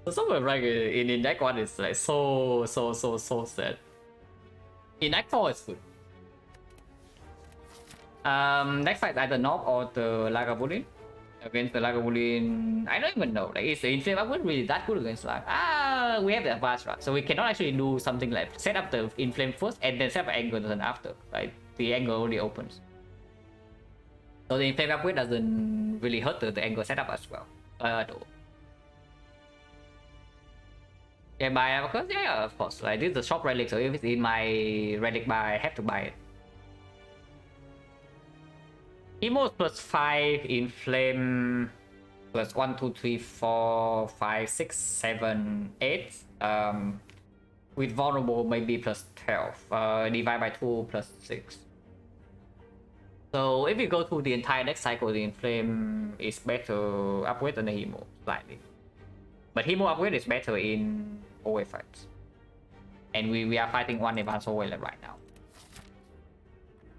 The Thought Boomerang in Act 1 is like so sad. In Act 4 it's good. Next fight is either Nob or the Lagavulin. Against the Lagavulin, I don't even know. Like, is the Inflame Upward really that good against Lag? We have the advanced right? So we cannot actually do something like set up the Inflame first and then set up Anger then after. Right? The Anger already opens. So the Inflame Upward doesn't really hurt the Anger setup as well. At all. Yeah, buy Abacus? Yeah, of course. Like, this is the shop relic, so if it's in my relic buy, I have to buy it. Emos plus 5, Inflame plus 1, 2, 3, 4, 5, 6, 7, 8. With Vulnerable maybe plus 12. Divide by 2 plus 6. So if you go through the entire next cycle, the Inflame is better upgrade than the Hemo, slightly. But Hemo upgrade is better in OA fights. And we are fighting 1 advanced OA right now.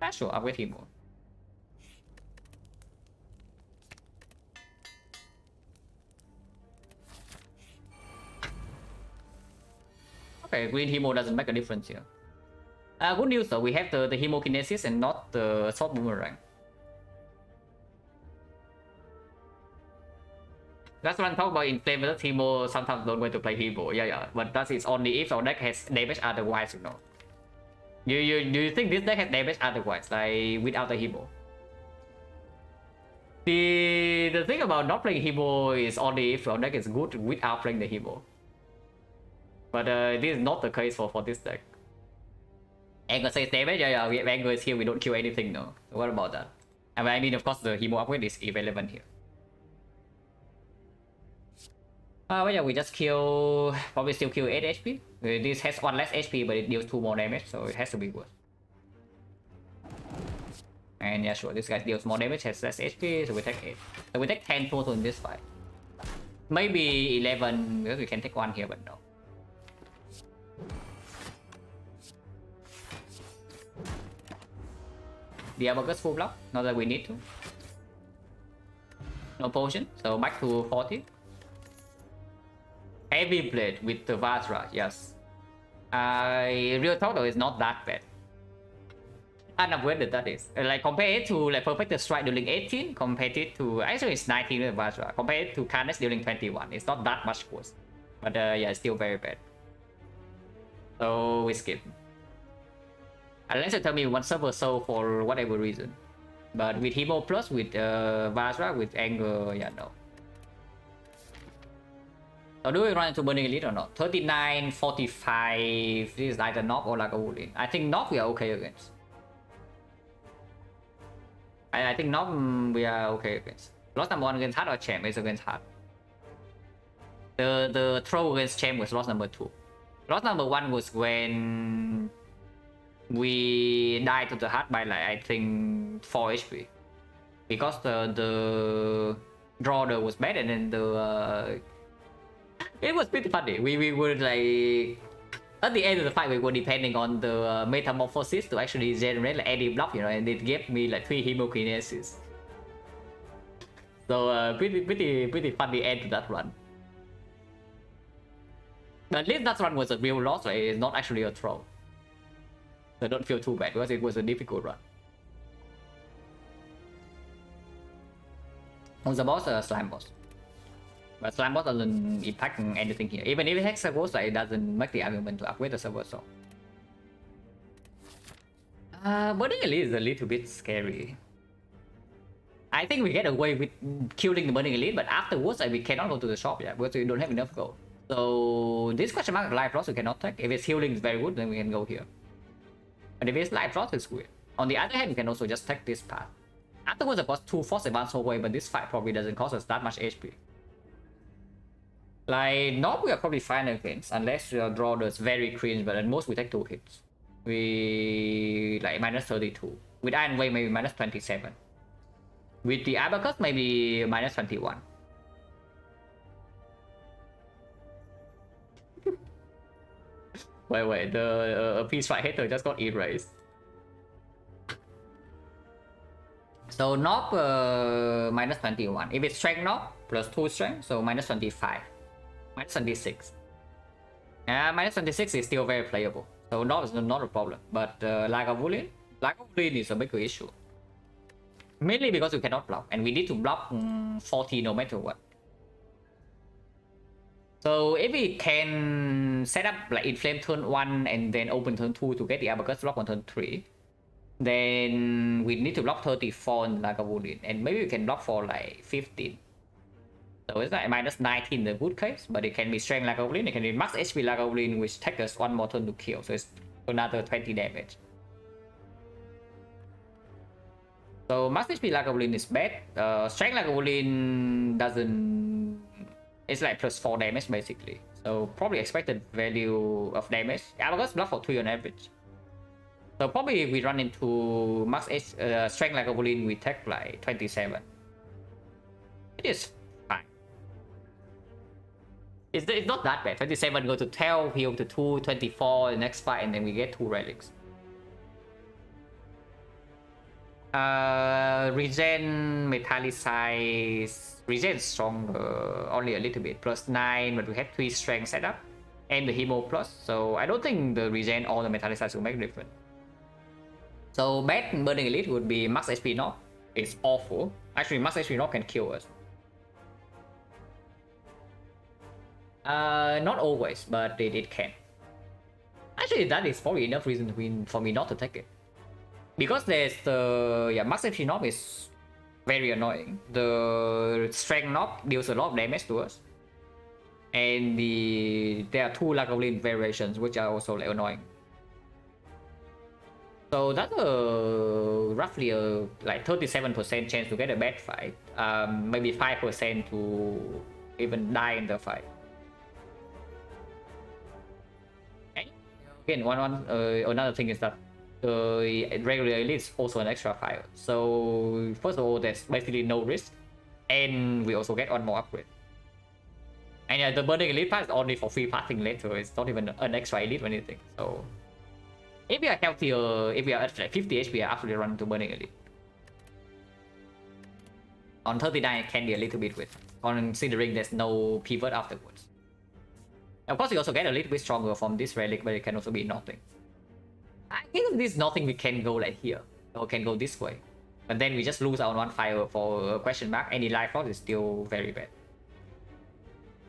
That's sure, upgrade Hemo. Okay, green Hemo doesn't make a difference here. Good news though, we have the Hemokinesis and not the Sword Boomerang. That's what I'm talking about in Flame versus Hemo, sometimes don't want to play Hemo. Yeah, but that is only if our deck has damage otherwise, you know. Do you think this deck has damage otherwise, like without the Hemo? The thing about not playing Hemo is only if your deck is good without playing the Hemo. But this is not the case for this deck. Anger says damage, yeah, if Anger is here, we don't kill anything, no. So what about that? I mean, of course, the Hemo upgrade is irrelevant here. Well, yeah, we just kill, probably still kill 8 HP. This has 1 less HP, but it deals 2 more damage, so it has to be worse. And yeah, sure, this guy deals more damage, has less HP, so we take 8. So we take 10 total in this fight. Maybe 11, because we can take 1 here, but no. The Abagus full block, not that we need to. No potion, so back to 40. Heavy blade with the Vajra, yes. Real talk though, is not that bad. Unupgraded that is. Like compared to like Perfected Strike during 18, compared it to actually it's 19 with Vajra. Compared to Carnage during 21, it's not that much worse. But yeah, it's still very bad. So we skip. Unless you tell me one server so for whatever reason. But with Hemo Plus, with Vajra, with Anger, yeah, no. So do we run into Burning Elite or not? 39, 45, this is either Knock or like a Woolin. I think Knock we are okay against. I think Knock we are okay against. Lost number 1 against Hard or Champ is against Hard. The throw against Champ was loss number 2. Loss number 1 was when we died to the Hard by like I think 4 HP. Because the draw there was bad and then the it was pretty funny. We were like at the end of the fight we were depending on the metamorphosis to actually generate like any block, you know, and it gave me like 3 hemokinesis. So pretty funny end to that run. But at least that run was a real loss, right? It's not actually a throw. So don't feel too bad because it was a difficult run. On the boss, Slime boss. But Slime boss doesn't impact anything here. Even if it has servers, it doesn't make the argument to upgrade the server, so. Burning Elite is a little bit scary. I think we get away with killing the Burning Elite, but afterwards we cannot go to the shop yet because we don't have enough gold. So this question mark life loss we cannot take. If it's healing is very good, then we can go here. But if it's life loss, it's weird. On the other hand, we can also just take this path. Afterwards, of course, 2 force advance whole way, but this fight probably doesn't cost us that much HP. Like, Knob we are probably fine against, unless your draw does very cringe, but at most we take 2 hits. We like minus 32. With Iron Way, maybe minus 27. With the Abacus, maybe minus 21. Wait, the peace fight hater just got erased. So Knob minus 21. If it's strength Knob plus 2 strength, so minus 25. Minus 26. Minus 26 is still very playable. So Knob is not a problem. But Lagavulin is a bigger issue. Mainly because we cannot block. And we need to block 40 no matter what. So if we can set up like Inflame turn 1 and then open turn 2 to get the Abacus block on turn 3. Then we need to block 34 in Lagavulin. And maybe we can block for like 15. So it's like minus 19 in the good case, but it can be strength Lagavulin, it can be max HP Lagavulin, which takes us 1 more turn to kill, so it's another 20 damage. So max HP Lagavulin is bad. Strength Lagavulin doesn't. It's like plus 4 damage basically. So probably expected value of damage. Abacus block for 3 on average. So probably if we run into max strength Lagavulin, we take like 27. It is. It's not that bad. 27 go to 12, heal to 2, 24 the next fight, and then we get 2 relics. Regen Metallicize. Regen stronger, only a little bit. Plus 9, but we have 3 strength set up. And the Hemo plus. So I don't think the Regen or the Metallicize will make a difference. So bad Burning Elite would be max HP knock. It's awful. Actually, max HP knock can kill us. Not always, but it can. Actually, that is probably enough reason for me not to take it. Because there's the max HP knob is very annoying. The strength knock deals a lot of damage to us, and there are two lack of lead variations which are also like annoying. So that's roughly a like 37% chance to get a bad fight. Maybe 5% to even die in the fight. And again, another thing is that regular elite is also an extra fire. So first of all, there's basically no risk, and we also get one more upgrade. And yeah, the burning elite pass is only for free passing later. It's not even an extra elite or anything. So if we are healthier, if we are at like 50 HP, we are absolutely run to burning elite. On 39, it can be a little bit with, considering there's no pivot afterwards. Of course, we also get a little bit stronger from this relic, but it can also be nothing. I think this nothing we can go like here, or can go this way. But then we just lose out on one fire for a question mark. Any life loss is still very bad.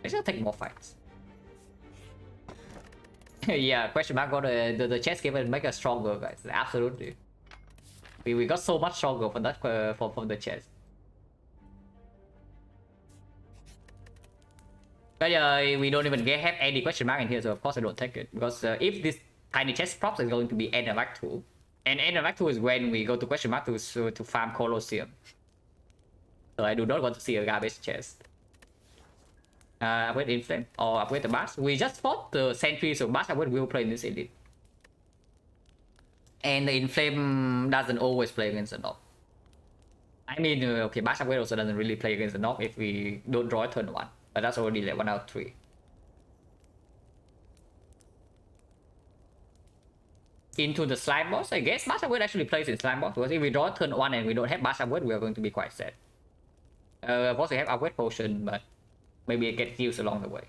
Let's just take more fights. Yeah, question mark got the chest game and make us stronger, guys. Absolutely. We got so much stronger from that from the chest. But we don't even have any question mark in here, so of course I don't take it, because if this tiny chest props is going to be end of Act 2, and end of Act 2 is when we go to question mark to farm Colosseum. So I do not want to see a garbage chest. Upgrade Inflame or upgrade the Bash. We just fought the Sentry, so Bash upgrade will play in this elite. And the Inflame doesn't always play against the knock. I mean, okay, Bash upgrade also doesn't really play against the knock if we don't draw turn 1. But that's already like 1 out of 3. Into the slime boss, I guess Bash upgrade actually plays in slime boss, because if we draw turn 1 and we don't have Bash upgrade, we are going to be quite sad. Of course we have upgrade potion, but maybe it gets used along the way.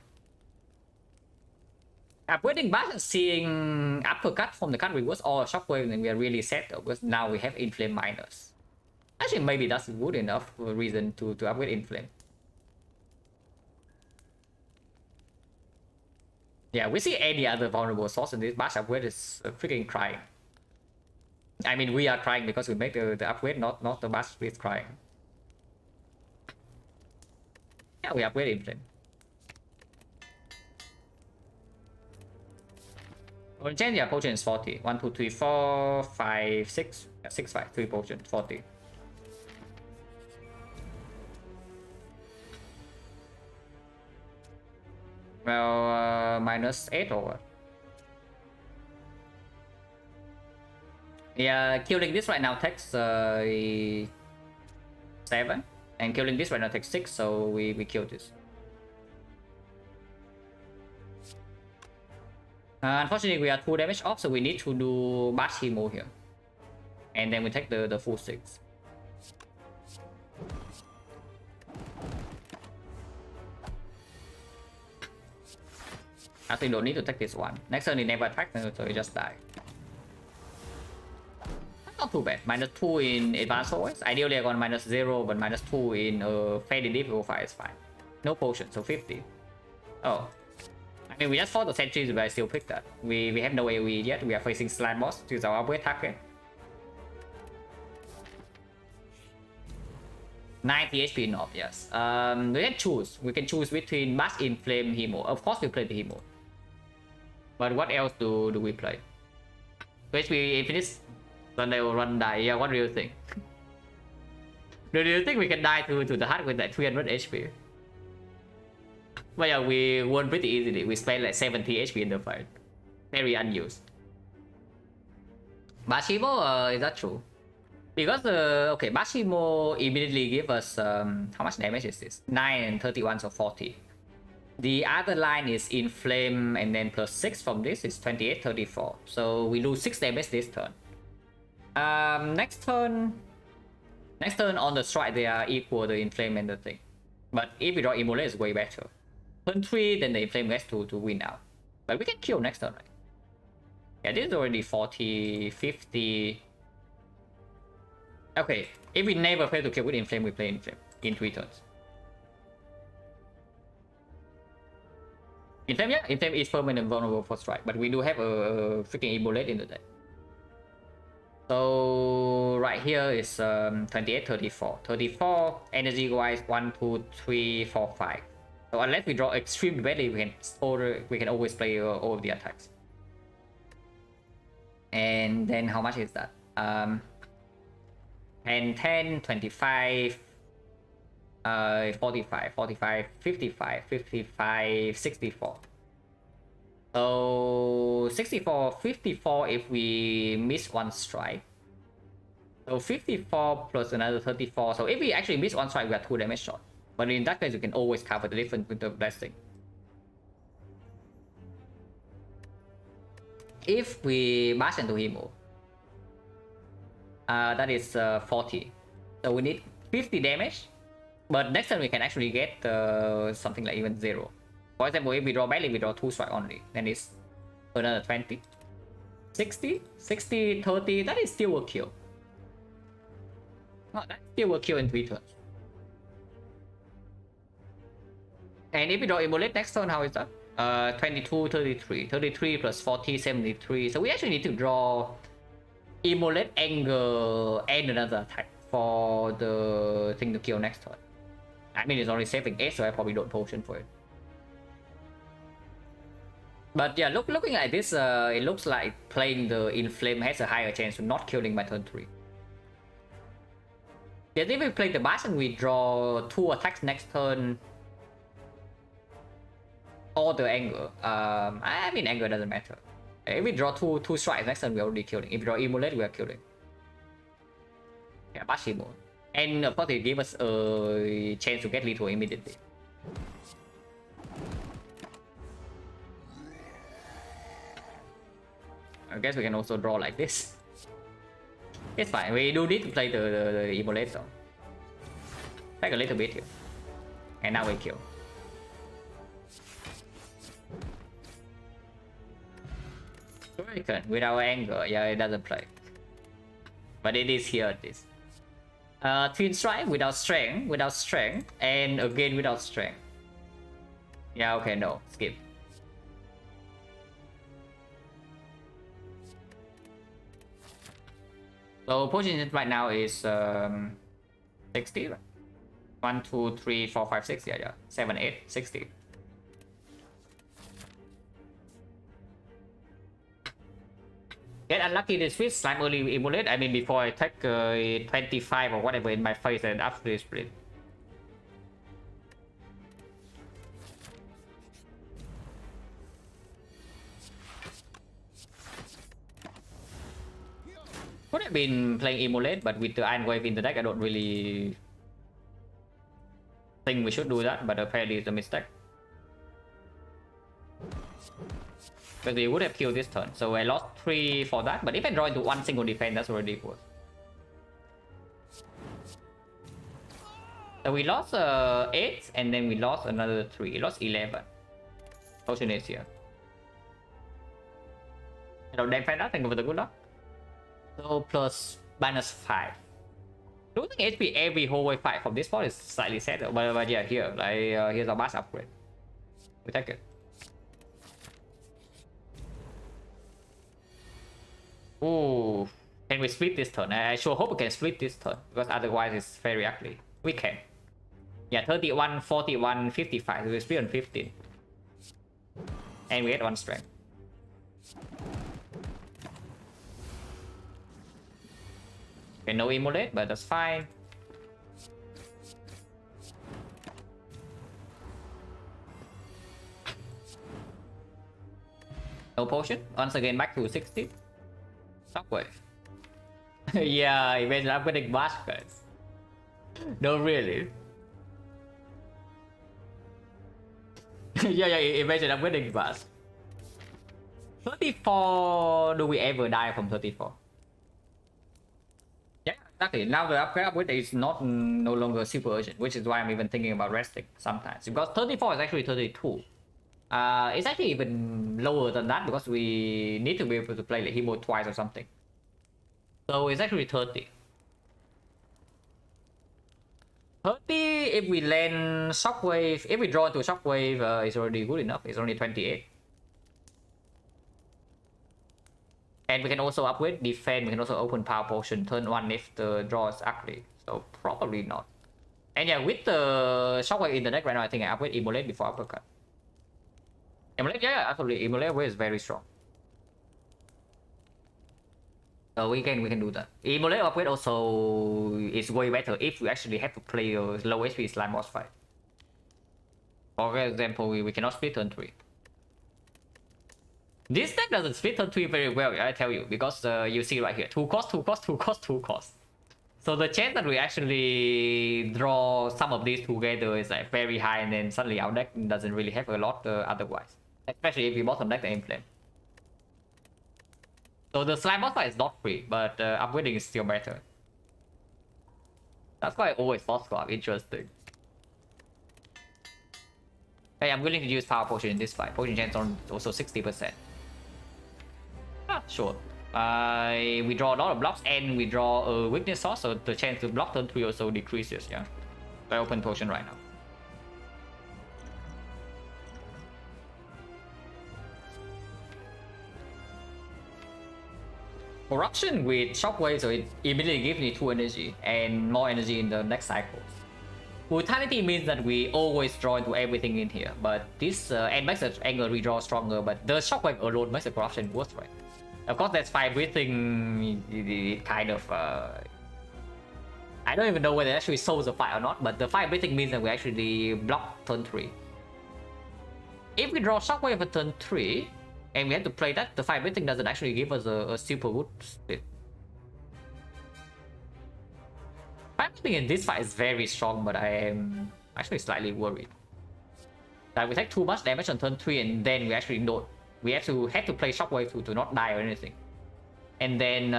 Upgrading Bash and seeing uppercut from the card reverse or shockwave, and we are really sad though, because now we have Inflame minus. Actually, maybe that's good enough reason to upgrade Inflame. Yeah, we see any other vulnerable source in this Bash upgrade is freaking crying. I mean, we are crying because we make the upgrade, not the Bash is crying. Yeah, we upgrade Inflame. On change, yeah, potion is 40. 1, 2, 3, 4, 5, 6. Yeah, 6, 5, 3 potion, 40. Well, minus 8 or what? Yeah, killing this right now takes 7. And killing this right now takes 6, so we kill this. Unfortunately, we are 2 damage off, so we need to do Bash Hemo here. And then we take the full 6. Actually, don't need to take this one. Next turn, he never attacked, so he just die. Not too bad. Minus 2 in advanced always. Ideally, I got minus 0, but minus 2 in faded difficult fire is fine. No potion, so 50. Oh. I mean, we just fought the sentries, but I still picked that. We have no AoE yet. We are facing slime boss to our upgrade target. 90 HP knob, yes. We can choose. We can choose between Bash, Inflame, Hemo. Of course, we play the Hemo. But what else do we play? HP Infinite, then they will run die. Yeah, what do you think? Do you think we can die to the heart with that 300 HP? Well, yeah, we won pretty easily. We spent like 70 HP in the fight. Very unused. Bashimo, is that true? Because, okay, Bashimo immediately give us, how much damage is this? 9 and 31, so 40. The other line is Inflame, and then plus 6 from this is 28, 34. So we lose 6 damage this turn. Next turn on the strike, they are equal, the Inflame and the thing. But if we draw Immolate, it's way better. Turn 3, then the Inflame gets to win out. But we can kill next turn, right? Yeah, this is already 40, 50. Okay, if we never fail to kill with Inflame, we play Inflame in 3 turns. Inflame, yeah, Inflame is permanent vulnerable for strike, but we do have a freaking Immolate in the deck. So right here is 28, 34. 34 energy wise 1, 2, 3, 4, 5. So unless we draw extreme badly, we can always play all of the attacks. And then how much is that? 10, 10, 25, 45, 45, 55, 55, 64. So 64, 54 if we miss one strike. So 54 plus another 34. So if we actually miss one strike, we are 2 damage short. But in that case, you can always cover the difference with the blessing. If we bash into Himo, that is 40. So we need 50 damage. But next turn we can actually get something like even 0. For example, if we draw badly, we draw 2 strike only. Then it's another 20. 60, 60, 30. That is still a kill. No, that still a kill in 3 turns. And if we draw Immolate next turn, how is that? 22, 33. 33 plus 40, 73. So we actually need to draw Immolate, Anger, and another attack for the thing to kill next turn. I mean, it's only saving 8, so I probably don't potion for it. But yeah, looking at this, it looks like playing the Inflame has a higher chance of not killing by turn 3. Yeah, if we play the Bash and we draw 2 attacks next turn, or the Anger. I mean, Anger doesn't matter. If we draw 2 strikes next turn, we're already killing. If we draw Immolate, we are killing. Yeah, Bash Immolate. And of course, it gives us a chance to get lethal immediately. I guess we can also draw like this. It's fine. We do need to play the Immolate though. Take a little bit here. And now we kill. Hurricane without Anger. Yeah, it doesn't play. But it is here at this. Twin Strike without strength, and again without strength. Yeah, okay, no, skip. So position right now is 60, right? 1, 2, 3, 4, 5, 6, yeah, 7, 8, 60. Get unlucky this switch, slime early Immolate. I mean, before I take 25 or whatever in my face and after the split. Could have been playing Immolate, but with the Iron Wave in the deck, I don't really think we should do that, but apparently it's a mistake. Because they would have killed this turn, so I lost 3 for that. But if I draw into one single defense, that's already good. So we lost 8, and then we lost another 3. We lost 11. Potion is here. Don't defend that, thank you for the good luck. So plus minus 5. Losing HP every whole way 5 from this spot is slightly sad, but yeah, here, like here's a mass upgrade. We take it. Ooh, can we split this turn? I sure hope we can split this turn, because otherwise it's very ugly. We can. Yeah, 31, 41, 55. So we split on 15. And we get 1 strength. Okay, no Immolate, but that's fine. No potion. Once again back to 60. Shockwave. Yeah, imagine upgrading Bash, guys. No, really. Yeah, imagine upgrading Bash. 34. Do we ever die from 34? Yeah, exactly. Now the upgrade is no longer super urgent, which is why I'm even thinking about resting sometimes. Because 34 is actually 32. It's actually even lower than that because we need to be able to play like Himo twice or something. So it's actually 30. 30 if we land Shockwave, if we draw into Shockwave, it's already good enough. It's only 28. And we can also upgrade defense. We can also open power potion turn 1 if the draw is ugly. So probably not. And yeah, with the shockwave in the deck right now, I think I upgrade Immolate before uppercut. Immolate, yeah, absolutely. Immolate is very strong. So we can do that. Immolate upgrade also is way better if we actually have to play a low HP slime boss fight. For example, we cannot split turn 3. This deck doesn't split turn 3 very well, I tell you, because you see right here, 2 cost, 2 cost, 2 cost, 2 cost. So the chance that we actually draw some of these together is like very high, and then suddenly our deck doesn't really have a lot otherwise. Especially if we bottom deck the aim flame. So the slime boss fight is not free, but upgrading is still better. That's why I always boss squad, interesting. Hey, I'm willing to use power potion in this fight. Potion chance on also 60%. Ah, sure. We draw a lot of blocks and we draw a weakness source, so the chance to block turn 3 also decreases, yeah. I open potion right now. Corruption with shockwave, so it immediately gives me 2 energy and more energy in the next cycle. Brutality means that we always draw into everything in here, but this and makes the angle redraw stronger, but the shockwave alone makes the corruption worse, right? Of course, that's fire breathing. It kind of I don't even know whether it actually solves the fight or not, but the fire breathing means that we actually block turn 3. If we draw shockwave at turn 3 and we have to play that, the fire breathing doesn't actually give us a super good split. Fire breathing in this fight is very strong, but I am actually slightly worried that we take too much damage on turn 3 and then we actually don't. We have to play shockwave to not die or anything. And then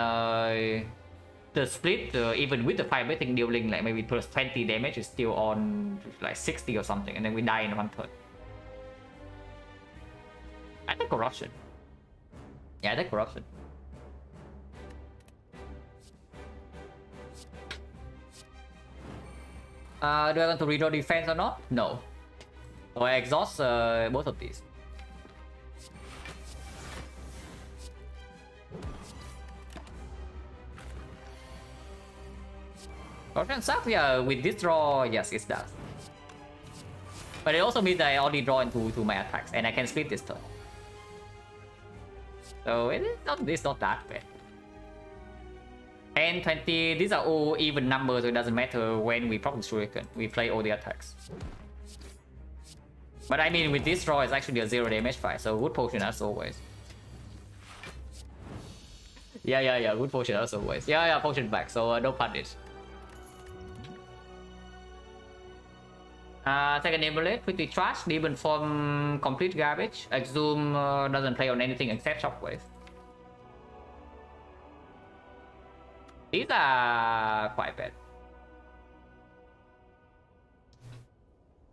the split, even with the fire breathing dealing like maybe plus 20 damage, is still on like 60 or something, and then we die in 1 turn. I think corruption. Yeah, I think corruption. Do I want to redraw defense or not? No. So I exhaust both of these. Corruption sucks, yeah, with this draw, yes, it does. But it also means that I only draw into my attacks, and I can split this turn. So it's not that bad. 10, 20, these are all even numbers, so it doesn't matter when we proc Shuriken. We play all the attacks. But I mean, with this draw, it's actually a 0 damage fight, so good potion as always. Yeah, good potion as always. Yeah, potion back, so no punish. Second Immolate, pretty trash. Demon form, complete garbage. Exhume doesn't play on anything except Shockwave. These are quite bad.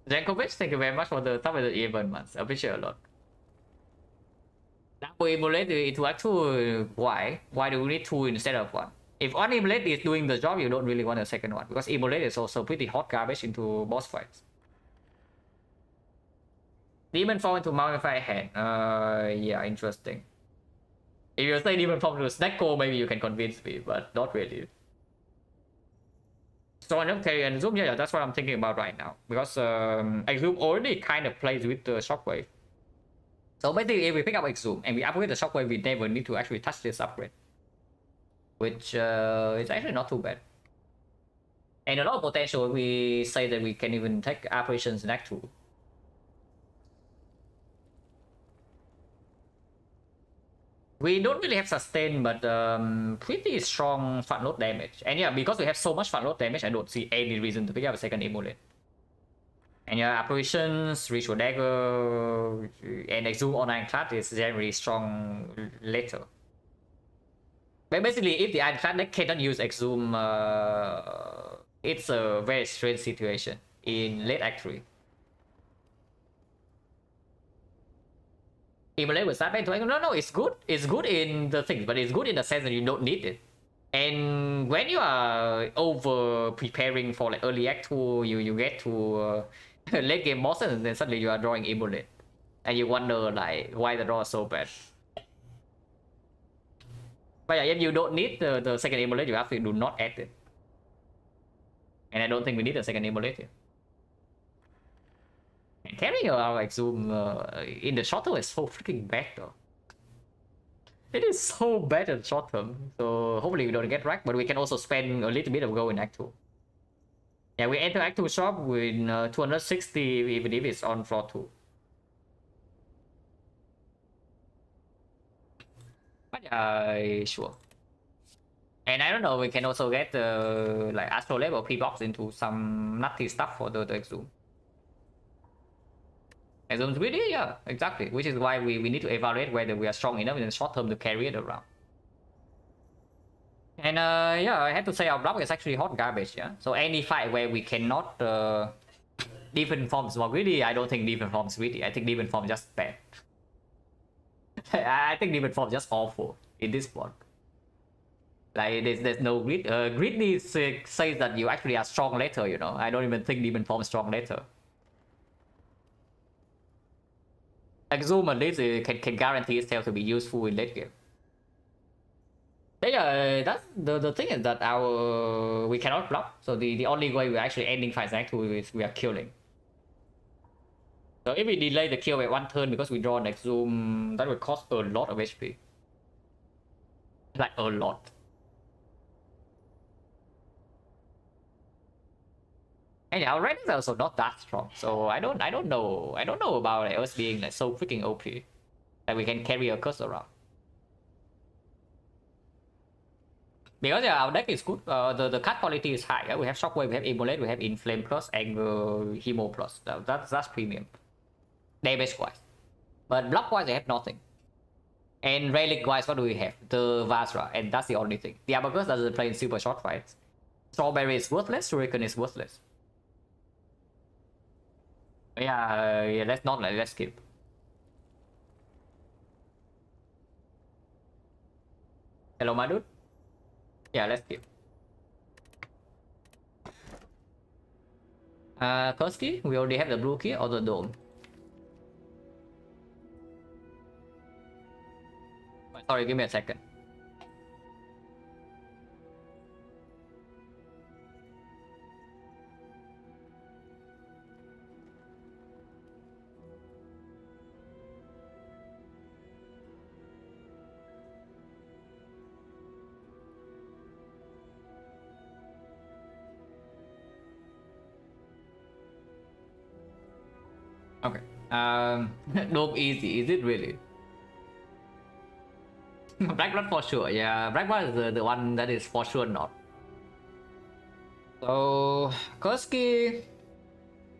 Jankovic, thank you very much for the top of the event, man. I appreciate a lot. Double Immolate into act 2, why? Why do we need 2 instead of 1? If one Immolate is doing the job, you don't really want a second one, because Immolate is also pretty hot garbage into boss fights. Demon Form into Mummified Hand. Yeah, interesting. If you say Demon Form to Snacko, maybe you can convince me, but not really. So enough carry and Zoom, yeah, that's what I'm thinking about right now. Because Exhume already kind of plays with the Shockwave. So basically, if we pick up Exhume and we upgrade the Shockwave, we never need to actually touch this upgrade. Which is actually not too bad. And a lot of potential, we say that we can even take operations in Act 2. We don't really have sustain, but pretty strong front load damage. And yeah, because we have so much front load damage, I don't see any reason to pick up a second Immolate. And yeah, apparitions, Ritual Dagger, and Exhume on Ironclad is generally strong later. But basically, if the Ironclad deck cannot use Exhume, it's a very strange situation in late Act 3. Immolate will start back to no, it's good. It's good in the things, but it's good in the sense that you don't need it. And when you are over preparing for like early Act 2, you get to late game bosses, and then suddenly you are drawing Immolate. And you wonder like why the draw is so bad. But yeah, if you don't need the second immolate, you actually do not add it. And I don't think we need a second immolate here. And carrying our Exhume in the short term is so freaking bad though. It is so bad in short term. So hopefully we don't get wrecked, but we can also spend a little bit of gold in Act 2. Yeah, we enter Act 2 shop with 260 even if it's on floor 2. But yeah, sure. And I don't know, we can also get like Astro level pre-box into some nutty stuff for the Exhume. Exhume's greedy, yeah, exactly. Which is why we need to evaluate whether we are strong enough in the short term to carry it around. And yeah, I have to say our block is actually hot garbage, yeah. So any fight where we cannot defense form is more greedy, I don't think defense form is greedy. I think defense form just bad. I think defense form just awful in this one. Like there's no grid. Greedy says that you actually are strong later, you know. I don't even think demon form is strong later. Exhume at least can guarantee itself to be useful in late game. But yeah, that's the thing is that we cannot block. So the only way we're actually ending fights actually is we are killing. So if we delay the kill by 1 turn because we draw an Exhume, that would cost a lot of HP. Like a lot. And our rank is also not that strong, so I don't know about like, us being like so freaking OP that we can carry a curse around. Because yeah, our deck is good. The card quality is high. We have Shockwave, we have Immolate, we have Inflame plus, Anger, Hemo plus. That's premium. Damage wise, but block wise, they have nothing. And relic wise, what do we have? The Vajra, and that's the only thing. The Abagus doesn't play in super short fights. Strawberry is worthless. Shuriken is worthless. Yeah, let's not like let's skip. Hello, my dude. Yeah, let's skip. Kursky, we already have the blue key or the dome. Sorry, give me a second. Okay. Dome easy, is it really? Black blood for sure. Yeah, black blood is the one that is for sure not. So Kursky,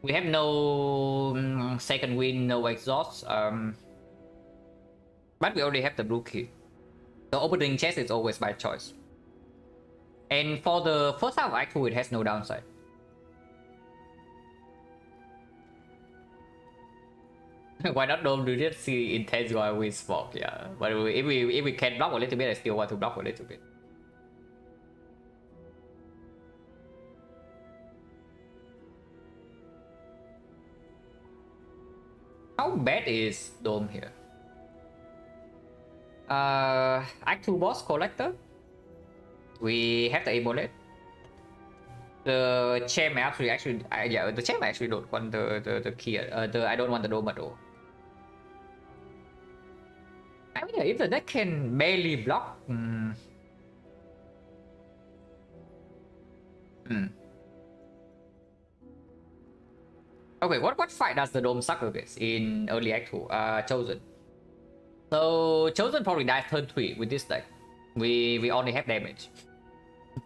we have no second win, no exhaust. But we already have the blue key. The opening chest is always by choice. And for the first half of Act 2, it has no downside. Why not Dome? Do just see intense while we swap, yeah. But if we can block a little bit, I still want to block a little bit. How bad is Dome here? Act 2 boss collector. We have the Immolate. The Chain actually yeah, the Chain actually don't want the key. I don't want the Dome at all. I mean, if the deck can barely block, Okay, what fight does the Dome suck against in early Act 2? Chosen. So Chosen probably dies turn 3 with this deck. We only have damage.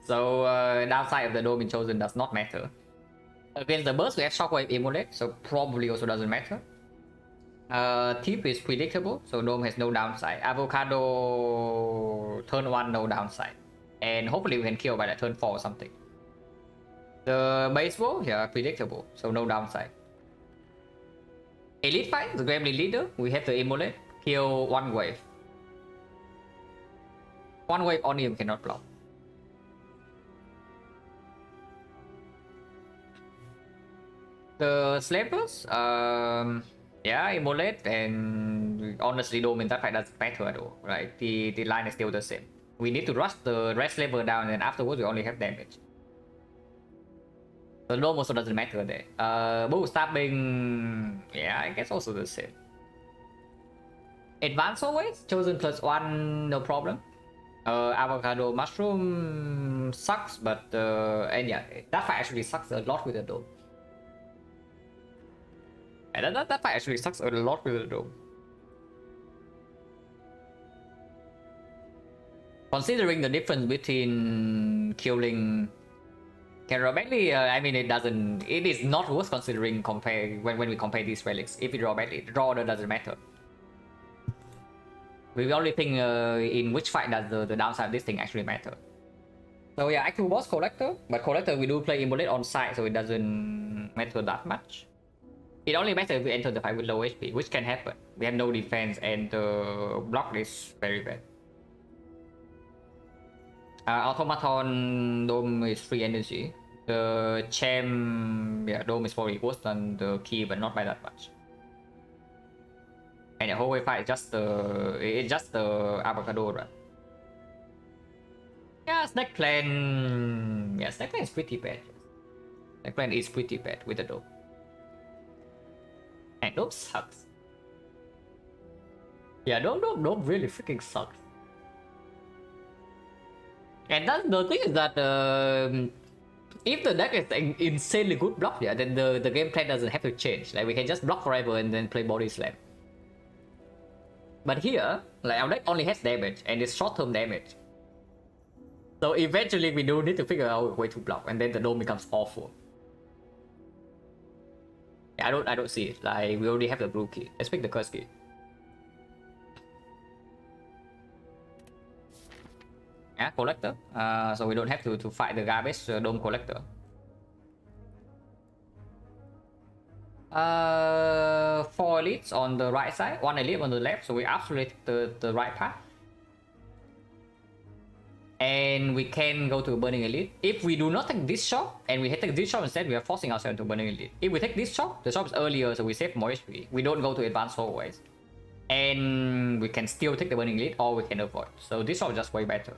So downside of the Dome in Chosen does not matter. Against the burst we have Shockwave Immolate, so probably also doesn't matter. Tip is predictable, so Dome has no downside. Avocado turn 1 no downside. And hopefully we can kill by like turn 4 or something. The baseball, yeah, predictable, so no downside. Elite fight, the Gremlin leader, we have the Immolate, kill 1 wave. 1 wave on him cannot block. The Slavers, yeah, Immolate, and honestly Dome in that fight doesn't matter at all, right? The line is still the same. We need to rush the rest level down, and afterwards we only have damage. The dome also doesn't matter there. Bow stabbing, yeah, I guess also the same. Advance always, chosen +1, no problem. Avocado mushroom sucks, but and yeah, that fight actually sucks a lot with the dome. And that fight actually sucks a lot with the dome. Considering the difference between killing badly, I mean it doesn't. It is not worth considering when we compare these relics. If you draw badly, draw order doesn't matter. We only think in which fight does the downside of this thing actually matter. So yeah, actual boss collector, but collector we do play immolate on side, so it doesn't matter that much. It only matters if we enter the fight with low HP, which can happen. We have no defense and the block is very bad. Automaton dome is free energy. The Cham, yeah, dome is probably worse than the key, but not by that much. And the whole way fight is it's just the avocado, right? Yeah, Snake Plan. Yeah, Snake Plan is pretty bad. Snake Plan is pretty bad with the dome. And dome sucks. Yeah, dome really freaking sucks. And that's the thing is that if the deck is an insanely good block, yeah, then the game plan doesn't have to change. Like we can just block forever and then play body slam. But here, like our deck only has damage and it's short-term damage. So eventually we do need to figure out a way to block, and then the dome becomes awful. Yeah, I don't see it. Like we already have the blue key. Let's pick the curse key. Yeah, collector. So we don't have to fight the garbage dome collector. 4 elites on the right side, 1 elite on the left, so we absolute the right path. And we can go to Burning Elite. If we do not take this shop, and we take this shop instead, we are forcing ourselves to Burning Elite. If we take this shop, the shop is earlier, so we save more HP. We don't go to Advanced always. And we can still take the Burning Elite, or we can avoid. So this shop is just way better.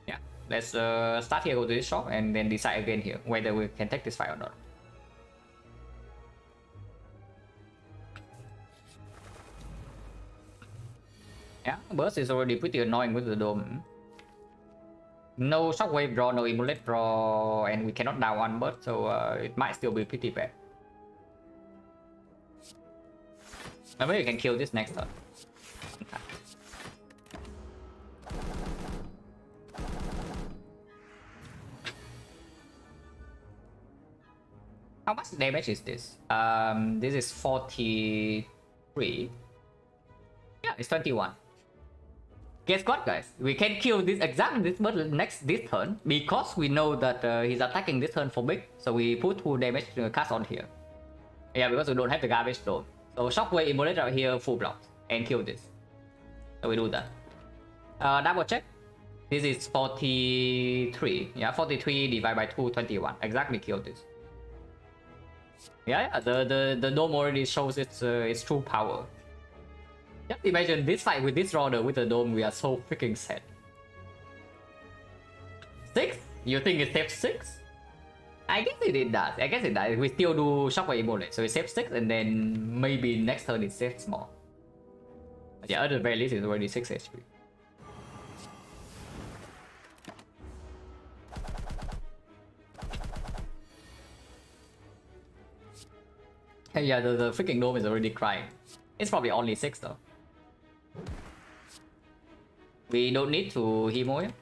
Yeah, let's start here, go to this shop, and then decide again here, whether we can take this fight or not. Yeah, burst is already pretty annoying with the dome. No shockwave draw, no immolate draw, and we cannot down one burst, so it might still be pretty bad. Maybe we can kill this next turn. How much damage is this? This is 43. Yeah, it's 21. Guess what, guys? We can kill this exactly this turn because we know that he's attacking this turn for big. So we put 2 damage cast on here. Yeah, because we don't have the garbage dome. So shockwave immolate out here, full block and kill this. So we do that. Double check. This is 43. Yeah, 43 divided by 2, 21. Exactly kill this. Yeah, the dome already shows its true power. Just imagine this fight with this roller with the dome, we are so freaking sad. 6? You think it saves 6? I guess it does. I guess it does. We still do shockwave immolate, so it saves 6 and then maybe next turn it saves more. But yeah, at the very least it's already 6 HP. Yeah, the freaking dome is already crying. It's probably only 6 though. We don't need to Hemo him.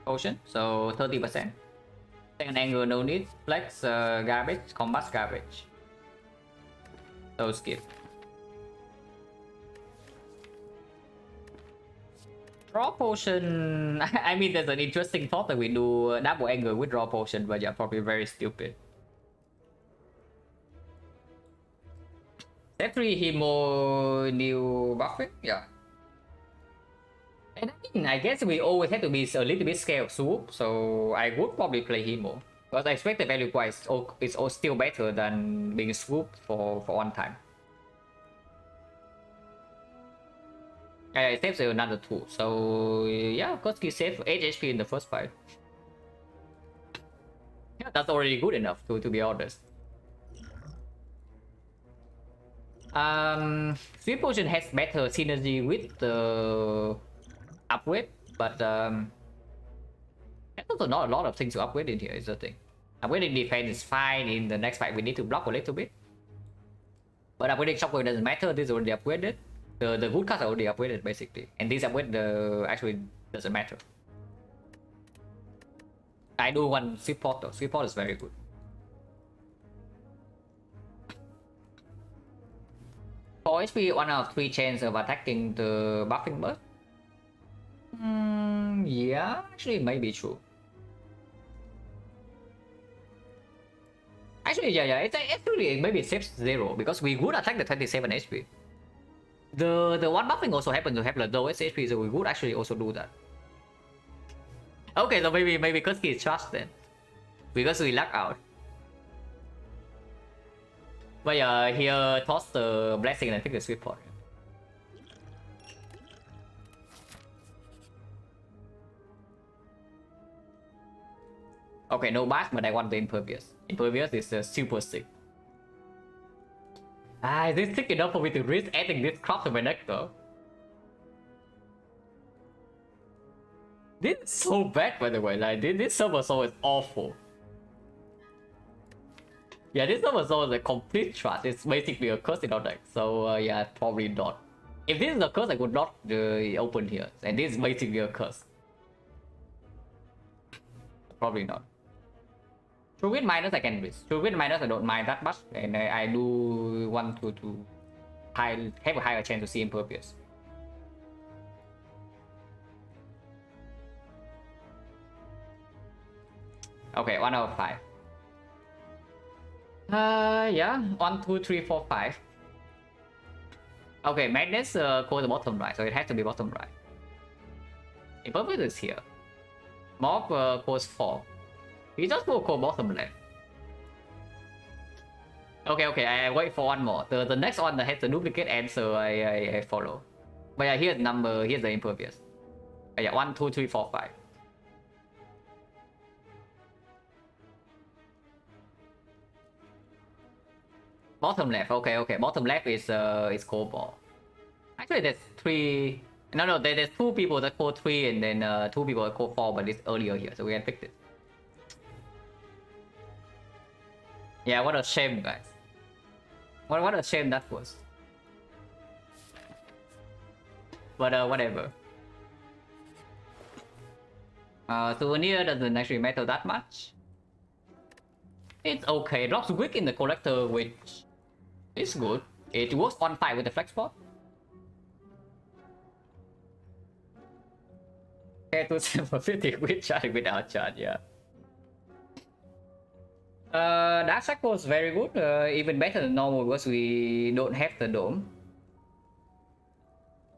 Potion, so 30%. Second angle, no need. Flex, garbage, combat garbage. So skip. Draw potion. I mean, there's an interesting thought that we do double angle with draw potion, but yeah, probably very stupid. Step 3 Hemo new buffing? Yeah. And I mean, I guess we always have to be a little bit scared of swoop, so I would probably play him more. Because I expect the value wise is still better than being swooped for one time. Yeah, it saves another 2. So yeah, of course he saved 8 HP in the first fight. Yeah, that's already good enough to be honest. Sweet Potion has better synergy with the upgrade, but there's also not a lot of things to upgrade in here, is the thing. Upgrading defense is fine. In the next fight, we need to block a little bit. But upgrading shockwave doesn't matter. This is already upgraded. The good cards are already upgraded basically, and this upgrade actually doesn't matter. I do want sweet pot though. Sweet pot is very good. For HP, 1 out of 3 chance of attacking the buffing bird. Yeah, actually, it may be true. Actually, yeah, it's actually maybe it saves 0 because we would attack the 27 HP. The one buffing also happens to have the lowest HP, so we would actually also do that. Okay, so maybe Kuski is trust then, because we luck out. But yeah, here toss the blessing and pick the sweet pot. Okay, no bash, but I want the impervious. Impervious is super sick. Ah, is this sick enough for me to risk adding this crop to my deck though? This is so bad, by the way. Like this Silver Soul is awful. Yeah, this Silver Soul is a complete trash. It's basically a curse in our deck. So yeah, probably not. If this is a curse, I would not open here. And this is basically a curse. Probably not. True Win minus I can risk. True Win minus I don't mind that much, and I do want to have a higher chance to see Impervious. Okay, 1 out of 5. Yeah, 1, 2, 3, 4, 5. Okay, Madness goes the bottom right, so it has to be bottom right. Impervious is here. Mob goes 4. We just go bottom left. Okay, I wait for one more. The next one that has the duplicate answer, I follow. But yeah, here's the number, here's the impervious. Yeah, 1, 2, 3, 4, 5. Bottom left, okay. Bottom left is Cobalt. Actually, there's 3. No, there's 2 people that call 3 and then 2 people that call 4, but it's earlier here, so we can pick this. Yeah, what a shame, guys. What a shame that was. But whatever. Souvenir doesn't actually matter that much. It's okay. It drops quick in the collector, which is good. It works on 5 with the flex spot. Okay, to 750 with charging without charge, yeah. Dark Shackle is very good, even better than normal because we don't have the dome.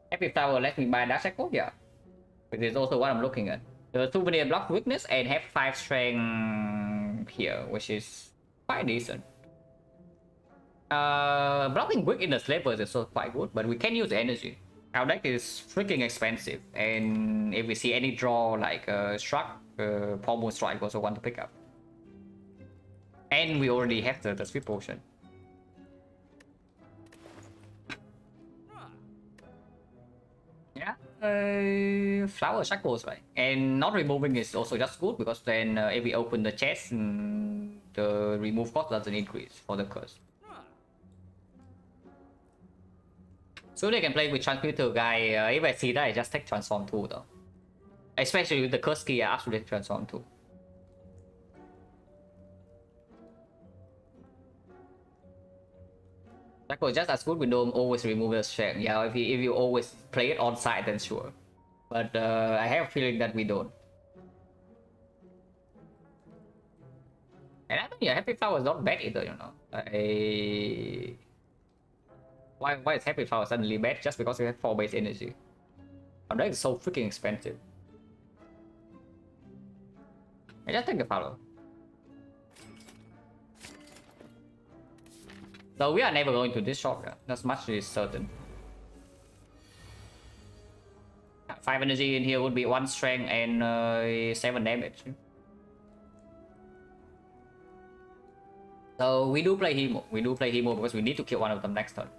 Happy Flower let me buy Dark Shackle, yeah. Which is also what I'm looking at. The Souvenir block weakness and have 5 strength here, which is quite decent. Blocking quick in the slavers is also quite good, but we can use energy. Our deck is freaking expensive, and if we see any draw like Struck, Pommel Strike also want to pick up. And we already have the Sweet Potion. Yeah, Flower Shackles, right? And not removing is also just good because then if we open the chest, the remove cost doesn't increase for the curse. So they can play with Transmuter guy. If I see that, I just take Transform 2 though. Especially with the curse key, I absolutely Transform 2. That was just as good. We don't always remove the strength. Yeah, if you always play it on side, then sure. But I have a feeling that we don't. And I think yeah, Happy Flower is not bad either, you know. Why is Happy Flower suddenly bad just because we have 4 base energy? Oh, that is so freaking expensive. I just take the follow. So we are never going to this shop, yeah. That's much is certain. 5 energy in here would be 1 strength and 7 damage. So we do play Hemo. We do play Hemo because we need to kill one of them next turn.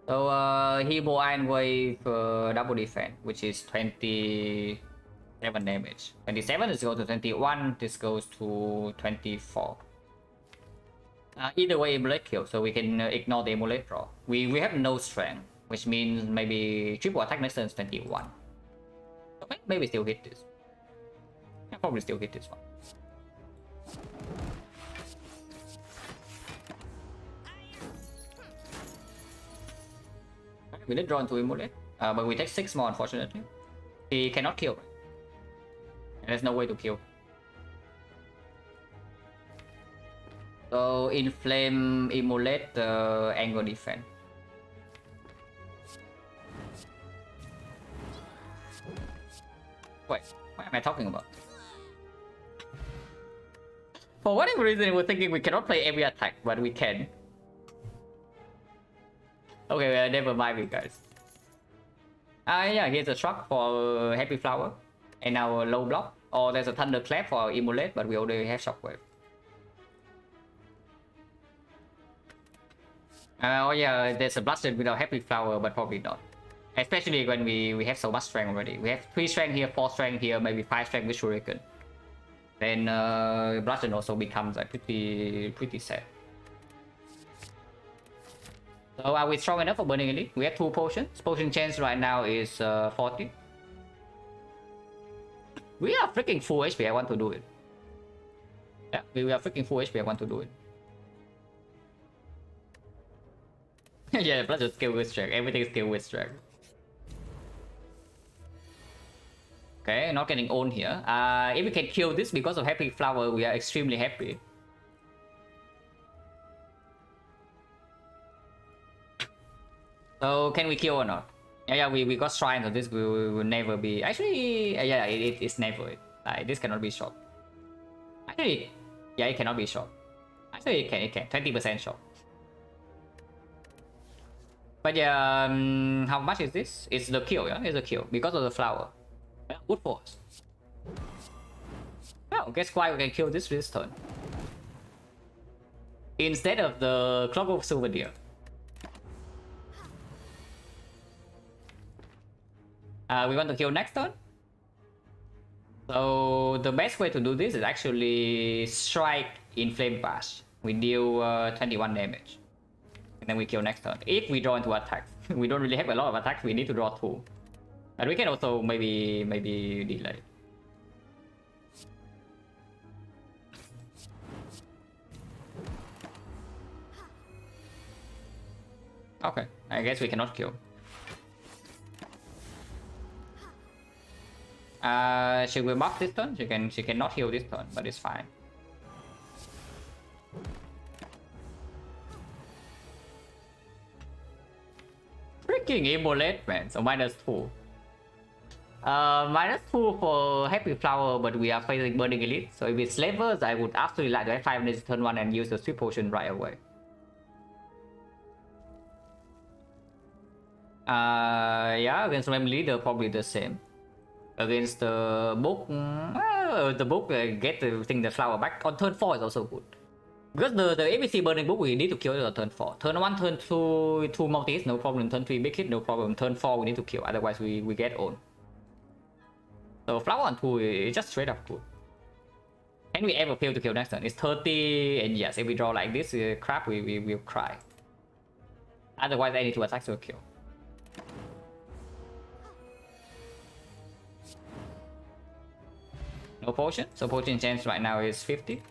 So Hemo Iron Wave double defense, which is 27 damage. 27 is go to 21, this goes to 24. Either way, Amulet kill, so we can ignore the Amulet draw. We have no strength, which means maybe triple attack next turn is 21. Okay, maybe still hit this. I'll probably still hit this one. We did draw into Amulet, but we take 6 more unfortunately. He cannot kill. And there's no way to kill. So Inflame Amulet angle defense. Wait, what am I talking about? For whatever reason, we're thinking we cannot play every attack, but we can. Okay, never mind me, guys. Yeah, here's a truck for Happy Flower and our low block. Or there's a Thunderclap for our Amulet, but we already have Shockwave. Oh yeah, there's a Blasted without Happy Flower, but probably not. Especially when we have so much strength already. We have 3 strength here, 4 strength here, maybe 5 strength with Shuriken. Then Blasted also becomes like pretty sad. So are we strong enough for Burning Elite? We have 2 potions. Potion chance right now is 40. We are freaking full HP, I want to do it. Yeah, we are freaking full HP, I want to do it. Yeah, plus just skill with strength. Everything is skill with strength. Okay, not getting owned here. If we can kill this because of Happy Flower, we are extremely happy. So can we kill or not? Yeah, we got shrine, so this will never be. Actually, yeah, it's never. This cannot be shot. Actually, yeah, it cannot be shot. Actually, it can. 20% shot. But yeah, how much is this? It's the kill, yeah, it's a kill because of the flower. Yeah, good for us. Well, guess why we can kill this turn instead of the Clock of Souvenir. We want to kill next turn. So the best way to do this is actually strike in Flame Bash. We deal 21 damage. And then we kill next turn. If we draw into attacks. We don't really have a lot of attacks, we need to draw 2. And we can also maybe delay. Okay, I guess we cannot kill. She will buff this turn. She cannot heal this turn, but it's fine. Freaking Amulet, man. So -2. -2 for Happy Flower, but we are facing Burning Elite. So if it's levels, I would absolutely like to have 5 minutes turn 1 and use the Sweet Potion right away. Yeah, against Flame Leader, probably the same. Against the book, get the flower back on turn 4 is also good. Because the ABC Burning Book we need to kill it on turn 4. Turn 1, turn 2, 2 multis, no problem. Turn 3 big hit, no problem. Turn 4 we need to kill, otherwise we get owned. So flower on 2 is just straight up good. Can we ever fail to kill next turn? It's 30, and yes, if we draw like this crap, we will cry. Otherwise any 2 attacks will kill. No potion, so potion chance right now is 50.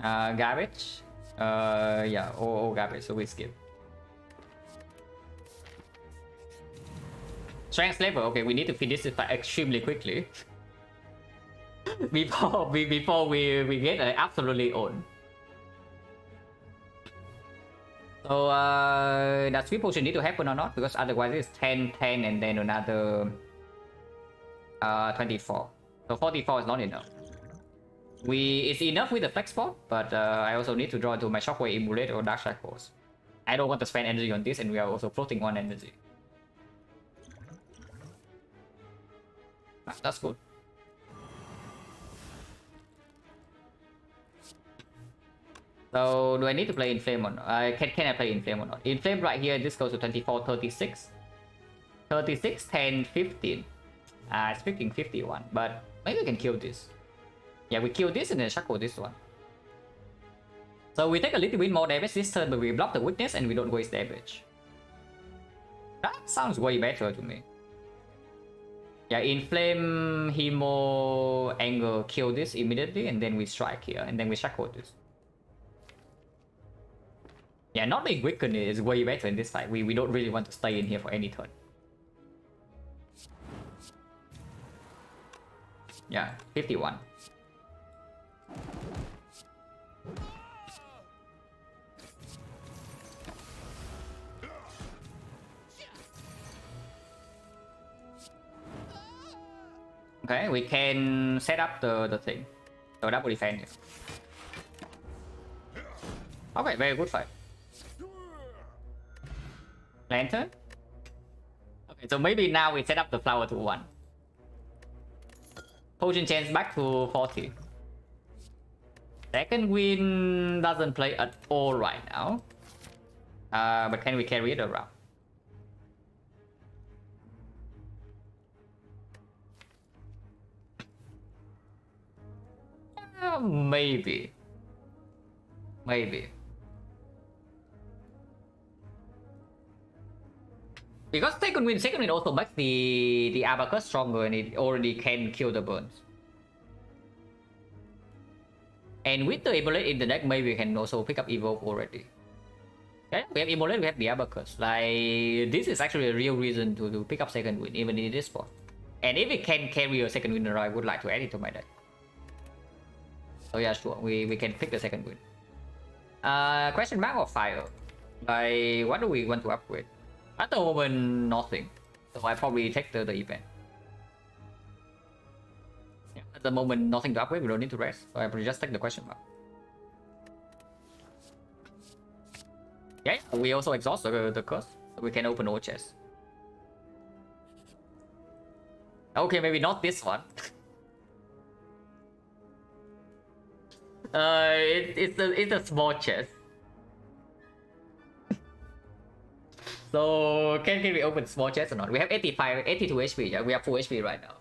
Garbage. Yeah, all garbage, so we skip. Strength level, okay, we need to finish this fight extremely quickly. before we get absolutely owned. So does sweep potion need to happen or not? Because otherwise it's 10, 10, and then another 24. So 44 is not enough. It's enough with the flex spot, but I also need to draw into my Shockwave, Emulate, or Dark Shackles. I don't want to spend energy on this, and we are also floating one energy. That's good. So do I need to play Inflame or not? Can I play Inflame or not? Inflame right here, this goes to 24, 36. 36, 10, 15. It's freaking 51, but maybe we can kill this. Yeah, we kill this and then shackle this one. So we take a little bit more damage this turn, but we block the weakness and we don't waste damage. That sounds way better to me. Yeah, Inflame, Hemo, Anger, kill this immediately, and then we strike here, and then we shackle this. Yeah, not being weakened is way better in this fight. We don't really want to stay in here for any turn. Yeah, 51. Okay, we can set up the thing. So double defense here. Okay, very good fight. Lantern? Okay, so maybe now we set up the flower to 1. Potion chance back to 40. Second win doesn't play at all right now. But can we carry it around? Maybe. Maybe. Because second win also makes the Abacus stronger and it already can kill the burns. And with the Immolate in the deck, maybe we can also pick up Evoke already. Yeah, we have Immolate, we have the Abacus. Like, this is actually a real reason to pick up second win, even in this spot. And if it can carry a second win, I would like to add it to my deck. So yeah, sure, we can pick the second win. Question mark or fire? Like, what do we want to upgrade? At the moment, nothing. So I probably take the event. Yeah, at the moment, nothing to upgrade, we don't need to rest. So I probably just take the question mark. Yeah, we also exhaust the curse. So we can open all chests. Okay, maybe not this one. It's a small chest. So can we open small chest or not? We have 82 HP. Yeah, we have full HP right now.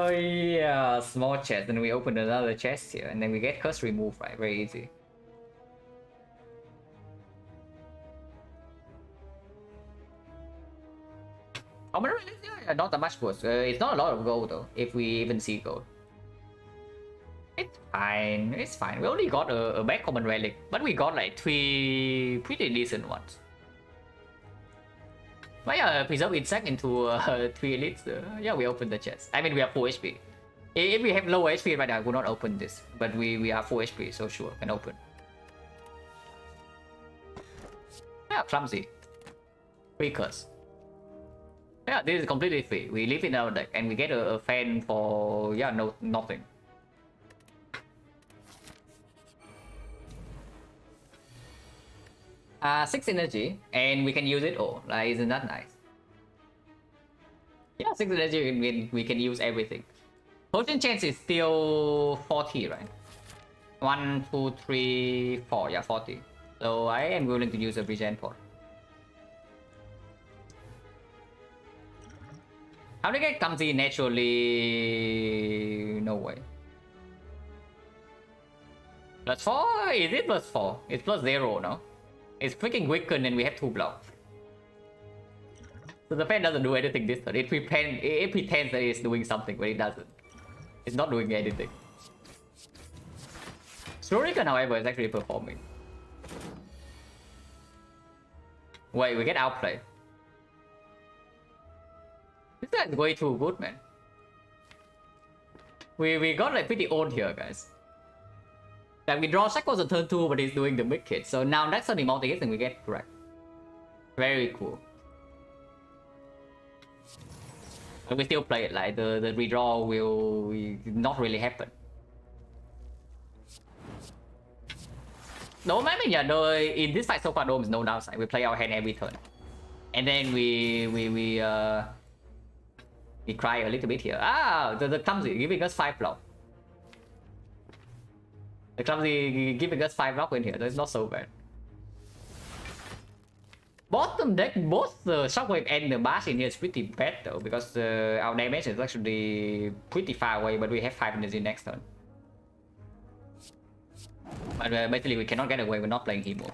Yeah, small chest. Then we open another chest here, and then we get curse removed. Right, very easy. Oh, but yeah, not that much worse. It's not a lot of gold though, if we even see gold. It's fine, it's fine. We only got a bad common relic, but we got like 3 pretty decent ones. But yeah, preserve insect into 3 elites. Yeah, we opened the chest. I mean, we have full HP. If we have low HP right now, I would not open this. But we have full HP, so sure, can open. Yeah, clumsy. Free curse. Yeah, this is completely free. We leave it in our deck and we get a fan for, yeah, nothing. Six energy, and we can use it all. Like, isn't that nice? Yeah, 6 energy, we can use everything. Potion chance is still 40, right? 1, 2, 3, 4. Yeah, 40. So I am willing to use a regen pot. How did it comes in naturally? No way. +4? Is it +4? It's +0, no? It's freaking weakened and we have 2 blocks. So the fan doesn't do anything this turn. It pretends that it's doing something, but it doesn't. It's not doing anything. Shuriken, however, is actually performing. Wait, we get outplayed. This guy is way too good, man. We got like pretty old here, guys. Like we draw Shackles on turn 2, but he's doing the big hit. So now next turn he multi-hits and we get correct. Very cool. But we still play it, like the redraw will not really happen. No, maybe yeah, no, in this fight so far, Dome is no downside. We play our hand every turn. And then we cry a little bit here. Ah, the clumsy giving us 5 block. The clumsy giving us 5 block in here. That's not so bad. Bottom deck, both the Shockwave and the Bash in here is pretty bad though, because our damage is actually pretty far away, but we have 5 energy next turn. But basically we cannot get away with not playing Hemo.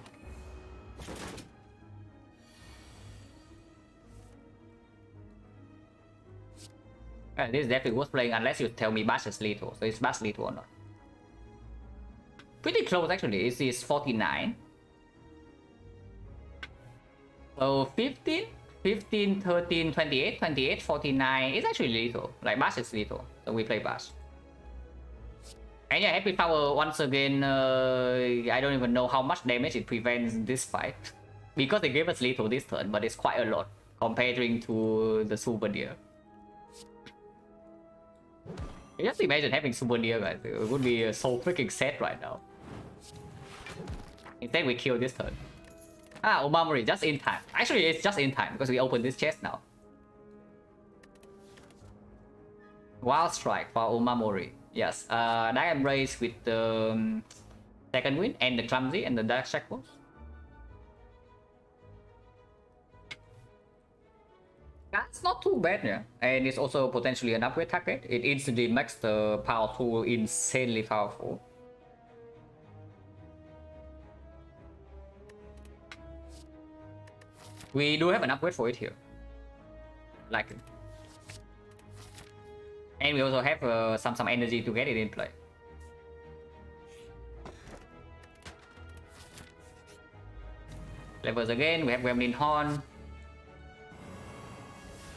This is definitely worth playing unless you tell me Bash is lethal. So is Bash lethal or not? Pretty close actually. It is 49. So 15, 15, 13, 28, 28, 49 is actually lethal. Like Bash is lethal. So we play Bash. And yeah, Happy Power once again, I don't even know how much damage it prevents this fight. Because they gave us lethal this turn, but it's quite a lot comparing to the Souvenir. Just imagine having Souvenir, guys. It would be so freaking sad right now. Instead, we kill this turn. Ah, Omamori, just in time. Actually, it's just in time because we open this chest now. Wild Strike for Omamori. Yes, Dark Embrace with the second wind and the Clumsy and the Dark Shackles. That's not too bad, yeah. And it's also potentially an upgrade target. It instantly makes the power tool insanely powerful. We do have an upgrade for it here. Like it. And we also have some energy to get it in play. Levels again, we have Gremlin Horn.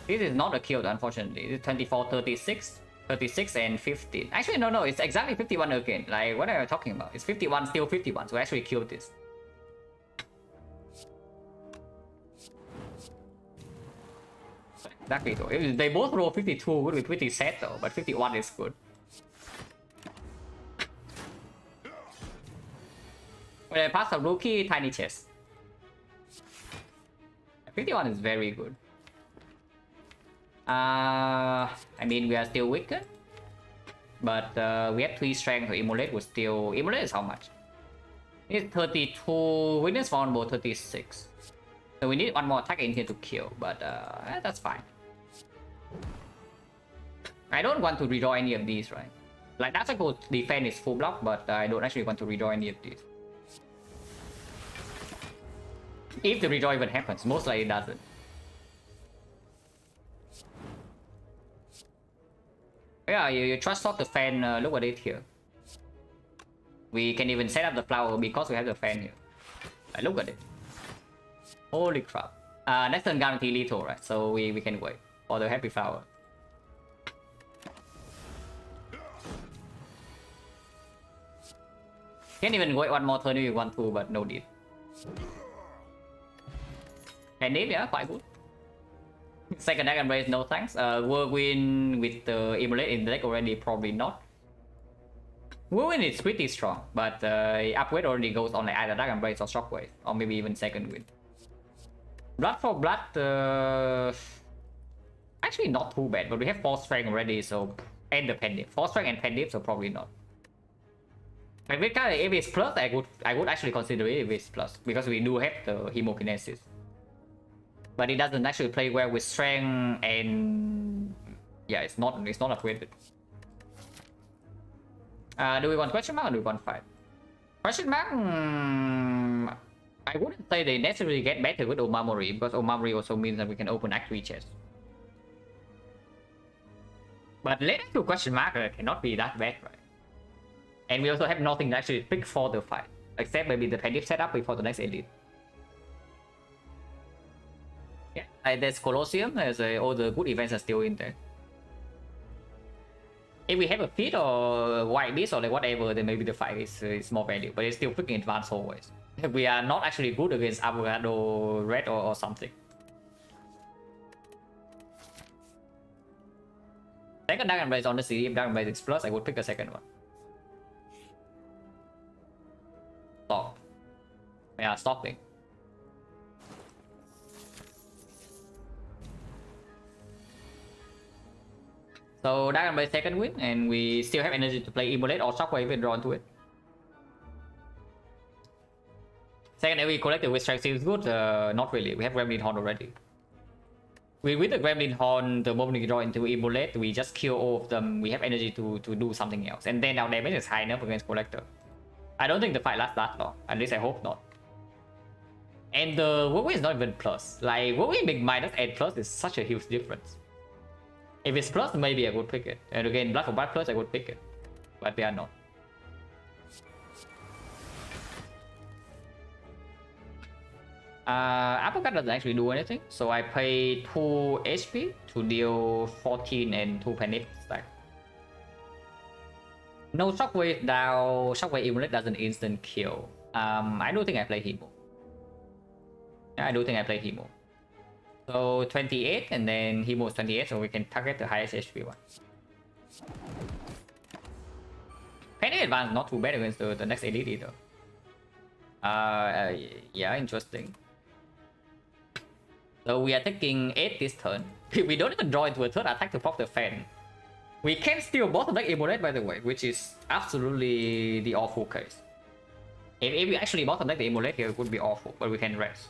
This is not a kill, unfortunately. It's 24, 36, 36, and 15. Actually, no, it's exactly 51 again. Like, what are you talking about? It's 51, still 51, so we actually killed this. Exactly, though. If they both roll 52, would be pretty sad, though, but 51 is good. When I pass a rookie, tiny chest. 51 is very good. I mean, we are still weakened, but we have 3 strength, so Immolate was still... Immolate is how much? It's 32, weakness vulnerable 36. So we need one more attack in here to kill, but that's fine. I don't want to redraw any of these, right? Like, that's like defense is full block, but I don't actually want to redraw any of these. If the redraw even happens, most likely it doesn't. Yeah, you trust talk the fan, look at it here. We can even set up the flower because we have the fan here. Look at it. Holy crap. Next turn guarantee lethal, right? So we can wait for the happy flower. Can't even wait one more turn if you want to, but no need. And name, yeah, quite good. Second deck embrace, no thanks. Whirlwind with the Immolate in the deck already, probably not. Whirlwind is pretty strong, but upgrade already goes on like either Dark Embrace or Shockwave, or maybe even second wind. Blood for blood, actually not too bad, but we have 4 strength already, so... And the Pendip. 4 strength and Pendip, so probably not. Like with kind of if it's plus, I would actually consider it if it's plus, because we do have the Hemokinesis. But it doesn't actually play well with strength, and yeah, it's not upgraded. Do we want question mark or do we want fight? Question mark? I wouldn't say they necessarily get better with Omamori, because Omamori also means that we can open Act 3 chests. But later to question mark cannot be that bad, right? And we also have nothing to actually pick for the fight, except maybe the Pendip setup before the next elite. Yeah, there's Colosseum, there's all the good events are still in there. If we have a fit or white beast or like whatever, then maybe the fight is more value. But it's still freaking advanced always. We are not actually good against avocado red or something. Second Dragon Blaze on the CD, if Dragon Blaze explodes, I would pick a second one. Stop. Yeah, stopping. So Dragon Blaze second win, and we still have energy to play Immolate or Shockwave and draw into it. Second AoE collected with strike seems good. Not really. We have Gremlin Horn already. With the Gremlin Horn, the moment we draw into Immolate, we just kill all of them. We have energy to do something else, and then our damage is high enough against Collector. I don't think the fight lasts that long. At least I hope not. And the Warwick is not even plus. Like Warwick being minus and plus is such a huge difference. If it's plus, maybe I would pick it. And again, Black or White plus, I would pick it. But they are not. Uppercut doesn't actually do anything, so I pay 2 HP to deal 14 and 2 panic stack. No Shockwave down. Shockwave Immolate doesn't instant kill. I do think I play Hemo. Yeah, I do think I play Hemo. So 28 and then Hemo is 28, so we can target the highest HP one. Penny advance not too bad against the next elite either. Yeah, interesting. So we are taking 8 this turn. We don't even draw into a third attack to pop the fan. We can steal both of that Immolate, by the way, which is absolutely the awful case. If we actually bottom deck the Immolate here, it would be awful, but we can rest.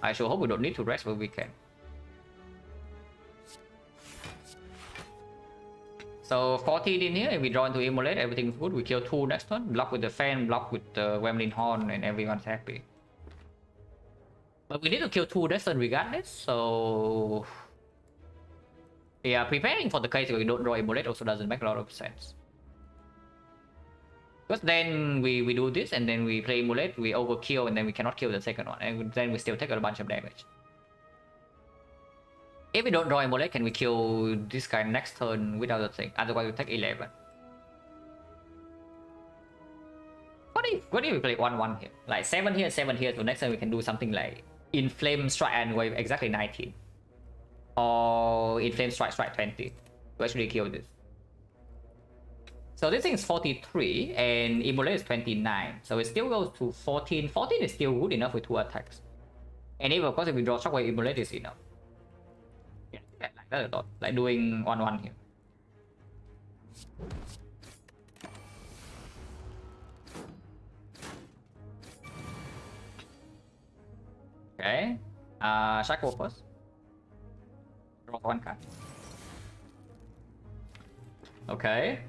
I sure hope we don't need to rest, but we can. So 14 in here, if we draw into Immolate, everything's good. We kill 2 next turn, block with the fan, block with the Gremlin Horn, and everyone's happy. But we need to kill 2 next turn regardless, so... Yeah, preparing for the case where we don't draw Immolate also doesn't make a lot of sense. Because then we do this, and then we play Immolate, we overkill, and then we cannot kill the second one, and then we still take a bunch of damage. If we don't draw Immolate, can we kill this guy next turn without the thing? Otherwise we take 11. What if we play 1-1 here? Like 7 here, 7 here, so next time we can do something like Inflame Strike and Wave exactly 19. Or Inflame Strike 20 to actually kill this. So this thing is 43 and Immolate is 29. So it still goes to 14. 14 is still good enough with 2 attacks. And even of course if we draw Shockwave, Immolate is enough. Yeah, like that a lot. Like doing 1-1 here. Okay. Shackle first. Draw 1 card. Okay.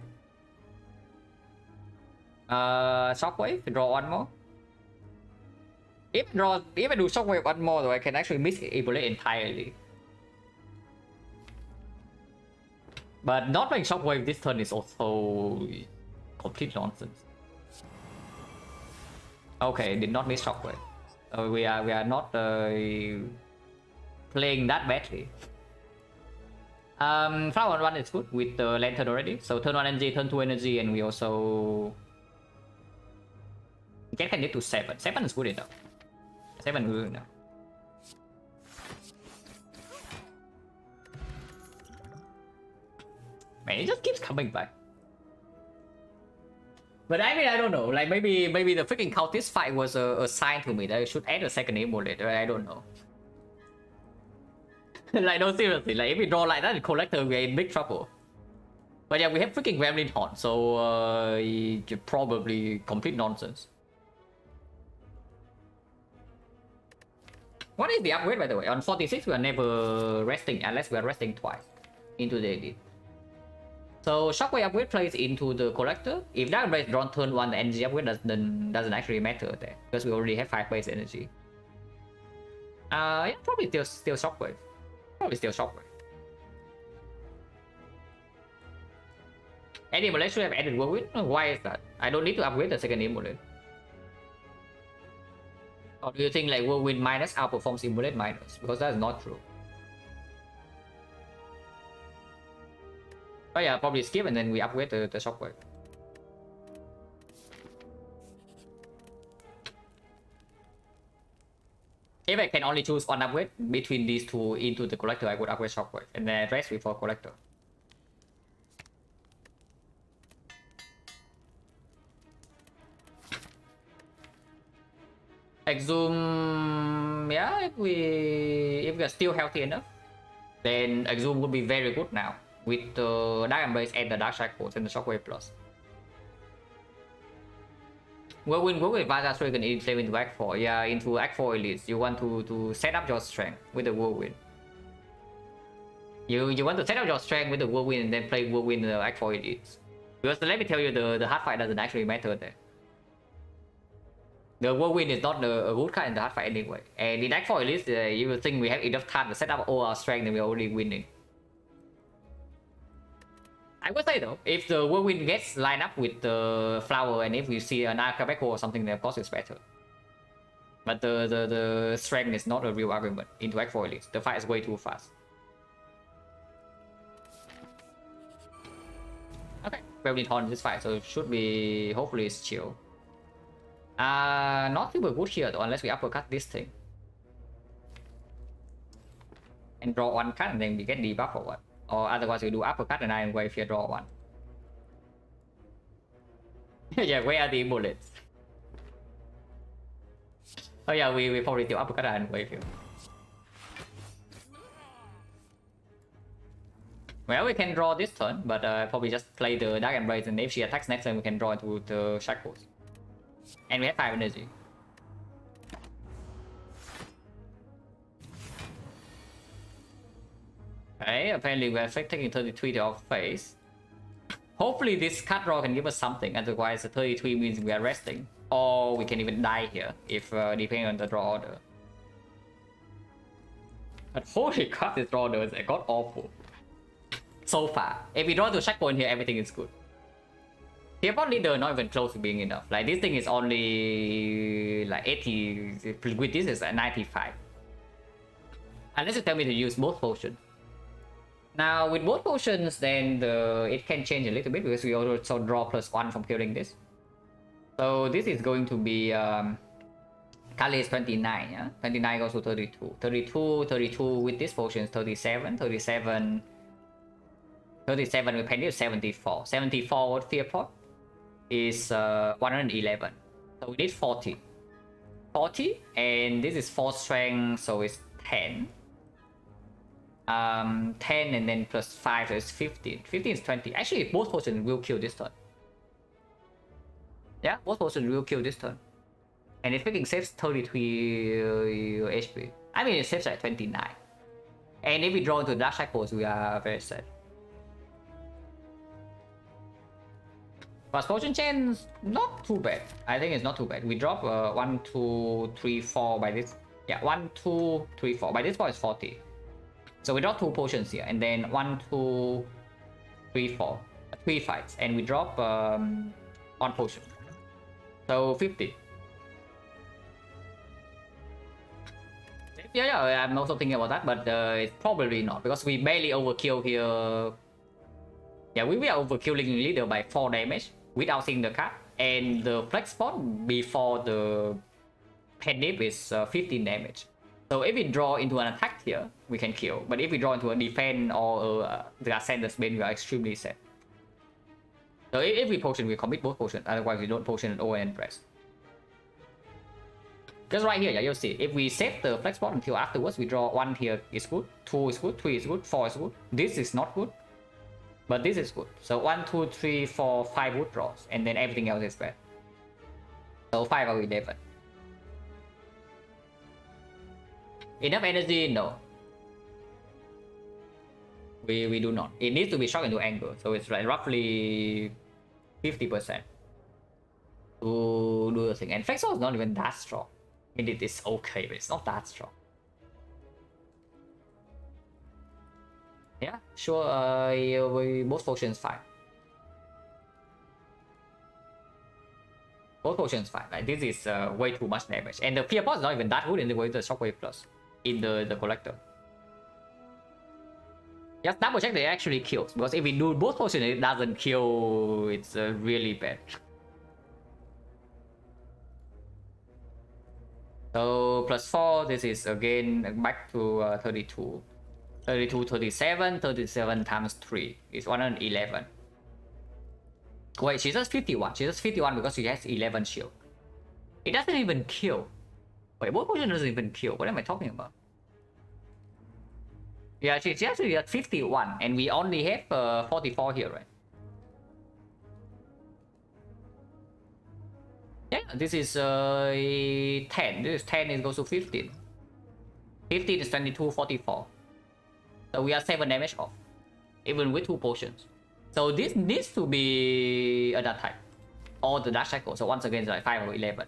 Shockwave, draw 1 more. If I do Shockwave 1 more, though, I can actually miss Immolate entirely. But not playing Shockwave this turn is also complete nonsense. Okay, did not miss Shockwave. We are not playing that badly. Flower 1 is good with the Lantern already. So turn 1 energy, turn 2 energy, and we also get it to 7. 7 is good enough. 7 is good enough. Man, it just keeps coming back. But I mean, I don't know. Like maybe the freaking cultist fight was a sign to me that I should add a second Immolate. I don't know. Like no, seriously. Like if we draw like that in Collector, we're in big trouble. But yeah, we have freaking Gremlin Horn, so probably complete nonsense. What is the upgrade, by the way? On 46, we are never resting unless we are resting twice into the edit. So Shockwave upgrade plays into the Collector. If Dragon Blaze drawn turn 1, the energy upgrade doesn't actually matter there because we already have 5 base energy. Yeah, probably still Shockwave. Probably still Shockwave. And Immolate should have added Whirlwind. Why is that? I don't need to upgrade the second Immolate. Or do you think like Whirlwind minus outperforms Immolate minus? Because that's not true. Oh yeah, probably skip and then we upgrade the shockwave. If I can only choose one upgrade between these two into the collector, I would upgrade shockwave and then rest before collector. Exhume, yeah, if we are still healthy enough, then Exhume would be very good now with the Dark Embrace and the Dark Shackles and the Shockwave Plus. Whirlwind Vasa Dragon in play into Act 4. Yeah, into Act 4 Elites. You want to set up your strength with the Whirlwind. You want to set up your strength with the Whirlwind and then play Whirlwind in the Act 4 Elites. Because let me tell you, the hard fight doesn't actually matter there. The Whirlwind is not a good card in the hard fight anyway. And in Act 4 Elites, you will think we have enough time to set up all our strength and we're already winning. I would say though, if the Whirlwind gets lined up with the Flower and if we see an Arcabeco or something, then of course it's better. But the strength is not a real argument into Act 4 Elites. The fight is way too fast. Okay, Gremlin Horn this fight, so it should be, hopefully it's chill. Not super good here though, unless we uppercut this thing. And draw one card and then we get debuff or what. Or otherwise we do uppercut and Iron Wave here, draw one. Yeah, where are the bullets? Oh yeah, we probably do uppercut and Iron Wave here. Well, we can draw this turn, but probably just play the Dark Embrace, and if she attacks next turn, we can draw into the Shackles. And we have 5 energy. Okay, apparently we're taking 33 to our face. Hopefully this card draw can give us something, otherwise the 33 means we are resting. Or we can even die here, if depending on the draw order. But holy crap, this draw order is god awful. So far. If we draw to Shackle in here, everything is good. Teleport leader not even close to being enough. Like this thing is only like 80, with this is at 95. Unless you tell me to use both potions. Now with both potions, then it can change a little bit because we also draw +1 from killing this. So this is going to be Kali is 29, yeah? 29 goes to 32. 32 with this potion is 37. 37 with Penny is 74. 74 with Fear Pot is 111. So we need 40. 40 and this is 4 strength, so it's 10. 10 and then +5 is 15. 15 is 20. Actually, both potions will kill this turn. Yeah, both potions will kill this turn. And it freaking saves 33 HP. I mean, it saves like 29. And if we draw into Dark Shackles, we are very sad. But potion chains, not too bad. I think it's not too bad. We drop 1, 2, 3, 4 by this. Yeah, 1, 2, 3, 4. By this point is 40. So we drop 2 potions here, and then 1, 2, 3, 4. 3 fights, and we drop 1 potion. So 50. Yeah, I'm also thinking about that, but it's probably not, because we barely overkill here. Yeah, we are overkilling leader by 4 damage without seeing the card, and the flex spot before the Penny is 15 damage. So if we draw into an attack here, we can kill. But if we draw into a defense or the Ascender's Bane, we are extremely sad. So if we potion, we commit both potions. Otherwise, we don't potion at all and press. Just right here, yeah, you'll see. If we save the flex spot until afterwards, we draw 1 here is good, 2 is good, 3 is good, 4 is good. This is not good, but this is good. So 1, 2, 3, 4, 5 wood draws, and then everything else is bad. So 5 out of 11. Enough energy? No. We do not. It needs to be shocked into anger, so it's like roughly 50% to do the thing. And Flexor is not even that strong. I mean, it is okay, but it's not that strong. Yeah, sure. Both potions fine. Both potions fine. Like this is way too much damage, and the Fear Pot is not even that good in the way the Shockwave Plus in the collector. Just double check that it actually kills, because if we do both potions and it doesn't kill, it's really bad. So +4, this is again back to 32. 32, 37, 37 times 3 is 111. Wait, she's just 51. She's just 51 because she has 11 shield. It doesn't even kill. Wait, what potion doesn't even kill? What am I talking about? Yeah, she's actually at 51, and we only have 44 here, right? Yeah, this is 10. This is 10, it goes to 15. 15 is 22, 44. So we are 7 damage off, even with 2 potions. So this needs to be an attack, or the Dark Cycle. So once again, it's like 5 or 11.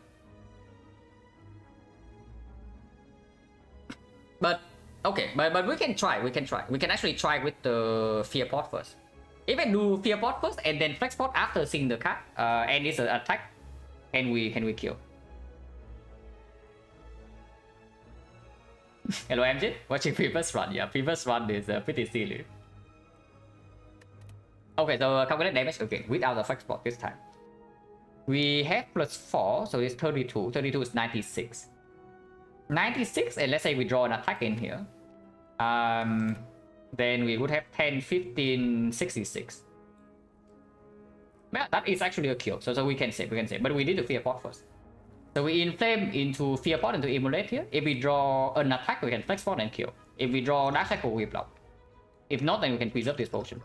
But okay, but we can try. We can actually try with the Fear Pot first. If I do Fear Pot first and then Flex Pot after seeing the card, and it's an attack, can we kill? Hello MJ, watching previous run. Yeah, previous run is pretty silly. Okay, so calculate damage again without the Flex Pot this time. We have +4, so it's 32. 32 is 96. 96, and let's say we draw an attack in here. Then we would have 10, 15, 66. Yeah, that is actually a kill. So we can save, but we need to Fear Pot first. So we inflame into Fear Pot into Immolate here. If we draw an attack, we can Flex Pot and kill. If we draw Dark Cycle, we block. If not, then we can preserve this potion.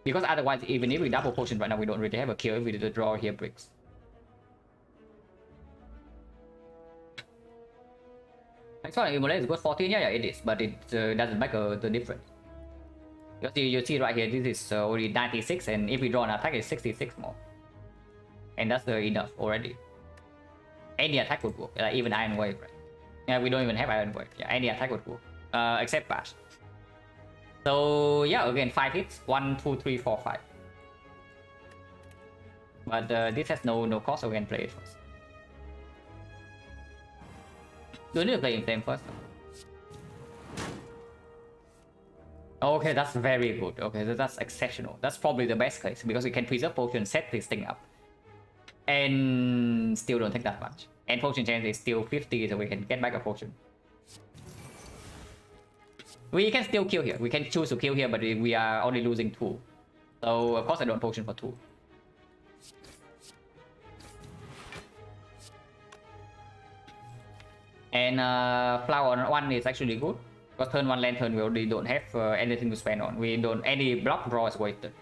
Because otherwise, even if we double potion right now, we don't really have a kill if we do the draw here bricks. Next one, Immolate is good 14. Yeah, it is, but it doesn't make the difference. Because you see right here, this is already 96, and if we draw an attack, it's 66 more. And that's enough already. Any attack would work, like even Iron Wave, right? Yeah, we don't even have Iron Wave. Yeah, any attack would work, except Bash. So yeah, again 5 hits, 1, 2, 3, 4, 5. But this has no cost, so we can play it first. Do we need to play in flame first? Okay, that's very good. Okay, that's exceptional. That's probably the best case because we can preserve potion, set this thing up, and still don't take that much. And potion chance is still 50, so we can get back a potion. We can still kill here. We can choose to kill here, but we are only losing 2. So of course I don't potion for 2. And flower on 1 is actually good. Because turn 1 lantern we already don't have anything to spend on. We don't, any block draw is wasted.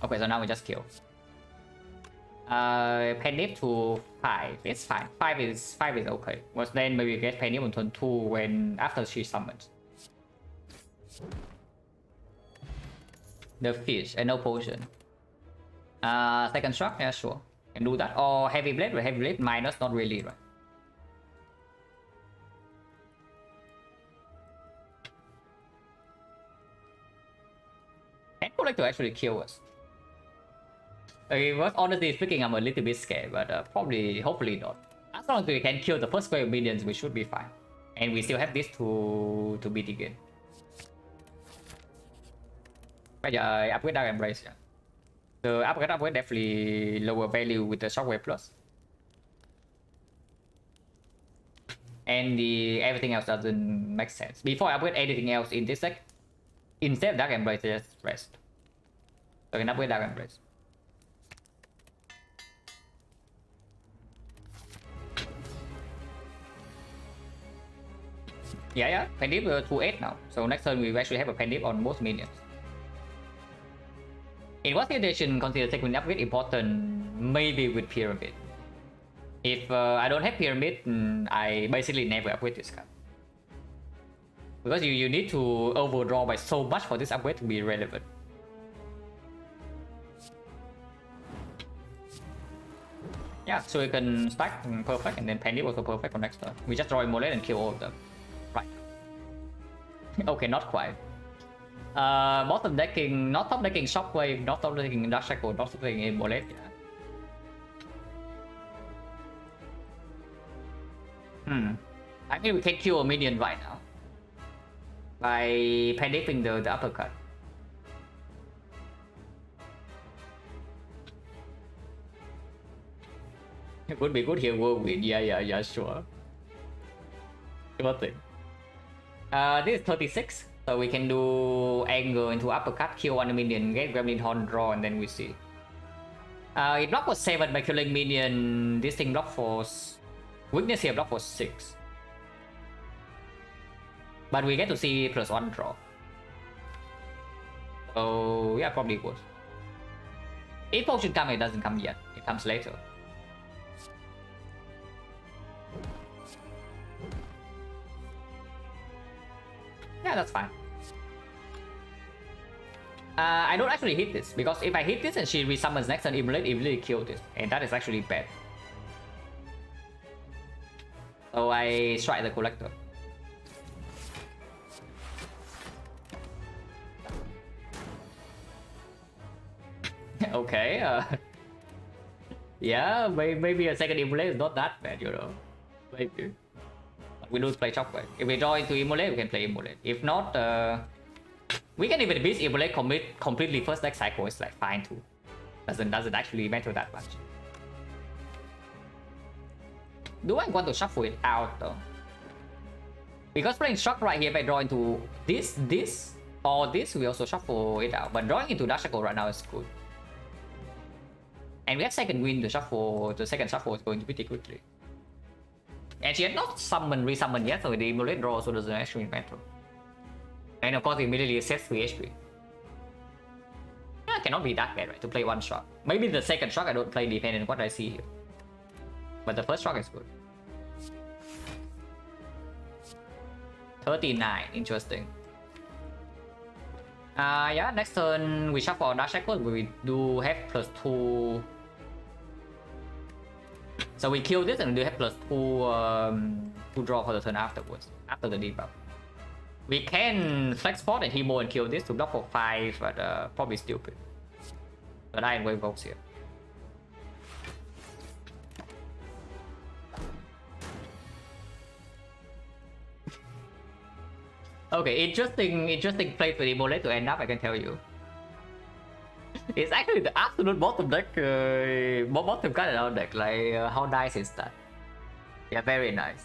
Okay, so now we just kill. Penip to 5. It's fine. 5 is okay. But then maybe we get Penip on turn 2 when after she summons. The fish and no potion. Second shock, yeah, sure. Can do that. Or heavy blade, but heavy blade minus not really, right? I would like to actually kill us. Well, honestly speaking, I'm a little bit scared, but probably, hopefully not. As long as we can kill the first wave of minions, we should be fine. And we still have this to mitigate. Bây giờ upgrade Dark Embrace. Yeah. The upgrade definitely lower value with the Shockwave Plus. And everything else doesn't make sense. Before I upgrade anything else in this deck, instead of Dark Embrace, just rest. So I can upgrade Dark Embrace. Yeah, Pendip to 8 now. So next turn we actually have a Pendip on most minions. In what situation consider taking upgrade important? Maybe with Pyramid. If I don't have Pyramid, I basically never upgrade this card. Because you need to overdraw by so much for this upgrade to be relevant. Yeah, so you can stack perfect and then Pendip also perfect for next turn. We just draw Immolate and kill all of them. Right. Okay, not quite. Bottom decking, not top decking Shockwave, not top decking Dark Cycle, not top decking Immolate. Yeah. I mean, we can kill a minion right now by predicting the uppercut. It would be good here, whirlwind. Yeah, sure. Sure thing. This is 36, so we can do angle into uppercut, kill one minion, get gremlin horn, draw, and then we see. It block for 7 by killing minion. This thing block for weakness here block for 6. But we get to see +1 draw. So yeah, probably good. If potion come, it doesn't come yet. It comes later. Yeah, that's fine. I don't actually hit this, because if I hit this and she resummons next turn, immediately kill this, and that is actually bad. So I strike the collector. Okay, yeah, maybe a second immolate is not that bad, you know. Maybe. We do play Shockwave. If we draw into immolate, we can play immolate. If not, we can even beat immolate completely first next cycle. It's like fine too. Doesn't actually matter that much. Do I want to shuffle it out though? Because playing shock right here, if I draw into this, or this, we also shuffle it out. But drawing into Dark Shackle right now is good. And we have second wind to shuffle. The second shuffle is going to pretty quickly. And she had not resummoned yet, so the immolate draw also doesn't actually matter. And of course, immediately sets 3 HP. Yeah, cannot be that bad, right? To play one shot. Maybe the second shot I don't play depending on what I see here. But the first shot is good. 39, interesting. Yeah, next turn we shuffle Dark Shackle, we do have +2. So we kill this and we do have +2 to draw for the turn afterwards, after the debuff. We can flex spot and Hemo and kill this to block for 5, but probably stupid. But I wave Vox here. Okay, interesting place for Immolate to end up, I can tell you. It's actually the absolute bottom deck, bottom card in our deck. Like, how nice is that? Yeah, very nice.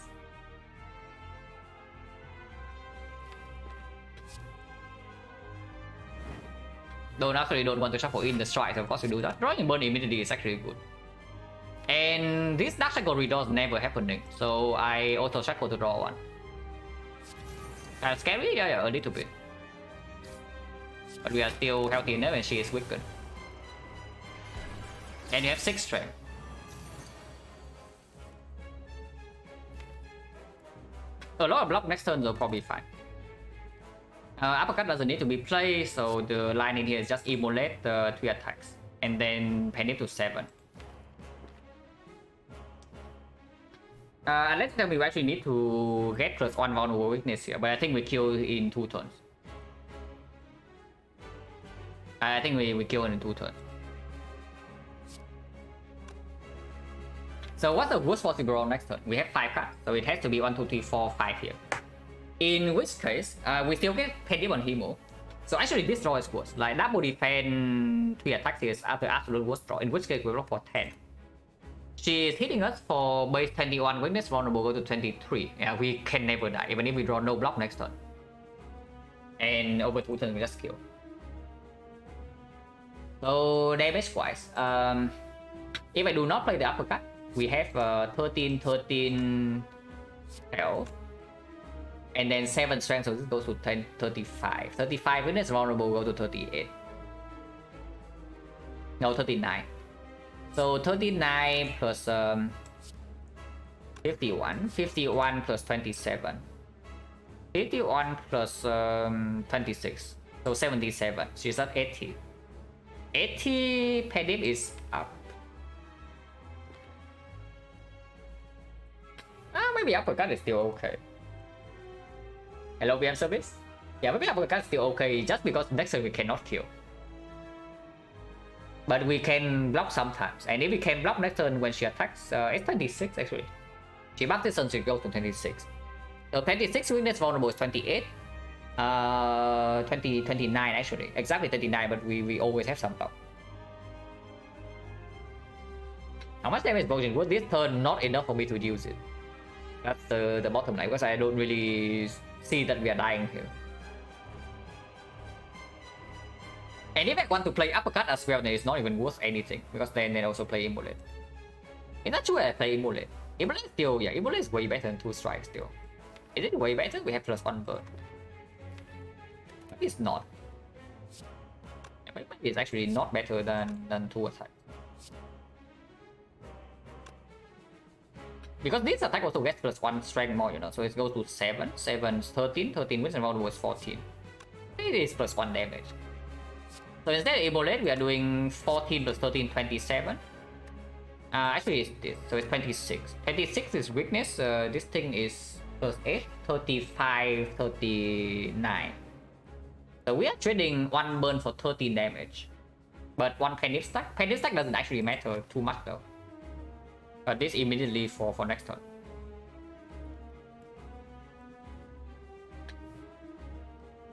Don't want to shuffle in the strikes, of course we do that. Drawing burn immediately is actually good. And this Dark Shackle redraw is never happening, so I auto shackle to draw one. Scary? Yeah, a little bit. But we are still healthy enough and she is weakened. And you have 6 strength. A lot of block next turn will probably fine. Uppercut doesn't need to be played, so the line in here is just immolate the 3 attacks. And then pen it to 7. Let's tell me we actually need to get +1 vulnerable weakness here, but I think we kill in 2 turns. I think we kill in 2 turns. So what's the worst possible roll next turn? We have 5 cards, so it has to be 1, 2, 3, 4, 5 here. In which case, we still get Pendip on Hemo. So actually this draw is worse. Like double defense 3 attacks is after absolute worst draw, in which case we roll for 10. She is hitting us for base 21, weakness vulnerable go to 23. Yeah, we can never die, even if we draw no block next turn. And over 2 turns we just kill. So damage wise, if I do not play the uppercut, we have 13 health. And then 7 strength, so this goes to 35. 35 weakness vulnerable go to 38. No, 39. So 39 plus 51. 51 plus 27. 51 plus 26. So 77. She's at 80. 80 Pendip is up. Maybe uppercut is still okay. Hello, VM service? Yeah, maybe uppercut is still okay, just because next turn we cannot kill. But we can block sometimes, and if we can block next turn when she attacks, it's 26 actually. She marks this turn, she goes to 26. So 26 weakness vulnerable is 28. 29 actually. Exactly 29, but we always have some top. How much damage potion was this turn not enough for me to use it? That's the bottom line, because I don't really see that we are dying here. And if I want to play uppercut as well, then it's not even worth anything, because then they also play immolate. It's not sure I play immolate. Immolate still, yeah, immolate is way better than 2 strikes still. Is it way better? We have +1 burn. Maybe it's not. Yeah, maybe it's actually not better than 2 attacks. Because this attack also gets +1 strength more, you know, so it goes to 7, 7, 13, 13 wins and vulnerable is 14. It is +1 damage. So instead of immolate, we are doing 14 plus 13, 27. Actually, it's this, so it's 26. 26 is weakness. This thing is +8, 35, 39. So we are trading 1 burn for 13 damage. But 1 panic stack. Panic stack doesn't actually matter too much though. But this immediately for next turn.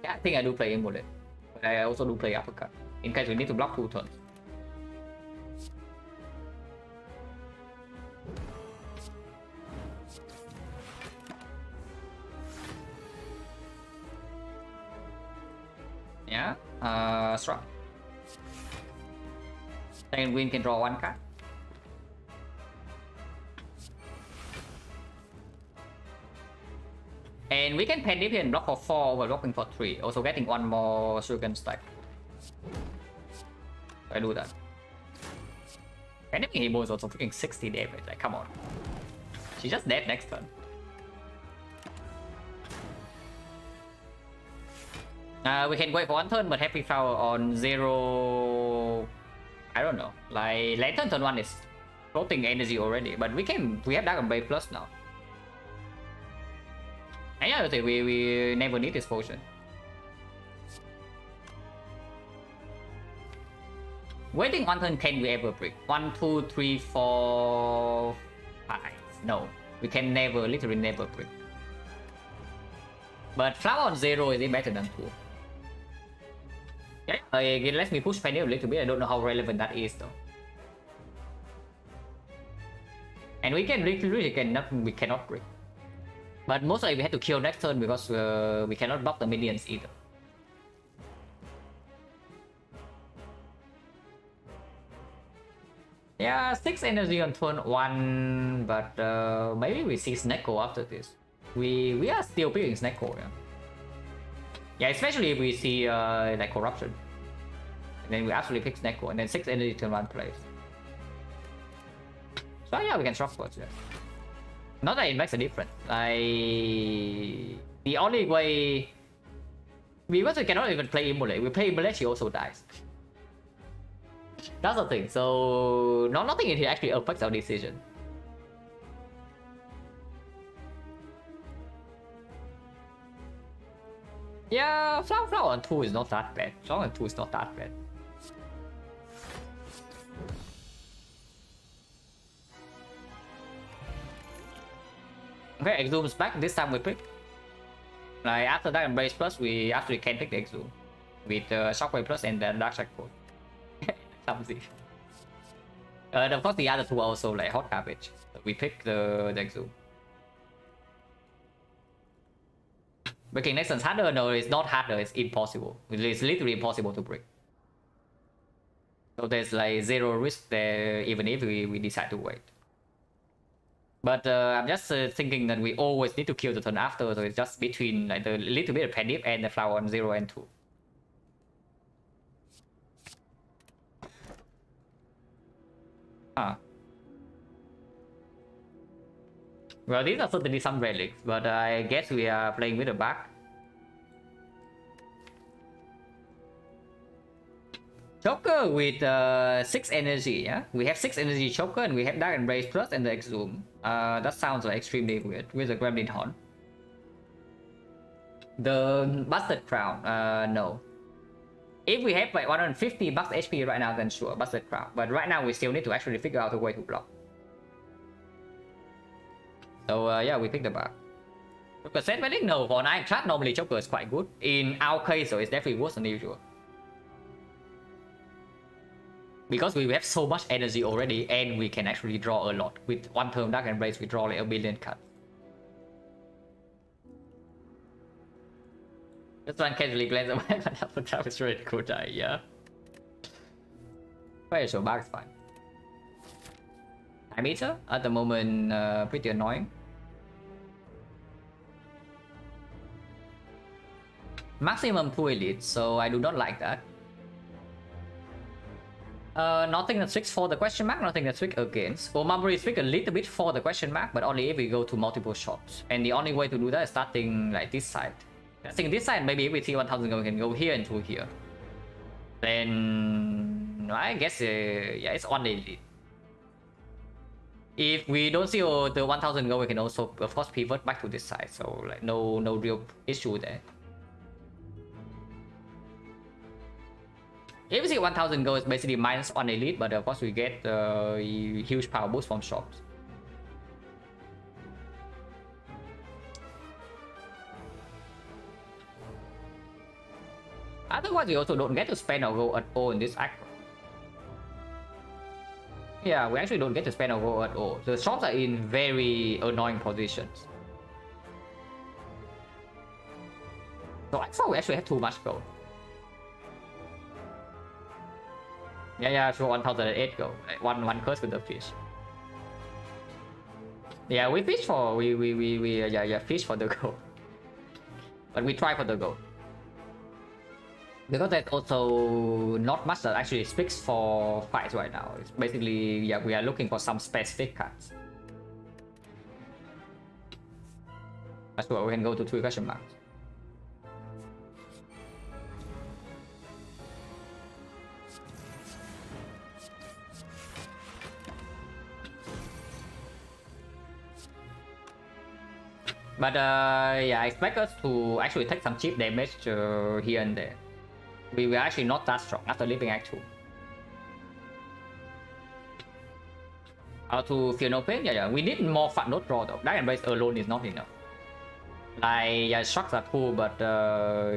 Yeah, I think I do play immolate. But I also do play uppercut, in case we need to block 2 turns. Yeah, strong. Second win can draw 1 card. And we can pen dip and block for 4 while blocking for 3, also getting 1 more sugar stack. I do that. Pen dipping Hebo is also freaking 60 damage, like come on. She's just dead next turn. We can wait for 1 turn, but Happy Flower on 0... I don't know. Like, Lantern turn 1 is floating energy already, but we have Dark and Brave Plus now. And yeah, we never need this potion. Waiting 1 turn, can we ever break? 1, 2, 3, 4, 5. No, we can never, literally never break. But Flower on 0 is better than 2. Yeah, it lets me push Penny a little bit. I don't know how relevant that is though. And we can literally we cannot break. But mostly we had to kill next turn because we cannot block the minions either. Yeah, 6 energy on turn 1, but maybe we see Snecko after this. We are still picking Snecko, yeah. Yeah, especially if we see like corruption. And then we actually pick Snecko, and then 6 energy turn 1 plays. So yeah, we can shock first, yeah. Not that it makes a difference. The only way... Because we cannot even play Immolate. We play Immolate, she also dies. That's the thing. So nothing in here actually affects our decision. Yeah, Flower on 2 is not that bad. Flower on 2 is not that bad. Okay, Exhume is back. This time we pick. Like after that Embrace Plus, we actually can pick the Exhume with Shockwave Plus and the Dark Shackle. Clumsy. Of course, the other two are also like hot garbage. We pick the Exhume. Breaking next turn harder? No, it's not harder. It's impossible. It's literally impossible to break. So there's like 0 risk there, even if we decide to wait. But I'm just thinking that we always need to kill the turn after, so it's just between like the little bit of Pandip and the Flower on 0 and 2. Ah. Well, these are certainly some relics, but I guess we are playing with the back. Choker with 6 energy, yeah? We have 6 energy Choker and we have Dark Embrace Plus and the Exhume. That sounds like extremely weird with the Gremlin Horn. The Busted Crown, no. If we have like 150 bucks HP right now, then sure, Busted Crown. But right now we still need to actually figure out a way to block. So yeah, we pick the back. Joker set medic? No, for an Ironclad normally Joker is quite good. In our case, so it's definitely worse than usual. Because we have so much energy already and we can actually draw a lot. With one turn Dark Embrace, we draw like a billion cards. This one casually glance away, but that was really cool, yeah. Fire show back is fine. Time meter at the moment pretty annoying. Maximum 2 elite, so I do not like that. Nothing that switch for the question mark, nothing that switch against. Omamori switch a little bit for the question mark, but only if we go to multiple shops. And the only way to do that is starting like this side. I think this side, maybe if we see 1000 go, we can go here and through here. Then I guess yeah, it's on elite. If we don't see the 1000 go, we can also of course pivot back to this side. So like no real issue there. If we see 1000 go, it's basically minus 1 elite, but of course we get huge power boost from shops. Otherwise, we also don't get to spend our go at all in this act. Yeah, we actually don't get to spend our go at all. The shops are in very annoying positions. So I thought we actually have too much gold. Yeah, sure, 1008 gold. Like one curse with the fish. Yeah, we fish for fish for the gold. But we try for the gold. Because there's also not much that actually speaks for fights right now. It's basically, yeah, we are looking for some specific cards. That's why we can go to 3 question marks. But yeah, I expect us to actually take some cheap damage here and there. We were actually not that strong after leaving Act 2. How to feel no pain? Yeah, we need more fat note draw though. Dark Embrace alone is not enough. Like, yeah, shocks are cool, but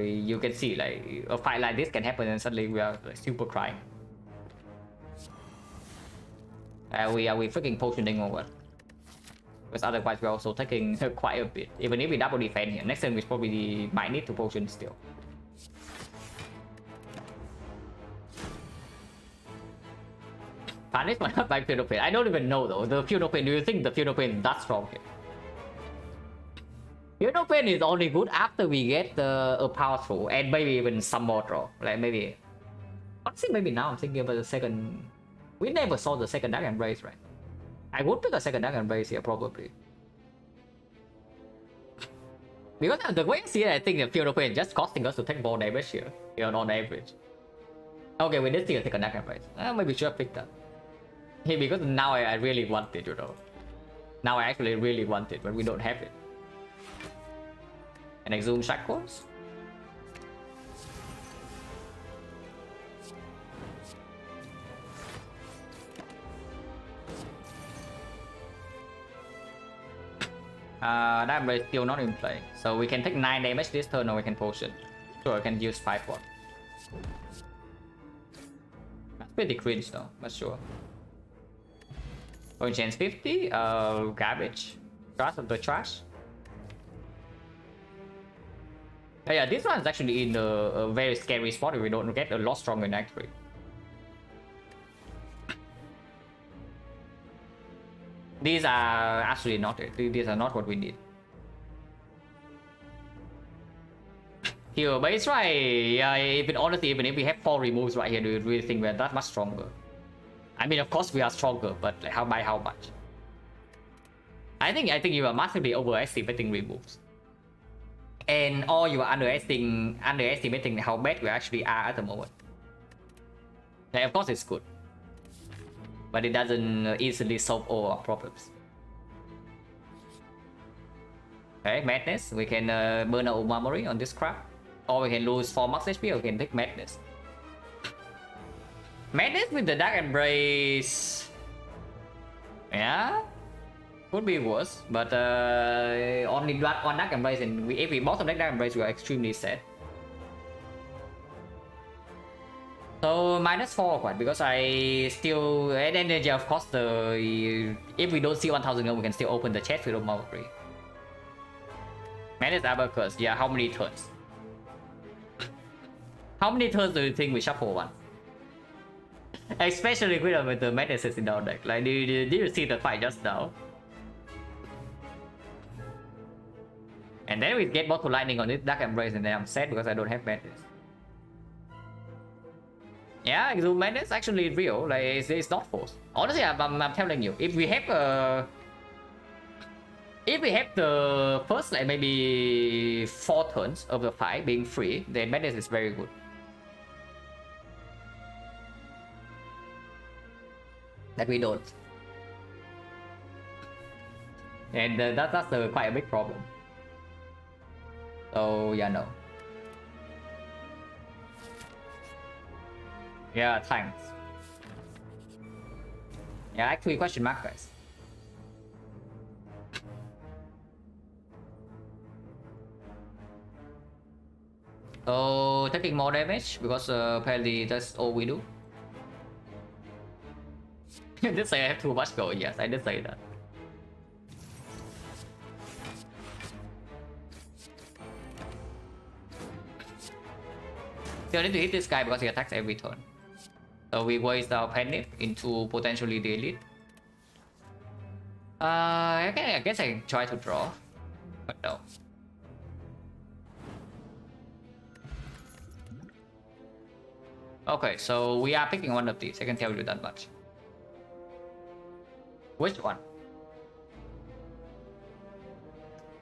you can see like a fight like this can happen and suddenly we are like, super crying. We freaking potioning or what? Because otherwise we're also taking quite a bit. Even if we double defend here, next time we probably might need to potion still. Punish might not like Field of Pain. I don't even know though. The Field of Pain, do you think the Field of Pain is that strong here? Field of Pain is only good after we get a power through and maybe even some more draw. Like maybe... Honestly, maybe now I'm thinking about the second... We never saw the second Dark Embrace, right? I would pick a second Dark Embrace here, probably. Because the way I see it, I think the Field of Pain is just costing us to take more damage here on average. Okay, we did see a second Dark Embrace. Maybe we should have picked that. Hey, because now I really want it, you know. Now I actually really want it, but we don't have it. And Exhume Shackles. That is still not in play. So we can take 9 damage this turn or we can potion. Sure, I can use 5 one. That's pretty cringe though, but sure. Going chance 50, garbage. Trash of the trash. Yeah, this one is actually in a very scary spot if we don't get a lot stronger in Act 3. These are actually not it. These are not what we need. Here, but it's right. Yeah, honestly, even if we have 4 removes right here, do you really think we're that much stronger? I mean, of course we are stronger, but like, by how much? I think you are massively overestimating removes, or you are underestimating how bad we actually are at the moment. Like, of course it's good, but it doesn't easily solve all our problems. Okay, Madness. We can burn our memory on this crap, or we can lose 4 max HP, or we can take Madness. Madness with the Dark Embrace. Yeah. Could be worse, but only one Dark Embrace, and if we bottom deck Dark Embrace, we are extremely sad. So -4 quite, because I still and energy, of course. If we don't see 1000 gold, we can still open the chest with Marvel Free. Madness Abacus, yeah. How many turns? How many turns do you think we shuffle one? Especially with the Madnesses in our deck. Like, did you see the fight just now? And then we get Bottle Lightning on this Dark Embrace, and then I'm sad because I don't have Madness. Yeah, Exhume Madness actually real. Like, it's not forced. Honestly, I'm telling you, if we have the first, like, maybe 4 turns of the fight being free, then Madness is very good. That we don't. And that's quite a big problem. So yeah, no. Yeah, thanks. Yeah, actually question mark, guys. So taking more damage because apparently that's all we do. You did say I have too much gold. Yes, I did say that. Still need to hit this guy because he attacks every turn. So we waste our panic into potentially the elite. I guess I can try to draw, but no. Okay, so we are picking one of these. I can tell you that much. Which one?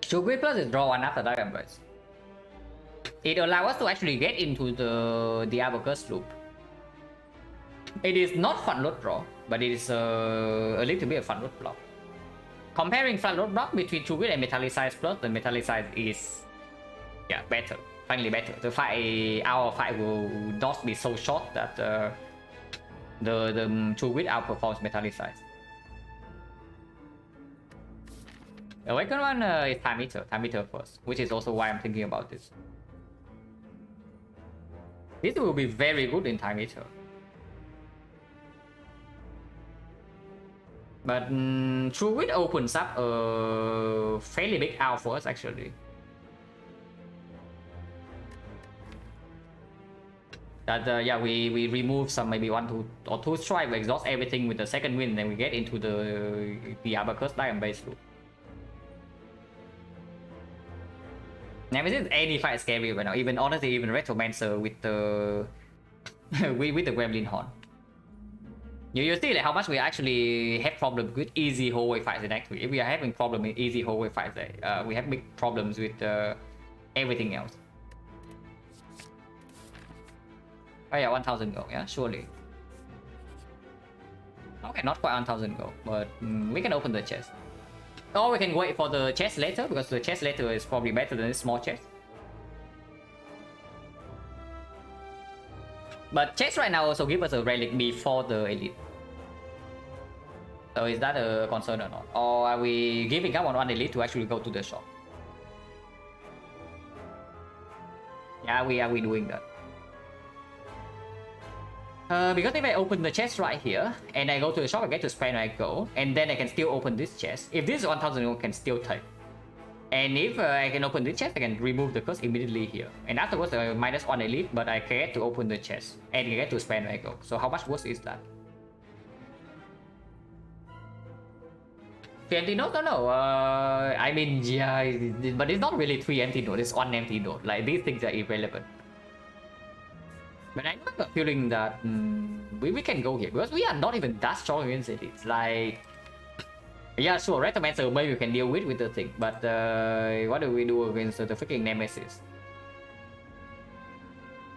Shugui Plus is draw one after Dark Embrace. It allows us to actually get into the Abacus loop. It is not fun load draw, but it is a little bit of fun load block. Comparing fun load block between Shugui and Metallicize Plus, the Metallicize is, yeah, better. Finally better. The fight, our fight will not be so short that the Shugui outperforms Metallicize. Awaken one is Time Meter first, which is also why I'm thinking about this. This will be very good in Time Meter. But True Wit opens up a fairly big out for us actually. That yeah, we remove some maybe 1 or 2 strike, we exhaust everything with the second wind, then we get into the Abacus Diamond base loop. Nemesis any fight is scary right now. Even honestly, even Retromancer with the with the Gremlin Horn. You see like how much we actually have problems with easy hallway fights in Act 3. If we are having problems with easy hallway fights, we have big problems with everything else. Oh yeah, 1000 gold, yeah, surely. Okay, not quite 1000 gold, but we can open the chest. Or we can wait for the chest later, because the chest later is probably better than this small chest. But chest right now also give us a relic before the elite. So is that a concern or not? Or are we giving up on one elite to actually go to the shop? Yeah, we are doing that. Because if I open the chest right here, and I go to the shop, I get to spend my gold, and then I can still open this chest. If this is 1000 gold, I can still take. And if I can open this chest, I can remove the curse immediately here. And afterwards, -1 elite, but I get to open the chest, and I get to spend my gold. So how much worse is that? 3 empty note? No. I mean, yeah, but it's not really 3 empty note, it's 1 empty note. Like, these things are irrelevant. But I have a feeling that we can go here because we are not even that strong against it. It's like, yeah, sure, Retromancer maybe we can deal with the thing, but what do we do against the freaking Nemesis?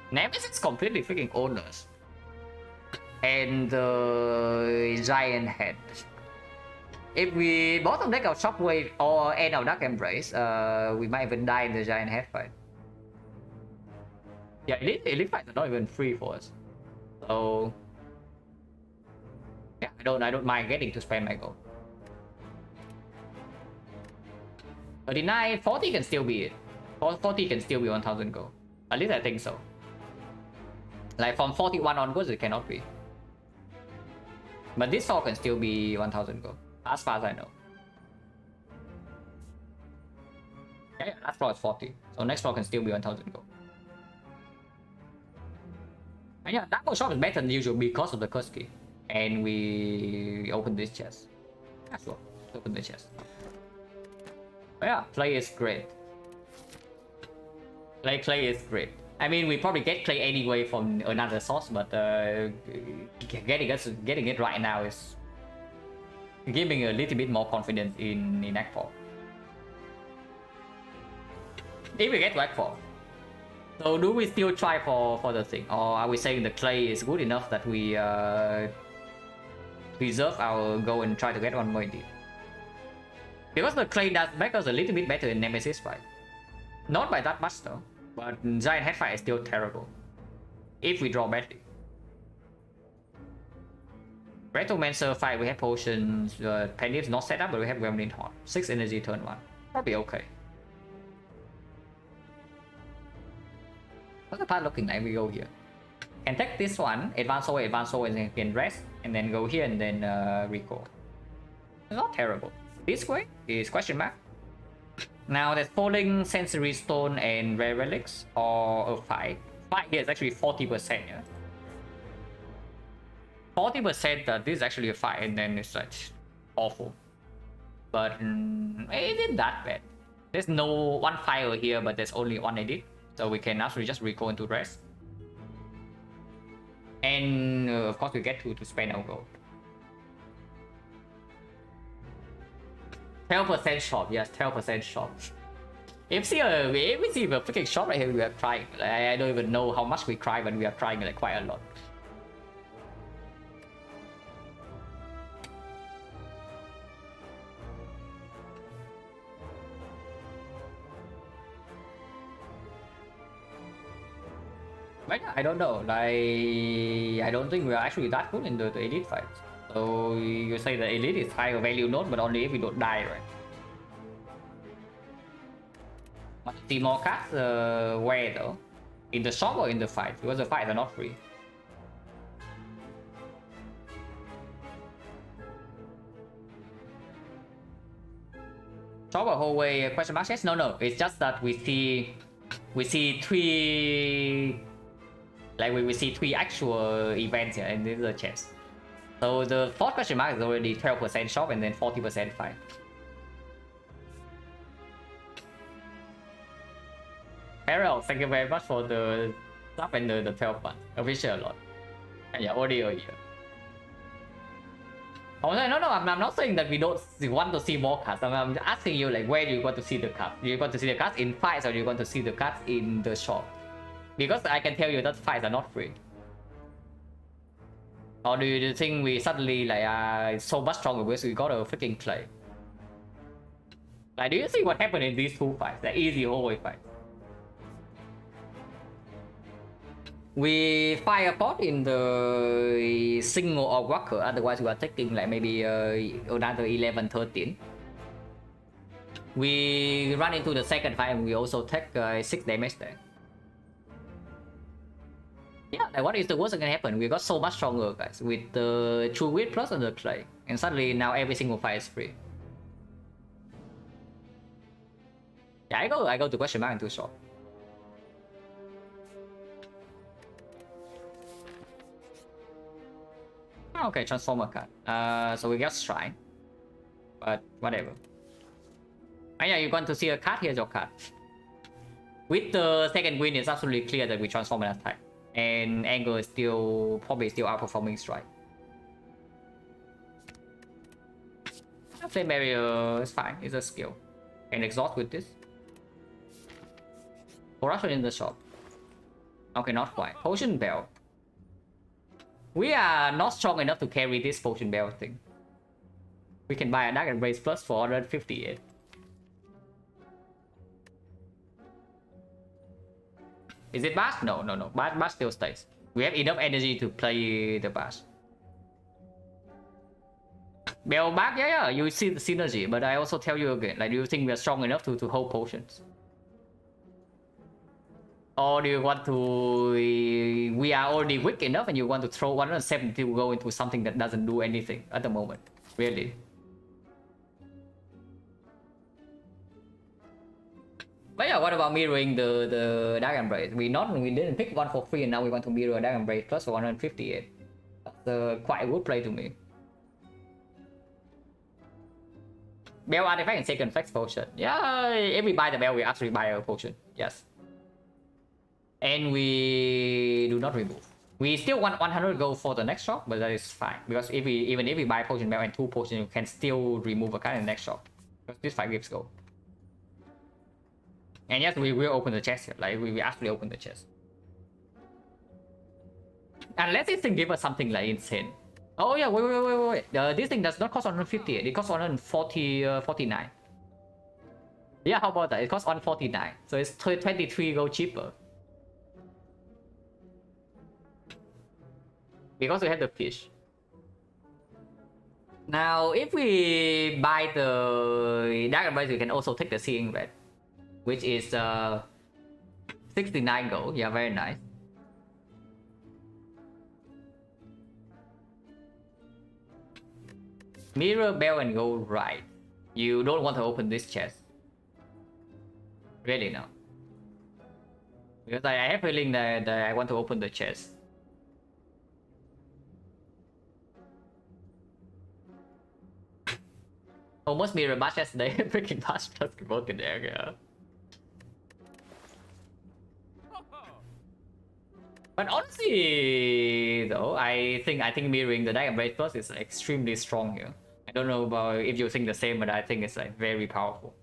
Nemesis is completely freaking owners, and the Giant Head. If we bottom deck our Shockwave or end our Dark Embrace, we might even die in the Giant Head fight. Yeah, elite fights are not even free for us, so yeah, I don't mind getting to spend my gold. 39, 40 can still be it. 40 can still be 1000 gold. At least I think so. Like from 41 onwards, it cannot be. But this sword can still be 1000 gold, as far as I know. Yeah, last floor is 40. So next floor can still be 1000 gold. And yeah, that shop is better than usual because of the curse key. And we open this chest. Yeah, sure. Open the chest. But yeah, play is great. Play is great. I mean, we probably get play anyway from another source, but getting it right now is giving a little bit more confidence in Act 4. If we get to Act 4. So do we still try for the thing, or are we saying the clay is good enough that we reserve our goal and try to get one more indeed? Because the clay does make us a little bit better in Nemesis fight. Not by that much though, but Giant Head fight is still terrible if we draw badly. Retromancer fight, we have potions, Penny is not set up, but we have Gremlin Horde. 6 energy turn 1. Probably okay. What's the path looking like? We go here. Can take this one, advance away, and then can rest, and then go here and then recall. It's not terrible. This way is question mark. Now there's falling sensory stone and rare relics, or a fight. Fight here is actually 40%. Yeah. 40% that this is actually a fight, and then it's like awful. But it isn't that bad. There's no one fire here, but there's only one edit. So we can actually just recall into rest. And of course we get to spend our gold. 12% shop, yes, 12% shop. If we see a freaking shop right here, we are trying. I don't even know how much we cry, but we are trying like quite a lot. But I don't know, like, I don't think we are actually that good in the elite fights. So you say the elite is higher value node, but only if we don't die, right? Want to see more cards? Where though? In the shop or in the fight? Because the fights are not free. Shop or hallway? Question mark? Yes? No. It's just that we see three. Like we see 3 actual events here, and this is a chest. So the fourth question mark is already 12% shop and then 40% fight. Farrell, thank you very much for the sub and the 12 months. Appreciate a lot. And yeah, audio here. Oh, no, I'm not saying that we don't want to see more cards. I'm asking you, like, where do you want to see the cards? Do you want to see the cards in fights, or do you want to see the cards in the shop? Because I can tell you that fights are not free. Or do you think we suddenly like so much stronger because we got a freaking clay? Like, do you see what happened in these 2 fights? The easy hallway fight. We fire a pot in the single orc walker, otherwise we are taking like maybe another 11, 13. We run into the second fight and we also take 6 damage there. Yeah, like what is the worst that can happen? We got so much stronger, guys, with the true wit plus and the clay, and suddenly now every single fight is free. Yeah, I go to question mark and too short. Okay, transformer card. So we got shrine, but whatever. And yeah, you're going to see a card. Here's your card. With the second win, it's absolutely clear that we transform an attack. And Angle is probably still outperforming Strike. Flame barrier is fine, it's a skill. And exhaust with this. Corruption in the shop. Okay, not quite. Potion belt. We are not strong enough to carry this potion belt thing. We can buy a Dark Embrace plus 458. Is it Bash? No. Bash still stays. We have enough energy to play the Bash. Bell back, yeah, you see the synergy, but I also tell you again, like, do you think we are strong enough to hold potions? Or do you want to... We are already weak enough and you want to throw 170 to go into something that doesn't do anything at the moment? Really? But yeah, what about mirroring the Dark Embrace? We didn't pick one for free and now we want to mirror Dark Embrace plus 158. That's quite a good play to me. Bell artifact and second flex potion. Yeah, if we buy the bell, we actually buy a potion. Yes. And we do not remove. We still want 100 gold for the next shop, but that is fine. Because even if we buy potion bell and 2 potions, you can still remove a card in the next shop. Because this 5 gives gold. And yes, we will open the chest here. Like, we actually open the chest. Unless this thing give us something like insane. Oh yeah, wait. This thing does not cost 158. It costs 149. Yeah, how about that? It costs 149. So it's 23 gold cheaper. Because we have the fish. Now, if we buy the Dark Embrace, we can also take the Seeing Red, which is 69 gold. Yeah, very nice. Mirror, bell, and gold, right. You don't want to open this chest. Really, no. Because I have a feeling that I want to open the chest. Almost mirror match yesterday. Freaking match just broken there, yeah. But honestly, though, I think mirroring the Dark Embrace Plus is extremely strong here. I don't know about if you think the same, but I think it's like very powerful.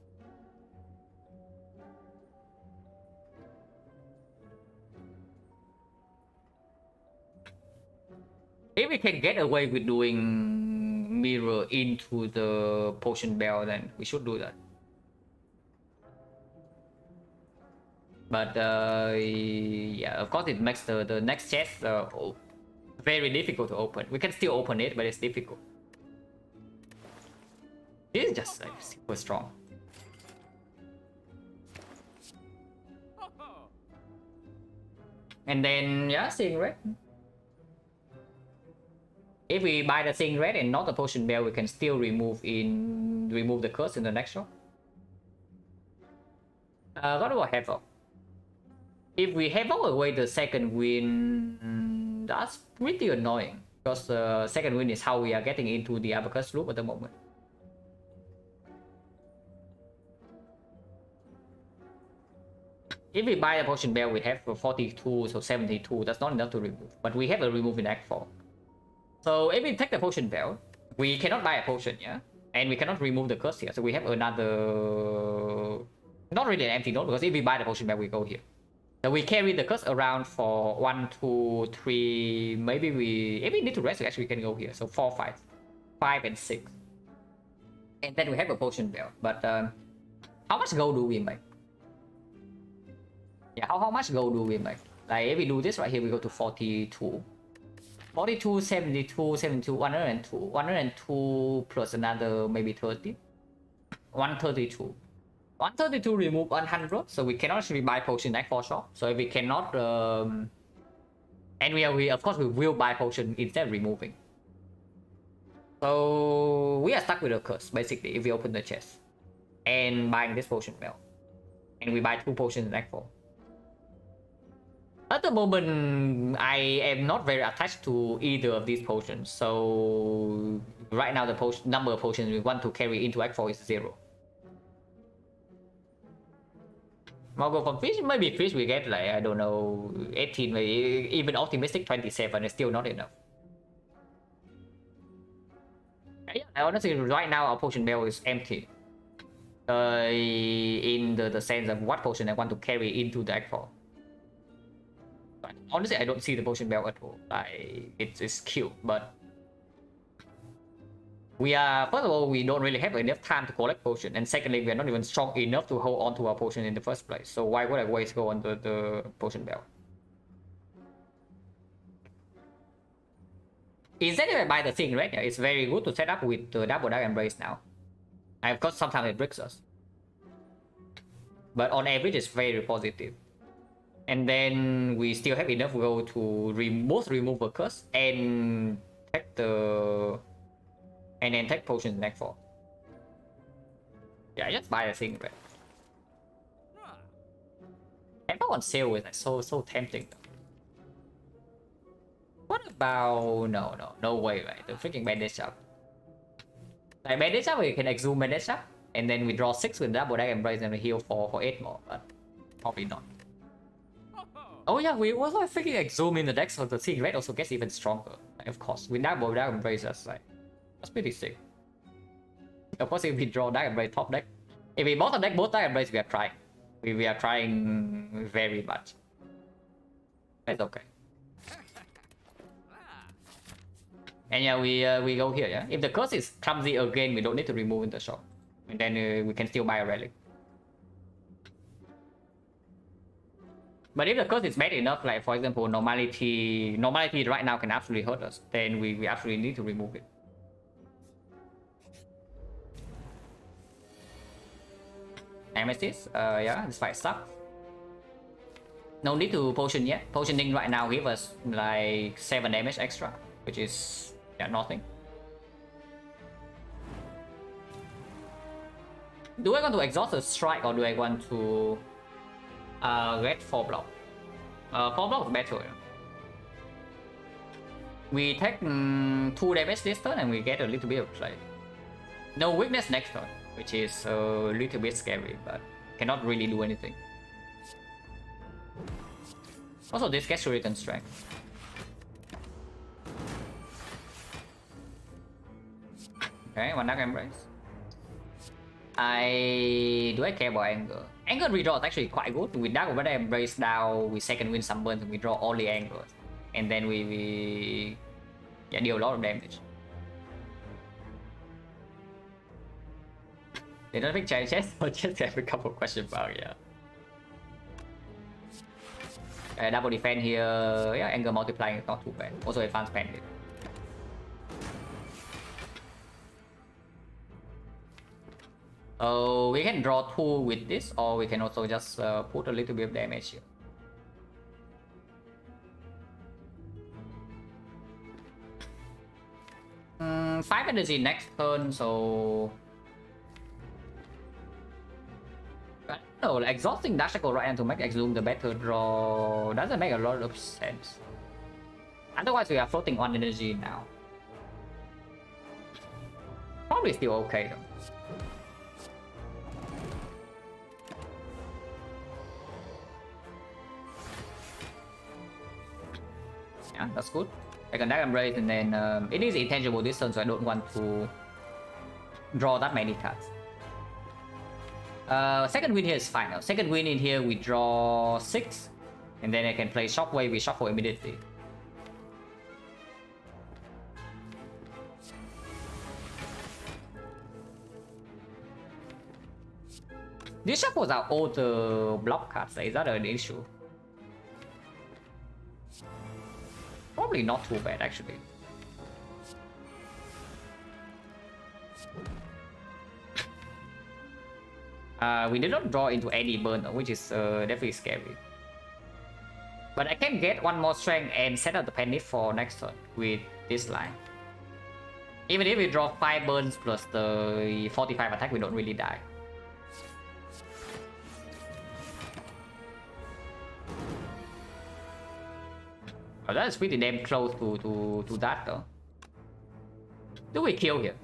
If we can get away with doing mirror into the potion bell, then we should do that. But yeah, of course it makes the next chest very difficult to open. We can still open it, but it's difficult. This is just like super strong. And then yeah, Seeing Red. If we buy the Seeing Red and not the potion bell, we can still remove the curse in the next shop. What about Havoc? If we Havoc away the second win, that's pretty annoying. Because the second win is how we are getting into the Abacus loop at the moment. If we buy the potion bell, we have 42, so 72. That's not enough to remove. But we have a remove in Act 4. So if we take the potion bell, we cannot buy a potion, yeah? And we cannot remove the curse here. So we have another... Not really an empty node, because if we buy the potion bell, we go here. So we carry the curse around for 1, 2, 3... Maybe we... If we need to rest, we actually can go here. So 4, 5. 5 and 6. And then we have a potion bell. But how much gold do we make? Yeah, how much gold do we make? Like if we do this right here, we go to 42. 42, 72, 72, 102. 102 plus another maybe 30. 132. 132 remove 100, so we cannot actually buy potion at 4 shop. So if we cannot... and we of course we will buy potion instead of removing. So we are stuck with a curse, basically, if we open the chest. And buying this potion bell. And we buy 2 potions in Act 4. At the moment, I am not very attached to either of these potions. So right now the number of potions we want to carry into Act 4 is 0. Mogul from fish, maybe fish we get like, I don't know, 18, maybe even optimistic 27 is still not enough. Yeah, honestly, right now our potion bell is empty. In the sense of what potion I want to carry into the Act 4. But honestly, I don't see the potion bell at all. It's cute, but we are, first of all, we don't really have enough time to collect potion, and secondly, we are not even strong enough to hold on to our potion in the first place. So why would I waste go on the potion bell? Instead if I buy the thing, right? It's very good to set up with the double dark embrace now. Of course, sometimes it breaks us, but on average, it's very positive. And then we still have enough gold to both remove the curse and take the and then take potions next for. Yeah, I just buy the thing, right? Temple on sale is like so tempting. What about no way, right? The freaking bandage up. Like bandage up, we can exhume bandage up, and then we draw 6 with double dark embrace and we heal for 8 more, but probably not. Oh yeah, we also freaking exhume in the deck, so the thing red also gets even stronger. Like, of course, with double dark embrace, that's pretty sick. Of course, if we draw dark embrace top deck, if we bottom deck both dark embrace, we are trying. We are trying very much. That's okay. And yeah, we go here, yeah? If the curse is clumsy again, we don't need to remove in the shop. And then we can still buy a relic. But if the curse is bad enough, like for example, normality right now can absolutely hurt us, then we absolutely need to remove it. Amethyst, yeah, this fight sucks. No need to potion yet. Potioning right now give us like 7 damage extra, which is nothing. Do I want to exhaust the strike or do I want to get 4 block? 4 block is better. We take 2 damage this turn and we get a little bit of play. No weakness next turn, which is a little bit scary, but cannot really do anything. Also, this gets Shuriken strength. Okay, one dark embrace. Do I care about anger? Anger redraw is actually quite good. With dark embrace down, we second win sunburn and we draw only anger, and then we deal a lot of damage. They don't pick changes, or just have a couple question mark, yeah. Double defense here, yeah, anger multiplying is not too bad. Also advanced bandit. We can draw 2 with this, or we can also just put a little bit of damage here. Five energy next turn, so I don't know, like exhausting Dash Shackle right now to make Exhume the better draw doesn't make a lot of sense. Otherwise, we are floating on energy now. Probably still okay though. Yeah, that's good. I can Dark Embrace and then it is intangible this turn, so I don't want to draw that many cards. Second win here is fine now. Second win in here, we draw 6, and then I can play Shockwave, we shuffle immediately. These shuffles are all the block cards, is that an issue? Probably not too bad actually. We did not draw into any burn, which is definitely scary. But I can get 1 more strength and set up the panic for next turn with this line. Even if we draw 5 burns plus the 45 attack, we don't really die. Oh, that is pretty damn close to that though. Do we kill here?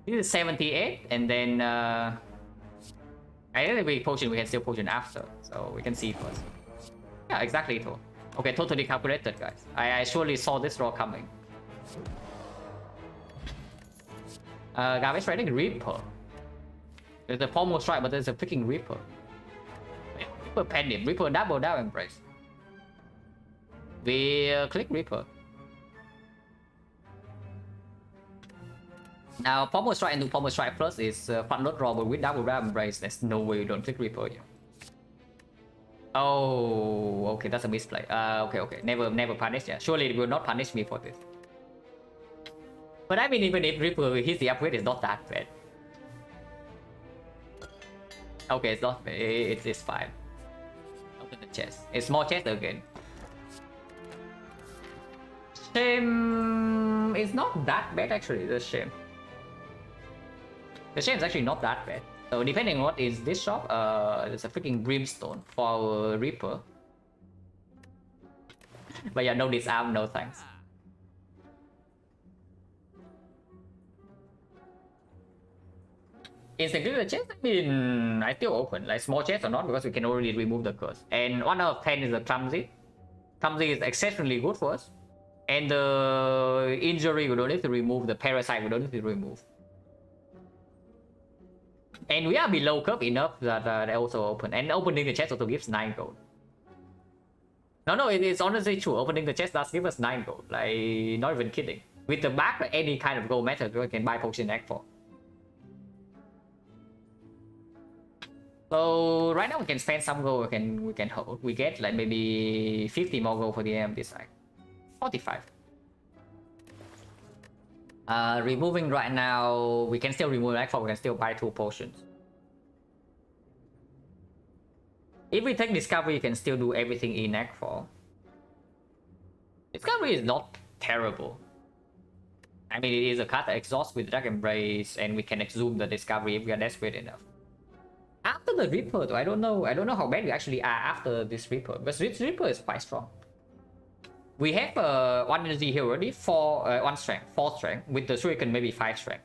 This is 78, and then I think we potion, we can still potion after, so we can see first. Yeah, exactly too. Okay, totally calculated, guys. I surely saw this draw coming. Garbage writing Reaper. There's a formal strike, but there's a freaking Reaper. Reaper Pendant, Reaper double down embrace. We click Reaper. Now, Pommel Strike into Pommel Strike Plus is front load draw, but with double down embrace, there's no way you don't click Reaper here. Oh, okay, that's a misplay. Okay, never punish. Yeah, surely it will not punish me for this. But I mean, even if Reaper hits the upgrade, it's not that bad. Okay, it's not bad. It's fine. Open the chest. It's small chest again. Shame is not that bad actually. The shame. The shame is actually not that bad. So depending on what is this shop, there's a freaking brimstone for our Reaper. But yeah, no disarm, no thanks. Instantly the chest, I mean, I still open, like small chest or not, because we can already remove the curse. And 1 out of 10 is a clumsy. Clumsy is exceptionally good for us. And the injury we don't need to remove, the parasite we don't need to remove. And we are below curve enough that they also open. And opening the chest also gives 9 gold. No, it's honestly true. Opening the chest does give us 9 gold. Like, not even kidding. With the back, any kind of gold method, we can buy potion act for. So right now we can spend some gold. We can hold. We get like maybe 50 more gold for the AM this side. 45. Removing right now, we can still remove act for. We can still buy 2 potions. If we take Discovery, you can still do everything in Act 4. Discovery is not terrible. I mean, it is a card that exhausts with Dark Embrace, and we can exhume the Discovery if we are desperate enough. After the Reaper, though, I don't know how bad we actually are after this Reaper, because this Reaper is quite strong. We have 1 energy here already, 1 strength, 4 strength, with the Shuriken maybe 5 strength.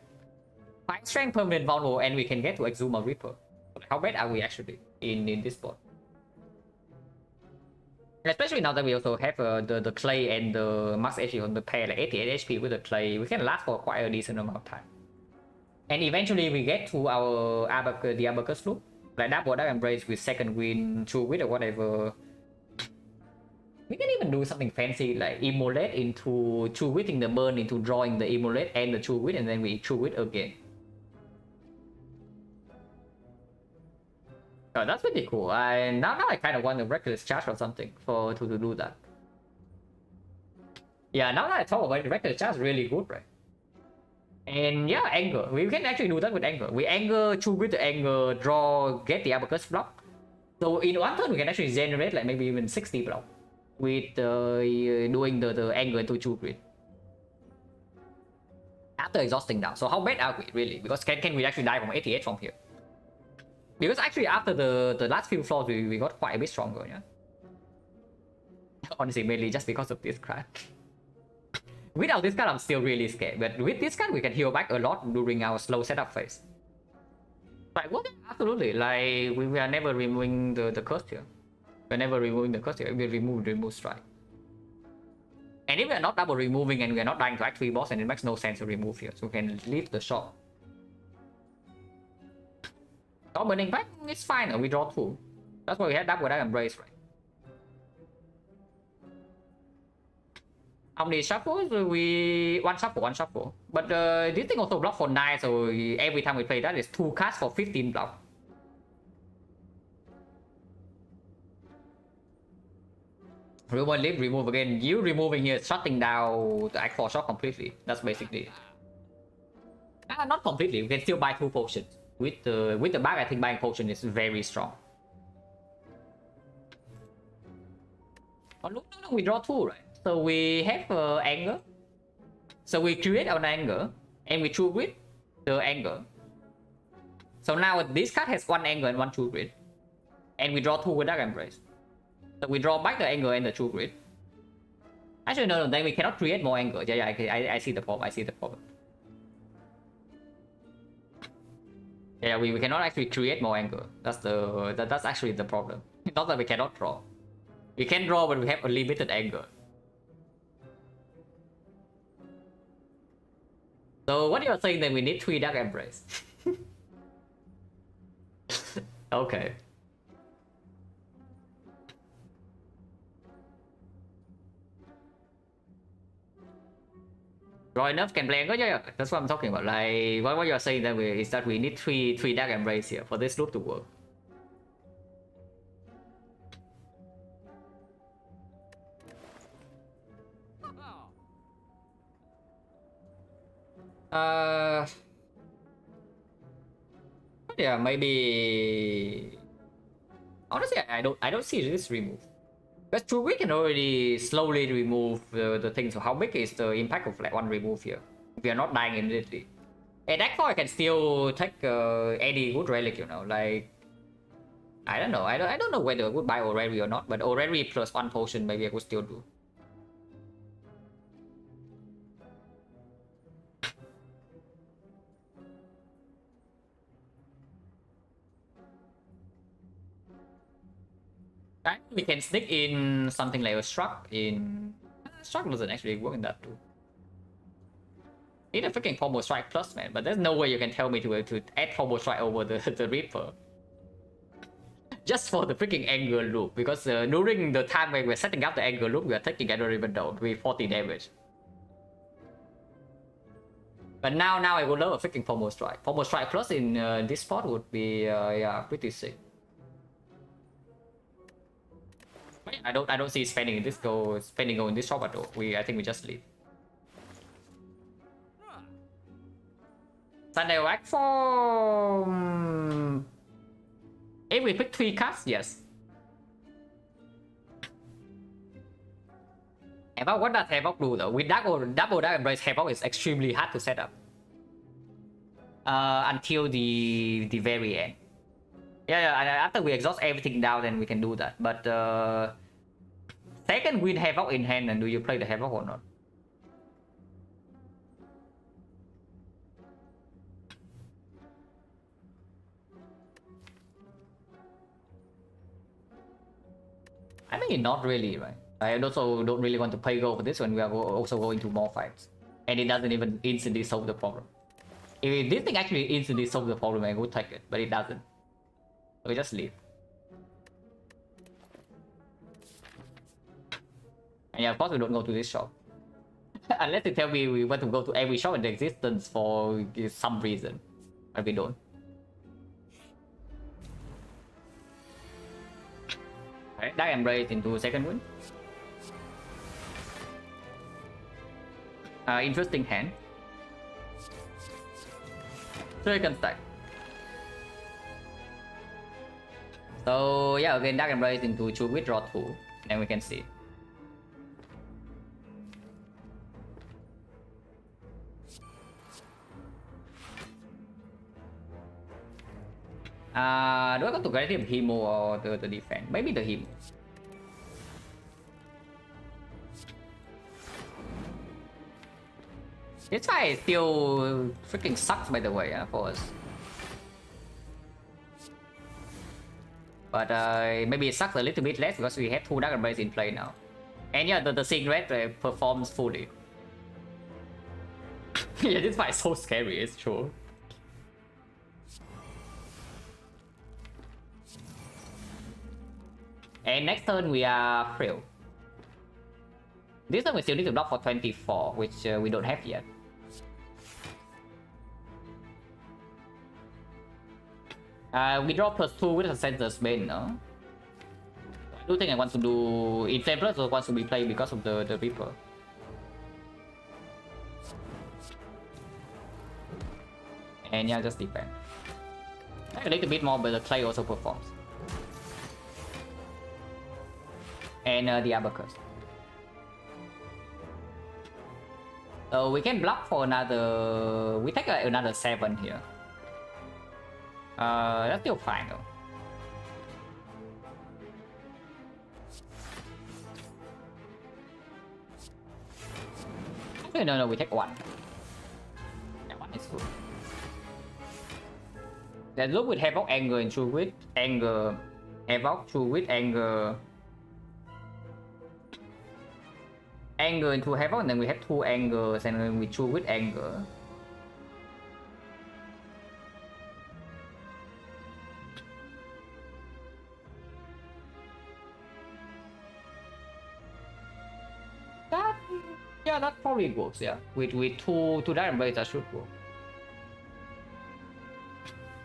5 strength permanent vulnerable, and we can get to exhume a Reaper. How bad are we actually in this spot? Especially now that we also have the clay and the max HP on the pair, like 88 HP with the clay, we can last for quite a decent amount of time. And eventually we get to our the Abacus loop, like Dark Embrace with second wind, true wit or whatever. We can even do something fancy like immolate into true witting the burn into drawing the immolate and the true wit, and then we true wit again. Oh, that's pretty cool. Now I kind of want a reckless charge or something to do that. Yeah, now that I talk about it, reckless charge is really good, right? And yeah, anger. We can actually do that with anger. We anger, choose with the anger, draw, get the abacus block. So in 1 turn, we can actually generate like maybe even 60 block with doing the anger into true grid. After exhausting now. So how bad are we really? Because can we actually die from 88 from here? Because actually after the last few floors we got quite a bit stronger, yeah. Honestly, mainly just because of this card. Without this card, I'm still really scared. But with this card, we can heal back a lot during our slow setup phase. Like what? Absolutely. Like we are never removing the curse here. We're never removing the curse here. We remove strike. And if we are not double removing and we are not dying to Act 3 boss, and it makes no sense to remove here. So we can leave the shop. Stop burning back, it's fine. We draw 2. That's why we had Dark Embrace, right? How many shuffles? We one shuffle. But this thing also block for 9, so every time we play that is 2 cards for 15 block. Remove again. You removing here, shutting down the Act 4 shot completely. That's basically it. Not completely. We can still buy 2 potions. With the bag, I think buying potion is very strong. Oh, look, no, we draw 2, right? So we have anger. So we create our anger, and we true grid the anger. So now this card has 1 anger and 1 true grid, and we draw 2 with Dark Embrace. So we draw back the anger and the true grid. Actually, no, then we cannot create more anger. Yeah, I see the problem. Yeah, we cannot actually create more anger. That's actually the problem. Not that we cannot draw. We can draw, but we have a limited anger. So what you're saying that we need 3 Dark Embrace? Okay. Draw enough can play anger. Yeah, that's what I'm talking about. Like what you're saying that is that we need 3 Dark Embrace here for this loop to work. Uh, yeah, maybe. Honestly, I don't see this remove. Because true, we can already slowly remove the thing. So how big is the impact of like one remove here? We are not dying immediately. And that I can still take any good relic, you know, like I don't know. I don't know whether I would buy Orrery or not, but Orrery plus one potion maybe I could still do. We can sneak in something like a struck in. Struck doesn't actually work in that too. Need a freaking combo strike plus, man. But there's no way you can tell me to add combo strike over the Reaper. Just for the freaking anger loop, because during the time when we're setting up the anger loop, we are taking another even down with 40 damage. But now I would love a freaking combo strike. Combo strike plus in this spot would be yeah, pretty sick. I don't see spending in this go in this shop at all. I think we just leave. Sunday Wax for if we pick 3 cards, yes. Havoc, what does Havoc do though? With double Dark Embrace, Havoc is extremely hard to set up. Until the very end. Yeah, after we exhaust everything down, then we can do that. But second win Havoc in hand, and do you play the Havoc or not? I mean, not really, right? I also don't really want to play go for this when we are also going to more fights. And it doesn't even instantly solve the problem. If this thing actually instantly solves the problem, I would take it, but it doesn't. So we just leave. And yeah, of course we don't go to this shop. Unless you tell me we want to go to every shop in existence for some reason. But we don't. Alright, Dark Embrace into second win. Interesting hand. So you can stack. So yeah, again Dark Embrace into 2 with draw 2. Then we can see. Do I go to Creative Hemo or the defense? Maybe the Hemo. This fight still freaking sucks, by the way, yeah, for us. But maybe it sucks a little bit less because we have 2 Dark Embrace in play now. And yeah, the Cigarette performs fully. Yeah, this fight is so scary, it's true. And next turn we are Frill. This turn we still need to block for 24, which we don't have yet. We draw +2 with a Sensor's Bane, no? I do think I want to do Inflame Plus or wants to be played because of the Reaper. And yeah, just defend. A little bit more, but the Clay also performs. And the Abacus. So we can block for another. We take another 7 here. That's still fine though. Actually, no, we take 1. Yeah, 1 is good. Then look with Havoc, Anger, and True Wit. Anger, Havoc, True Wit, Anger. Anger into Havoc, and then we have 2 Angers, and then we True Wit Anger. Yeah, that probably works, yeah. With 2 Dark Embrace that should work.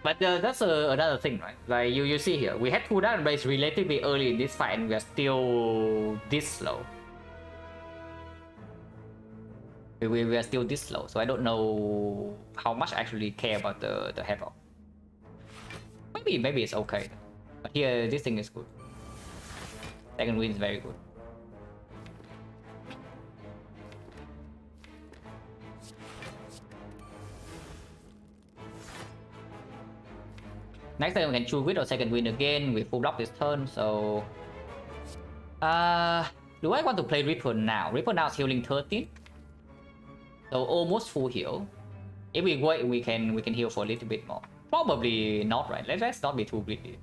But that's another thing, right? Like you see here, we had 2 Dark Embrace relatively early in this fight and we are still this slow. we are still this slow, so I don't know how much I actually care about the havoc. Maybe it's okay, but here this thing is good. Second wind is very good. Next time we can choose with or second wind again. We full block this turn, so do I want to play Ripple now? Ripple now is healing 13, so almost full heal. If we wait, we can heal for a little bit more. Probably not, right? Let's not be too greedy.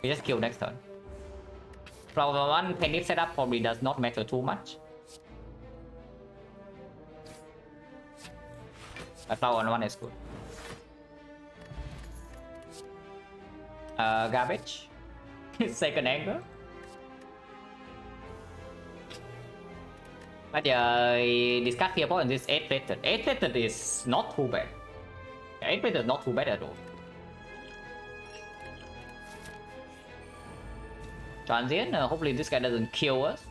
We just kill next turn. Flower 1 Penny setup probably does not matter too much. But Flower 1 is good. Garbage. Second angle. But discard here point this 8 plated. 8 plated is not too bad. 8 plated is not too bad at all. Transient, hopefully this guy doesn't kill us.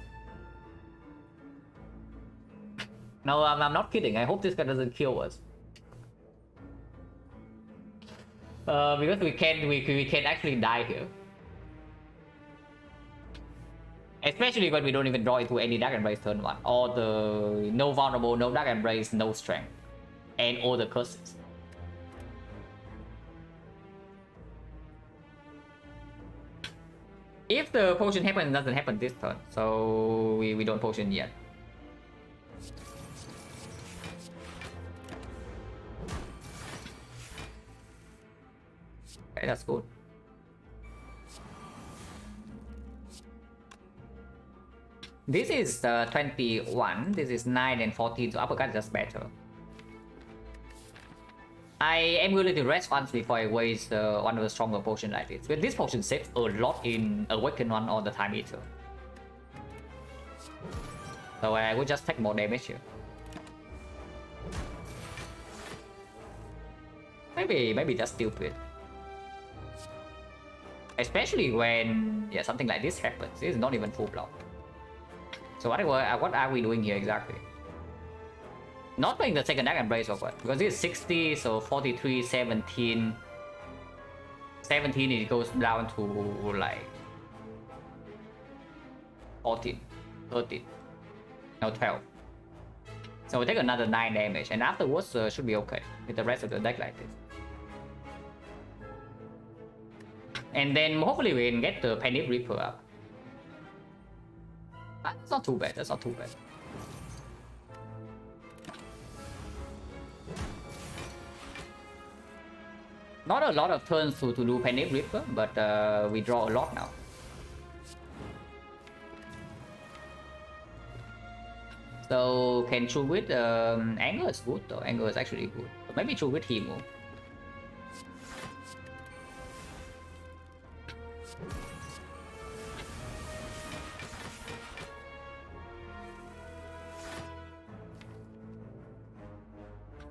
No, I'm not kidding. I hope this guy doesn't kill us. Because we can actually die here. Especially when we don't even draw into any Dark Embrace turn 1. Or the no vulnerable, no Dark Embrace, no strength. And all the curses. If the potion happens, it doesn't happen this turn. So we don't potion yet. Okay, that's good. This is 21, this is 9 and 14, so uppercut is just better. I am willing to rest once before I waste one of the stronger potions like this. But this potion saves a lot in Awaken 1 or the Time Eater. So I will just take more damage here. Maybe that's stupid. Especially when something like this happens. This is not even full block. So what are we doing here exactly? Not playing the second Dark Embrace or what? Because this is 60, so 43, 17. 17 it goes down to like 14, 13, no 12. So we take another 9 damage, and afterwards should be okay with the rest of the deck like this. And then hopefully we can get the Panic Reaper up. That's not too bad, that's not too bad. Not a lot of turns to do Panic Reaper, but we draw a lot now. So can True Wit, Anger is good though, Anger is actually good. But maybe True Wit he move.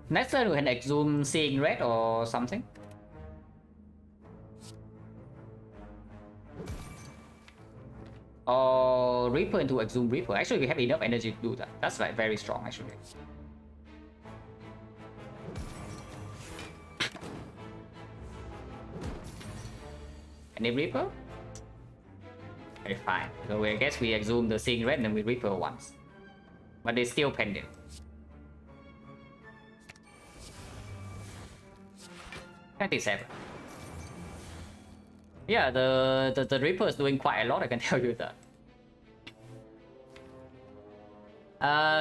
Next turn we can exhume Seeing Red or something. Or Reaper into Exhume Reaper. Actually we have enough energy to do that. That's like very strong actually. Any Reaper? Okay, fine. So I guess we exhume the Seeing Red and then we Reaper once. But it's still pending. $27. Yeah, the Reaper is doing quite a lot, I can tell you that.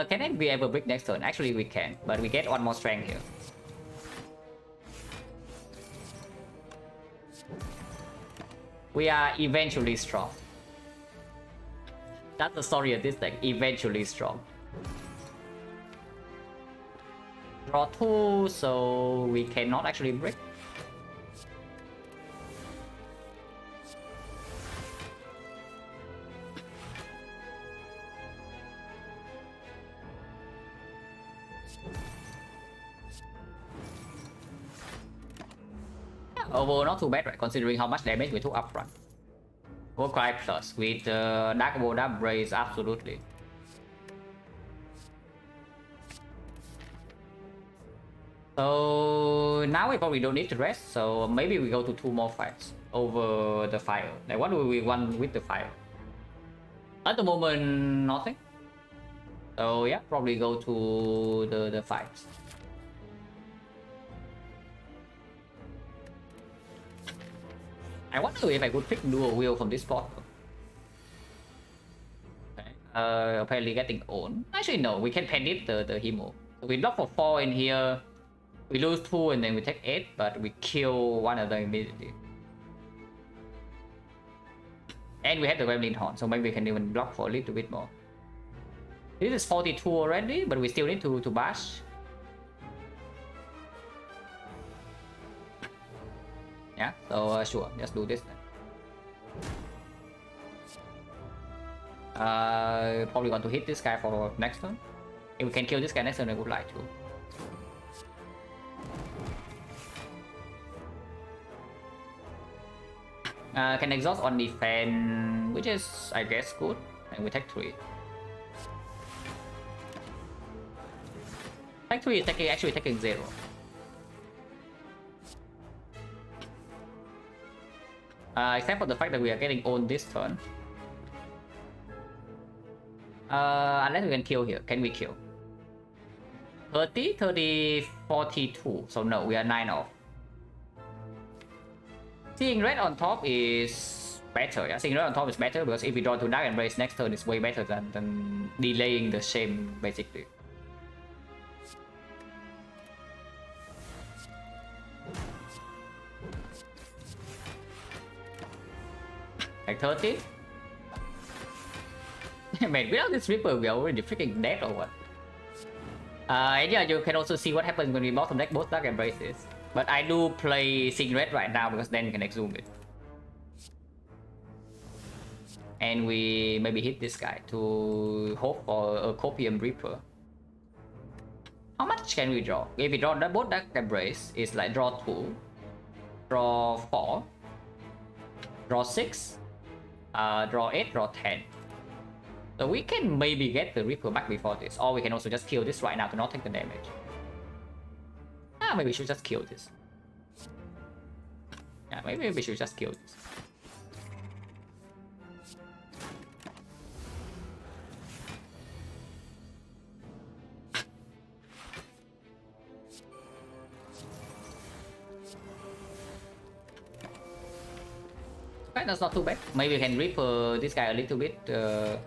Can we ever break next turn? Actually we can, but we get one more strength here. We are eventually strong. That's the story of this deck, eventually strong. Draw 2, so we cannot actually break. Overall not too bad, right? Considering how much damage we took up front. Warcry Plus with Dark Bolt Brace, absolutely. So now we probably don't need to rest, so maybe we go to 2 more fights over the fire. Like what do we want with the fire? At the moment, nothing. So yeah, probably go to the fights. I wonder if I could pick dual wheel from this spot. Okay. Apparently getting owned. Actually no, we can penit the Himo. So we block for 4 in here. We lose 2 and then we take 8, but we kill one of them immediately. And we have the Gremlin Horn, so maybe we can even block for a little bit more. This is 42 already, but we still need to bash. Yeah, so sure, just do this then. Probably want to hit this guy for next turn. If we can kill this guy next turn, I would like to. Can exhaust on defense, which is, I guess, good. And we take 3. Take 3 is actually taking 0. Except for the fact that we are getting owned this turn. Unless we can kill here. Can we kill? 30, 30, 42. So no, we are 9 off. Seeing red on top is better. Yeah, seeing red on top is better because if we draw to Dark Embrace next turn, it's way better than delaying the shame, basically. Like 30. Man, without this Reaper, we are already freaking dead or what? And yeah, you can also see what happens when we bottom deck both Dark Embraces. But I do play Seeing Red right now because then you can exhume it. And we maybe hit this guy to hope for a Copium Reaper. How much can we draw? If we draw both Dark Embrace, it's like draw 2, draw 4, draw 6, draw 8, draw 10. So we can maybe get the Reaper back before this, or we can also just kill this right now to not take the damage. Maybe we should just kill this. Yeah, maybe we should just kill this. Okay, that's not too bad. Maybe we can Reaper this guy a little bit, a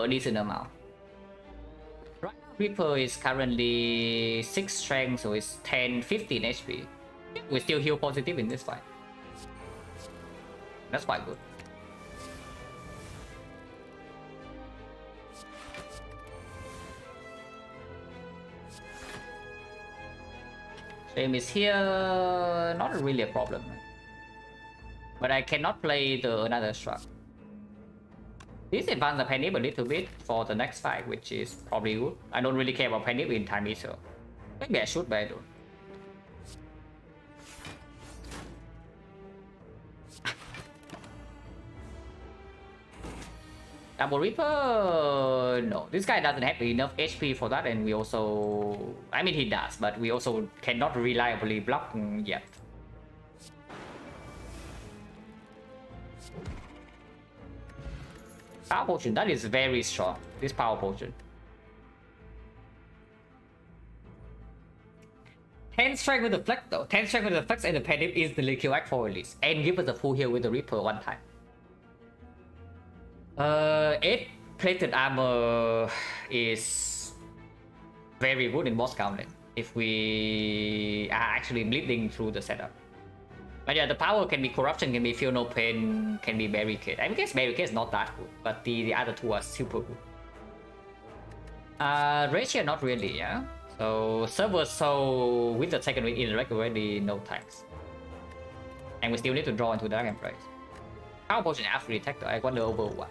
decent amount. Right now, Reaper is currently 6 strength, so it's 10, 15 HP. We still heal positive in this fight. That's quite good. Flame is here, not really a problem. But I cannot play the another struck. This advances the Penny a little bit for the next fight, which is probably good. I don't really care about Penny in time either. Maybe I should, but I don't. Double Reaper, no. This guy doesn't have enough HP for that, and we also... I mean, he does, but we also cannot reliably block yet. Power Potion, that is very strong. This Power Potion. 10 strength with the flex though. 10 strength with the flex and the panic instantly kill Act 4 release. And give us a full heal with the Reaper one time. 8 plated armor is very good in boss gauntlet if we are actually bleeding through the setup. But yeah, the power can be Corruption, can be Feel No Pain, can be Barricade. I guess Barricade is not that good, but the other two are super good. Ratio not really, yeah. So Server Soul with the second win interact already, no thanks. And we still need to draw into Dark Embrace. Power Potion after detect, I wonder over what.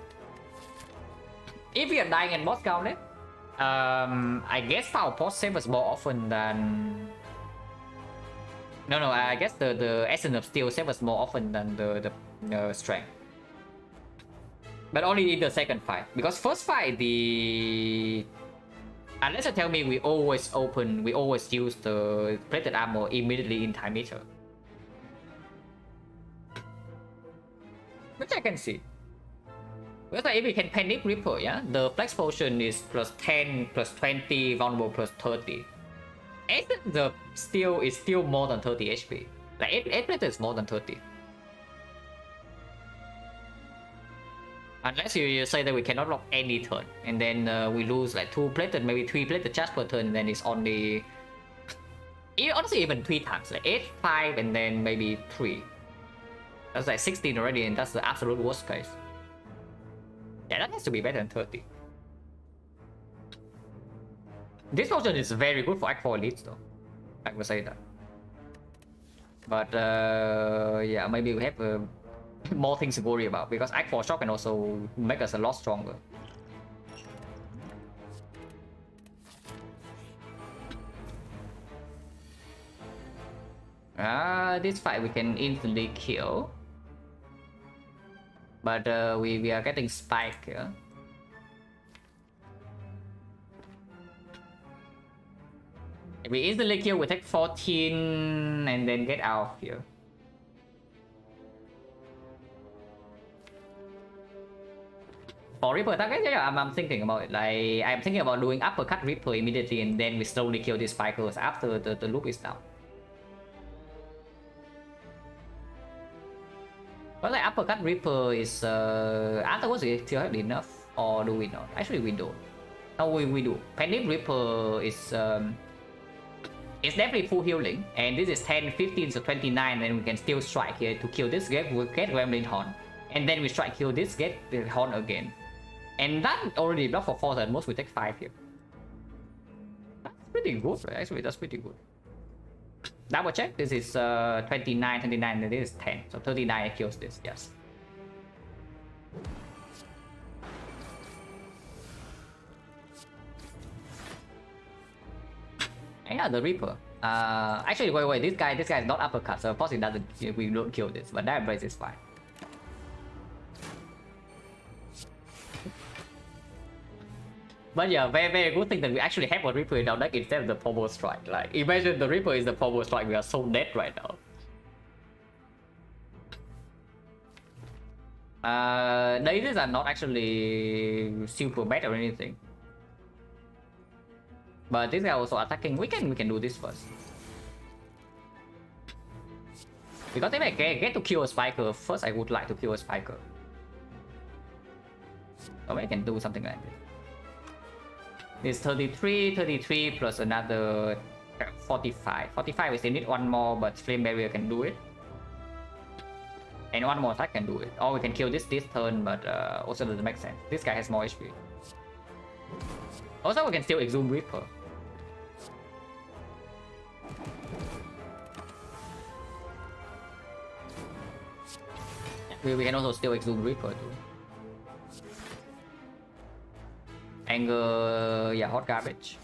If we are dying in boss gauntlet, I guess Power Post save us more often than... No, I guess the Essence of Steel save us more often than the Strength. But only in the second fight. Because first fight, unless you tell me we always use the plated armor immediately in time meter. Which I can see. Because like if we can panic Reaper, yeah, the flex potion is plus 10, plus 20, vulnerable plus 30. And the steel is still more than 30 HP. Like 8 plated is more than 30. Unless you say that we cannot lock any turn, and then we lose like 2 plated, maybe 3 plated charge per turn, then it's only... honestly, even 3 times, like 8, 5, and then maybe 3. That's like 16 already, and that's the absolute worst case. Yeah, that has to be better than 30. This potion is very good for Act 4 elites though. I would say that. But yeah, maybe we have more things to worry about, because Act 4 shock can also make us a lot stronger. This fight we can instantly kill. But we are getting spike here. If we instantly kill, we take 14 and then get out of here. For Reaper target, yeah, I'm thinking about it. Like, I'm thinking about doing uppercut Reaper immediately and then we slowly kill these spikers after the loop is down. But like uppercut Reaper is afterwards we still have enough, or do we not? Actually we don't. No, we do. Panic Reaper is it's definitely full healing, and this is 10, 15, so 29, and we can still strike here to kill this get Gremlin Horn, and then we strike kill this get the Horn again, and that already blocked for 4, so at most we take 5 here. That's pretty good, right? Actually that's pretty good. Double check, this is 29, 29, and this is 10. So 39 kills this, yes. And yeah, the Reaper. Actually, wait, this guy is not uppercut, so of course it doesn't, we don't kill this, but that embrace is fine. But yeah, very good thing that we actually have a Reaper in our deck instead of the Pommel Strike. Like, imagine the Reaper is the Pommel Strike, we are so dead right now. These are not actually super bad or anything. But these are also attacking. We can do this first. Because if I get to kill a Spiker, first I would like to kill a Spiker. Or I can do something like this. It's 33 plus another 45. 45 we still need one more, but Flame Barrier can do it. And one more attack can do it. Or we can kill this turn, but also doesn't make sense. This guy has more HP. Also we can still Exhume Reaper. We can also still Exhume Reaper too. Anger, yeah, hot garbage.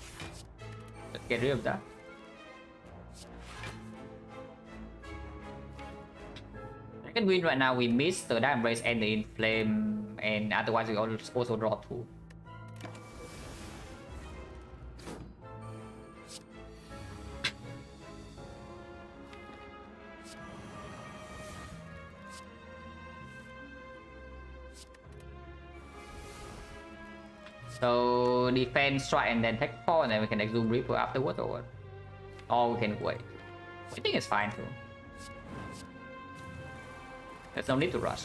Let's get rid of that. Second win right now, we miss the Dire Embrace and the Inflame, and otherwise we also draw 2. So defense, strike, and then take 4, and then we can Exhume Reaper afterwards, or what? Or we can wait. I think it's fine too. There's no need to rush.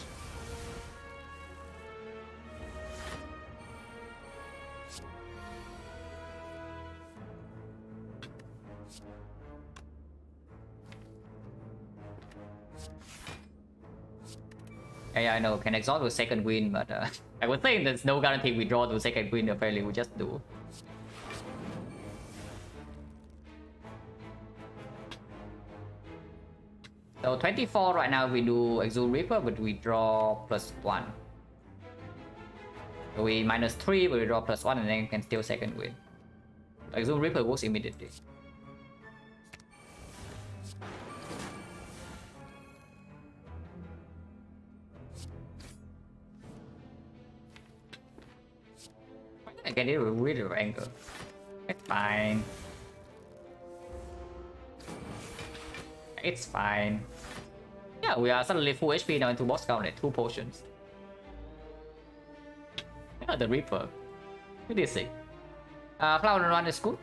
Yeah, I know, can exhaust with second win, but I would think there's no guarantee we draw to second win, apparently we just do. So 24 right now we do Exhume Reaper, but we draw +1. So we -3, but we draw +1, and then we can still second win. Exhume Reaper works immediately. can deal with anger. It's fine. It's fine. Yeah, we are suddenly full HP now into boss count at 2 potions. Yeah, the Reaper. Pretty sick. Flower run is good.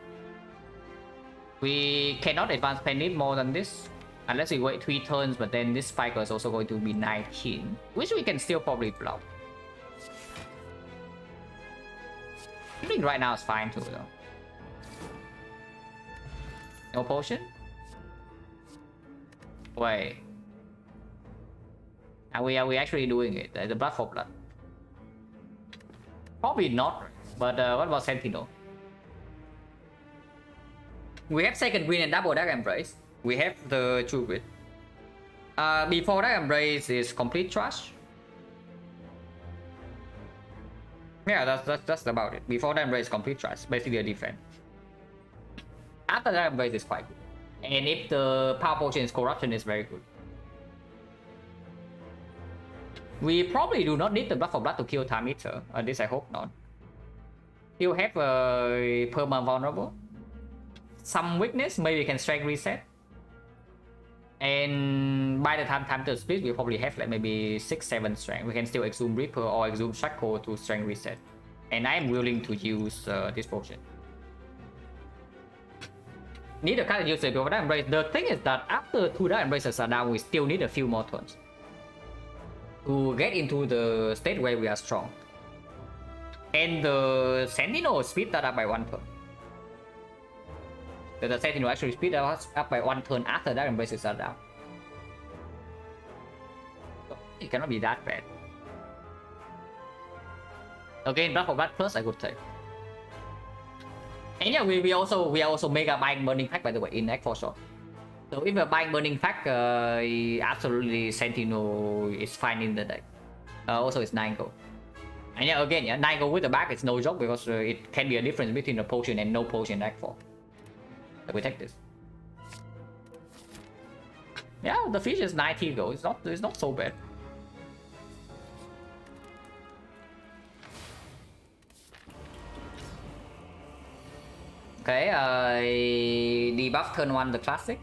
We cannot advance Penny more than this. Unless we wait 3 turns, but then this Spiker is also going to be 19. Which we can still probably block. I think right now is fine too though. No potion? Wait. Are we actually doing it? The blood for blood? Probably not, but what about Sentinel? We have second win and double Dark Embrace. We have the true grit. Before Dark Embrace is complete trash. Yeah, that's about it. Before Dark Embrace is complete trash, basically a defense. After Dark Embrace is quite good. And if the power potion is corruption, is very good. We probably do not need the blood for blood to kill Time Eater. At least I hope not. You have a perma vulnerable. Some weakness, maybe we can strength reset. And by the time to split, we probably have like maybe 6-7 strength. We can still exhume Reaper or exhume Shackle to strength reset. And I am willing to use this potion. Need to kind of use it before Dark Embrace. The thing is that after 2 Dark Embraces are down, we still need a few more turns to get into the state where we are strong. And the Sentinel speed that up by 1 turn. The Sentinel actually speed up by 1 turn after Dark Embraces are down. So it cannot be that bad. Again, blood for blood plus I could take. And yeah, we are also mega buying burning pack by the way in Act for sure. So if we're buying burning pack, absolutely Sentinel is fine in the deck. Also it's 9 gold. And yeah, again, yeah, 9 gold with the back it's no joke because it can be a difference between a potion and no potion in Act 4. So we take this. Yeah, the fish is 90 gold. It's not so bad. Okay, debuff turn 1 the classic.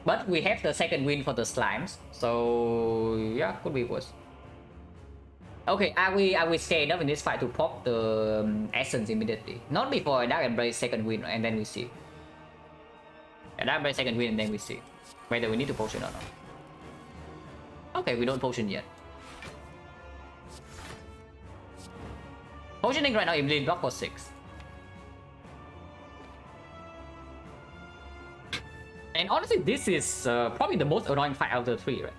But we have the second win for the slimes, so yeah, could be worse. Okay, are we scared enough in this fight to pop the essence immediately? Not before Dark Embrace second win, and then we see. Dark Embrace second win, and then we see whether we need to potion or not. Okay, we don't potion yet. Potioning right now immediately block for 6. And honestly, this is probably the most annoying fight out of the 3, right?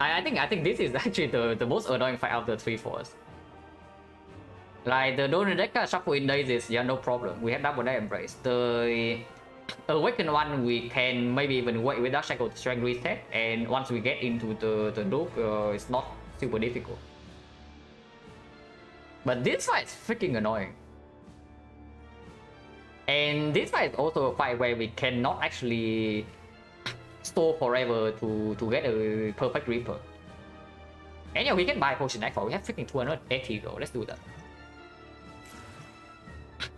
I think this is actually the most annoying fight out of the 3 for us. Like the Donadeka shuffle in days is yeah, no problem. We have double Dark Embrace. The Awakened one we can maybe even wait with Dark Shackle to strength reset, and once we get into the loop, it's not super difficult. But this fight is freaking annoying. And this fight is also a fight where we cannot actually store forever to get a perfect Reaper. And yeah, we can buy potion Act 4. We have freaking 280 gold. Let's do that.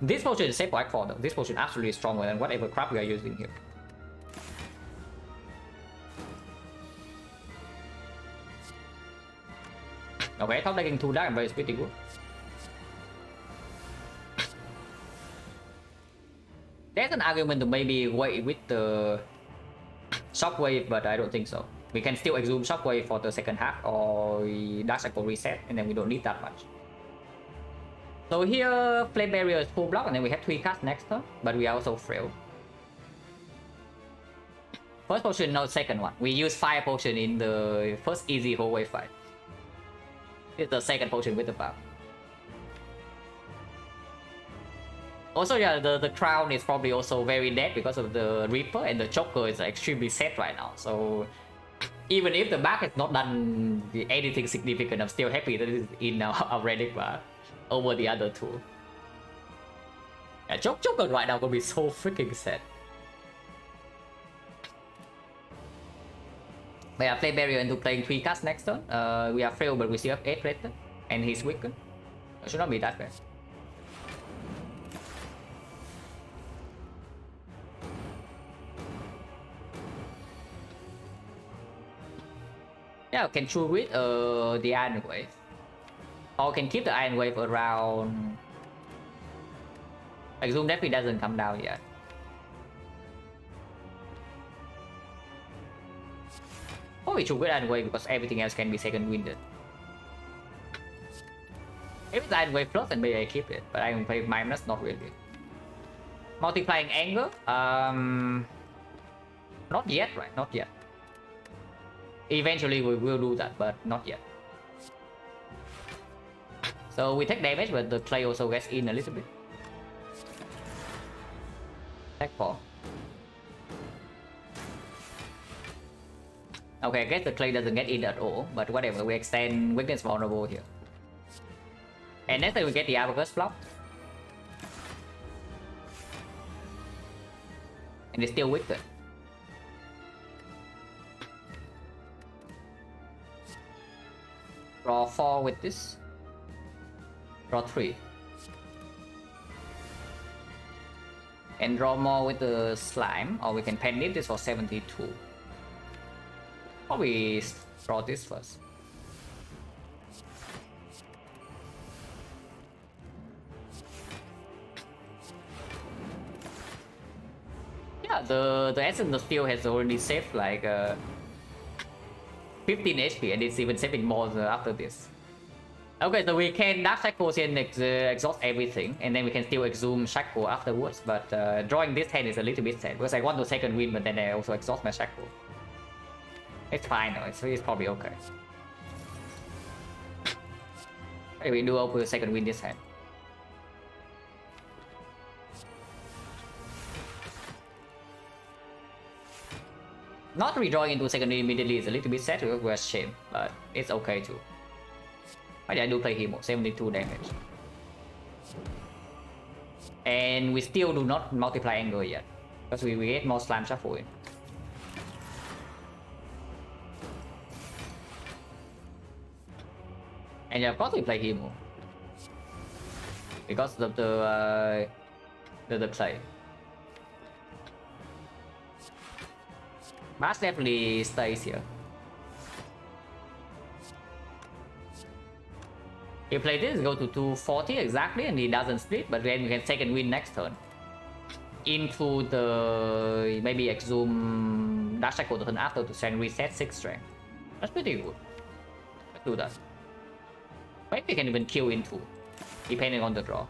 This potion is safe for Act 4 though. This potion is absolutely stronger than whatever crap we are using here. Okay, top decking 2 Dark Embrace is pretty good. There's an argument to maybe wait with the Shockwave, but I don't think so. We can still exhume Shockwave for the second half or Dark Shackle reset, and then we don't need that much. So here, Flame Barrier is full block, and then we have 3 cards next turn, but we are also frail. First potion, no second one. We use Fire Potion in the first easy hallway fight. It's the second potion with the power. Also, yeah, the crown is probably also very dead because of the Reaper, and the Joker is extremely set right now. So even if the back has not done anything significant, I'm still happy that it's in our relic bar over the other two. Yeah, Joker right now gonna be so freaking sad. We have Flame Barrier into playing 3 cards next turn. We are frail, but we still have 8 rated, and he's weakened. It should not be that bad. Yeah, can shoot with the iron wave. Or can keep the iron wave around. I assume definitely doesn't come down yet. Oh, we should with iron wave because everything else can be second winded. If it's iron wave plus, then maybe I keep it, but I can play minus, not really. Multiplying anger? Not yet, right? Not yet. Eventually we will do that, but not yet. So we take damage, but the clay also gets in a little bit. Attack 4. Okay, I guess the clay doesn't get in at all, but whatever, we extend weakness vulnerable here. And next time we get the Abacus block. And it's still wicked. Draw 4 with this. Draw 3. And draw more with the slime, or we can pen it this for 72. Or we draw this first. Yeah, the essence of steel has already saved like 15 HP, and it's even saving more after this. Okay, so we can Dark Shackle and exhaust everything, and then we can still exhume Shackle afterwards, but drawing this hand is a little bit sad, because I want to second win, but then I also exhaust my Shackle. It's fine though, it's probably okay. Maybe we do open the second win this hand. Not redrawing into second win immediately is a little bit sad because we're shame, but it's okay too. But I do play Hemo, 72 damage. And we still do not multiply anger yet, because we get more slime shuffle in. And yeah, of course we play Hemo, because of the play. Bass definitely stays here. You play this, go to 240 exactly, and he doesn't split, but then you can second win next turn. Into the maybe exhume Dark Shackle the turn after to send reset 6 strength. That's pretty good. Let's do that. Maybe we can even kill into, depending on the draw.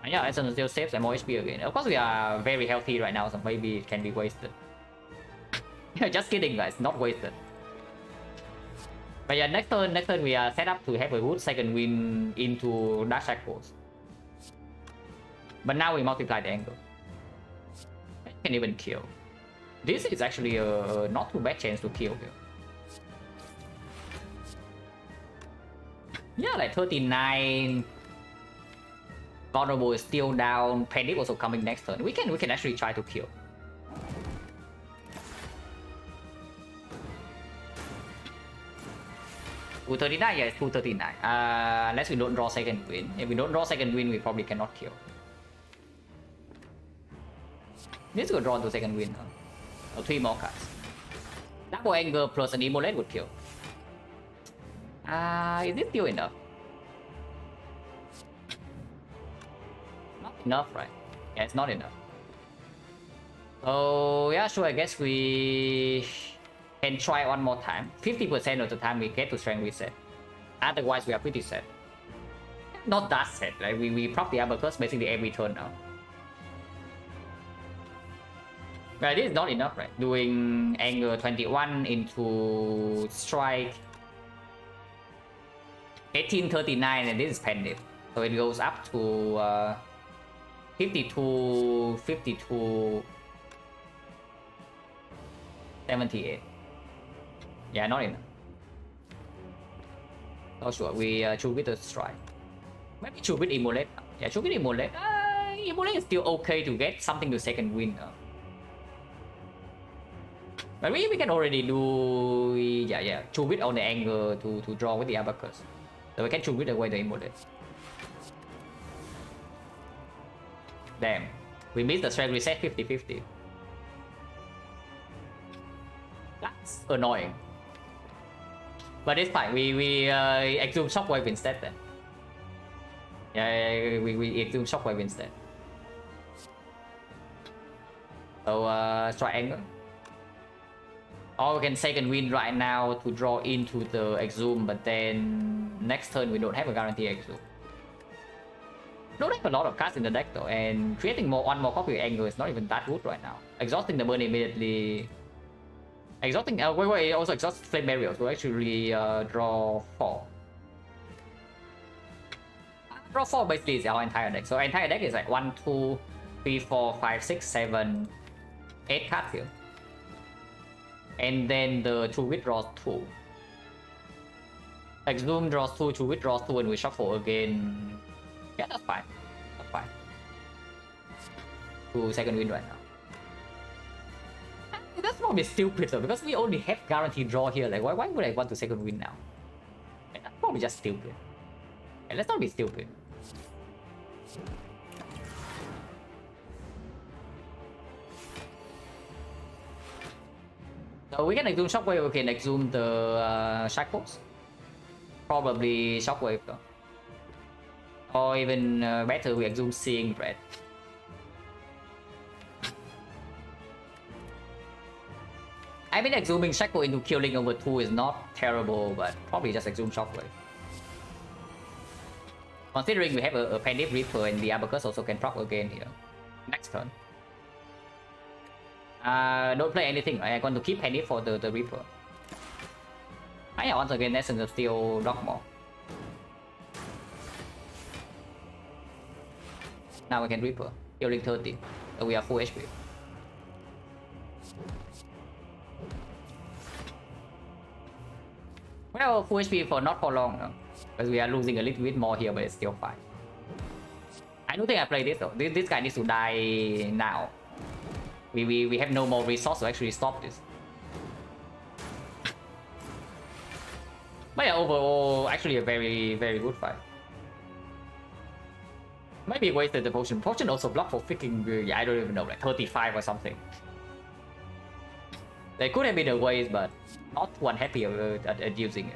And yeah, Essence still saves and more HP again. Of course, we are very healthy right now, so maybe it can be wasted. Just kidding, guys, not wasted. But yeah, next turn we are set up to have a good second win into Dark Shackles. But now we multiply the angle. I can even kill. This is actually a not too bad chance to kill here. Yeah, like 39. Vulnerable is still down. Panic also coming next turn. We can actually try to kill. With 39, yeah, it's 239. Unless we don't draw second win. If we don't draw second win, we probably cannot kill. This could draw to second win. Or 3 more cards. Double anger plus an immolate would kill. Is it still enough? Not enough, right? Yeah, it's not enough. So yeah, sure, I guess we can try one more time. 50% of the time we get to strength reset. Otherwise we are pretty set. Not that set, right? We proc the Abacus basically every turn now. Right, this is not enough, right? Doing anger 21 into strike 1839, and this is pendant. So it goes up to 52, 52, 78. Yeah, not enough. Oh sure, we choose with the strike. Maybe choose with immolate. Yeah, choose with immolate. Immolate is still okay to get something to second win. But we can already do choose with on the angle to draw with the Abacus. So we can choose with away the immolate. Damn, we missed the strength reset 50-50. That's annoying. But it's fine. We exhume shockwave instead then. Yeah, we exhume shockwave instead. So triangle. Or we can second wind right now to draw into the exhume, but then next turn we don't have a guarantee exhume. Don't have a lot of cards in the deck though, and creating one more copy of angle is not even that good right now. Exhausting the burn immediately. Exhausting wait, also exhaust flame barriers will actually draw 4. Draw 4 basically is our entire deck. So our entire deck is like 1, 2, 3, 4, 5, 6, 7, 8 cards here. And then the True Wit draws 2. Exhume draws 2, True Wit draws 2, and we shuffle again. Yeah, that's fine. That's fine. 2 second win right now. That's probably stupid though, because we only have guaranteed draw here. Like, why would I want to second win now? That's probably just stupid. And let's not be stupid. So we can exhume shockwave, we can exhume the shackles. Probably shockwave though. Or even better, we exhume seeing red. I mean, exhuming shackle into killing over 2 is not terrible, but probably just exhume shockwave. Considering we have a Penny Reaper and the Abacus also can proc again here. Next turn. Don't play anything, right? I'm going to keep Penny for the Reaper. Once again, Essence of Steel Rockmore. Now we can Reaper, healing 30. So we are full HP. Well, full HP for not for long, no? Because we are losing a little bit more here, but it's still fine. I don't think I play this though. This guy needs to die now. We have no more resource to actually stop this. But yeah, overall, actually a very good fight. Maybe wasted the potion. Potion also blocked for freaking, I don't even know, like 35 or something. There could have been a waste, but not one happy at using it.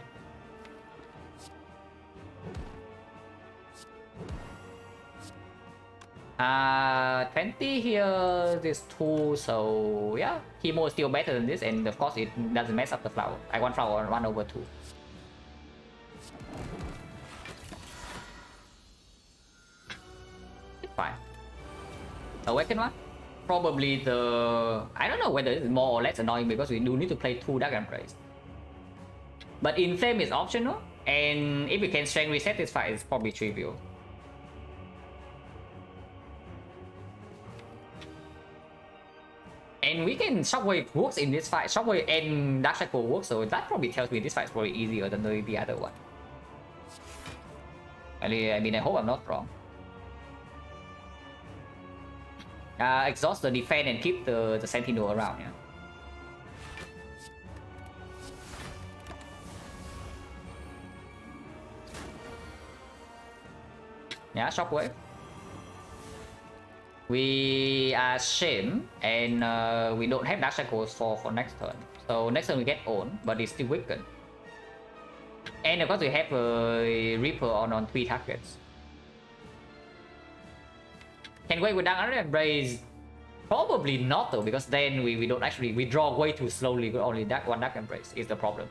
Uh, 20 here, this 2, so yeah, Hemo is still better than this, and of course it doesn't mess up the flower. I want flower on 1 over 2. It's fine. Awaken one? Probably the... I don't know whether it's more or less annoying because we do need to play 2 Dark Embrace. But Inflame is optional, and if we can strength reset this fight, it's probably trivial. And we can Shockwave works in this fight. Shockwave and Dark Shackle works, so that probably tells me this fight is probably easier than the other one. I mean, I hope I'm not wrong. Exhaust the defense and keep the Sentinel around, yeah. Yeah, Shockwave. We are Shame, and we don't have Dark Shackles for next turn. So next turn we get own, but it's still weakened. And of course we have a Reaper on 3 targets. Can wait with Dark Embrace? Probably not though, because then we don't actually, we draw way too slowly with only one Dark Embrace is the problem.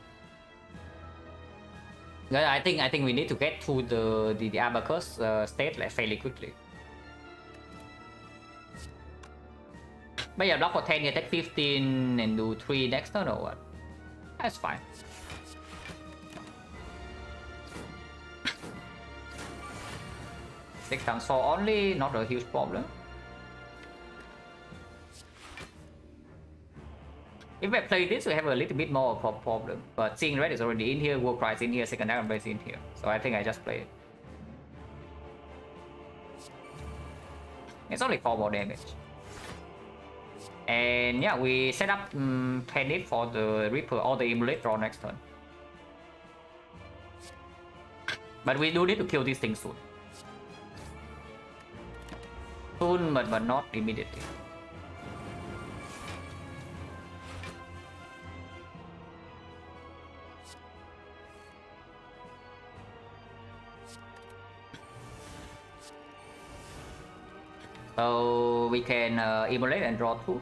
I think we need to get to the Abacus state like fairly quickly. But yeah, block for 10, you take 15 and do 3 next turn or what? That's fine. Six times 4 only, not a huge problem. If I play this, we have a little bit more of a problem. But seeing red is already in here, War Cry is in here, second Iron Blade is in here. So I think I just play it. It's only 4 more damage. And yeah, we set up Penny for the Reaper or the Immolate draw next turn. But we do need to kill this thing soon. Soon, but not immediately. So we can immolate and draw 2.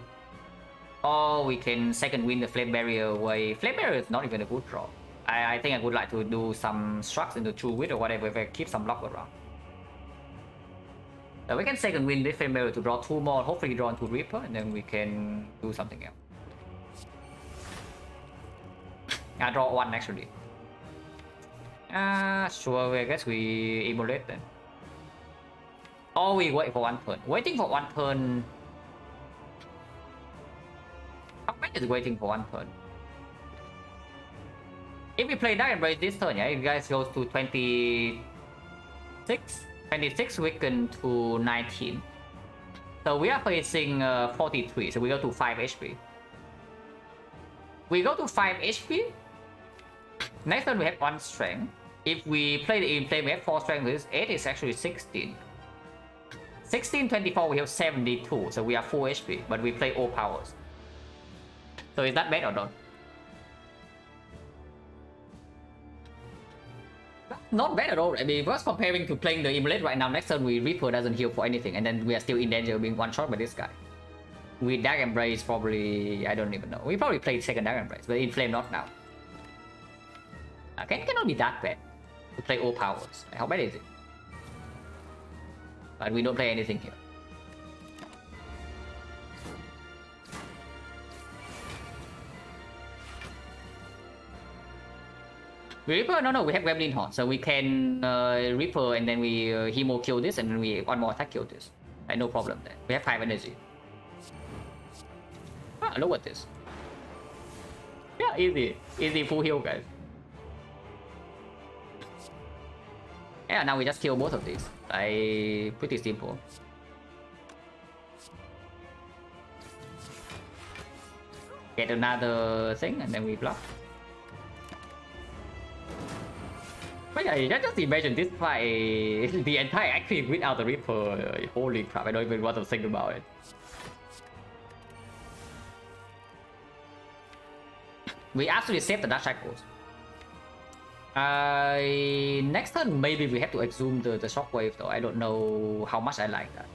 Or we can second win the Flame Barrier away. Flame Barrier is not even a good draw. I think I would like to do some structs into True Wit or whatever if I keep some block around. So we can second win this Flame Barrier to draw 2 more, hopefully draw into Reaper, and then we can do something else. I draw 1 actually. Sure, I guess we immolate then. Or we wait for 1 turn. Waiting for 1 turn. How many is waiting for 1 turn? If we play Dark Embrace this turn, yeah, it guys goes to 26. 26 weakened to 19. So we are facing 43, so we go to 5 HP. We go to 5 HP. Next turn we have 1 strength. If we play the in play, we have 4 strength. This 8 is actually 16. 16, 24, we have 72, so we are 4 HP, but we play all powers. So is that bad or not? Not bad at all. I mean, was comparing to playing the Immolate right now, next turn we Reaper doesn't heal for anything, and then we are still in danger of being one shot by this guy. With Dark Embrace, probably, I don't even know. We probably played second Dark Embrace, but in Flame not now. Cannot be that bad to play all powers. How bad is it? But we don't play anything here. Reaper? No, we have Gremlin Horn, so we can Reaper and then we Hemo kill this and then we one more attack kill this. No problem there. We have 5 energy. Look at this. Yeah, easy full heal, guys. Yeah, now we just kill both of these. Pretty simple. Get another thing and then we block. But yeah, just imagine this fight, the entire active without the Reaper. Holy crap, I don't even want to think about it. We actually saved the Dark Shackles. Next turn, maybe we have to exhume the Shockwave though. I don't know how much I like that.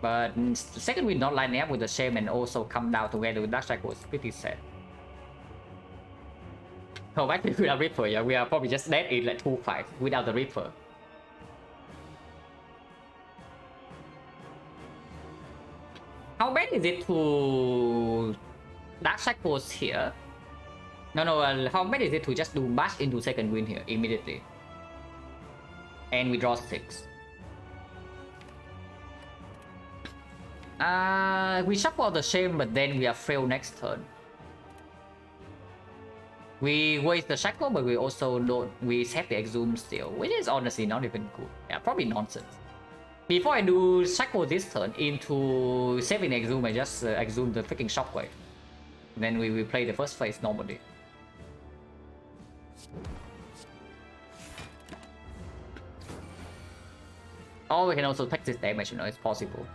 But the second we not line up with the Shame and also come down together with Dark Shackle is pretty sad. Oh, actually without Reaper, yeah, we are probably just dead in like 2 fights without the Reaper. How bad is it to Dark Shackles here? No, how bad is it to just do bash into second win here immediately? And we draw 6. We shuffle the Shame, but then we are fail next turn. We waste the Shackle, but we also don't. We have the Exhume still, which is honestly not even good. Yeah, probably nonsense. Before I do Shackle this turn into saving Exhume, I just Exhume the freaking Shockwave. Then we will play the first phase normally. Or we can also take this damage, you know, it's possible.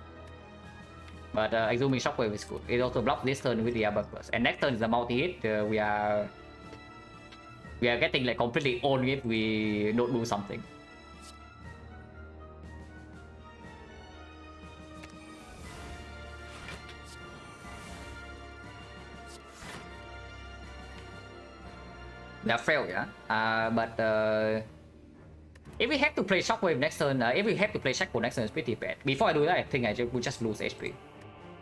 But Exhuming Shockwave is good. It also blocks this turn with the Abakus. And next turn is a multi-hit. We are getting like completely owned if we don't do something. That failed, yeah. But if we have to play Shockwave next turn, if we have to play Shackle next turn, it's pretty bad. Before I do that, I think I would just lose HP.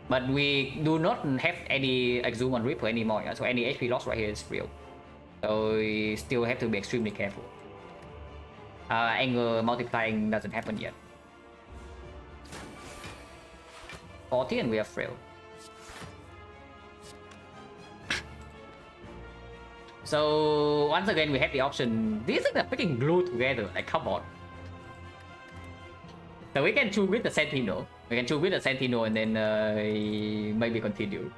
But we do not have any Exhume on Reaper anymore, yeah? So any HP loss right here is real. So we still have to be extremely careful. Anger multiplying doesn't happen yet. 40 and we are frail. So once again we have the option. These things are freaking glued together, like come on. So we can choose with the Sentinel. We can choose with the Sentinel and then maybe continue.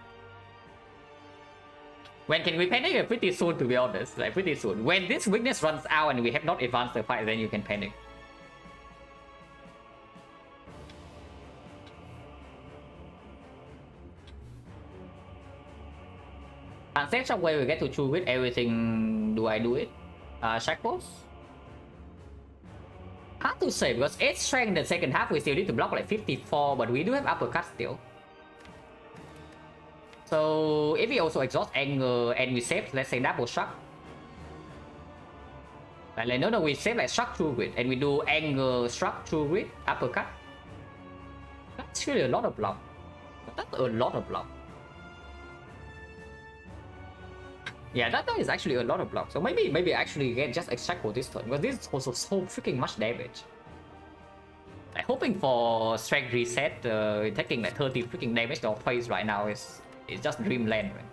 When can we panic? Pretty soon, to be honest. Like pretty soon. When this weakness runs out and we have not advanced the fight, then you can panic. Unsafe Shockwave we get to choose with everything do I do it? Shackles? Hard to say because 8 strength in the second half we still need to block like 54, but we do have uppercut still. So if we also exhaust anger and we save, let's say double shock. Like no, we save like shock through grid and we do anger struck through grid uppercut. That's really a lot of block. That's a lot of block. Yeah, that is actually a lot of block. So maybe actually get just extract for this turn because this is also so freaking much damage. Like hoping for strength reset, taking like 30 freaking damage to our face right now is just dreamland, man.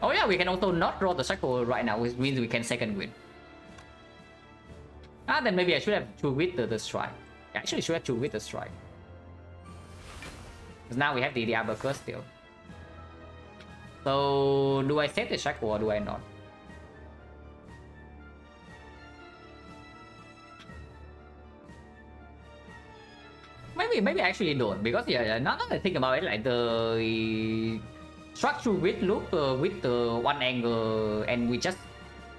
Oh yeah, we can also not draw the cycle right now, which means we can second win. Then maybe I should have two with the strike. Actually, should have two with the strike. Because now we have the uppercut still. So do I save the cycle or do I not? Maybe I actually don't, because yeah, now that I think about it, like the structure with loop with the one angle and we just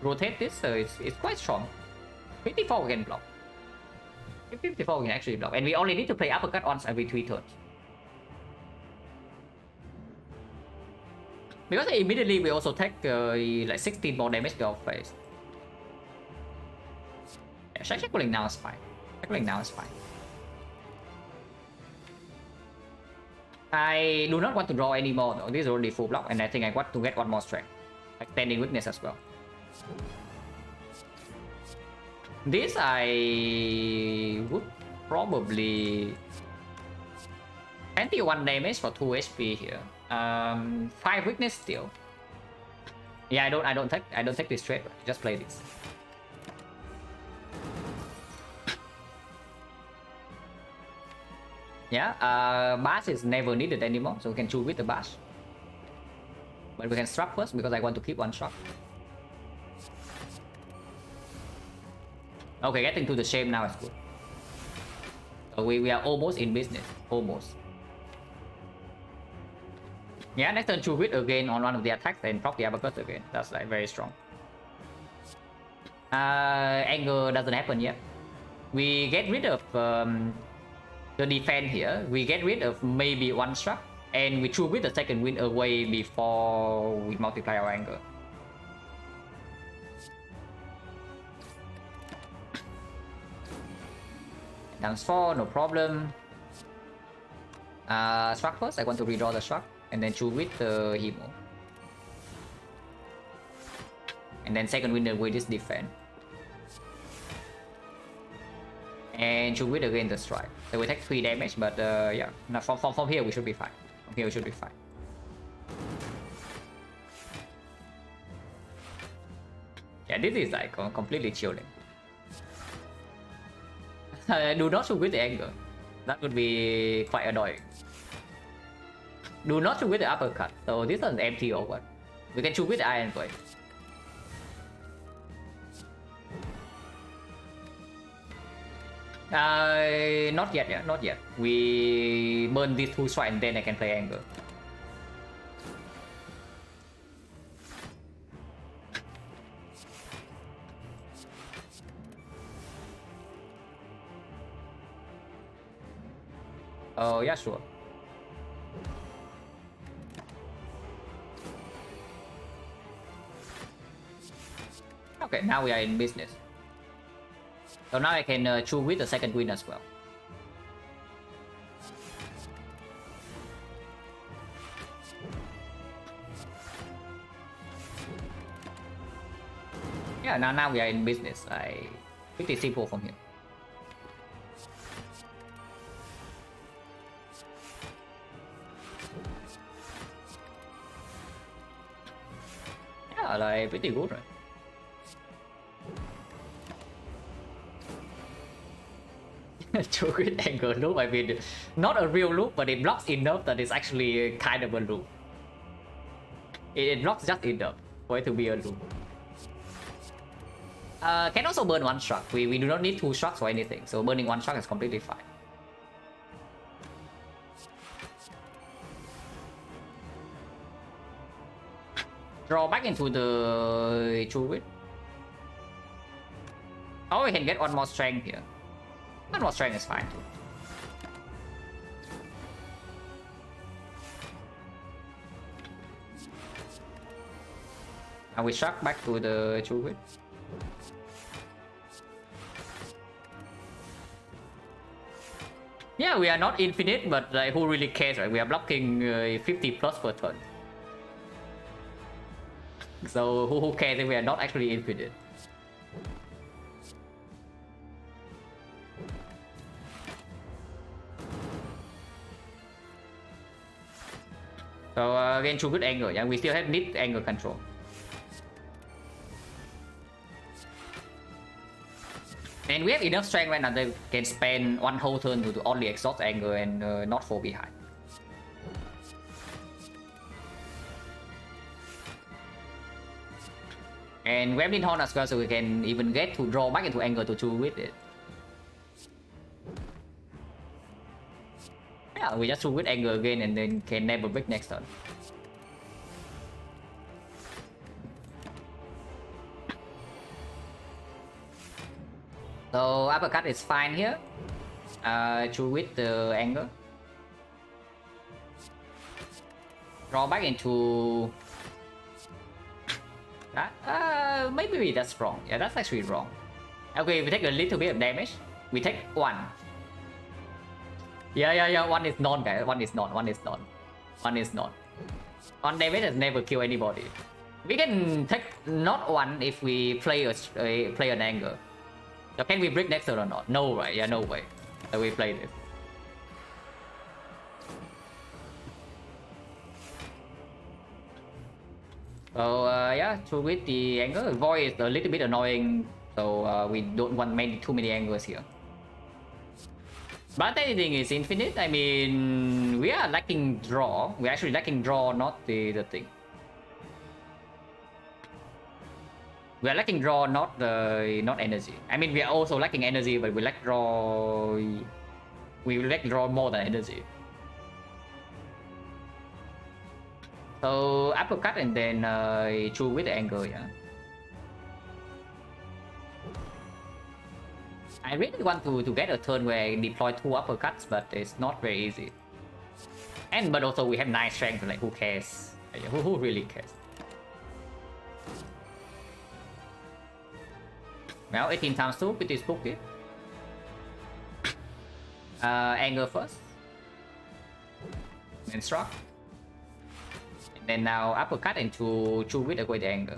rotate this, it's quite strong. 54 we can block. 54 we can actually block, and we only need to play uppercut once every 3 turns. Because immediately we also take like 16 more damage to our face. Yeah, shackling now is fine. Shackling now is fine. I do not want to draw anymore though. This is already full block, and I think I want to get one more strength, like standing weakness as well. This I would probably 21 damage for 2 HP here. 5 weakness still. Yeah, I don't take this straight. Just play this. Yeah, bash is never needed anymore, so we can choose with the bash. But we can struck first because I want to keep one shot. Okay, getting to the shape now is good. So we are almost in business. Almost. Yeah, next turn choose with again on one of the attacks and proc the uppercut again. That's like very strong. Anger doesn't happen yet. We get rid of the defense here. We get rid of maybe one struck, and we choose with the second win away before we multiply our anger. Times 4, no problem. Struck first. I want to redraw the struck, and then choose with the Hemo. And then second win with this defense. And should win again the strike. So we take 3 damage, but yeah, now from here we should be fine. From here we should be fine. Yeah, this is like completely chilling. Do not shoot with the anger. That would be quite annoying. Do not shoot with the uppercut. So this is an empty over. We can shoot with the Iron Blade. Not yet, yeah, not yet. We burn these 2 strikes and then I can play anger. Oh, yeah, sure. Okay, now we are in business. So now I can choose with the second win as well. Yeah, now we are in business. Pretty simple from here. Yeah, like pretty good, right? True with angle loop, I mean, not a real loop, but it blocks enough that it's actually kind of a loop. It blocks just enough for it to be a loop. Can also burn 1 struck. We do not need 2 strucks or anything, so burning 1 struck is completely fine. Draw back into the true wit. Oh, we can get one more strength here. One more strength is fine. And we struck back to the true wit. Yeah, we are not infinite, but like, who really cares, right? We are blocking 50 plus per turn. So who cares if we are not actually infinite? So again, true good angle, yeah, we still have need angle control. And we have enough strength right now that we can spend one whole turn to only exhaust angle and not fall behind. And we have Ninhorn as well, so we can even get to draw back into angle to true with it. Yeah, we just true with angle again and then can never break next turn. So uppercut is fine here. True with the angle. Draw back into that. Maybe that's wrong. Yeah, that's actually wrong. Okay, we take a little bit of damage. We take one. Yeah. One is non, guys. One is non. One damage has never killed anybody. We can take not one if we play an angle. So can we break next turn or not? No, right? Yeah, no way. So we play this. So yeah, true with the angle. Void is a little bit annoying, so we don't want too many angles here. But anything is infinite. I mean, we are lacking draw. We're actually lacking draw, not the thing. We are lacking draw, not energy. I mean, we are also lacking energy, but we lack draw. We lack draw more than energy. So uppercut and then true with the angle, yeah. I really want to get a turn where I deploy 2 uppercuts, but it's not very easy. But also we have 9 strength, like who cares? Who really cares? Well, 18 times 2, pretty spooky. Angle first. Then struck. And then now uppercut into true with the angle.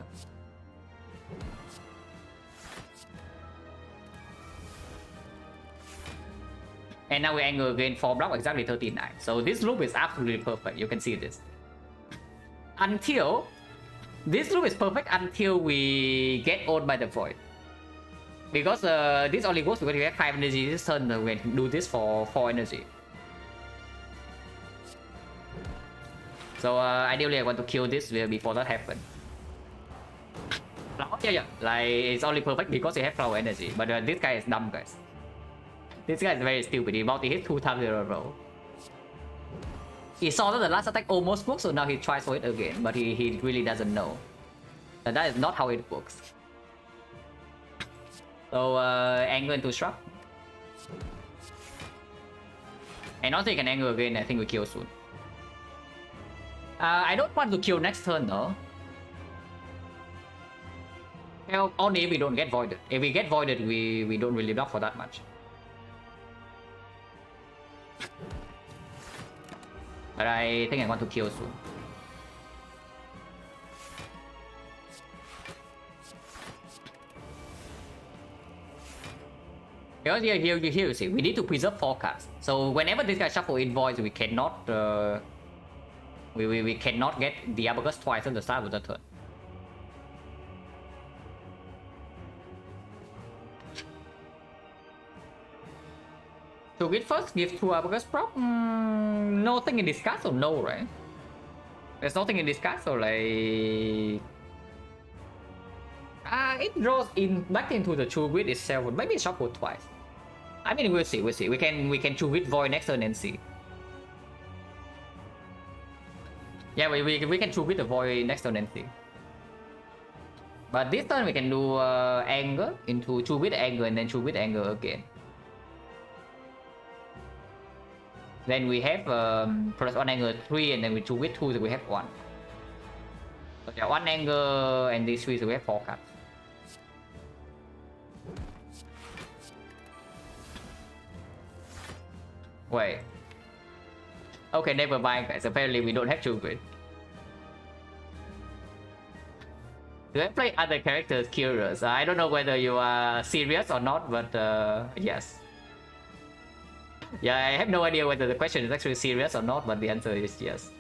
And now we angle again for block exactly 39. So this loop is absolutely perfect. You can see this. This loop is perfect until we get owned by the void. Because this only works because we have 5 energy this turn, we can do this for 4 energy. So ideally I want to kill this before that happens. Yeah, like it's only perfect because we have flower energy. But this guy is dumb, guys. This guy is very stupid. He multi-hit 2 times in a row. He saw that the last attack almost worked, so now he tries for it again. But he really doesn't know. And that is not how it works. So angle into shrub. And also you can angle again. I think we kill soon. I don't want to kill next turn though. Well, only if we don't get voided. If we get voided, we don't really block for that much. But I think I want to kill soon. Because here you see, we need to preserve forecast. So whenever this guy shuffle invoice, we cannot we cannot get the uppercut twice at the start of the turn. So it first gives 2 uppercuts proc. Nothing in discard, so no, right? There's nothing in discard, so like it draws in back into the true grid itself. Maybe shuffle twice. I mean, we'll see. We can true grid void next turn and see. Yeah, we can true grid the void next turn and see. But this turn we can do anger into 2 with anger and then 2 with anger again. Then we have plus 1 anger 3 and then we 2 with 2 so we have 1. So yeah, 1 anger and these 3 so we have 4 cards. Wait. Okay, never mind guys. Apparently we don't have 2 grid. Do I play other characters? Curious. I don't know whether you are serious or not, but yes. Yeah, I have no idea whether the question is actually serious or not, but the answer is yes.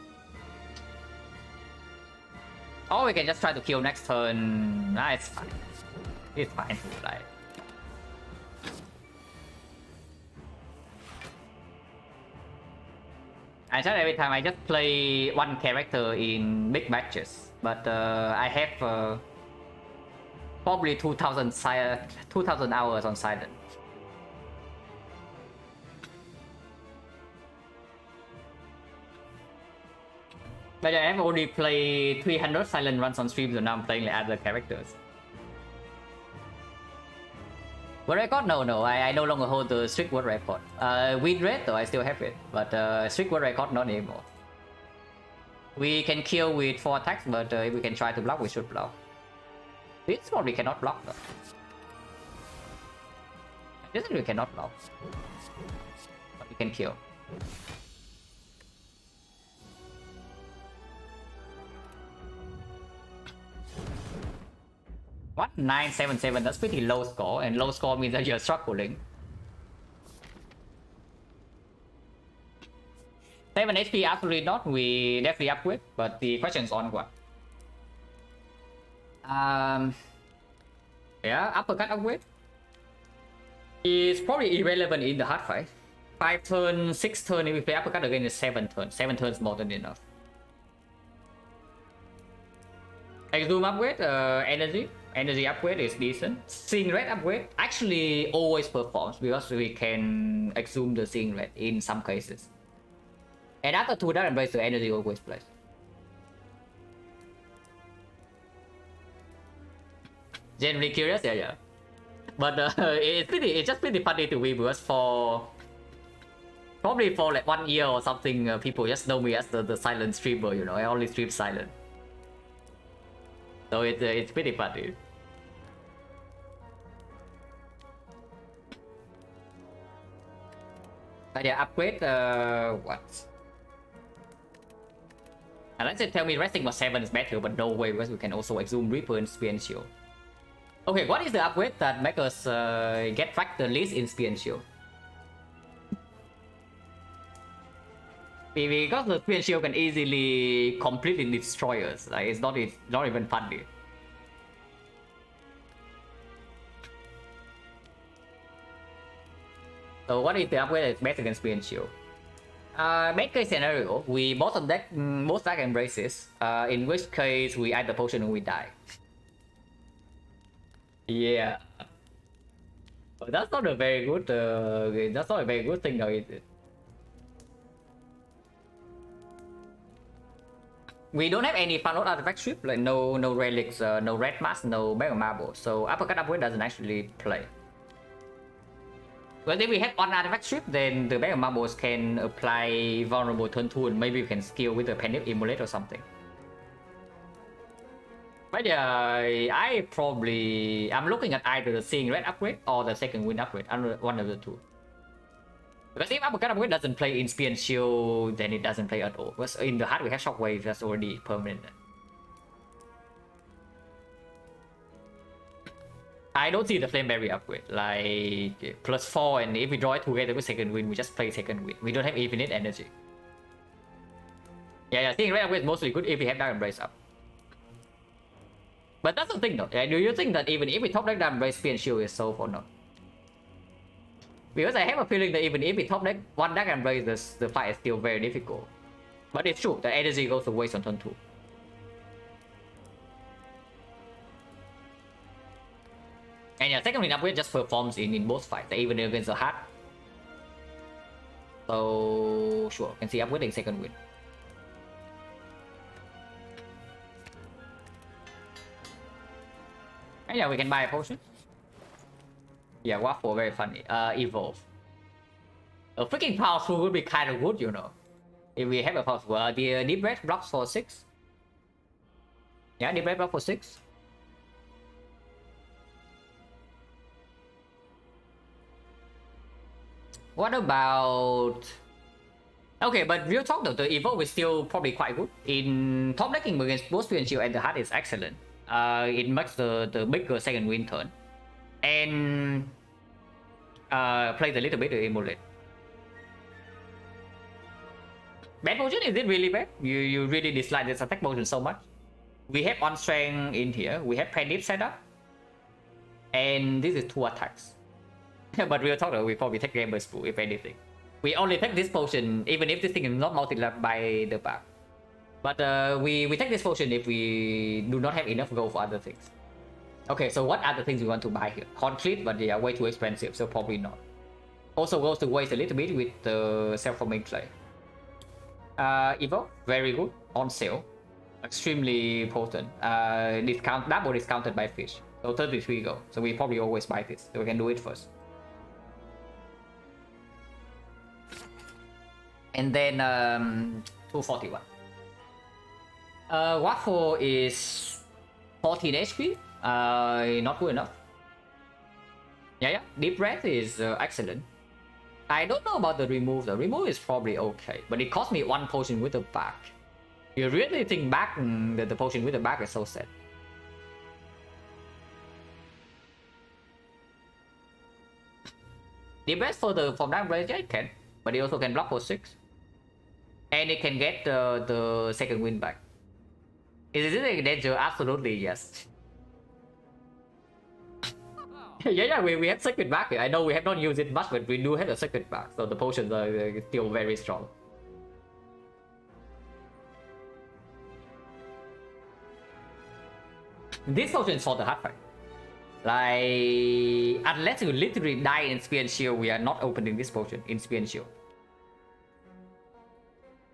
Or we can just try to kill next turn. Nah, it's fine. It's fine to play. I try every time I just play one character in big matches, but I have probably 2,000 hours on silent. But I have only played 300 silent runs on stream, so now I'm playing like other characters. World record? No, I no longer hold the strict world record. Win rate though, I still have it, but strict world record not anymore. We can kill with 4 attacks, but if we can try to block, we should block. This one we cannot block though. This one we cannot block. But we can kill. What? 977, that's pretty low score, and low score means that you're struggling. 7 HP absolutely not, we definitely upgrade, but the question is on what? Yeah, uppercut upgrade is probably irrelevant in the hard fight. 5 turns, 6 turns, if we play uppercut again is 7 turns. 7 turns more than enough. Exhume upgrade, energy upgrade is decent. Seeing red upgrade actually always performs because we can exhume the seeing red in some cases. And after 2 Dark Embrace, the energy always plays. Generally curious, yeah. But it's just pretty funny to me because probably for like 1 year or something, people just know me as the silent streamer, you know. I only stream silent. So it's pretty funny. But yeah, upgrade what? Unless they tell me resting for 7 is better, but no way because we can also exhume Reaper and Spear and Shield. Okay, what is the upgrade that makes us get tracked the least in Spear and Shield? Because the Spear and Shield can easily completely destroy us. Like it's not even funny. So what is the upgrade that's best against Spear and Shield? Best case scenario, we bottom deck most Dark Embraces, in which case we either potion or we die. Yeah. But that's not a very good thing though, is it? We don't have any Fallout artifact strip, like no relics, no red mask, no mega marble, so uppercut upgrade doesn't actually play. But if we have one artifact strip, then the mega marbles can apply vulnerable turn 2 and maybe we can skill with the panic emulate or something. But yeah, I'm looking at either the seeing red upgrade or the second wind upgrade, one of the two. Because if uppercut upgrade doesn't play in Spear and Shield, then it doesn't play at all. Because in the heart we have Shockwave, that's already permanent. I don't see the Flame Berry upgrade, like +4, and if we draw it together with second wind, we just play second wind. We don't have infinite energy. Yeah, seeing red upgrade is mostly good if we have Dark Embrace up. But that's the thing though, do you think that even if we top deck Dark Embrace, Spear and Shield is solved or not? Because I have a feeling that even if we top deck one Dark Embrace, the fight is still very difficult. But it's true, the energy goes to waste on turn 2. And yeah, second wind upgrade just performs in both fights, even against the heart. So sure, can see upgrading second wind. Yeah, we can buy a potion. Yeah, Waffle, very funny. Evolve. A freaking powerful would be kind of good, you know. If we have a powerful, the deep breath blocks for 6. Yeah, deep breath block for 6. What about... Okay, but real talk though, the Evolve is still probably quite good. In top decking against both Spear and Shield and the Heart is excellent. It makes the bigger second win turn. And plays a little bit to emulate. Bad potion, is it really bad? You really dislike this attack potion so much? We have on strength in here, we have panic set up. And this is 2 attacks. But real talk though, we probably take Gamer's Pool if anything. We only take this potion even if this thing is not multi-lapped by the pack. But we take this potion if we do not have enough gold for other things. Okay, so what other things we want to buy here? Concrete, but they are way too expensive, so probably not. Also goes to waste a little bit with the self-forming clay. Evo, very good, on sale. Extremely potent. Discount, double discounted by fish. So 33 gold. So we probably always buy this, so we can do it first. And then 241. Waffle is 14 HP. Not good enough. Yeah. Deep Breath is excellent. I don't know about the remove. The remove is probably okay, but it cost me 1 potion with the back. You really think back that the potion with the back is so sad. Deep Breath for the from that range, yeah, it can, but it also can block for 6. And it can get the second win back. Is it a danger? Absolutely, yes. yeah, we have second back. I know we have not used it much, but we do have a second back, so the potions are still very strong. This potion is for the hard fight. Like, unless you literally die in Spear and Shield, we are not opening this potion in Spear and Shield.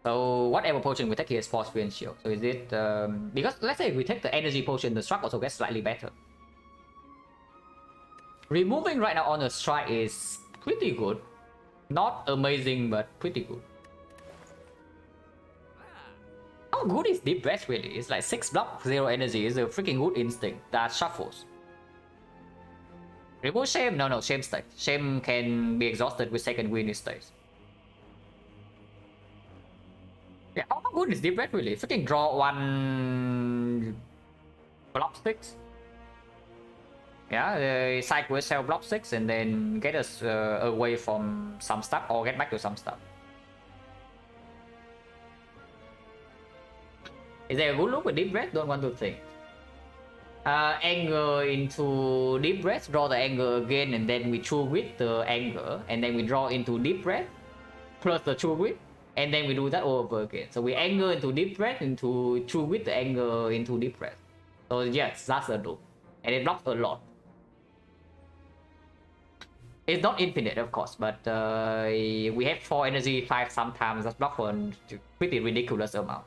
So whatever potion we take here is for Spear and Shield. So is it because let's say if we take the energy potion, the strike also gets slightly better. Removing right now on the strike is pretty good. Not amazing, but pretty good. How good is Deep Breath really? It's like 6 block, 0 energy. It's a freaking good instinct that shuffles. Remove Shame? No, Shame stays. Shame can be exhausted with second win, it stays. Yeah, how good is Deep Breath really? Freaking draw 1 block 6. Yeah, side quest sell block 6 and then get us away from some stuff or get back to some stuff. Is there a good look with Deep Breath? Don't want to think. Anger into Deep Breath, draw the anger again, and then we chew with the anger, and then we draw into Deep Breath plus the chew with, and then we do that over again. So we anger into Deep Breath, into chew with the anger into Deep Breath. So yes, that's a look, and it blocks a lot. It's not infinite, of course, but we have 4 energy 5 sometimes. That's blocked for a pretty ridiculous amount.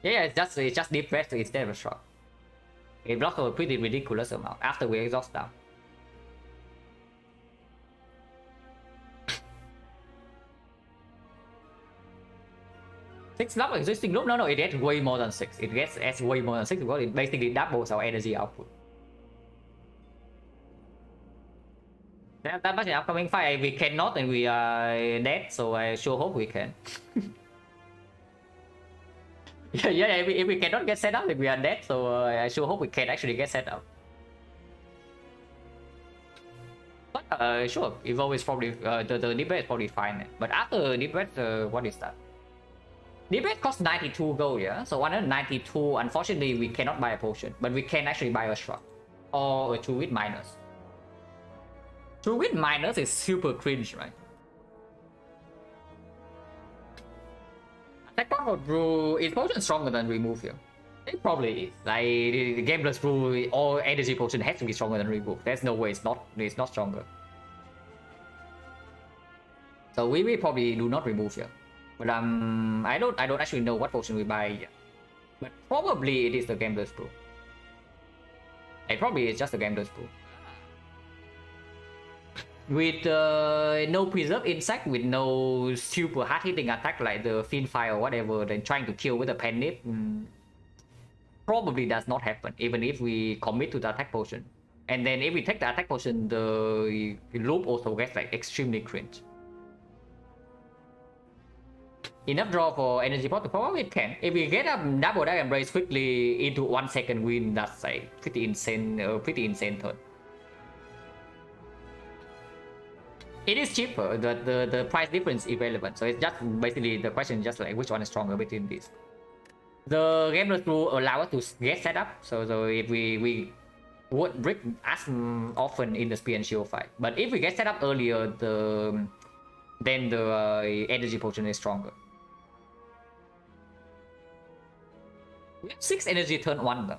Yeah, it's just Deep Breath instead of a shot. It blocks a pretty ridiculous amount after we exhaust down. Six block existing loop? No, it gets way more than 6. It gets way more than 6 because it basically doubles our energy output. That much in upcoming fight we cannot, and we are dead, so I sure hope we can. yeah, if we cannot get set up, then we are dead, so I sure hope we can actually get set up. But sure, Evolve is probably, the Deep Breath is probably fine. But after Deep Breath, what is that? Deep Breath costs 92 gold, yeah? So 192, unfortunately we cannot buy a potion, but we can actually buy a shrug. Or a 2 with minus. 2 with minus is super cringe, right? Attack power brew is potion stronger than remove here. It probably is. Like the gameless brew, all energy potion has to be stronger than remove. There's no way it's not stronger. So we probably do not remove here. But I don't actually know what potion we buy yet. But probably it is the gambler's brew. It probably is just the gambler's brew. With no preserve insect, with no super hard hitting attack like the Fiend Fire or whatever, then trying to kill with a pen nip, probably does not happen, even if we commit to the attack potion. And then if we take the attack potion, the loop also gets like extremely cringe. Enough draw for energy pot to probably it can. If we get a double Dark Embrace quickly into 1 second win, that's a pretty insane turn. It is cheaper, the price difference is irrelevant. So it's just basically the question is just like which one is stronger between these. The Gambler's Rule allow us to get set up. So if we would brick as often in the Spear and Shield fight. But if we get set up earlier, then the energy potion is stronger. We have 6 energy turn 1 though.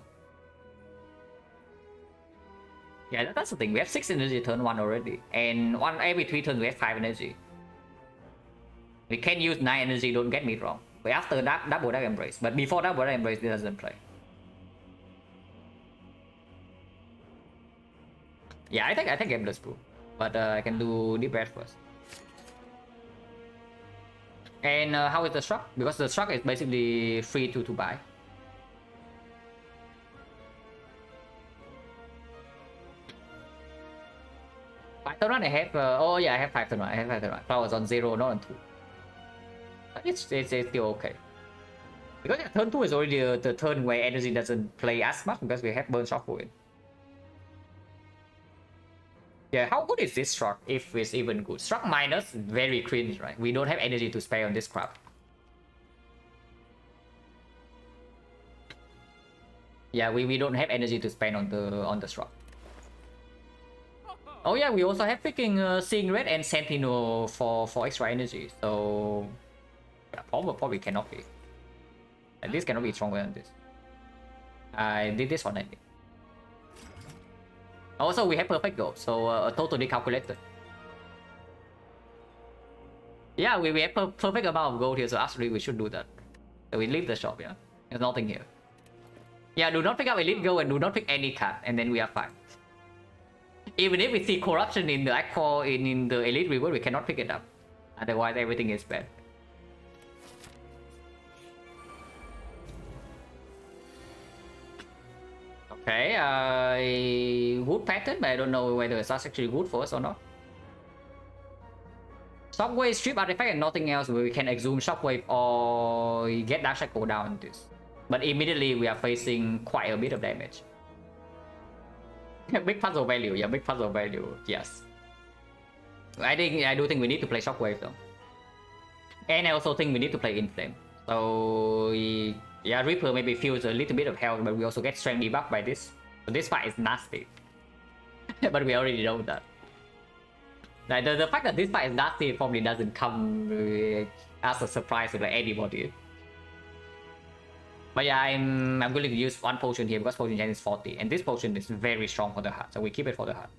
Yeah, that's the thing. We have 6 energy turn 1 already. And every 3 turns we have 5 energy. We can use 9 energy, don't get me wrong. But after that, double Dark Embrace. But before double Dark Embrace, it doesn't play. Yeah, I think Gambler's Brew. But I can do Deep Breath first. And how is the struck? Because the struck is basically free to buy. Five turn one I have. Oh yeah, I have 5 turn one. I have 5 turn one. I was on 0, not on 2. But it's still okay. Because yeah, turn 2 is already the turn where energy doesn't play as much because we have burn shockwave. Yeah, how good is this struck if it's even good? Struck minus, very cringe, right? We don't have energy to spare on this crap. Yeah, we don't have energy to spend on the struck. Oh yeah, we also have freaking Seeing Red and Sentinel for extra energy. So yeah, probably cannot be. Like, this cannot be stronger than this. I did this one, I think. Also, we have perfect goal, so totally calculated. Yeah, we have perfect amount of gold here, so absolutely we should do that. So we leave the shop, yeah? There's nothing here. Yeah, do not pick up Elite Gold and do not pick any card, and then we are fine. Even if we see corruption in the Aqua, in the Elite Reward, we cannot pick it up. Otherwise, everything is bad. Okay, good pattern, but I don't know whether it's actually good for us or not. Shockwave, strip artifact, and nothing else. We can exhume Shockwave or get Dark Shackle down this. But immediately we are facing quite a bit of damage. Big puzzle value, yeah, big puzzle value, yes. I do think we need to play Shockwave though. And I also think we need to play Inflame. So yeah, Reaper maybe feels a little bit of health, but we also get strength debuff by this. So this fight is nasty. But we already know that. Like the fact that this fight is nasty probably doesn't come as a surprise to like anybody. But yeah, I'm going to use 1 potion here because potion gen is 40, and this potion is very strong for the heart, so we keep it for the heart.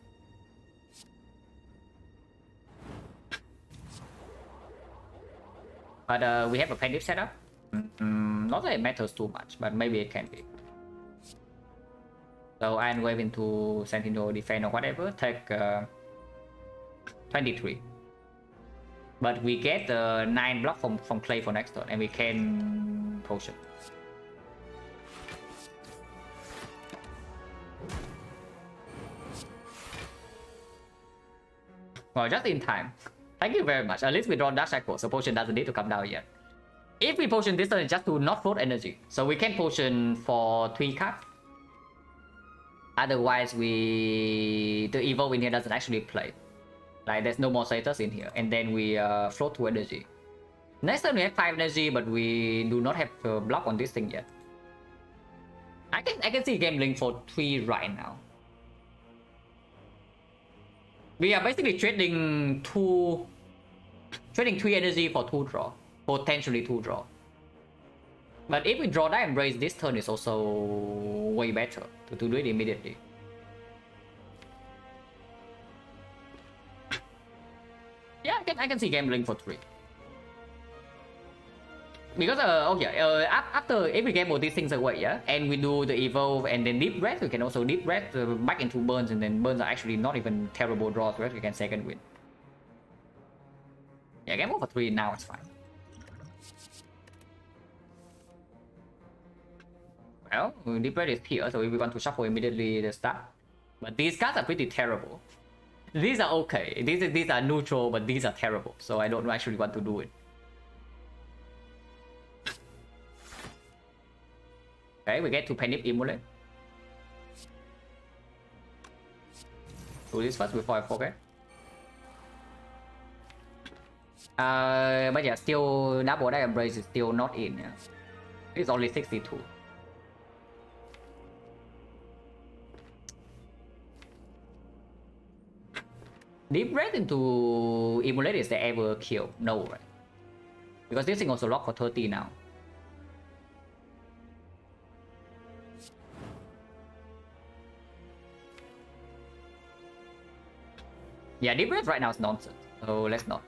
But we have a Pendip setup. Not that it matters too much, but maybe it can be. So Iron Wave into Sentinel defense or whatever, take 23. But we get 9 block from Clay for next turn, and we can potion. Well, just in time. Thank you very much. At least we draw Dark Shackle, so potion doesn't need to come down yet. If we potion this turn, it's just to not float energy. So we can potion for 3 cards. Otherwise, the Evolve in here doesn't actually play. Like, there's no more status in here. And then we float 2 energy. Next turn we have 5 energy, but we do not have a block on this thing yet. I can see gambling for 3 right now. We are basically trading 3 energy for 2 draw. Potentially 2 draw. But if we draw that Embrace this turn is also way better to do it immediately. Yeah, I can see gambling for 3. Because after every game all these things away, yeah, and we do the evolve and then deep breath, we can also deep breath back into burns, and then burns are actually not even terrible draws, right? We can second win. Yeah, game over 3 now, it's fine. Well, deep breath is here, so if we want to shuffle immediately the start. But these cards are pretty terrible. These are okay. These are neutral, but these are terrible. So I don't actually want to do it. Okay, we get to Panic Immolate. Do this first before I forget. But yeah, still double that embrace is still not in. Yeah. It's only 62. Deep breath into Immolate is the ever kill? No, right? Because this thing also locked for 30 now. Yeah, deep breath right now is nonsense. So let's not.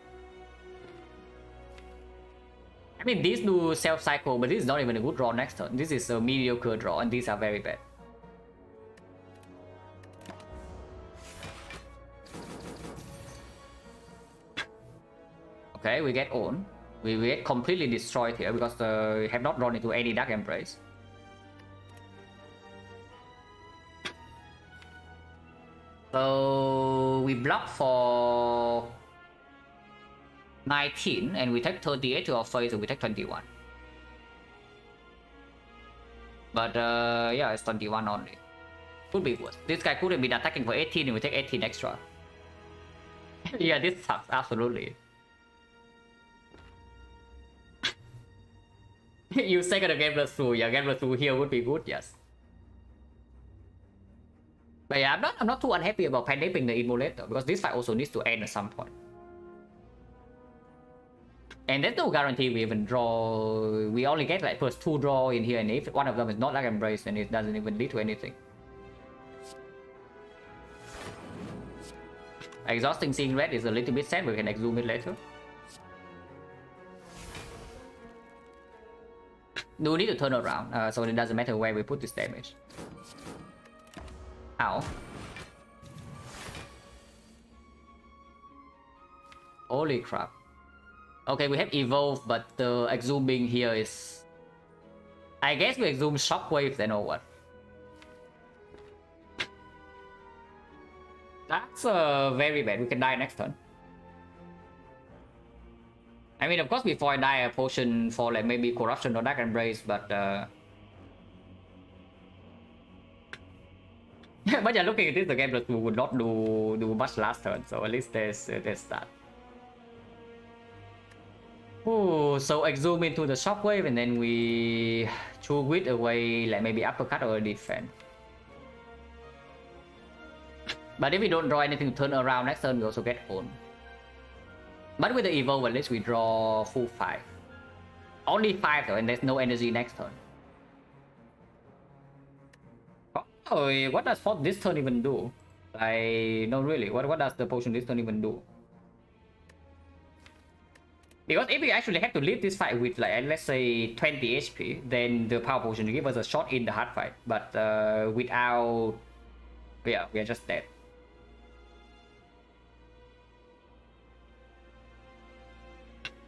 I mean, these do self-cycle, but this is not even a good draw next turn. This is a mediocre draw, and these are very bad. Okay, we get on. We get completely destroyed here because we have not drawn into any Dark Embrace. So we block for 19 and we take 38 to our face, so we take 21. But yeah, it's 21 only. Could be worse. This guy could have been attacking for 18 and we take 18 extra. Yeah, this sucks, absolutely. You second a game +2, yeah, game +2 here would be good, yes. But yeah, I'm not too unhappy about pandemic the Immolator because this fight also needs to end at some point. And there's no guarantee we even draw. We only get like first 2 draw in here, and if one of them is not like Embrace, then it doesn't even lead to anything. Exhausting seeing red is a little bit sad, we can exhume it later. Do need to turn around, so it doesn't matter where we put this damage. Ow. Holy crap. Okay, we have evolve, but the exhuming here is... I guess we exhume shockwave then or what? That's very bad. We can die next turn. I mean, of course, before I die, a potion for like maybe corruption or dark embrace, but but yeah, looking at this, the game would not do much last turn, so at least there's that. Ooh, so exhume into the shockwave and then we True Wit away, like maybe uppercut or defense. But if we don't draw anything to turn around next turn, we also get on. But with the evolve, at least we draw full 5. Only 5 though, and there's no energy next turn. Oh, what does Fort this turn even do? Like, no really, what does the potion this turn even do? Because if we actually have to leave this fight with like, let's say 20 HP, then the power potion will give us a shot in the hard fight. But without... yeah, we are just dead.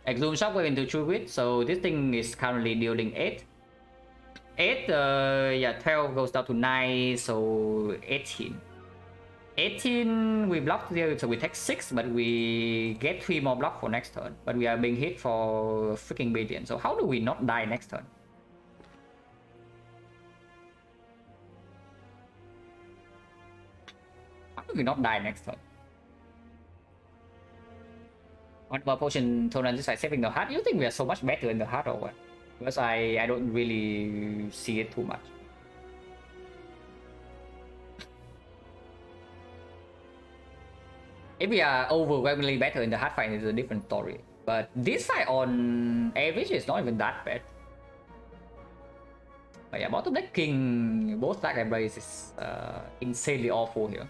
Exhume Shockwave into True Wit, so this thing is currently dealing 8. 8, yeah, 12 goes down to 9, so 18. 18 we blocked here, so we take 6, but we get 3 more block for next turn. But we are being hit for freaking billion, so how do we not die next turn? How do we not die next turn? One more potion turn on this side saving the heart. You think we are so much better in the heart or what? Because I don't really see it too much. If we are overwhelmingly better in the hard fight, it's a different story. But this fight on average is not even that bad. But yeah, bottom deck king, both Dark Embrace is insanely awful here.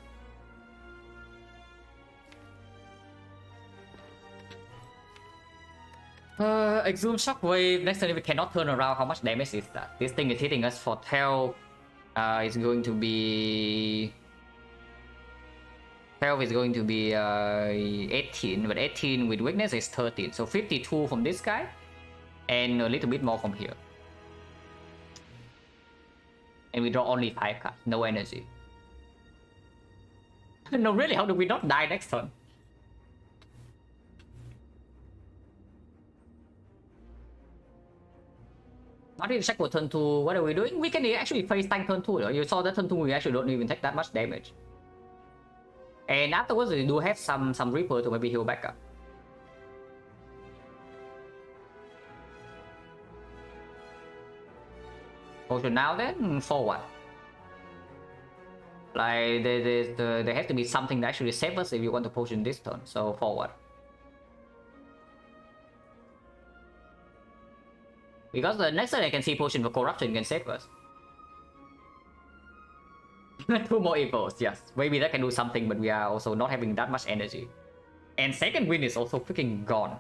Exhume Shockwave. Next turn, if we cannot turn around, how much damage is that? This thing is hitting us for 12. It's going to be 12 is going to be 18, but 18 with weakness is 13. So 52 from this guy, and a little bit more from here. And we draw only 5 cards, no energy. No, really, how do we not die next turn? Not even check for turn 2, what are we doing? We can actually face tank turn 2. You saw that turn 2, we actually don't even take that much damage. And afterwards, we do have some Reaper to maybe heal back up. Potion now then, for what? Like, there has to be something that actually save us if you want to potion this turn, so forward. Because the next turn I can see potion for corruption can save us. 2 more evils, yes. Maybe that can do something, but we are also not having that much energy. And second wind is also freaking gone.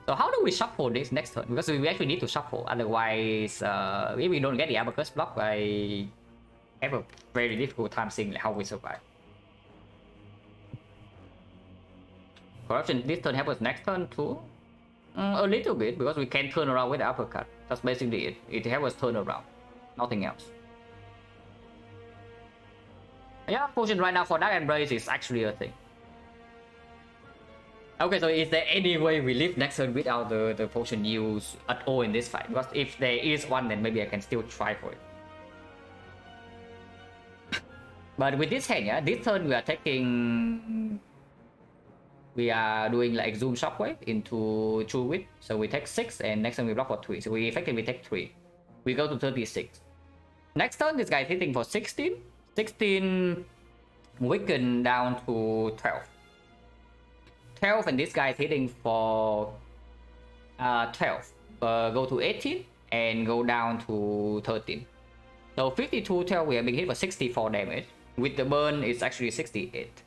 So how do we shuffle this next turn? Because we actually need to shuffle, otherwise if we don't get the Abacus block, I have a very difficult time seeing how we survive. Corruption this turn help us next turn too? A little bit, because we can turn around with the uppercut. That's basically it. It helps us turn around, nothing else. Yeah, potion right now for Dark Embrace is actually a thing. Okay, so is there any way we live next turn without the potion use at all in this fight? Because if there is one, then maybe I can still try for it. But with this hand, yeah, this turn we are taking... We are doing like Zoom Shockwave into True Wit. So we take 6, and next turn we block for 3. So we effectively take 3. We go to 36. Next turn, this guy is hitting for 16. 16 weaken down to 12. 12, and this guy is hitting for 12. Go to 18 and go down to 13. So 52, 12, we are being hit for 64 damage. With the burn, it's actually 68.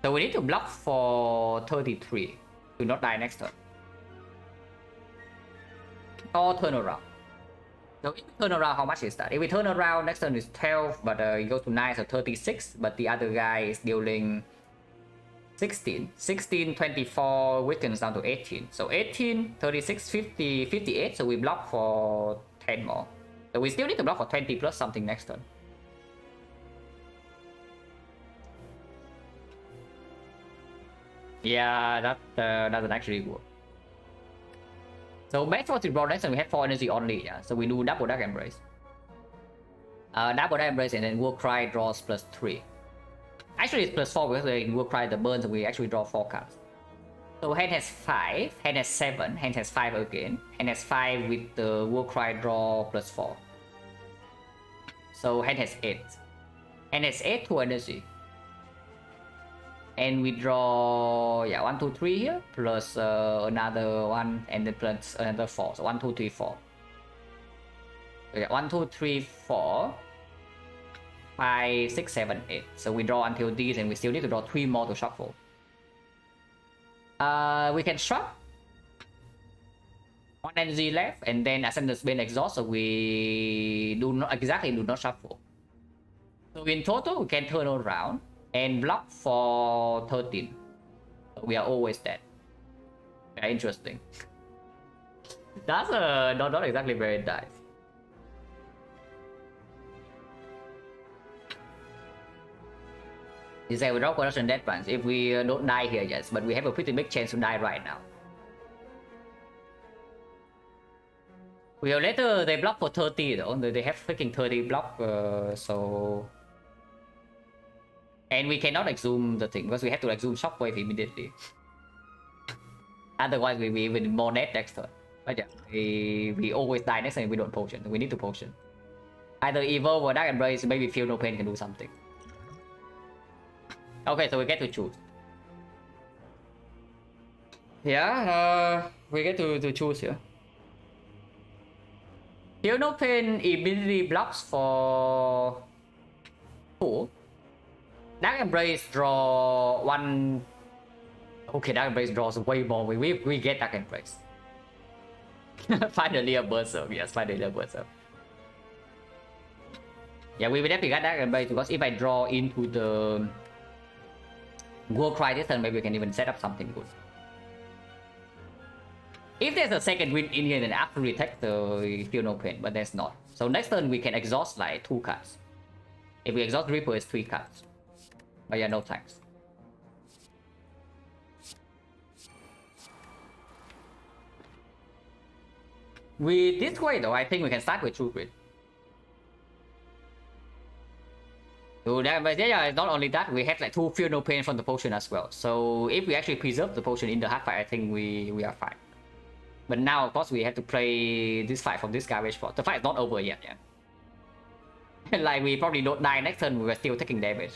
So we need to block for 33 to not die next turn. Or turn around. So if we turn around, how much is that? If we turn around, next turn is 12, but it goes to 9, so 36. But the other guy is dealing 16. 16, 24, weakens down to 18. So 18, 36, 50, 58. So we block for 10 more. So we still need to block for 20 plus something next turn. Yeah, that doesn't actually work. So best for to draw next turn, we have 4 energy only, yeah. So we do double Dark Embrace. Double Dark Embrace, and then War Cry draws plus 3. Actually it's plus 4 because in War Cry the burn, so we actually draw 4 cards. So hand has 5, hand has 7, hand has 5 again. Hand has 5 with the War Cry draw plus 4. So hand has 8. Hand has 8 to energy. And we draw, yeah, 1, 2, 3 here, plus another 1, and then plus another 4. So 1, 2, 3, 4. So yeah, 1, 2, 3, 4, 5, 6, 7, 8. So we draw until these, and we still need to draw 3 more to shuffle. We can shrug. 1 energy left, and then Ascender's Bane exhaust, so we do not shuffle. So in total, we can turn around and block for 13. We are always dead. Very interesting. That's not exactly very nice. You say we draw corruption dead ones. If we don't die here, yes, but we have a pretty big chance to die right now. We will later they block for 30 though. They have freaking 30 block, so. And we cannot exhume the thing because we have to exhume Shockwave immediately. Otherwise, we even more dead next turn. But yeah, we always die next turn. We don't potion. We need to potion. Either Evil or Dark Embrace. Maybe Feel No Pain can do something. Okay, so we get to choose. Yeah, we get to choose here. Feel No Pain immediately blocks for 2. Dark Embrace draw 1 Okay, Dark Embrace draws way more. We get Dark Embrace. Finally a Berserk. Yes, finally a Berserk. Yeah, we will definitely get Dark Embrace because if I draw into the War Cry this turn, maybe we can even set up something good. If there's a second wind in here, then absolutely take the Feel No Pain, but there's not. So next turn we can exhaust like 2 cards. If we exhaust Reaper, it's 3 cards. But yeah, no thanks. With this way though, I think we can start with True Grit. So that, but yeah, not only that, we have like 2 Feel No Pain from the potion as well. So if we actually preserve the potion in the hard fight, I think we are fine. But now, of course, we have to play this fight from this garbage pot. The fight is not over yet, yeah. Like, we probably don't die next turn, we are still taking damage.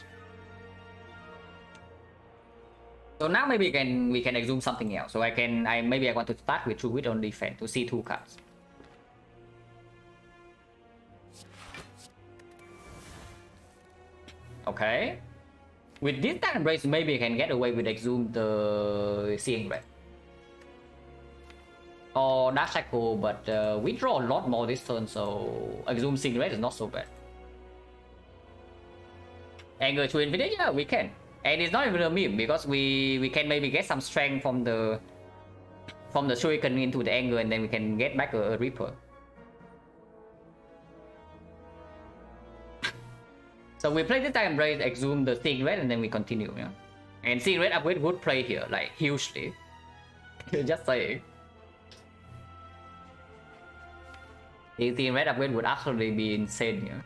So now maybe we can exhume something else. So maybe I want to start with True Wit on defense to see 2 cards. Okay. With this Dark Embrace, maybe I can get away with exhume the Seeing Red. Or Dark Shackle, but we draw a lot more this turn, so exhume Seeing Red is not so bad. Anger to Infinite, yeah, we can. And it's not even a meme because we can maybe get some strength from the Shuriken into the anger, and then we can get back a Reaper. So we play this Dark Embrace, exhume the Seeing Red, and then we continue, yeah. And Seeing Red upgrade would play here, like hugely. Just saying. The Seeing Red upgrade would absolutely be insane here.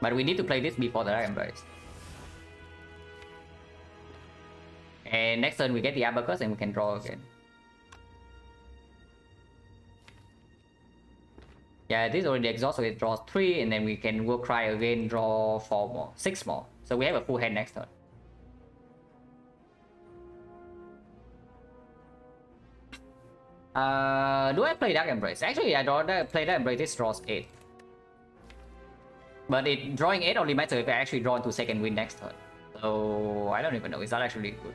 But we need to play this before the Dark Embrace. And next turn we get the Abacus and we can draw again. Yeah, this already exhausted, so it draws 3, and then we can War Cry again, draw 4 more, 6 more. So we have a full hand next turn. Do I play Dark Embrace? Actually, I play Dark Embrace, this draws 8. But drawing 8 only matters if I actually draw into second wind next turn. So I don't even know, is that actually good?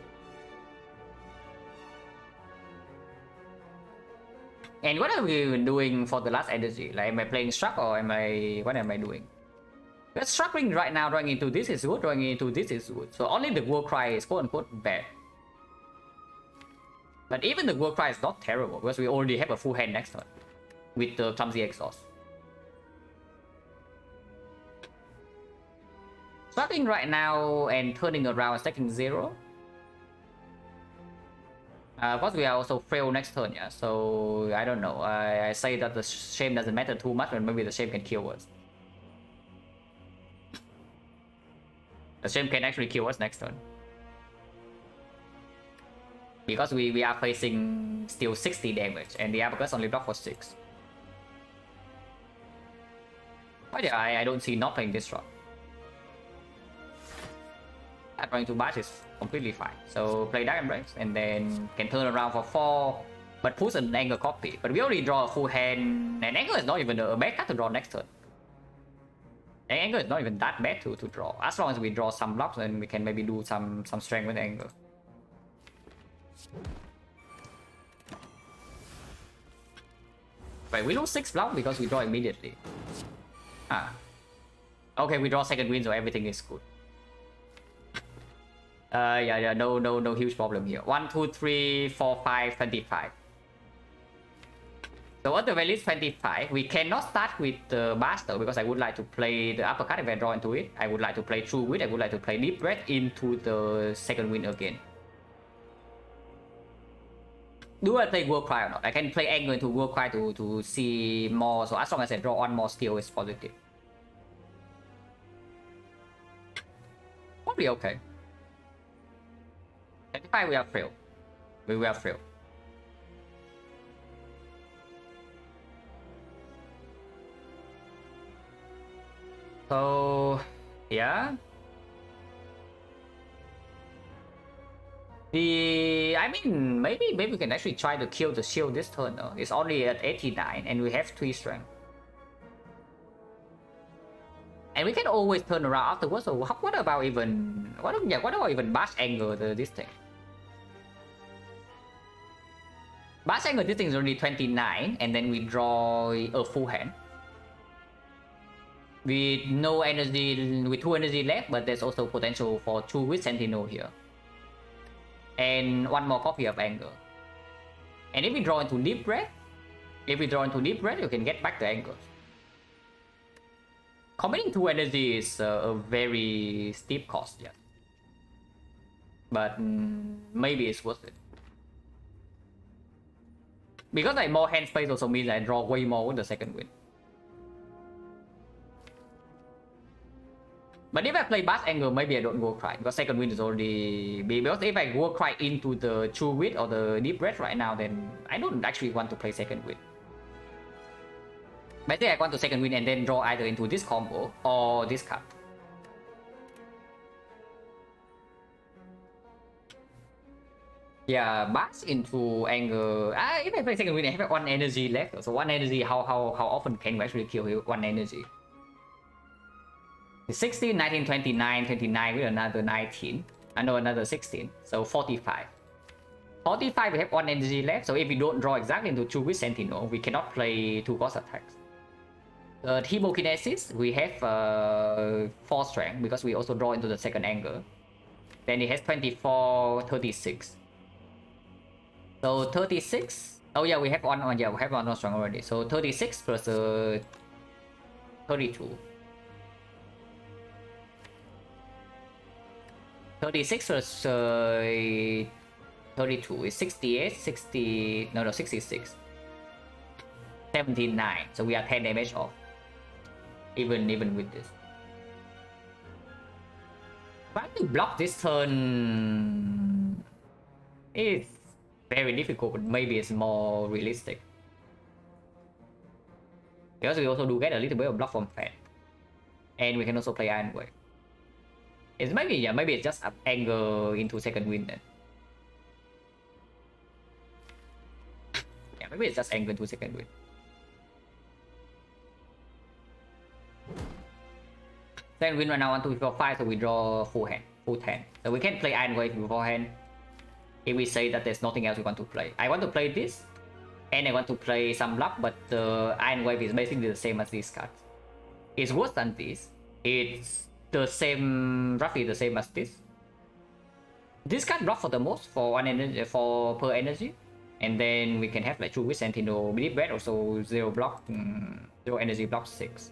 And what are we doing for the last energy? Like, am I playing Struck or what am I doing? Because Struggling right now, drawing into this is good, drawing into this is good. So only the War Cry is quote unquote bad. But even the War Cry is not terrible because we already have a full hand next turn with the Clumsy Exhaust. Struggling right now and turning around, stacking 0. Of course, we are also fail next turn, yeah. So I don't know. I say that the shame doesn't matter too much, but maybe the shame can kill us. The shame can actually kill us next turn. Because we are facing still 60 damage, and the Abacus only block for 6. But yeah, I don't see not playing this rock. Trying to bash is completely fine. So play Dark Embrace and then can turn around for 4, but push an Anger copy. But we already draw a full hand, and Anger is not even a bad card to draw next turn. And Anger is not even that bad to draw. As long as we draw some blocks, then we can maybe do some strength with Anger. Wait, we lose 6 blocks because we draw immediately. Ah. Okay, we draw second wind, so everything is good. Yeah, no huge problem here. 1, 2, 3, 4, 5, 25. So at the very least 25. We cannot start with the Master because I would like to play the uppercut if I draw into it. I would like to play True Wit. I would like to play Deep Breath into the second wind again. Do I play War Cry or not? I can play Anger into War Cry to see more. So as long as I draw 1 more steal, it's positive. Probably okay. 25 we are failed. We will fail. So yeah. I mean maybe we can actually try to kill the shield this turn though. It's only at 89 and we have 3 strength. And we can always turn around afterwards. So what about even what about even bash anger this thing? Bash anger this thing is only 29, and then we draw a full hand. With no energy, with 2 energy left, but there's also potential for 2 with Sentinel here. And 1 more copy of anger. And if we draw into deep breath, you can get back the anger. Combining 2 energy is a very steep cost, yeah. But maybe it's worth it. Because like more hand space also means I draw way more with the second wind. But if I play Bass Angle, maybe I don't go cry because second wind is already. Because if I go cry into the true wit or the deep breath right now, then I don't actually want to play second wind. But I think I want to second wind and then draw either into this combo or this card. Yeah, Bass into anger. If I play second wind, I have 1 energy left. So 1 energy, how often can you actually kill 1 energy? 16, 19, 29, 29 with another 19. I know another 16. So 45. 45 we have 1 energy left. So if we don't draw exactly into 2 with Sentinel, we cannot play 2 cost attacks. Hemokinesis, we have 4 strength because we also draw into the second angle. Then it has 24, 36. So 36. Oh yeah, we have one. Yeah, we have one strength already. So 36 plus 32. 36 plus 32 is 68, 60, no, 66. 79. So we are 10 damage off. Even with this. But to block this turn is very difficult, but maybe it's more realistic. Because we also do get a little bit of block from Fed. And we can also play Iron Wave. It's maybe it's just up anger into second wind then. Yeah, maybe it's just anger into second wind. Second wind right now 1, 2, 3, 4, 5, so we draw full hand, full 10. So we can play Iron Wave beforehand. If we say that there's nothing else we want to play. I want to play this, and I want to play some luck, but the Iron Wave is basically the same as this card. It's worse than this. It's the same, roughly the same as this. This card block for the most for 1 energy for per energy, and then we can have like 2 with Sentinel, Deep Breath also 0 block, 0 energy block 6.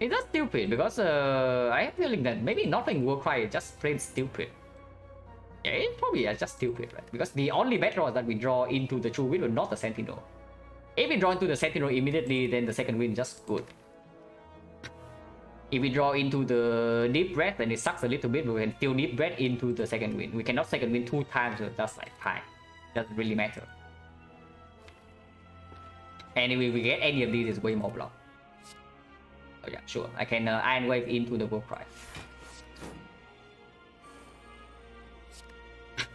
It's just stupid because I have a feeling that maybe not playing Warcry is just plain stupid. Yeah, it probably is just stupid, right? Because the only bad draw that we draw into the true wind but not the Sentinel. If we draw into the Sentinel immediately, then the second wind is just good. If we draw into the Deep Breath, then it sucks a little bit, but we can still Deep Breath into the second wind. We cannot second wind 2 times, so that's like fine. Doesn't really matter. Anyway, we get any of these is way more block. Oh yeah, sure. I can Iron Wave into the Warcry.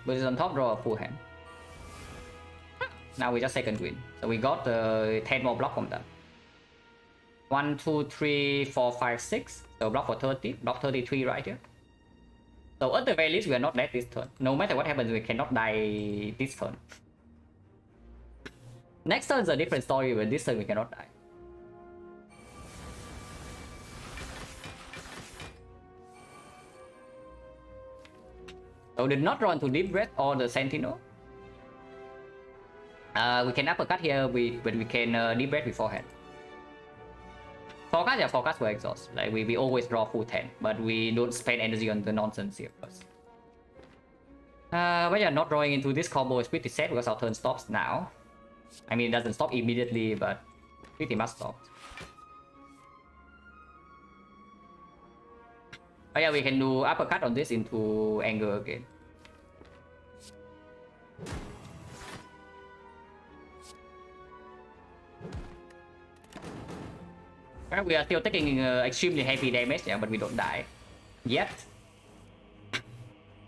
But it's on top, draw a full hand. Now we just second wind. So we got 10 more block from that. 1, 2, 3, 4, 5, 6. So block for 30. Block 33 right here. So at the very least, we are not dead this turn. No matter what happens, we cannot die this turn. Next turn is a different story, but this turn we cannot die. So did not draw into Deep Breath or the Sentinel. We can uppercut here, but we can Deep Breath beforehand. Forecast, yeah, forecast for exhaust. Like we always draw full 10, but we don't spend energy on the nonsense here first. But yeah, not drawing into this combo is pretty sad because our turn stops now. I mean, it doesn't stop immediately, but pretty much stopped. Oh yeah, we can do uppercut on this into anger again. Well, we are still taking extremely heavy damage, yeah, but we don't die yet.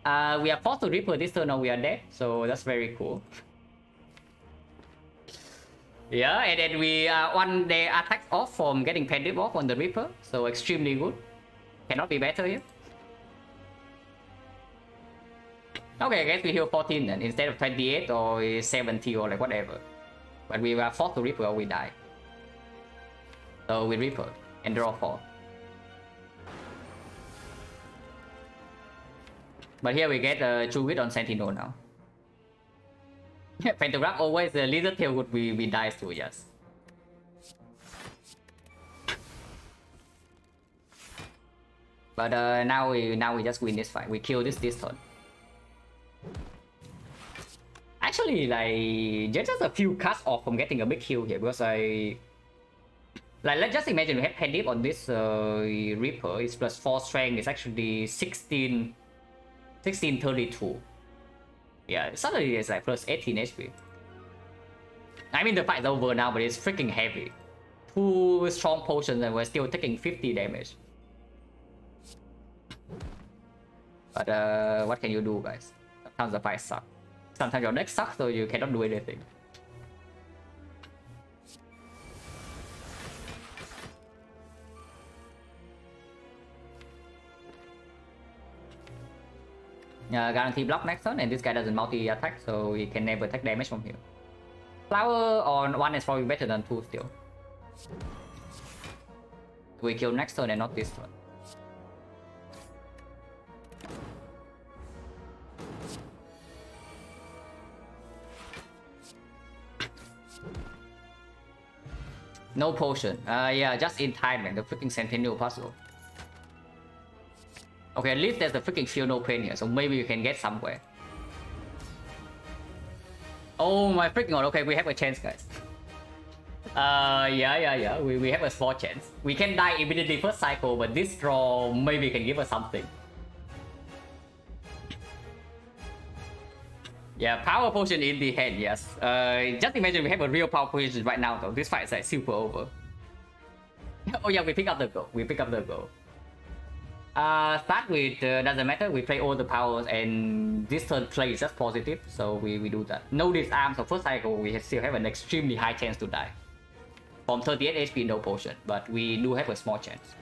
We are forced to Reaper this turn or we are dead, so that's very cool. Yeah, and then we one day attack off from getting Pendip off on the Reaper, so extremely good. Cannot be better here. Okay, I guess we heal 14 then instead of 28 or 70 or like whatever. But we were forced to Reaper or we die. So we Reaper and draw 4. But here we get Chewit on Sentinel now. Pentagram always the Lizard Tail would we dies too, yes. But now we just win this fight. We kill this turn. Actually, like just a few cuts off from getting a big kill here because let's just imagine we have Pendip on this Reaper. It's plus 4 strength. It's actually 1632. Yeah, suddenly it's like plus 18 HP. I mean the fight's over now, but it's freaking heavy. 2 strong potions and we're still taking 50 damage. But what can you do, guys? Sometimes the fight sucks. Sometimes your deck sucks, so you cannot do anything. Guarantee block next turn, and this guy doesn't multi-attack, so he can never take damage from here. Flower on 1 is probably better than 2 still. We kill next turn and not this turn. No potion. Yeah, just in time, man. The freaking Sentinel puzzle. Okay, at least there's the freaking feel no pain here, so maybe you can get somewhere. Oh my freaking god, okay, we have a chance, guys. Yeah. We have a small chance. We can die immediately first cycle, but this draw maybe can give us something. Yeah, power potion in the hand, yes. Just imagine we have a real power potion right now though. This fight is like super over. Oh yeah, we pick up the goal. Start with doesn't matter. We play all the powers and this turn play is just positive, so we do that. No disarm, so first cycle we still have an extremely high chance to die. From 38 HP, no potion, but we do have a small chance.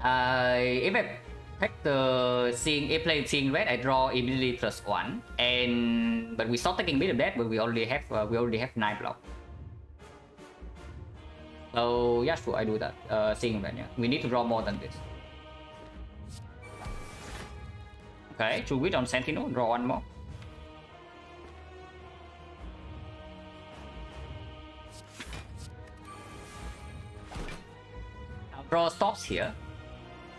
If I take the seeing red, I draw immediately +1, but we start taking bit of that, but we already have 9 block. So yeah, sure, I do that. Seeing red, yeah. We need to draw more than this. Okay, Chewit on Sentinel, draw 1 more. I'll draw stops here.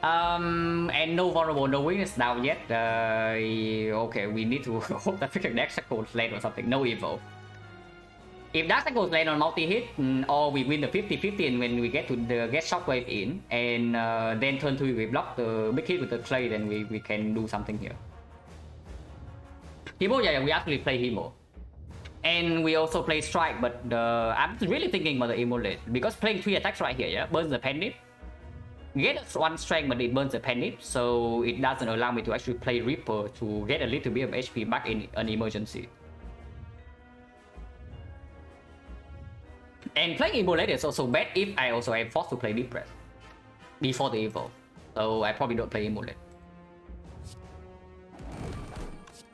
And no vulnerable, no weakness down yet. Okay, we need to hope that freaking Dark Shackles land or something. No evolve. If Dark Shackles land on multi-hit, or we win the 50-50 and when we get Shockwave in, and then turn 2 we block the big hit with the clay, then we can do something here. Himo, yeah, we actually play Himo. And we also play Strike, but I'm really thinking about the Immolate, because playing 3 attacks right here, yeah, burns the Pendip. Get 1 strength, but it burns the Pendip, so it doesn't allow me to actually play Reaper to get a little bit of HP back in an emergency. And playing Immolate is also bad if I also am forced to play Deep Breath before the evolve, so I probably don't play Immolate.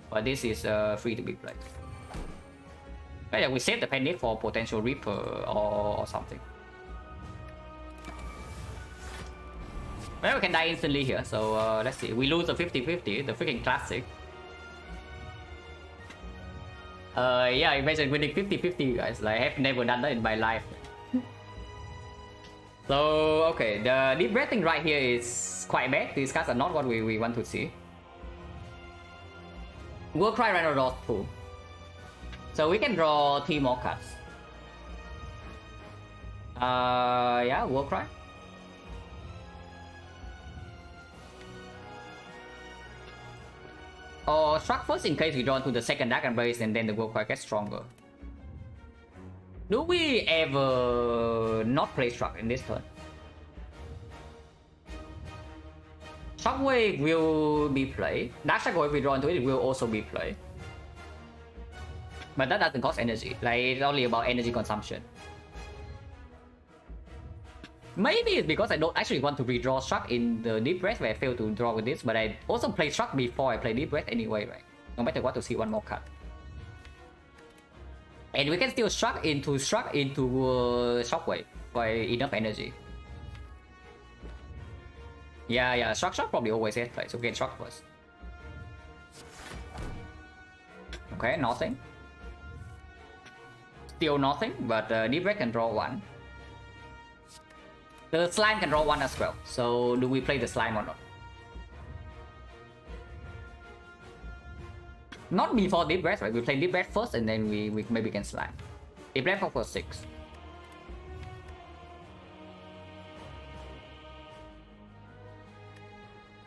But this is free to be played. But yeah, we save the Pendip for potential Reaper or something. Well, we can die instantly here, so let's see. We lose the 50-50, the freaking classic. Yeah, imagine winning 50-50, guys. Like, I have never done that in my life. So, okay, the deep breathing right here is quite bad. These cards are not what we want to see. Warcry Rhino draws 2. So we can draw 3 more cards. Yeah, Warcry. Or struck first in case we draw into the second Dark Embrace and then the Warcry gets stronger. Do we ever not play Struck in this turn? Shockwave will be played. Dark Shackle, if we draw into it, will also be played. But that doesn't cost energy. Like, it's only about energy consumption. Maybe it's because I don't actually want to redraw Struck in the Deep Breath where I failed to draw with this, but I also play Struck before I play Deep Breath anyway, right? No matter what, to see one more card. And we can still Struck into Shockwave for enough energy. Yeah, Struck probably always has play, so we can Struck first. Okay, nothing. Still nothing, but Deep Breath can draw one. The slime can draw one as well, so do we play the slime or not? Not before Deep Breath, right? We play Deep Breath first and then we maybe can slime. Deep Breath for 6.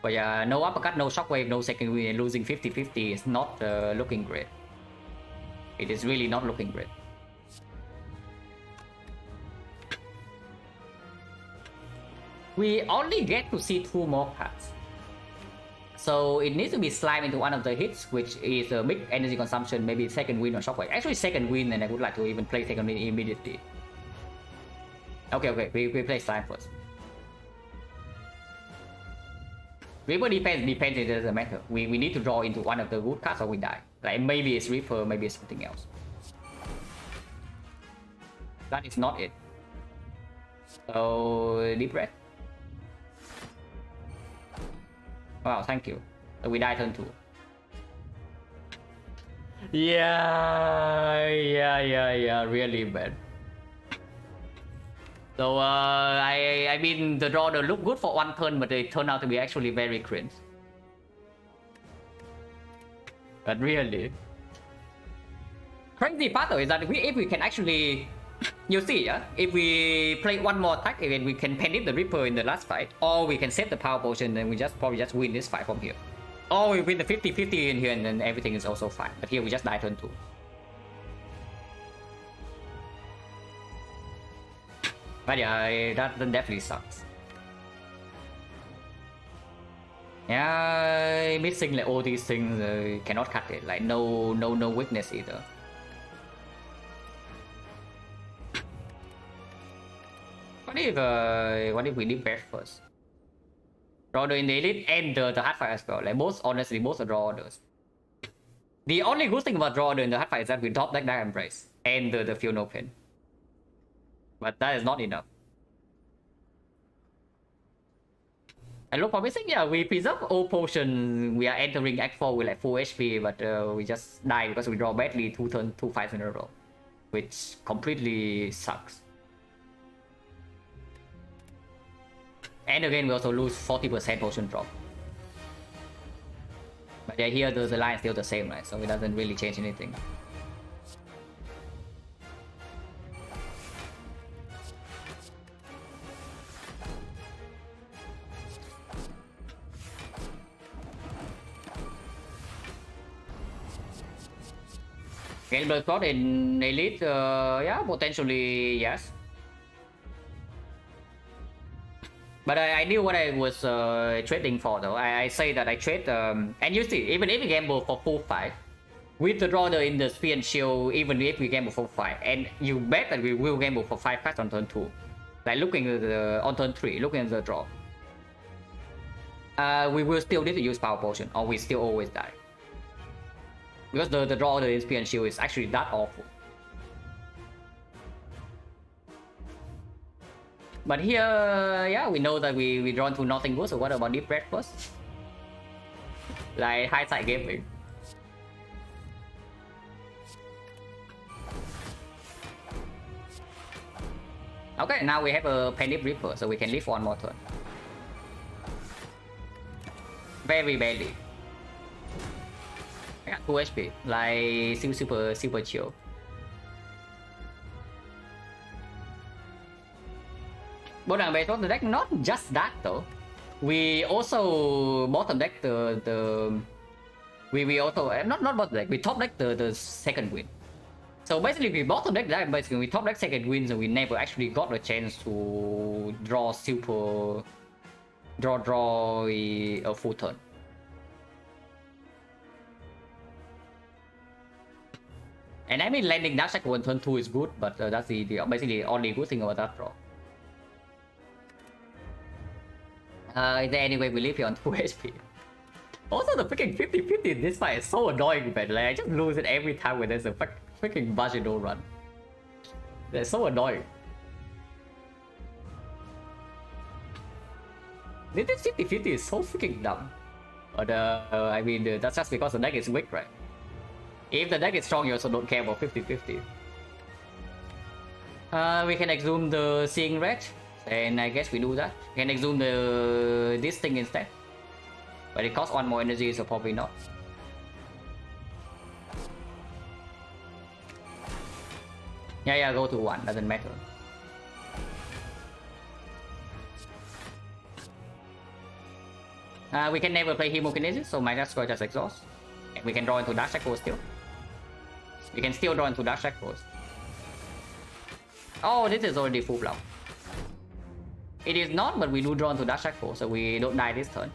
But yeah, no uppercut, no shockwave, no second wind, and losing 50-50 is not looking great. It is really not looking great. We only get to see 2 more cards. So it needs to be slime into one of the hits, which is a big energy consumption, maybe second wind or shockwave. Actually second wind, and I would like to even play second wind immediately. Okay, we play slime first. Reaper defense, it doesn't matter. We need to draw into one of the good cards or we die. Like maybe it's Reaper, maybe it's something else. That is not it. So Deep Breath. Wow, thank you. So we die turn 2. Yeah, really bad. So I mean the draw look good for one turn, but they turned out to be actually very cringe. But really, crazy part though is that if we can actually, you see, if we play one more attack, then we can pen it the Reaper in the last fight, or we can save the power potion and we probably just win this fight from here. Or we win the 50-50 in here and then everything is also fine. But here we just die turn 2. But yeah, that definitely sucks. Yeah, missing like all these things, cannot cut it. Like no weakness either. What if we Deep Breath first? Draw in the elite and the hard fight as well. Like honestly, both are draw orders. The only good thing about draw order in the hard fight is that we drop that Dark Embrace and the Feel No Pain. But that is not enough. And look promising, yeah, we preserve all potion. We are entering Act 4 with like full HP, but we just die because we draw badly 2 fights in a row, which completely sucks. And again, we also lose 40% potion drop. But yeah, here the line is still the same, right? So it doesn't really change anything. Gain blood clot in elite, yeah, potentially yes. But I knew what I was trading for though. I say that I trade, and you see, even if we gamble for full fight, with the draw in the Spear and Shield, even if we gamble for 5, and you bet that we will gamble for 5 cards on turn 2. Like looking at on turn 3, looking at the draw. We will still need to use Power Potion, or we still always die. Because the draw in Spear and Shield is actually that awful. But here, yeah, we know that we draw into nothing good, so what about Deep Breath first? Like hindsight gaming. Okay, now we have a Panic Reaper, so we can live one more turn. Very badly. I got 2 HP, like super chill. Bottom base of the deck, not just that though. We also bottom deck we also not bottom deck. We top deck the second win. So basically, we bottom deck that, basically we top deck second wins, and we never actually got a chance to draw super draw a full turn. And I mean, landing Dark Shackle on turn 2 is good, but that's the basically the only good thing about that draw. Is there any way we leave here on 2 HP? Also, the freaking 50-50 in this fight is so annoying, man. Like, I just lose it every time when there's a freaking Bajino run. They're so annoying. This 50-50 is so freaking dumb. But I mean, that's just because the deck is weak, right? If the deck is strong, you also don't care about 50-50. We can exhume the Seeing Red, and I guess we do that. We can exhume this thing instead. But it costs 1 more energy, so probably not. Yeah, go to 1, doesn't matter. We can never play Hemokinesis, so might as well just exhaust. And we can draw into Dark Shackle still. We can still draw into Dark Shackles. Oh, this is already full block. It is not, but we do draw into Dark Shackle, so we don't die this turn.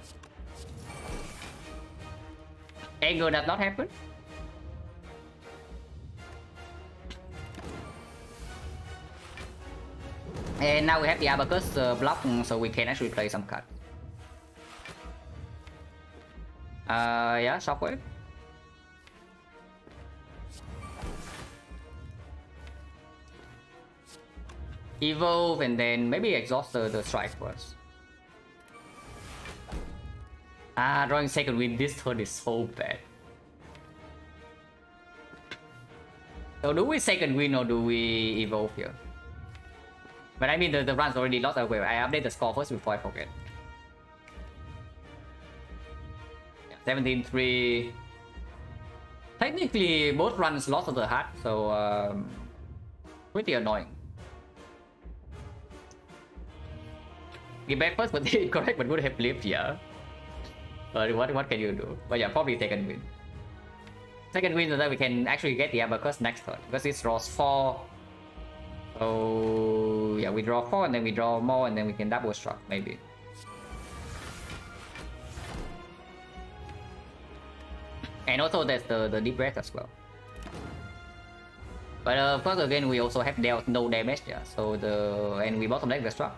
Anger does not happen. And now we have the Abacus block, so we can actually play some cards. Yeah, Shockwave. Evolve and then maybe exhaust the strike first. Drawing second win this turn is so bad. So do we second win or do we evolve here? But I mean the run's already lost away. I update the score first before I forget. 17-3. Technically both runs lost to the heart, so pretty annoying. Get back first, but incorrect, but would have lived, yeah. What can you do? But yeah, probably second win. Second win so that we can actually get the Abacus next turn, because it draws 4. So yeah, we draw 4 and then we draw more and then we can double struck maybe. And also there's the Deep Breath as well. But of course again we also have dealt no damage, yeah. So and we bottom deck the struck.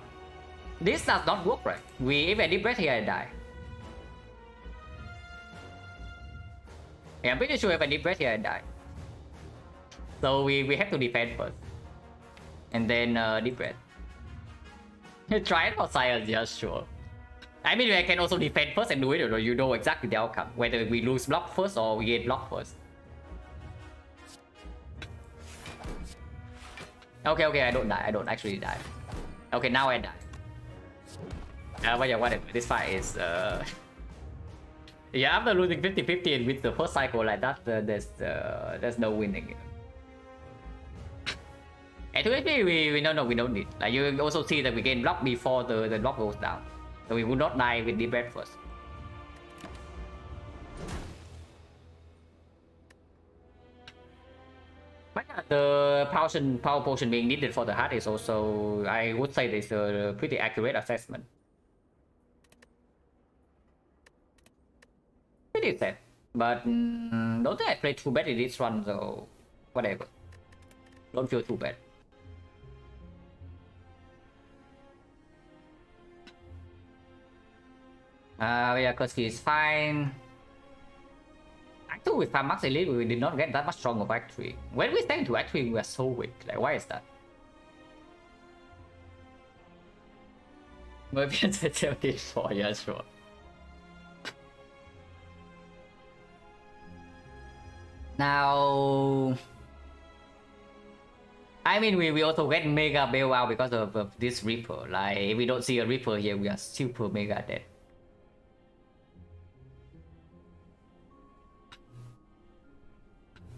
This does not work, right? If I Deep Breath here, I die. Yeah, I'm pretty sure if I Deep Breath here, I die. So we have to defend first. And then Deep Breath. Try it for science, yeah, sure. I mean, I can also defend first and do it, or you know exactly the outcome. Whether we lose block first or we get block first. Okay, I don't die. I don't actually die. Okay, now I die. But yeah, whatever. This fight is yeah, after losing 50-50 and with the first cycle like that, there's no winning. And to HP, we don't need. Like you also see that we gain block before the block goes down, so we would not die with Deep Breath first. But yeah, the power potion being needed for the heart is also, I would say, this a pretty accurate assessment. Pretty sad, but don't think I played too bad in this run, so whatever. Don't feel too bad. Yeah, Kursky is fine. Act 2 with 5 max elite, we did not get that much stronger for Act 3. When we stand to Act 3, we are so weak. Like, why is that? Maybe it's 74, yeah, sure. Now, I mean, we also get mega bailout because of this Reaper. Like, if we don't see a Reaper here, we are super mega dead.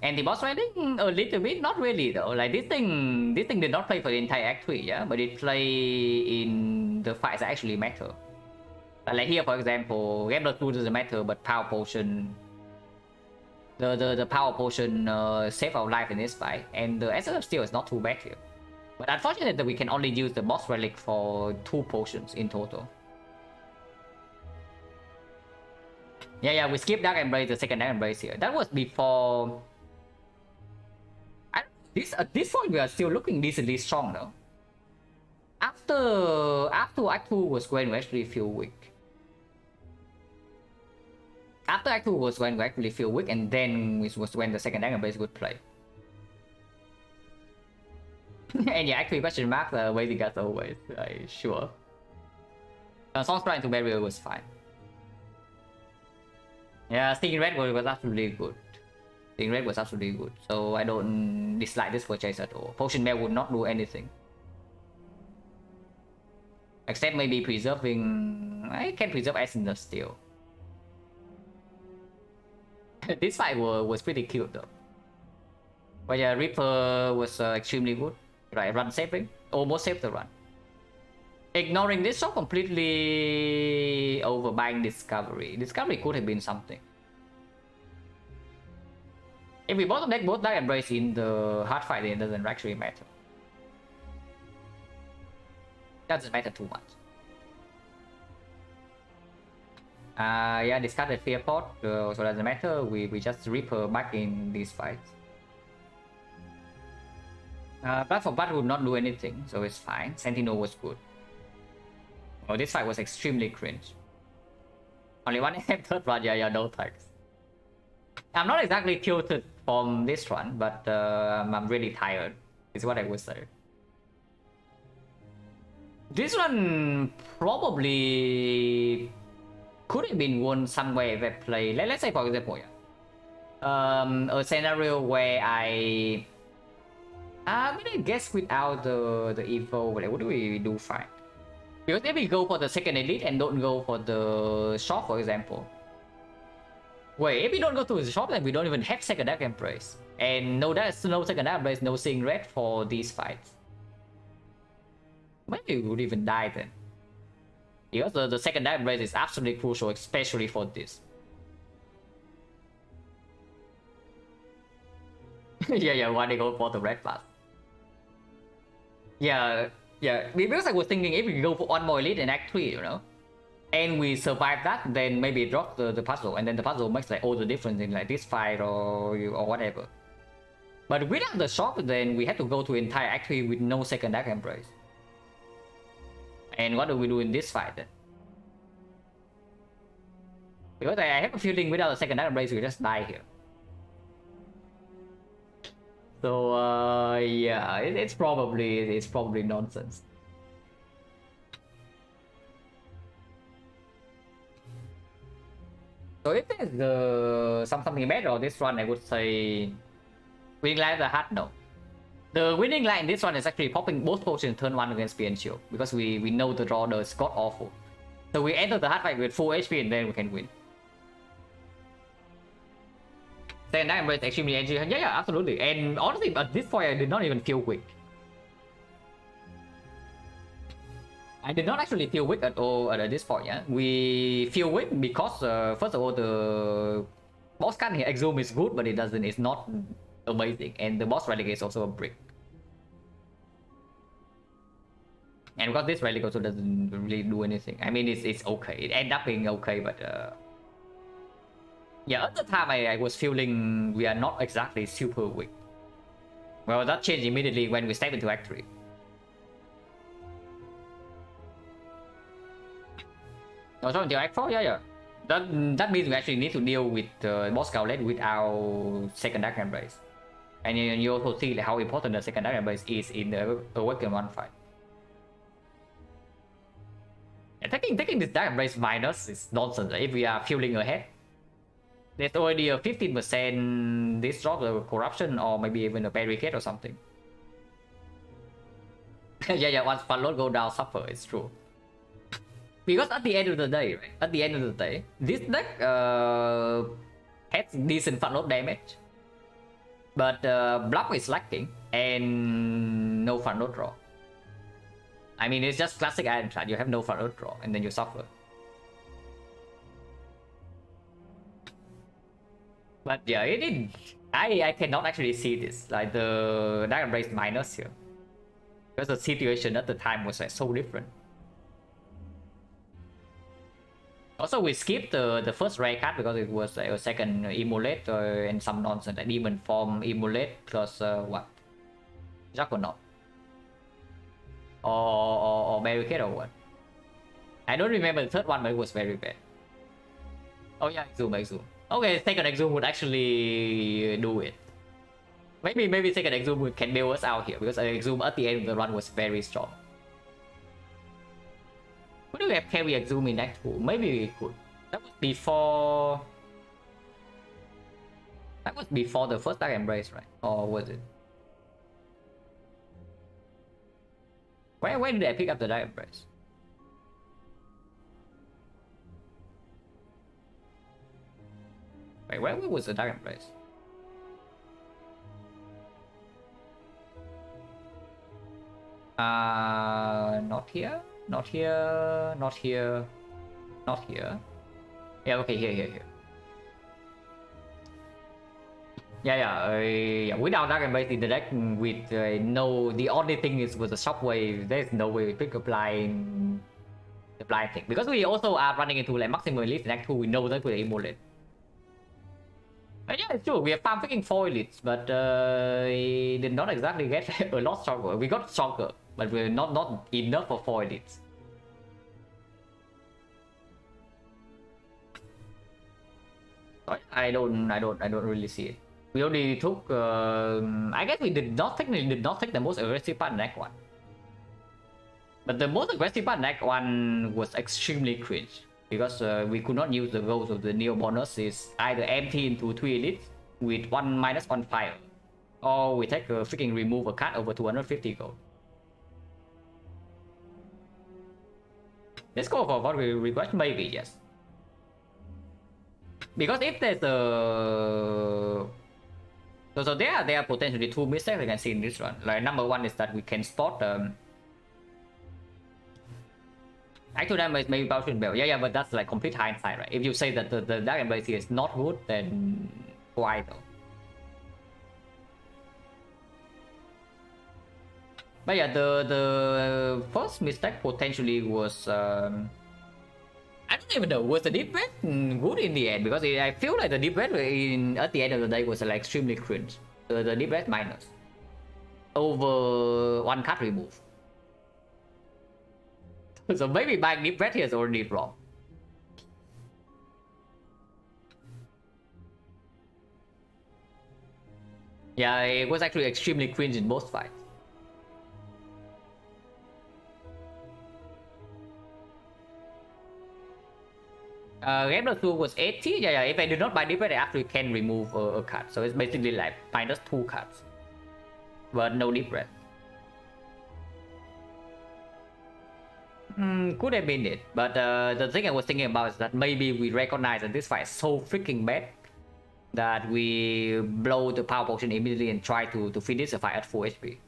And the boss riding a little bit, not really though. Like this thing did not play for the entire Act 3, yeah, but it play in the fights that actually matter. Like here, for example, Gambler 2 doesn't matter, but Power Potion The power potion save our life in this fight, and the essence of steel is not too bad here. But unfortunately, we can only use the boss relic for 2 potions in total. Yeah, we skipped Dark Embrace, the second Dark Embrace here. That was before. At this point, we are still looking decently strong though. After Act 2 was when we actually feel weak. After Act 2 was when we actually feel weak, and then it was when the second Dark Embrace would play. And yeah, actually, question mark, waiting as always. Sure. Song's Crying to Burial was fine. Yeah, Stinging Red was absolutely good. Stinging Red was absolutely good. So I don't dislike this purchase at all. Potion Bell would not do anything. Except maybe preserving. I can preserve Essence of Steel. This fight was pretty cute though. But yeah, Reaper was extremely good. Right, run saving. Almost saved the run. Ignoring this shot completely, overbuying Discovery. Discovery could have been something. If we bottom deck both Dark Embrace in the hard fight, then it doesn't actually matter. Doesn't matter too much. Yeah, discarded Fear Pot, so doesn't matter. We just Reaper back in these fights. Blood for Blood would not do anything, so it's fine. Sentinel was good. Oh, this fight was extremely cringe. Only one third run, yeah, no thanks. I'm not exactly tilted from this one, but I'm really tired, is what I would say. This one probably could have been won somewhere if I play, let's say for example, yeah. A scenario where I mean, guess without the evo, what do we do fine? Because if we go for the second elite and don't go for the shop, for example. Wait, if we don't go to the shop, then we don't even have second Dark Embrace. And no second Dark Embrace, no Seeing Red for these fights. Maybe we would even die then. Because the second Dark Embrace is absolutely crucial, especially for this. yeah, why they go for the red pass? Yeah, because I was thinking if we go for one more elite in Act 3, you know, and we survive that, then maybe drop the puzzle, and then the puzzle makes like all the difference in like this fight or whatever. But without the shop, then we have to go to entire Act 3 with no second Dark Embrace. And what do we do in this fight then? Because I have a feeling without a second Dark Embrace, we just die here. So yeah, it's probably nonsense. So if there's something better on this one, I would say winning line the hard no. The winning line in this one is actually popping both potions turn 1 against PN Shield, because we know the draw is god awful. So we enter the hard fight with full HP and then we can win. Then that embrace extremely edgy. Yeah, absolutely. And honestly, at this point, I did not even feel weak. I did not actually feel weak at all at this point. Yeah, we feel weak because first of all, the boss card here Exhume is good, but it's not amazing, and the boss relic is also a brick. And because this relic also doesn't really do anything. I mean, it's okay. It ended up being okay, but yeah, at the time I was feeling we are not exactly super weak. Well, that changed immediately when we step into Act 3. Also until Act 4, yeah. That means we actually need to deal with boss Gauntlet with our second Dark Embrace. And you also see how important the second Dark Embrace is in the Awaken 1 fight. And taking this Dark Embrace minus is nonsense if we are fueling ahead. There's already a 15% this drop the corruption or maybe even a barricade or something. yeah, once fun load go down, suffer, it's true. Because at the end of the day, right? This deck has decent fun load damage. But block is lacking and no fun load draw. I mean, it's just classic Ironclad, you have no fun load draw and then you suffer. But yeah, it did. I cannot actually see this like the Dragon Race minus here because the situation at the time was like so different. Also, we skipped the first rare card because it was like a second emulate and some nonsense like demon form emulate plus what Juggernaut or barricade or what. I don't remember the third one, but it was very bad. Oh yeah, Exhume. Okay, second Exhume would actually do it. Maybe second Exhume can bail us out here because Exhume at the end of the run was very strong. Could we have carry Exhume in Act 2? Maybe we could. That was before. That was before the first Dark Embrace, right? Or was it? Where did I pick up the Dark Embrace? Wait, where was the Dark Embrace? Not here. Not here. Not here. Not here. Yeah, okay, here. Yeah. Without Dark Embrace in the deck, with no, the only thing is with the Shockwave, there's no way we pick up the blind thing because we also are running into like maximum elites in Act 2. We know that we emulate. Yeah, it's true. We have farmed freaking 4 elites, but did not exactly get a lot stronger. We got stronger, but we're not enough for 4 elites. I don't really see it. We only took. I guess we did not take the most aggressive part in Act 1. But the most aggressive part in Act 1 was extremely cringe because we could not use the goals of the Neo bonus is either empty into 3 elites with 1/1 fire, or we take a freaking remove a card over 250 gold. Let's go for what we request, maybe yes. Because if there's a so there are potentially 2 mistakes I can see in this run. Like number 1 is that we can spot actual damage maybe Potion Bell. Yeah, but that's like complete hindsight, right? If you say that the Dark Embrace is not good, then why though? But yeah, the first mistake potentially was I don't even know, was the deep red good in the end? Because I feel like the deep red at the end of the day was like extremely cringe. The deep red minus over 1 card remove. So maybe buying deep red here is already wrong. Yeah, it was actually extremely cringe in both fights. Game was 80. Yeah, if I do not buy deep red, I actually can remove a card. So it's basically like minus 2 cards. But no deep red. Could have been it, but the thing I was thinking about is that maybe we recognize that this fight is so freaking bad that we blow the power potion immediately and try to finish the fight at full HP.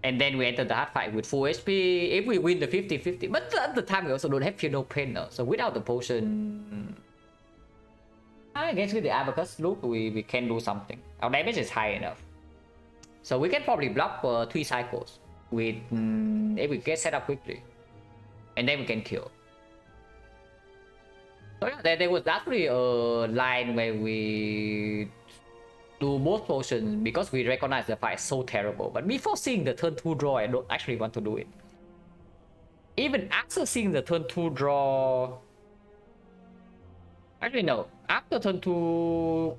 And then we enter the hard fight with full HP if we win the 50-50. But at the time we also don't have Fear No Pain now. So without the potion, I guess with the Abacus look we can do something. Our damage is high enough. So we can probably block 3 cycles with if we get set up quickly, and then we can kill. So yeah, there was actually a line where we do both potions because we recognize the fight is so terrible. But before seeing the turn 2 draw, I don't actually want to do it. Even after seeing the turn 2 draw, actually no, after turn 2,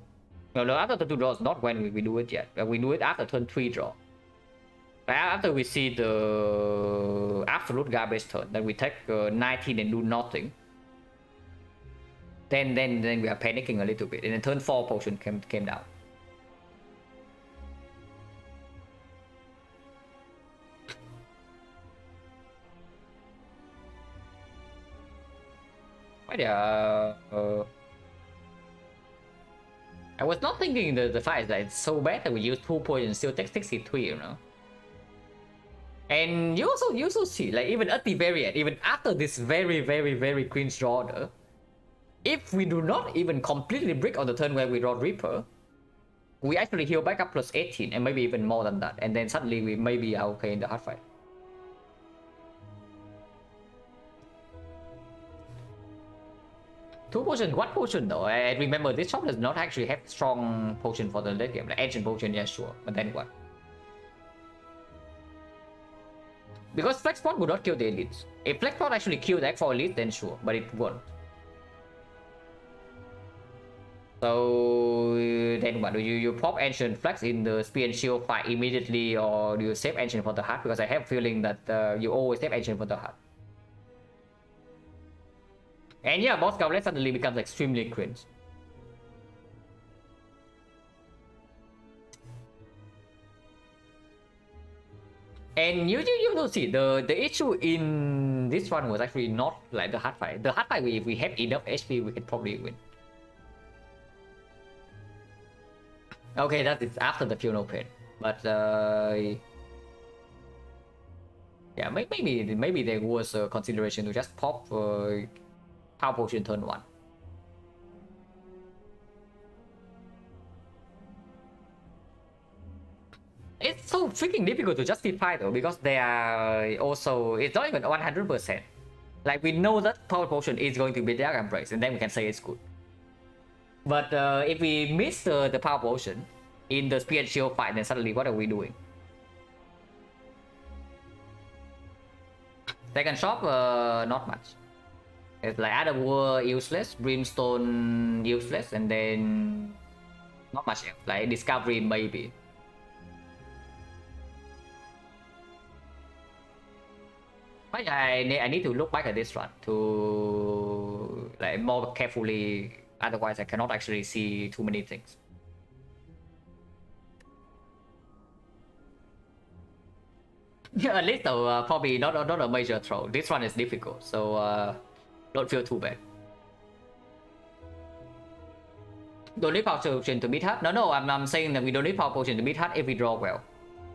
no, after turn 2 draw is not when we do it yet. We do it after turn 3 draw. After we see the absolute garbage turn, then we take 19 and do nothing. Then we are panicking a little bit, and then turn 4 potion came down. Why I was not thinking the fight is like so bad that we use 2 points and still take 63, you know. And you also see, like even at the very end, even after this very cringe draw, If we do not even completely brick on the turn where we draw Reaper, we actually heal back up plus 18 and maybe even more than that, and then suddenly we maybe are okay in the hard fight. Two potion, one potion though. And remember, this shop does not actually have strong potion for the late game. Like ancient potion, yeah, sure, but then what? Because Flex Pot would not kill the elites. If Flex Pot actually killed the X4 elite, then sure, but it won't. So then what? Do you pop Ancient Flex in the Spear and Shield fight immediately, or do you save Ancient for the heart? Because I have a feeling that you always save Ancient for the heart. And yeah, Boss Gauntlet suddenly becomes extremely cringe. And you don't see the issue in this one was actually not like the hard fight. The hard fight, if we have enough HP, we could probably win. Okay, that is after the Funeral Pain, but yeah, maybe there was a consideration to just pop Power Potion turn 1. It's so freaking difficult to justify though, because they are also, it's not even 100%. Like we know that Power Potion is going to be Dark Embrace, and then we can say it's good. But if we miss the Power Potion in the Spear and Shield fight, then suddenly what are we doing? Second shop, not much. It's like Other War useless, Brimstone useless, and then not much else. Like Discovery maybe. But I need to look back at this run to like more carefully. Otherwise, I cannot actually see too many things. Yeah, at least though, probably not a major throw. This one is difficult, so don't feel too bad. Don't need Power Potion to beat hard. No, I'm saying that we don't need Power Potion to beat hard if we draw well.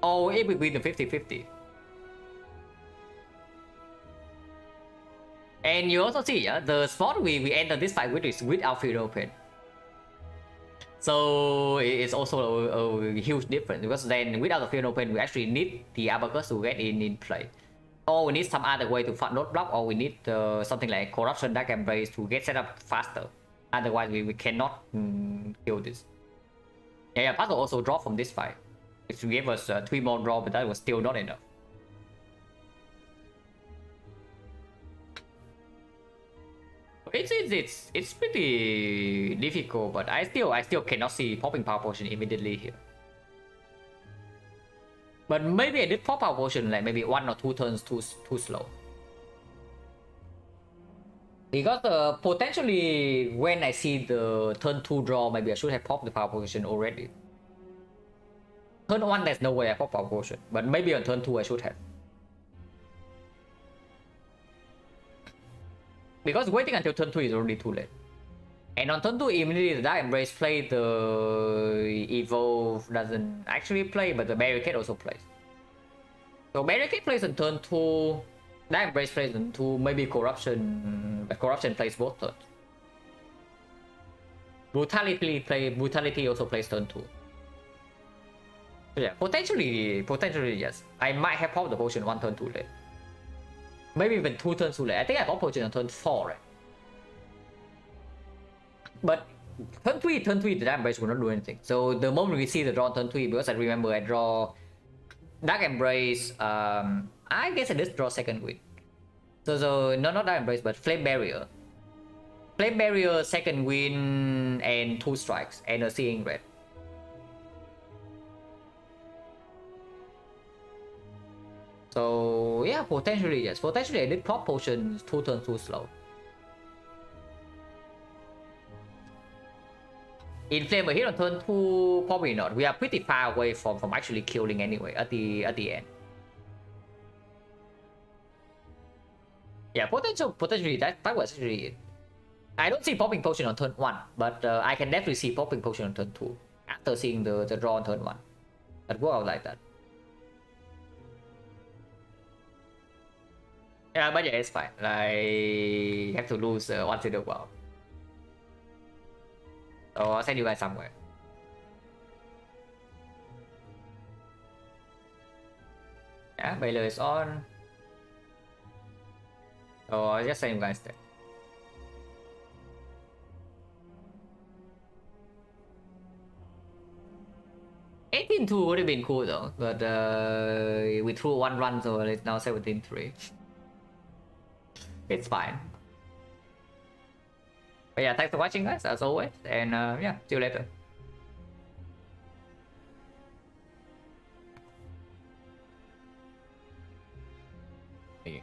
Or if we win the 50-50. And you also see, the spot we enter this fight with is without Field Open. So it's also a huge difference, because then without the Field Open, we actually need the Abacus to get in play. Or we need some other way to not block, or we need something like Corruption Dark Embrace to get set up faster. Otherwise, we cannot kill this. Yeah, Puzzle also dropped from this fight. It gave us 3 more draw, but that was still not enough. It's pretty difficult, but I still cannot see popping Power Potion immediately here. But maybe I did pop Power Potion like maybe 1 or 2 turns too slow. Because potentially when I see the turn 2 draw, maybe I should have popped the Power Potion already. Turn 1 there's no way I pop Power Potion, but maybe on turn 2 I should have. Because waiting until turn 2 is already too late. And on turn 2, immediately the Dark Embrace play, the Evolve doesn't actually play, but the Barricade also plays. So Barricade plays on turn 2, Dark Embrace plays on 2, maybe Corruption, but Corruption plays both turns. Brutality also plays turn 2. So yeah, potentially yes. I might have popped the potion 1 turn too late. Maybe even 2 turns too late. I think I popped potion on turn 4, right? But turn 3, the Dark Embrace will not do anything. So the moment we see the draw on turn 3, because I remember I draw Dark Embrace, I guess I just draw second wind. So no, not Dark Embrace, but Flame Barrier. Flame Barrier, second wind, and 2 strikes, and a Seeing Red. So yeah, potentially yes. Potentially I did pop potion 2 turns too slow. Inflame hit on turn 2, probably not. We are pretty far away from actually killing anyway at the end. Yeah, potentially that was actually it. I don't see popping potion on turn 1, but I can definitely see popping potion on turn 2 after seeing the draw on turn 1. That work out like that. Yeah, but yeah, it's fine. Like, you have to lose once in a while. So I'll send you guys somewhere. Yeah, Baylor is on. So I'll just send you guys there. $18-2 would have been cool though, but we threw one run, so it's now 17-3. It's fine. But yeah, thanks for watching guys, as always, and yeah, see you later. Hey.